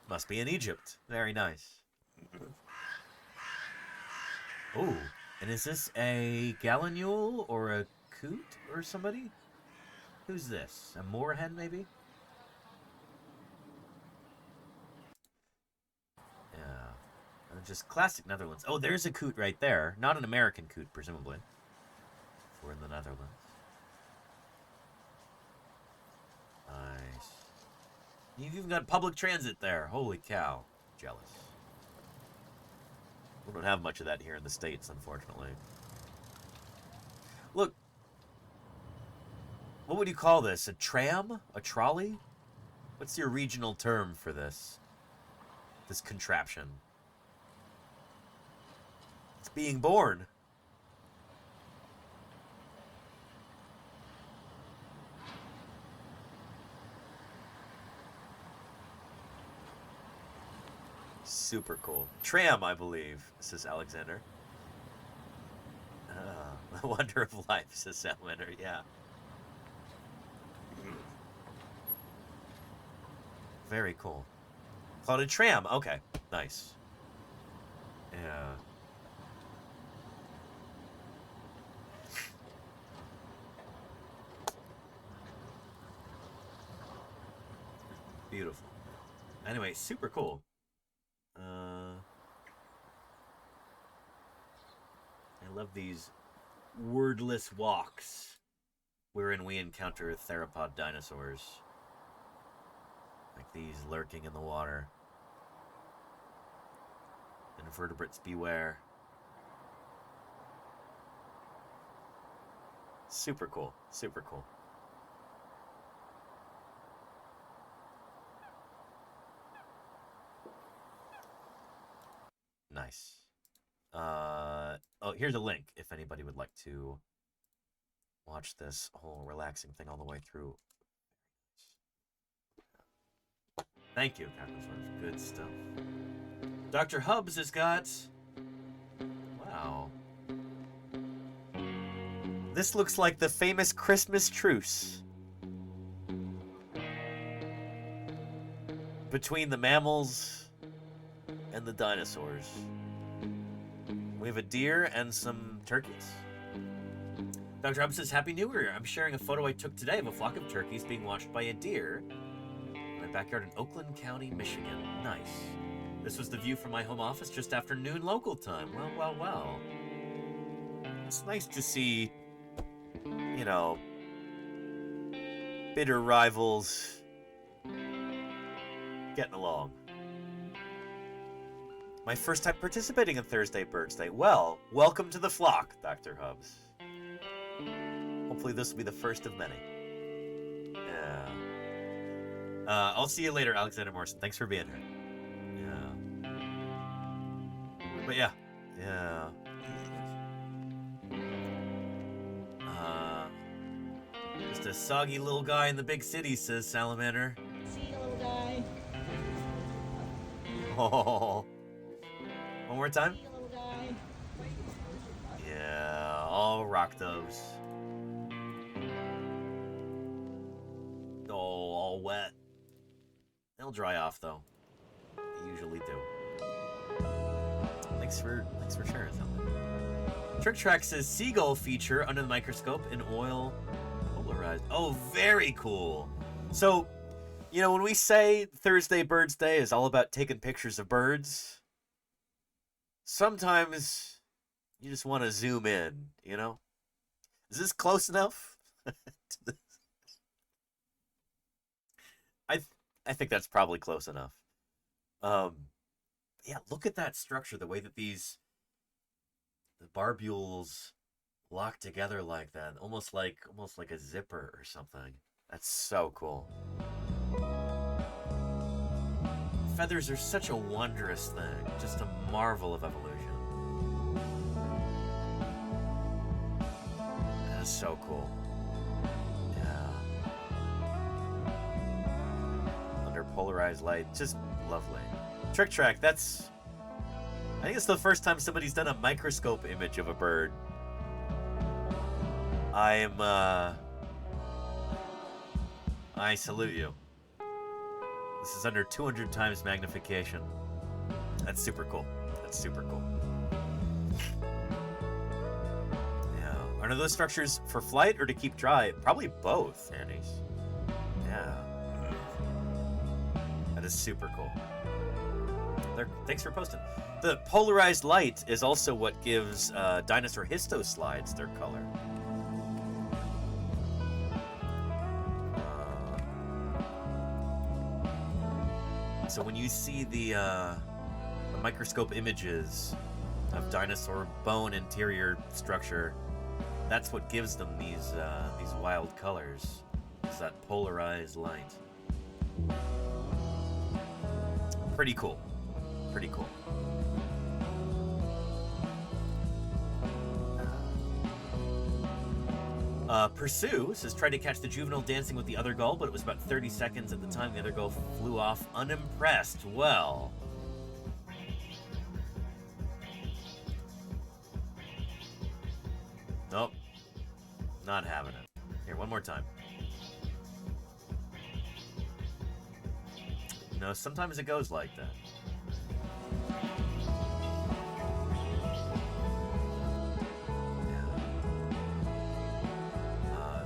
Must be in Egypt. Very nice. Oh, and is this a gallinule or a coot or somebody? Who's this? A moorhen, maybe? Yeah. Just classic Netherlands. Oh, there's a coot right there. Not an American coot, presumably. If we're in the Netherlands. Nice. You've even got public transit there. Holy cow. Jealous. We don't have much of that here in the States, unfortunately. Look. What would you call this? A tram? A trolley? What's your regional term for this? This contraption? It's being born. Super cool. Tram, I believe, says Alexander. The wonder of life, says Salamander, yeah. Very cool. Called a tram. Okay, nice. Yeah. Beautiful. Anyway, super cool. I love these wordless walks wherein we encounter theropod dinosaurs. Like these lurking in the water. Invertebrates beware. Super cool. Super cool. Nice. Oh, here's a link if anybody would like to watch this whole relaxing thing all the way through. Thank you, Captain. Good stuff. Dr. Hubbs has got... Wow. This looks like the famous Christmas truce between the mammals and the dinosaurs. We have a deer and some turkeys. Dr. Hubbs says, Happy New Year. I'm sharing a photo I took today of a flock of turkeys being watched by a deer in my backyard in Oakland County, Michigan. Nice. This was the view from my home office just after noon local time. Well, well, well. It's nice to see, you know, bitter rivals getting along. My first time participating in Thursday Birds Day. Well, welcome to the flock, Dr. Hubbs. Hopefully this will be the first of many. Yeah. I'll see you later, Alexander Morrison. Thanks for being here. Yeah. But yeah. Yeah. Just a soggy little guy in the big city, says Salamander. See you, little guy. Oh. One more time? See you, little guy. Yeah, all rock doves. Oh, all wet. They'll dry off though. They usually do. Thanks for sharing something. Trick Track says seagull feature under the microscope in oil polarized. Oh, very cool. So, you know, when we say Thursday Birds Day is all about taking pictures of birds, sometimes you just want to zoom in, you know? Is this close enough? I think that's probably close enough. Yeah, look at that structure, the way that the barbules lock together like that, almost like a zipper or something. That's so cool. Feathers are such a wondrous thing, just a marvel of evolution. That is so cool. Polarized light, just lovely. Trick Track, I think it's the first time somebody's done a microscope image of a bird. I salute you. This is under 200 times magnification. That's super cool. That's super cool. Yeah. Are those structures for flight or to keep dry? Probably both, Andes. Yeah. That is super cool. Thanks for posting. The polarized light is also what gives dinosaur histoslides their color. So when you see the microscope images of dinosaur bone interior structure, that's what gives them these wild colors. Is that polarized light. Pretty cool. Pretty cool. Pursue says, tried to catch the juvenile dancing with the other gull, but it was about 30 seconds at the time the other gull flew off unimpressed. Well. Nope. Not having it. Here, one more time. No, sometimes it goes like that.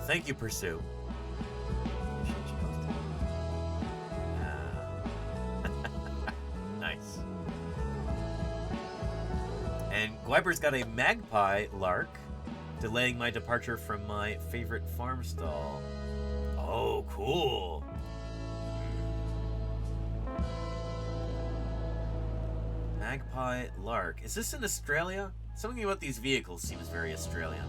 Thank you, Pursue. Nice. And Gwyber's got a magpie lark, delaying my departure from my favorite farm stall. Oh, cool. Magpie lark. Is this in Australia? Something about these vehicles seems very Australian.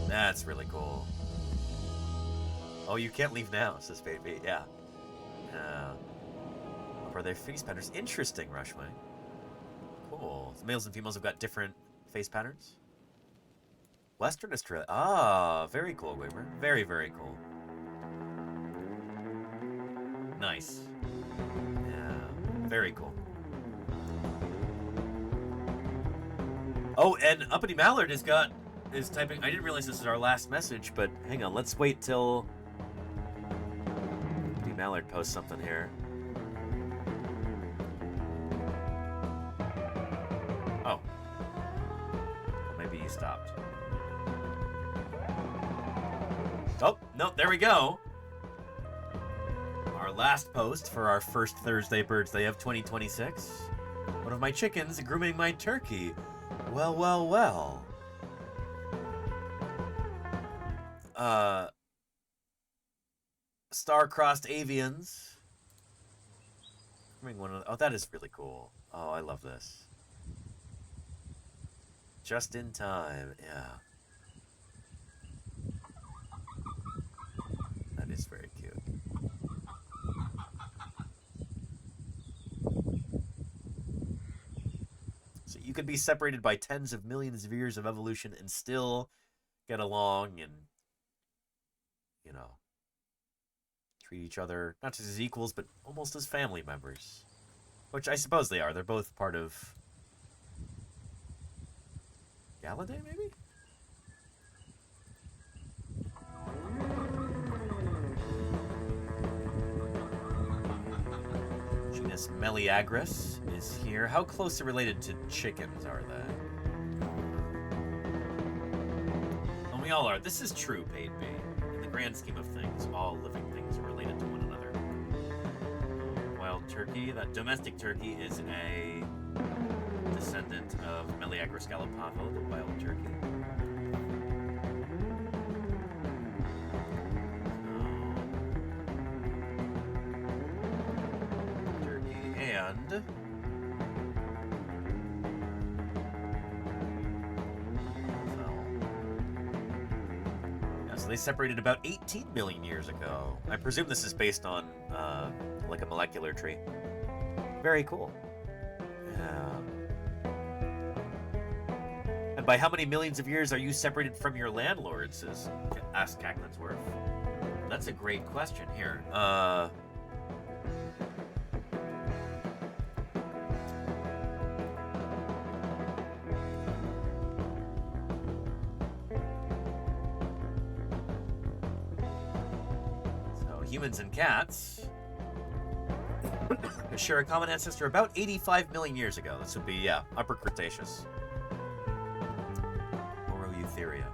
That's really cool. Oh, you can't leave now, says Baby. Yeah. Are they face patterns? Interesting, Rushway. Cool. So males and females have got different face patterns. Western Australia. Ah, very cool, Weaver. Very, very cool. Nice. Yeah, very cool. Oh, and Uppity Mallard is typing. I didn't realize this is our last message, but hang on. Let's wait till Uppity Mallard posts something here. Oh. Maybe he stopped. Oh, no, there we go. Our last post for our first Thursday Birds Day of 2026. One of my chickens grooming my turkey. Well, well, well. Star-crossed avians. Oh, that is really cool. Oh, I love this. Just in time, yeah. That is very cute. So you could be separated by tens of millions of years of evolution and still get along and, you know, treat each other not just as equals, but almost as family members. Which I suppose they are. They're both part of Galladay, maybe? Genus Meleagris is here. How closely related to chickens are they? And we all are. This is true, Paid B. In the grand scheme of things, all living things are related to one another. Wild turkey, that domestic turkey, is a descendant of Meleagris gallopavo, the wild turkey. And so they separated about 18 million years ago. I presume this is based on like a molecular tree. Very cool. And by how many millions of years are you separated from your landlords? Asked Cacklinsworth. That's a great question here. Humans and cats share a common ancestor about 85 million years ago. This would be, yeah, Upper Cretaceous. Oroeutheria.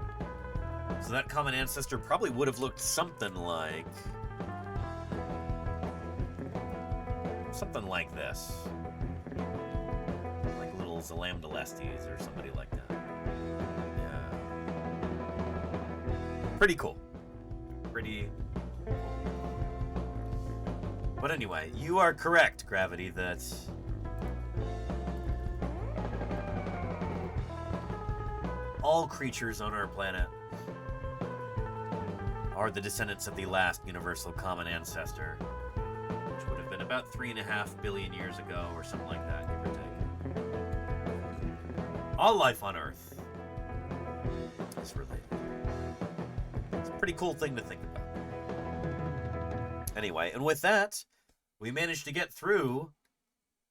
So that common ancestor probably would have looked something like this. Like little Zalamdalestes or somebody like that. Yeah. Pretty cool. Pretty... But anyway, you are correct, Gravity, that all creatures on our planet are the descendants of the last universal common ancestor, which would have been about 3.5 billion years ago or something like that, give or take. All life on Earth is related. It's a pretty cool thing to think about. Anyway, and with that, we managed to get through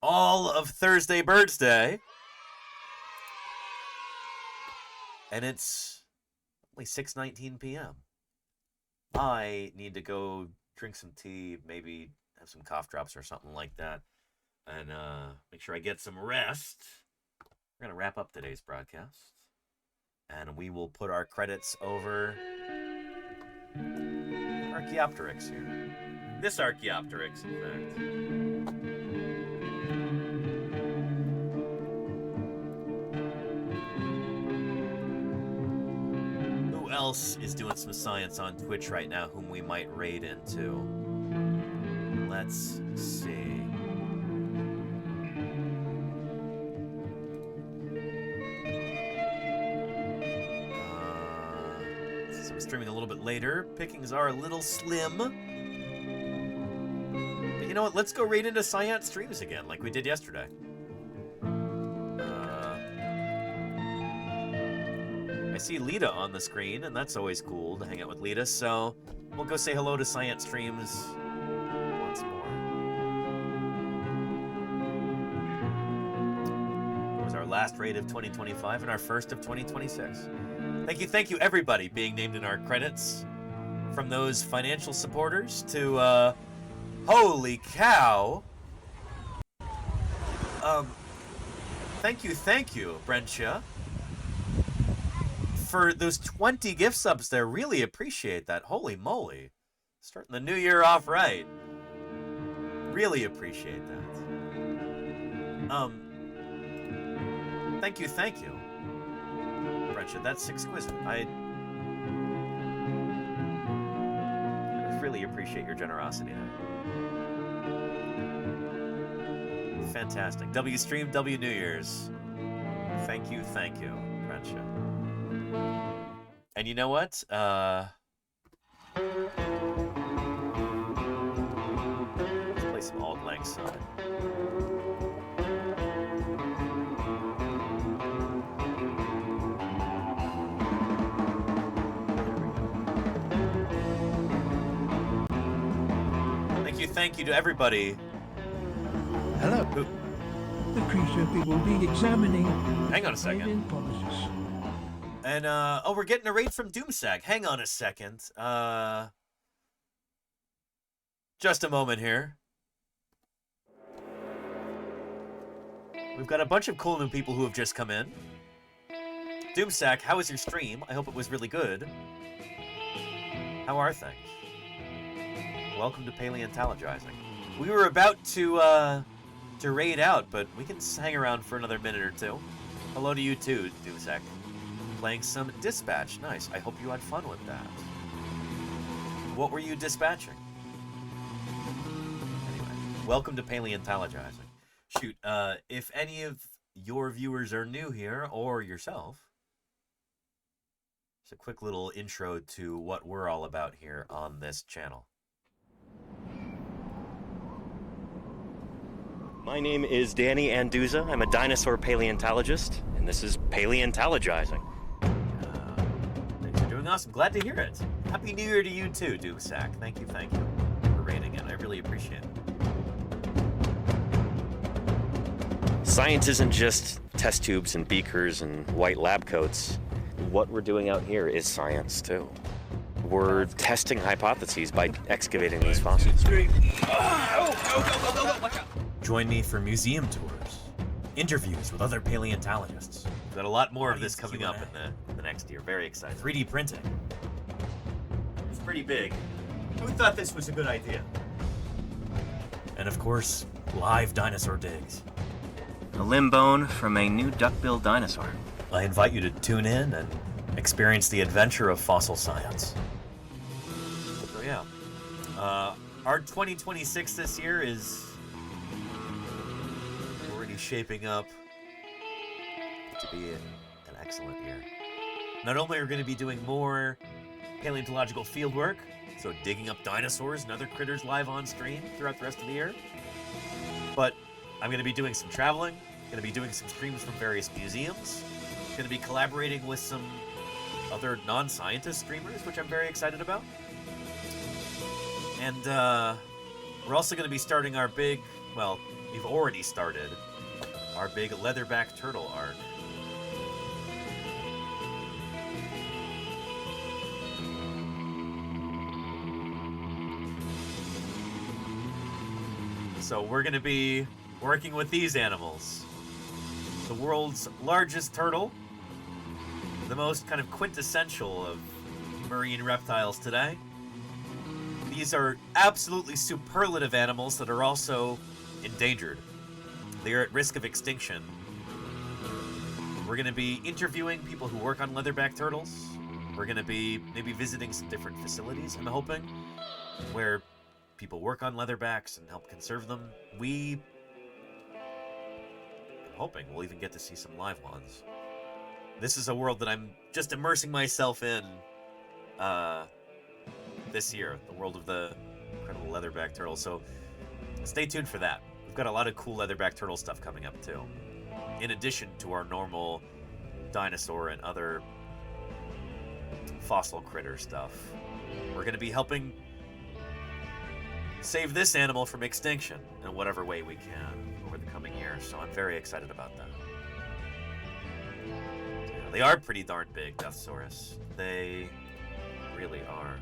all of Thursday Birds Day. And it's only 6:19 p.m. I need to go drink some tea, maybe have some cough drops or something like that, and make sure I get some rest. We're going to wrap up today's broadcast, and we will put our credits over Archaeopteryx here. This Archaeopteryx, in fact. Who else is doing some science on Twitch right now whom we might raid into? Let's see. Since I'm streaming a little bit later, pickings are a little slim. you know what? Let's go right into science streams again, like we did yesterday. I see Lita on the screen, and that's always cool to hang out with Lita, so we'll go say hello to science streams once more. It was our last raid of 2025 and our first of 2026. Thank you, everybody being named in our credits. From those financial supporters to, holy cow. Thank you, Brentia, for those 20 gift subs there. Really appreciate that. Holy moly. Starting the new year off right. Really appreciate that. Thank you. Brentia, that's exquisite. I really appreciate your generosity there. Fantastic. W stream, W New Year's. Thank you, Brentia. And you know what? Let's play some Auld Lang Syne. Thank you to everybody. Hello. The creature we will be examining. Hang on a second. And oh, we're getting a raid from Doomsack. Hang on a second. Just a moment here. We've got a bunch of cool new people who have just come in. Doomsack, how was your stream? I hope it was really good. How are things? Welcome to Paleontologizing. We were about to raid out, but we can hang around for another minute or two. Hello to you too, Doomsack. Playing some Dispatch. Nice. I hope you had fun with that. What were you dispatching? Anyway, welcome to Paleontologizing. Shoot, if any of your viewers are new here, or yourself, just a quick little intro to what we're all about here on this channel. My name is Danny Anduza. I'm a dinosaur paleontologist, and this is Paleontologizing. Thanks for doing awesome. Glad to hear it. Happy New Year to you too, Doomsack. Thank you for rating it. I really appreciate it. Science isn't just test tubes and beakers and white lab coats. What we're doing out here is science too. We're testing hypotheses by excavating these fossils. Join me for museum tours, interviews with other paleontologists. We've got a lot more of this coming up in the next year. Very excited. 3D printing. It's pretty big. Who thought this was a good idea? And of course, live dinosaur digs. A limb bone from a new duck-billed dinosaur. I invite you to tune in and experience the adventure of fossil science. So yeah, our 2026 this year is already shaping up to be an excellent year. Not only are we going to be doing more paleontological fieldwork, so digging up dinosaurs and other critters live on stream throughout the rest of the year, but I'm going to be doing some traveling, going to be doing some streams from various museums, going to be collaborating with some other non-scientist streamers, which I'm very excited about. And we're also going to be starting our big, well, we've already started our big leatherback turtle arc. So we're going to be working with these animals. The world's largest turtle, the most kind of quintessential of marine reptiles today. These are absolutely superlative animals that are also endangered. They are at risk of extinction. We're going to be interviewing people who work on leatherback turtles. We're going to be maybe visiting some different facilities, I'm hoping, where people work on leatherbacks and help conserve them. I'm hoping we'll even get to see some live ones. This is a world that I'm just immersing myself in this year, the world of the incredible leatherback turtle. So Stay tuned for that. We've got a lot of cool leatherback turtle stuff coming up too. In addition to our normal dinosaur and other fossil critter stuff. We're going to be helping save this animal from extinction in whatever way we can over the coming years. So I'm very excited about that. Yeah, they are pretty darn big, Deathsaurus. They really are.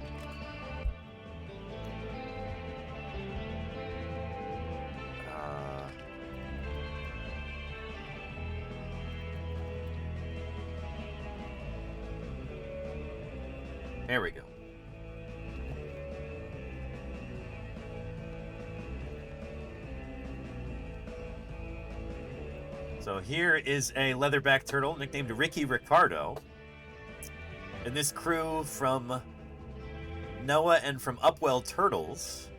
There we go. So here is a leatherback turtle nicknamed Ricky Ricardo. And this crew from NOAA and from Upwell Turtles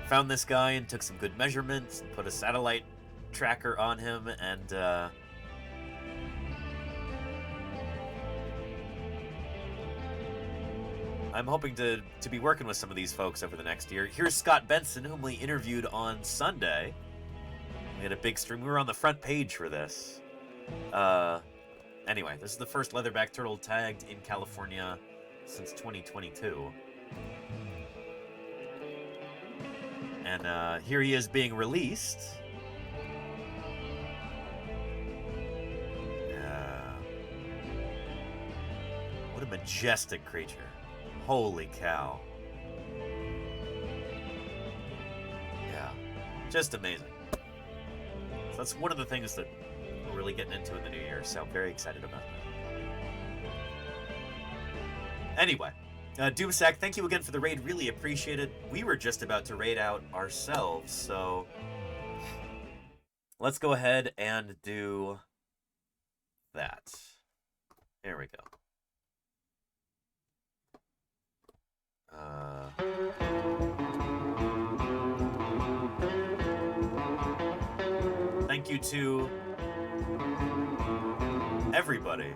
found this guy and took some good measurements and put a satellite tracker on him, and I'm hoping to be working with some of these folks over the next year. Here's Scott Benson, whom we interviewed on Sunday. We had a big stream. We were on the front page for this. Anyway, this is the first leatherback turtle tagged in California since 2022. And here he is being released. What a majestic creature. Holy cow. Yeah, just amazing. So that's one of the things that we're really getting into in the new year, so I'm very excited about that. Anyway, Doomsack, thank you again for the raid. Really appreciate it. We were just about to raid out ourselves, so let's go ahead and do that. There we go. Thank you to everybody.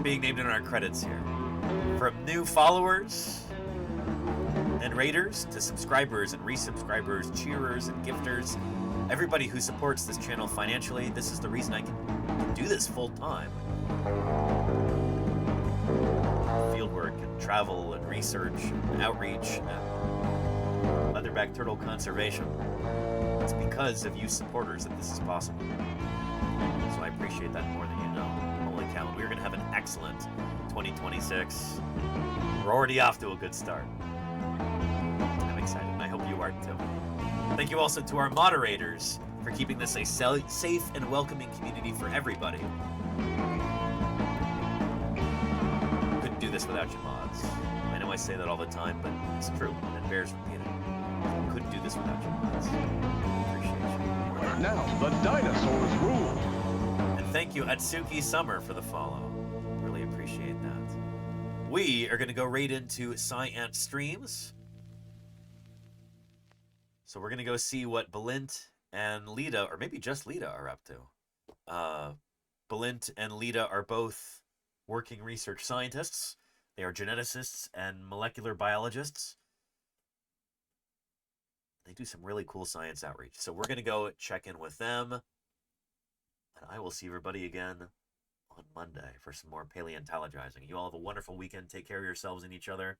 Being named in our credits here. From new followers and raiders to subscribers and resubscribers, cheerers and gifters, everybody who supports this channel financially. This is the reason I can do this full time. Fieldwork and travel and research and outreach and leatherback turtle conservation. It's because of you supporters that this is possible. So I appreciate that more than you know. Holy cow, we're going to have an excellent 2026. We're already off to a good start. I'm excited, and I hope you are too. Thank you also to our moderators for keeping this a safe and welcoming community for everybody. Couldn't do this without you mods. I know I say that all the time, but it's true, and it bears repeating. Couldn't do this without you mods. Appreciate you. Now the dinosaurs rule. And thank you, Atsuki Summer, for the follow. Really appreciate that. We are going to go right into Science Streams. So we're going to go see what Balint and Lita, or maybe just Lita, are up to. Balint and Lita are both working research scientists. They are geneticists and molecular biologists. They do some really cool science outreach. So we're going to go check in with them. And I will see everybody again on Monday for some more paleontologizing. You all have a wonderful weekend. Take care of yourselves and each other.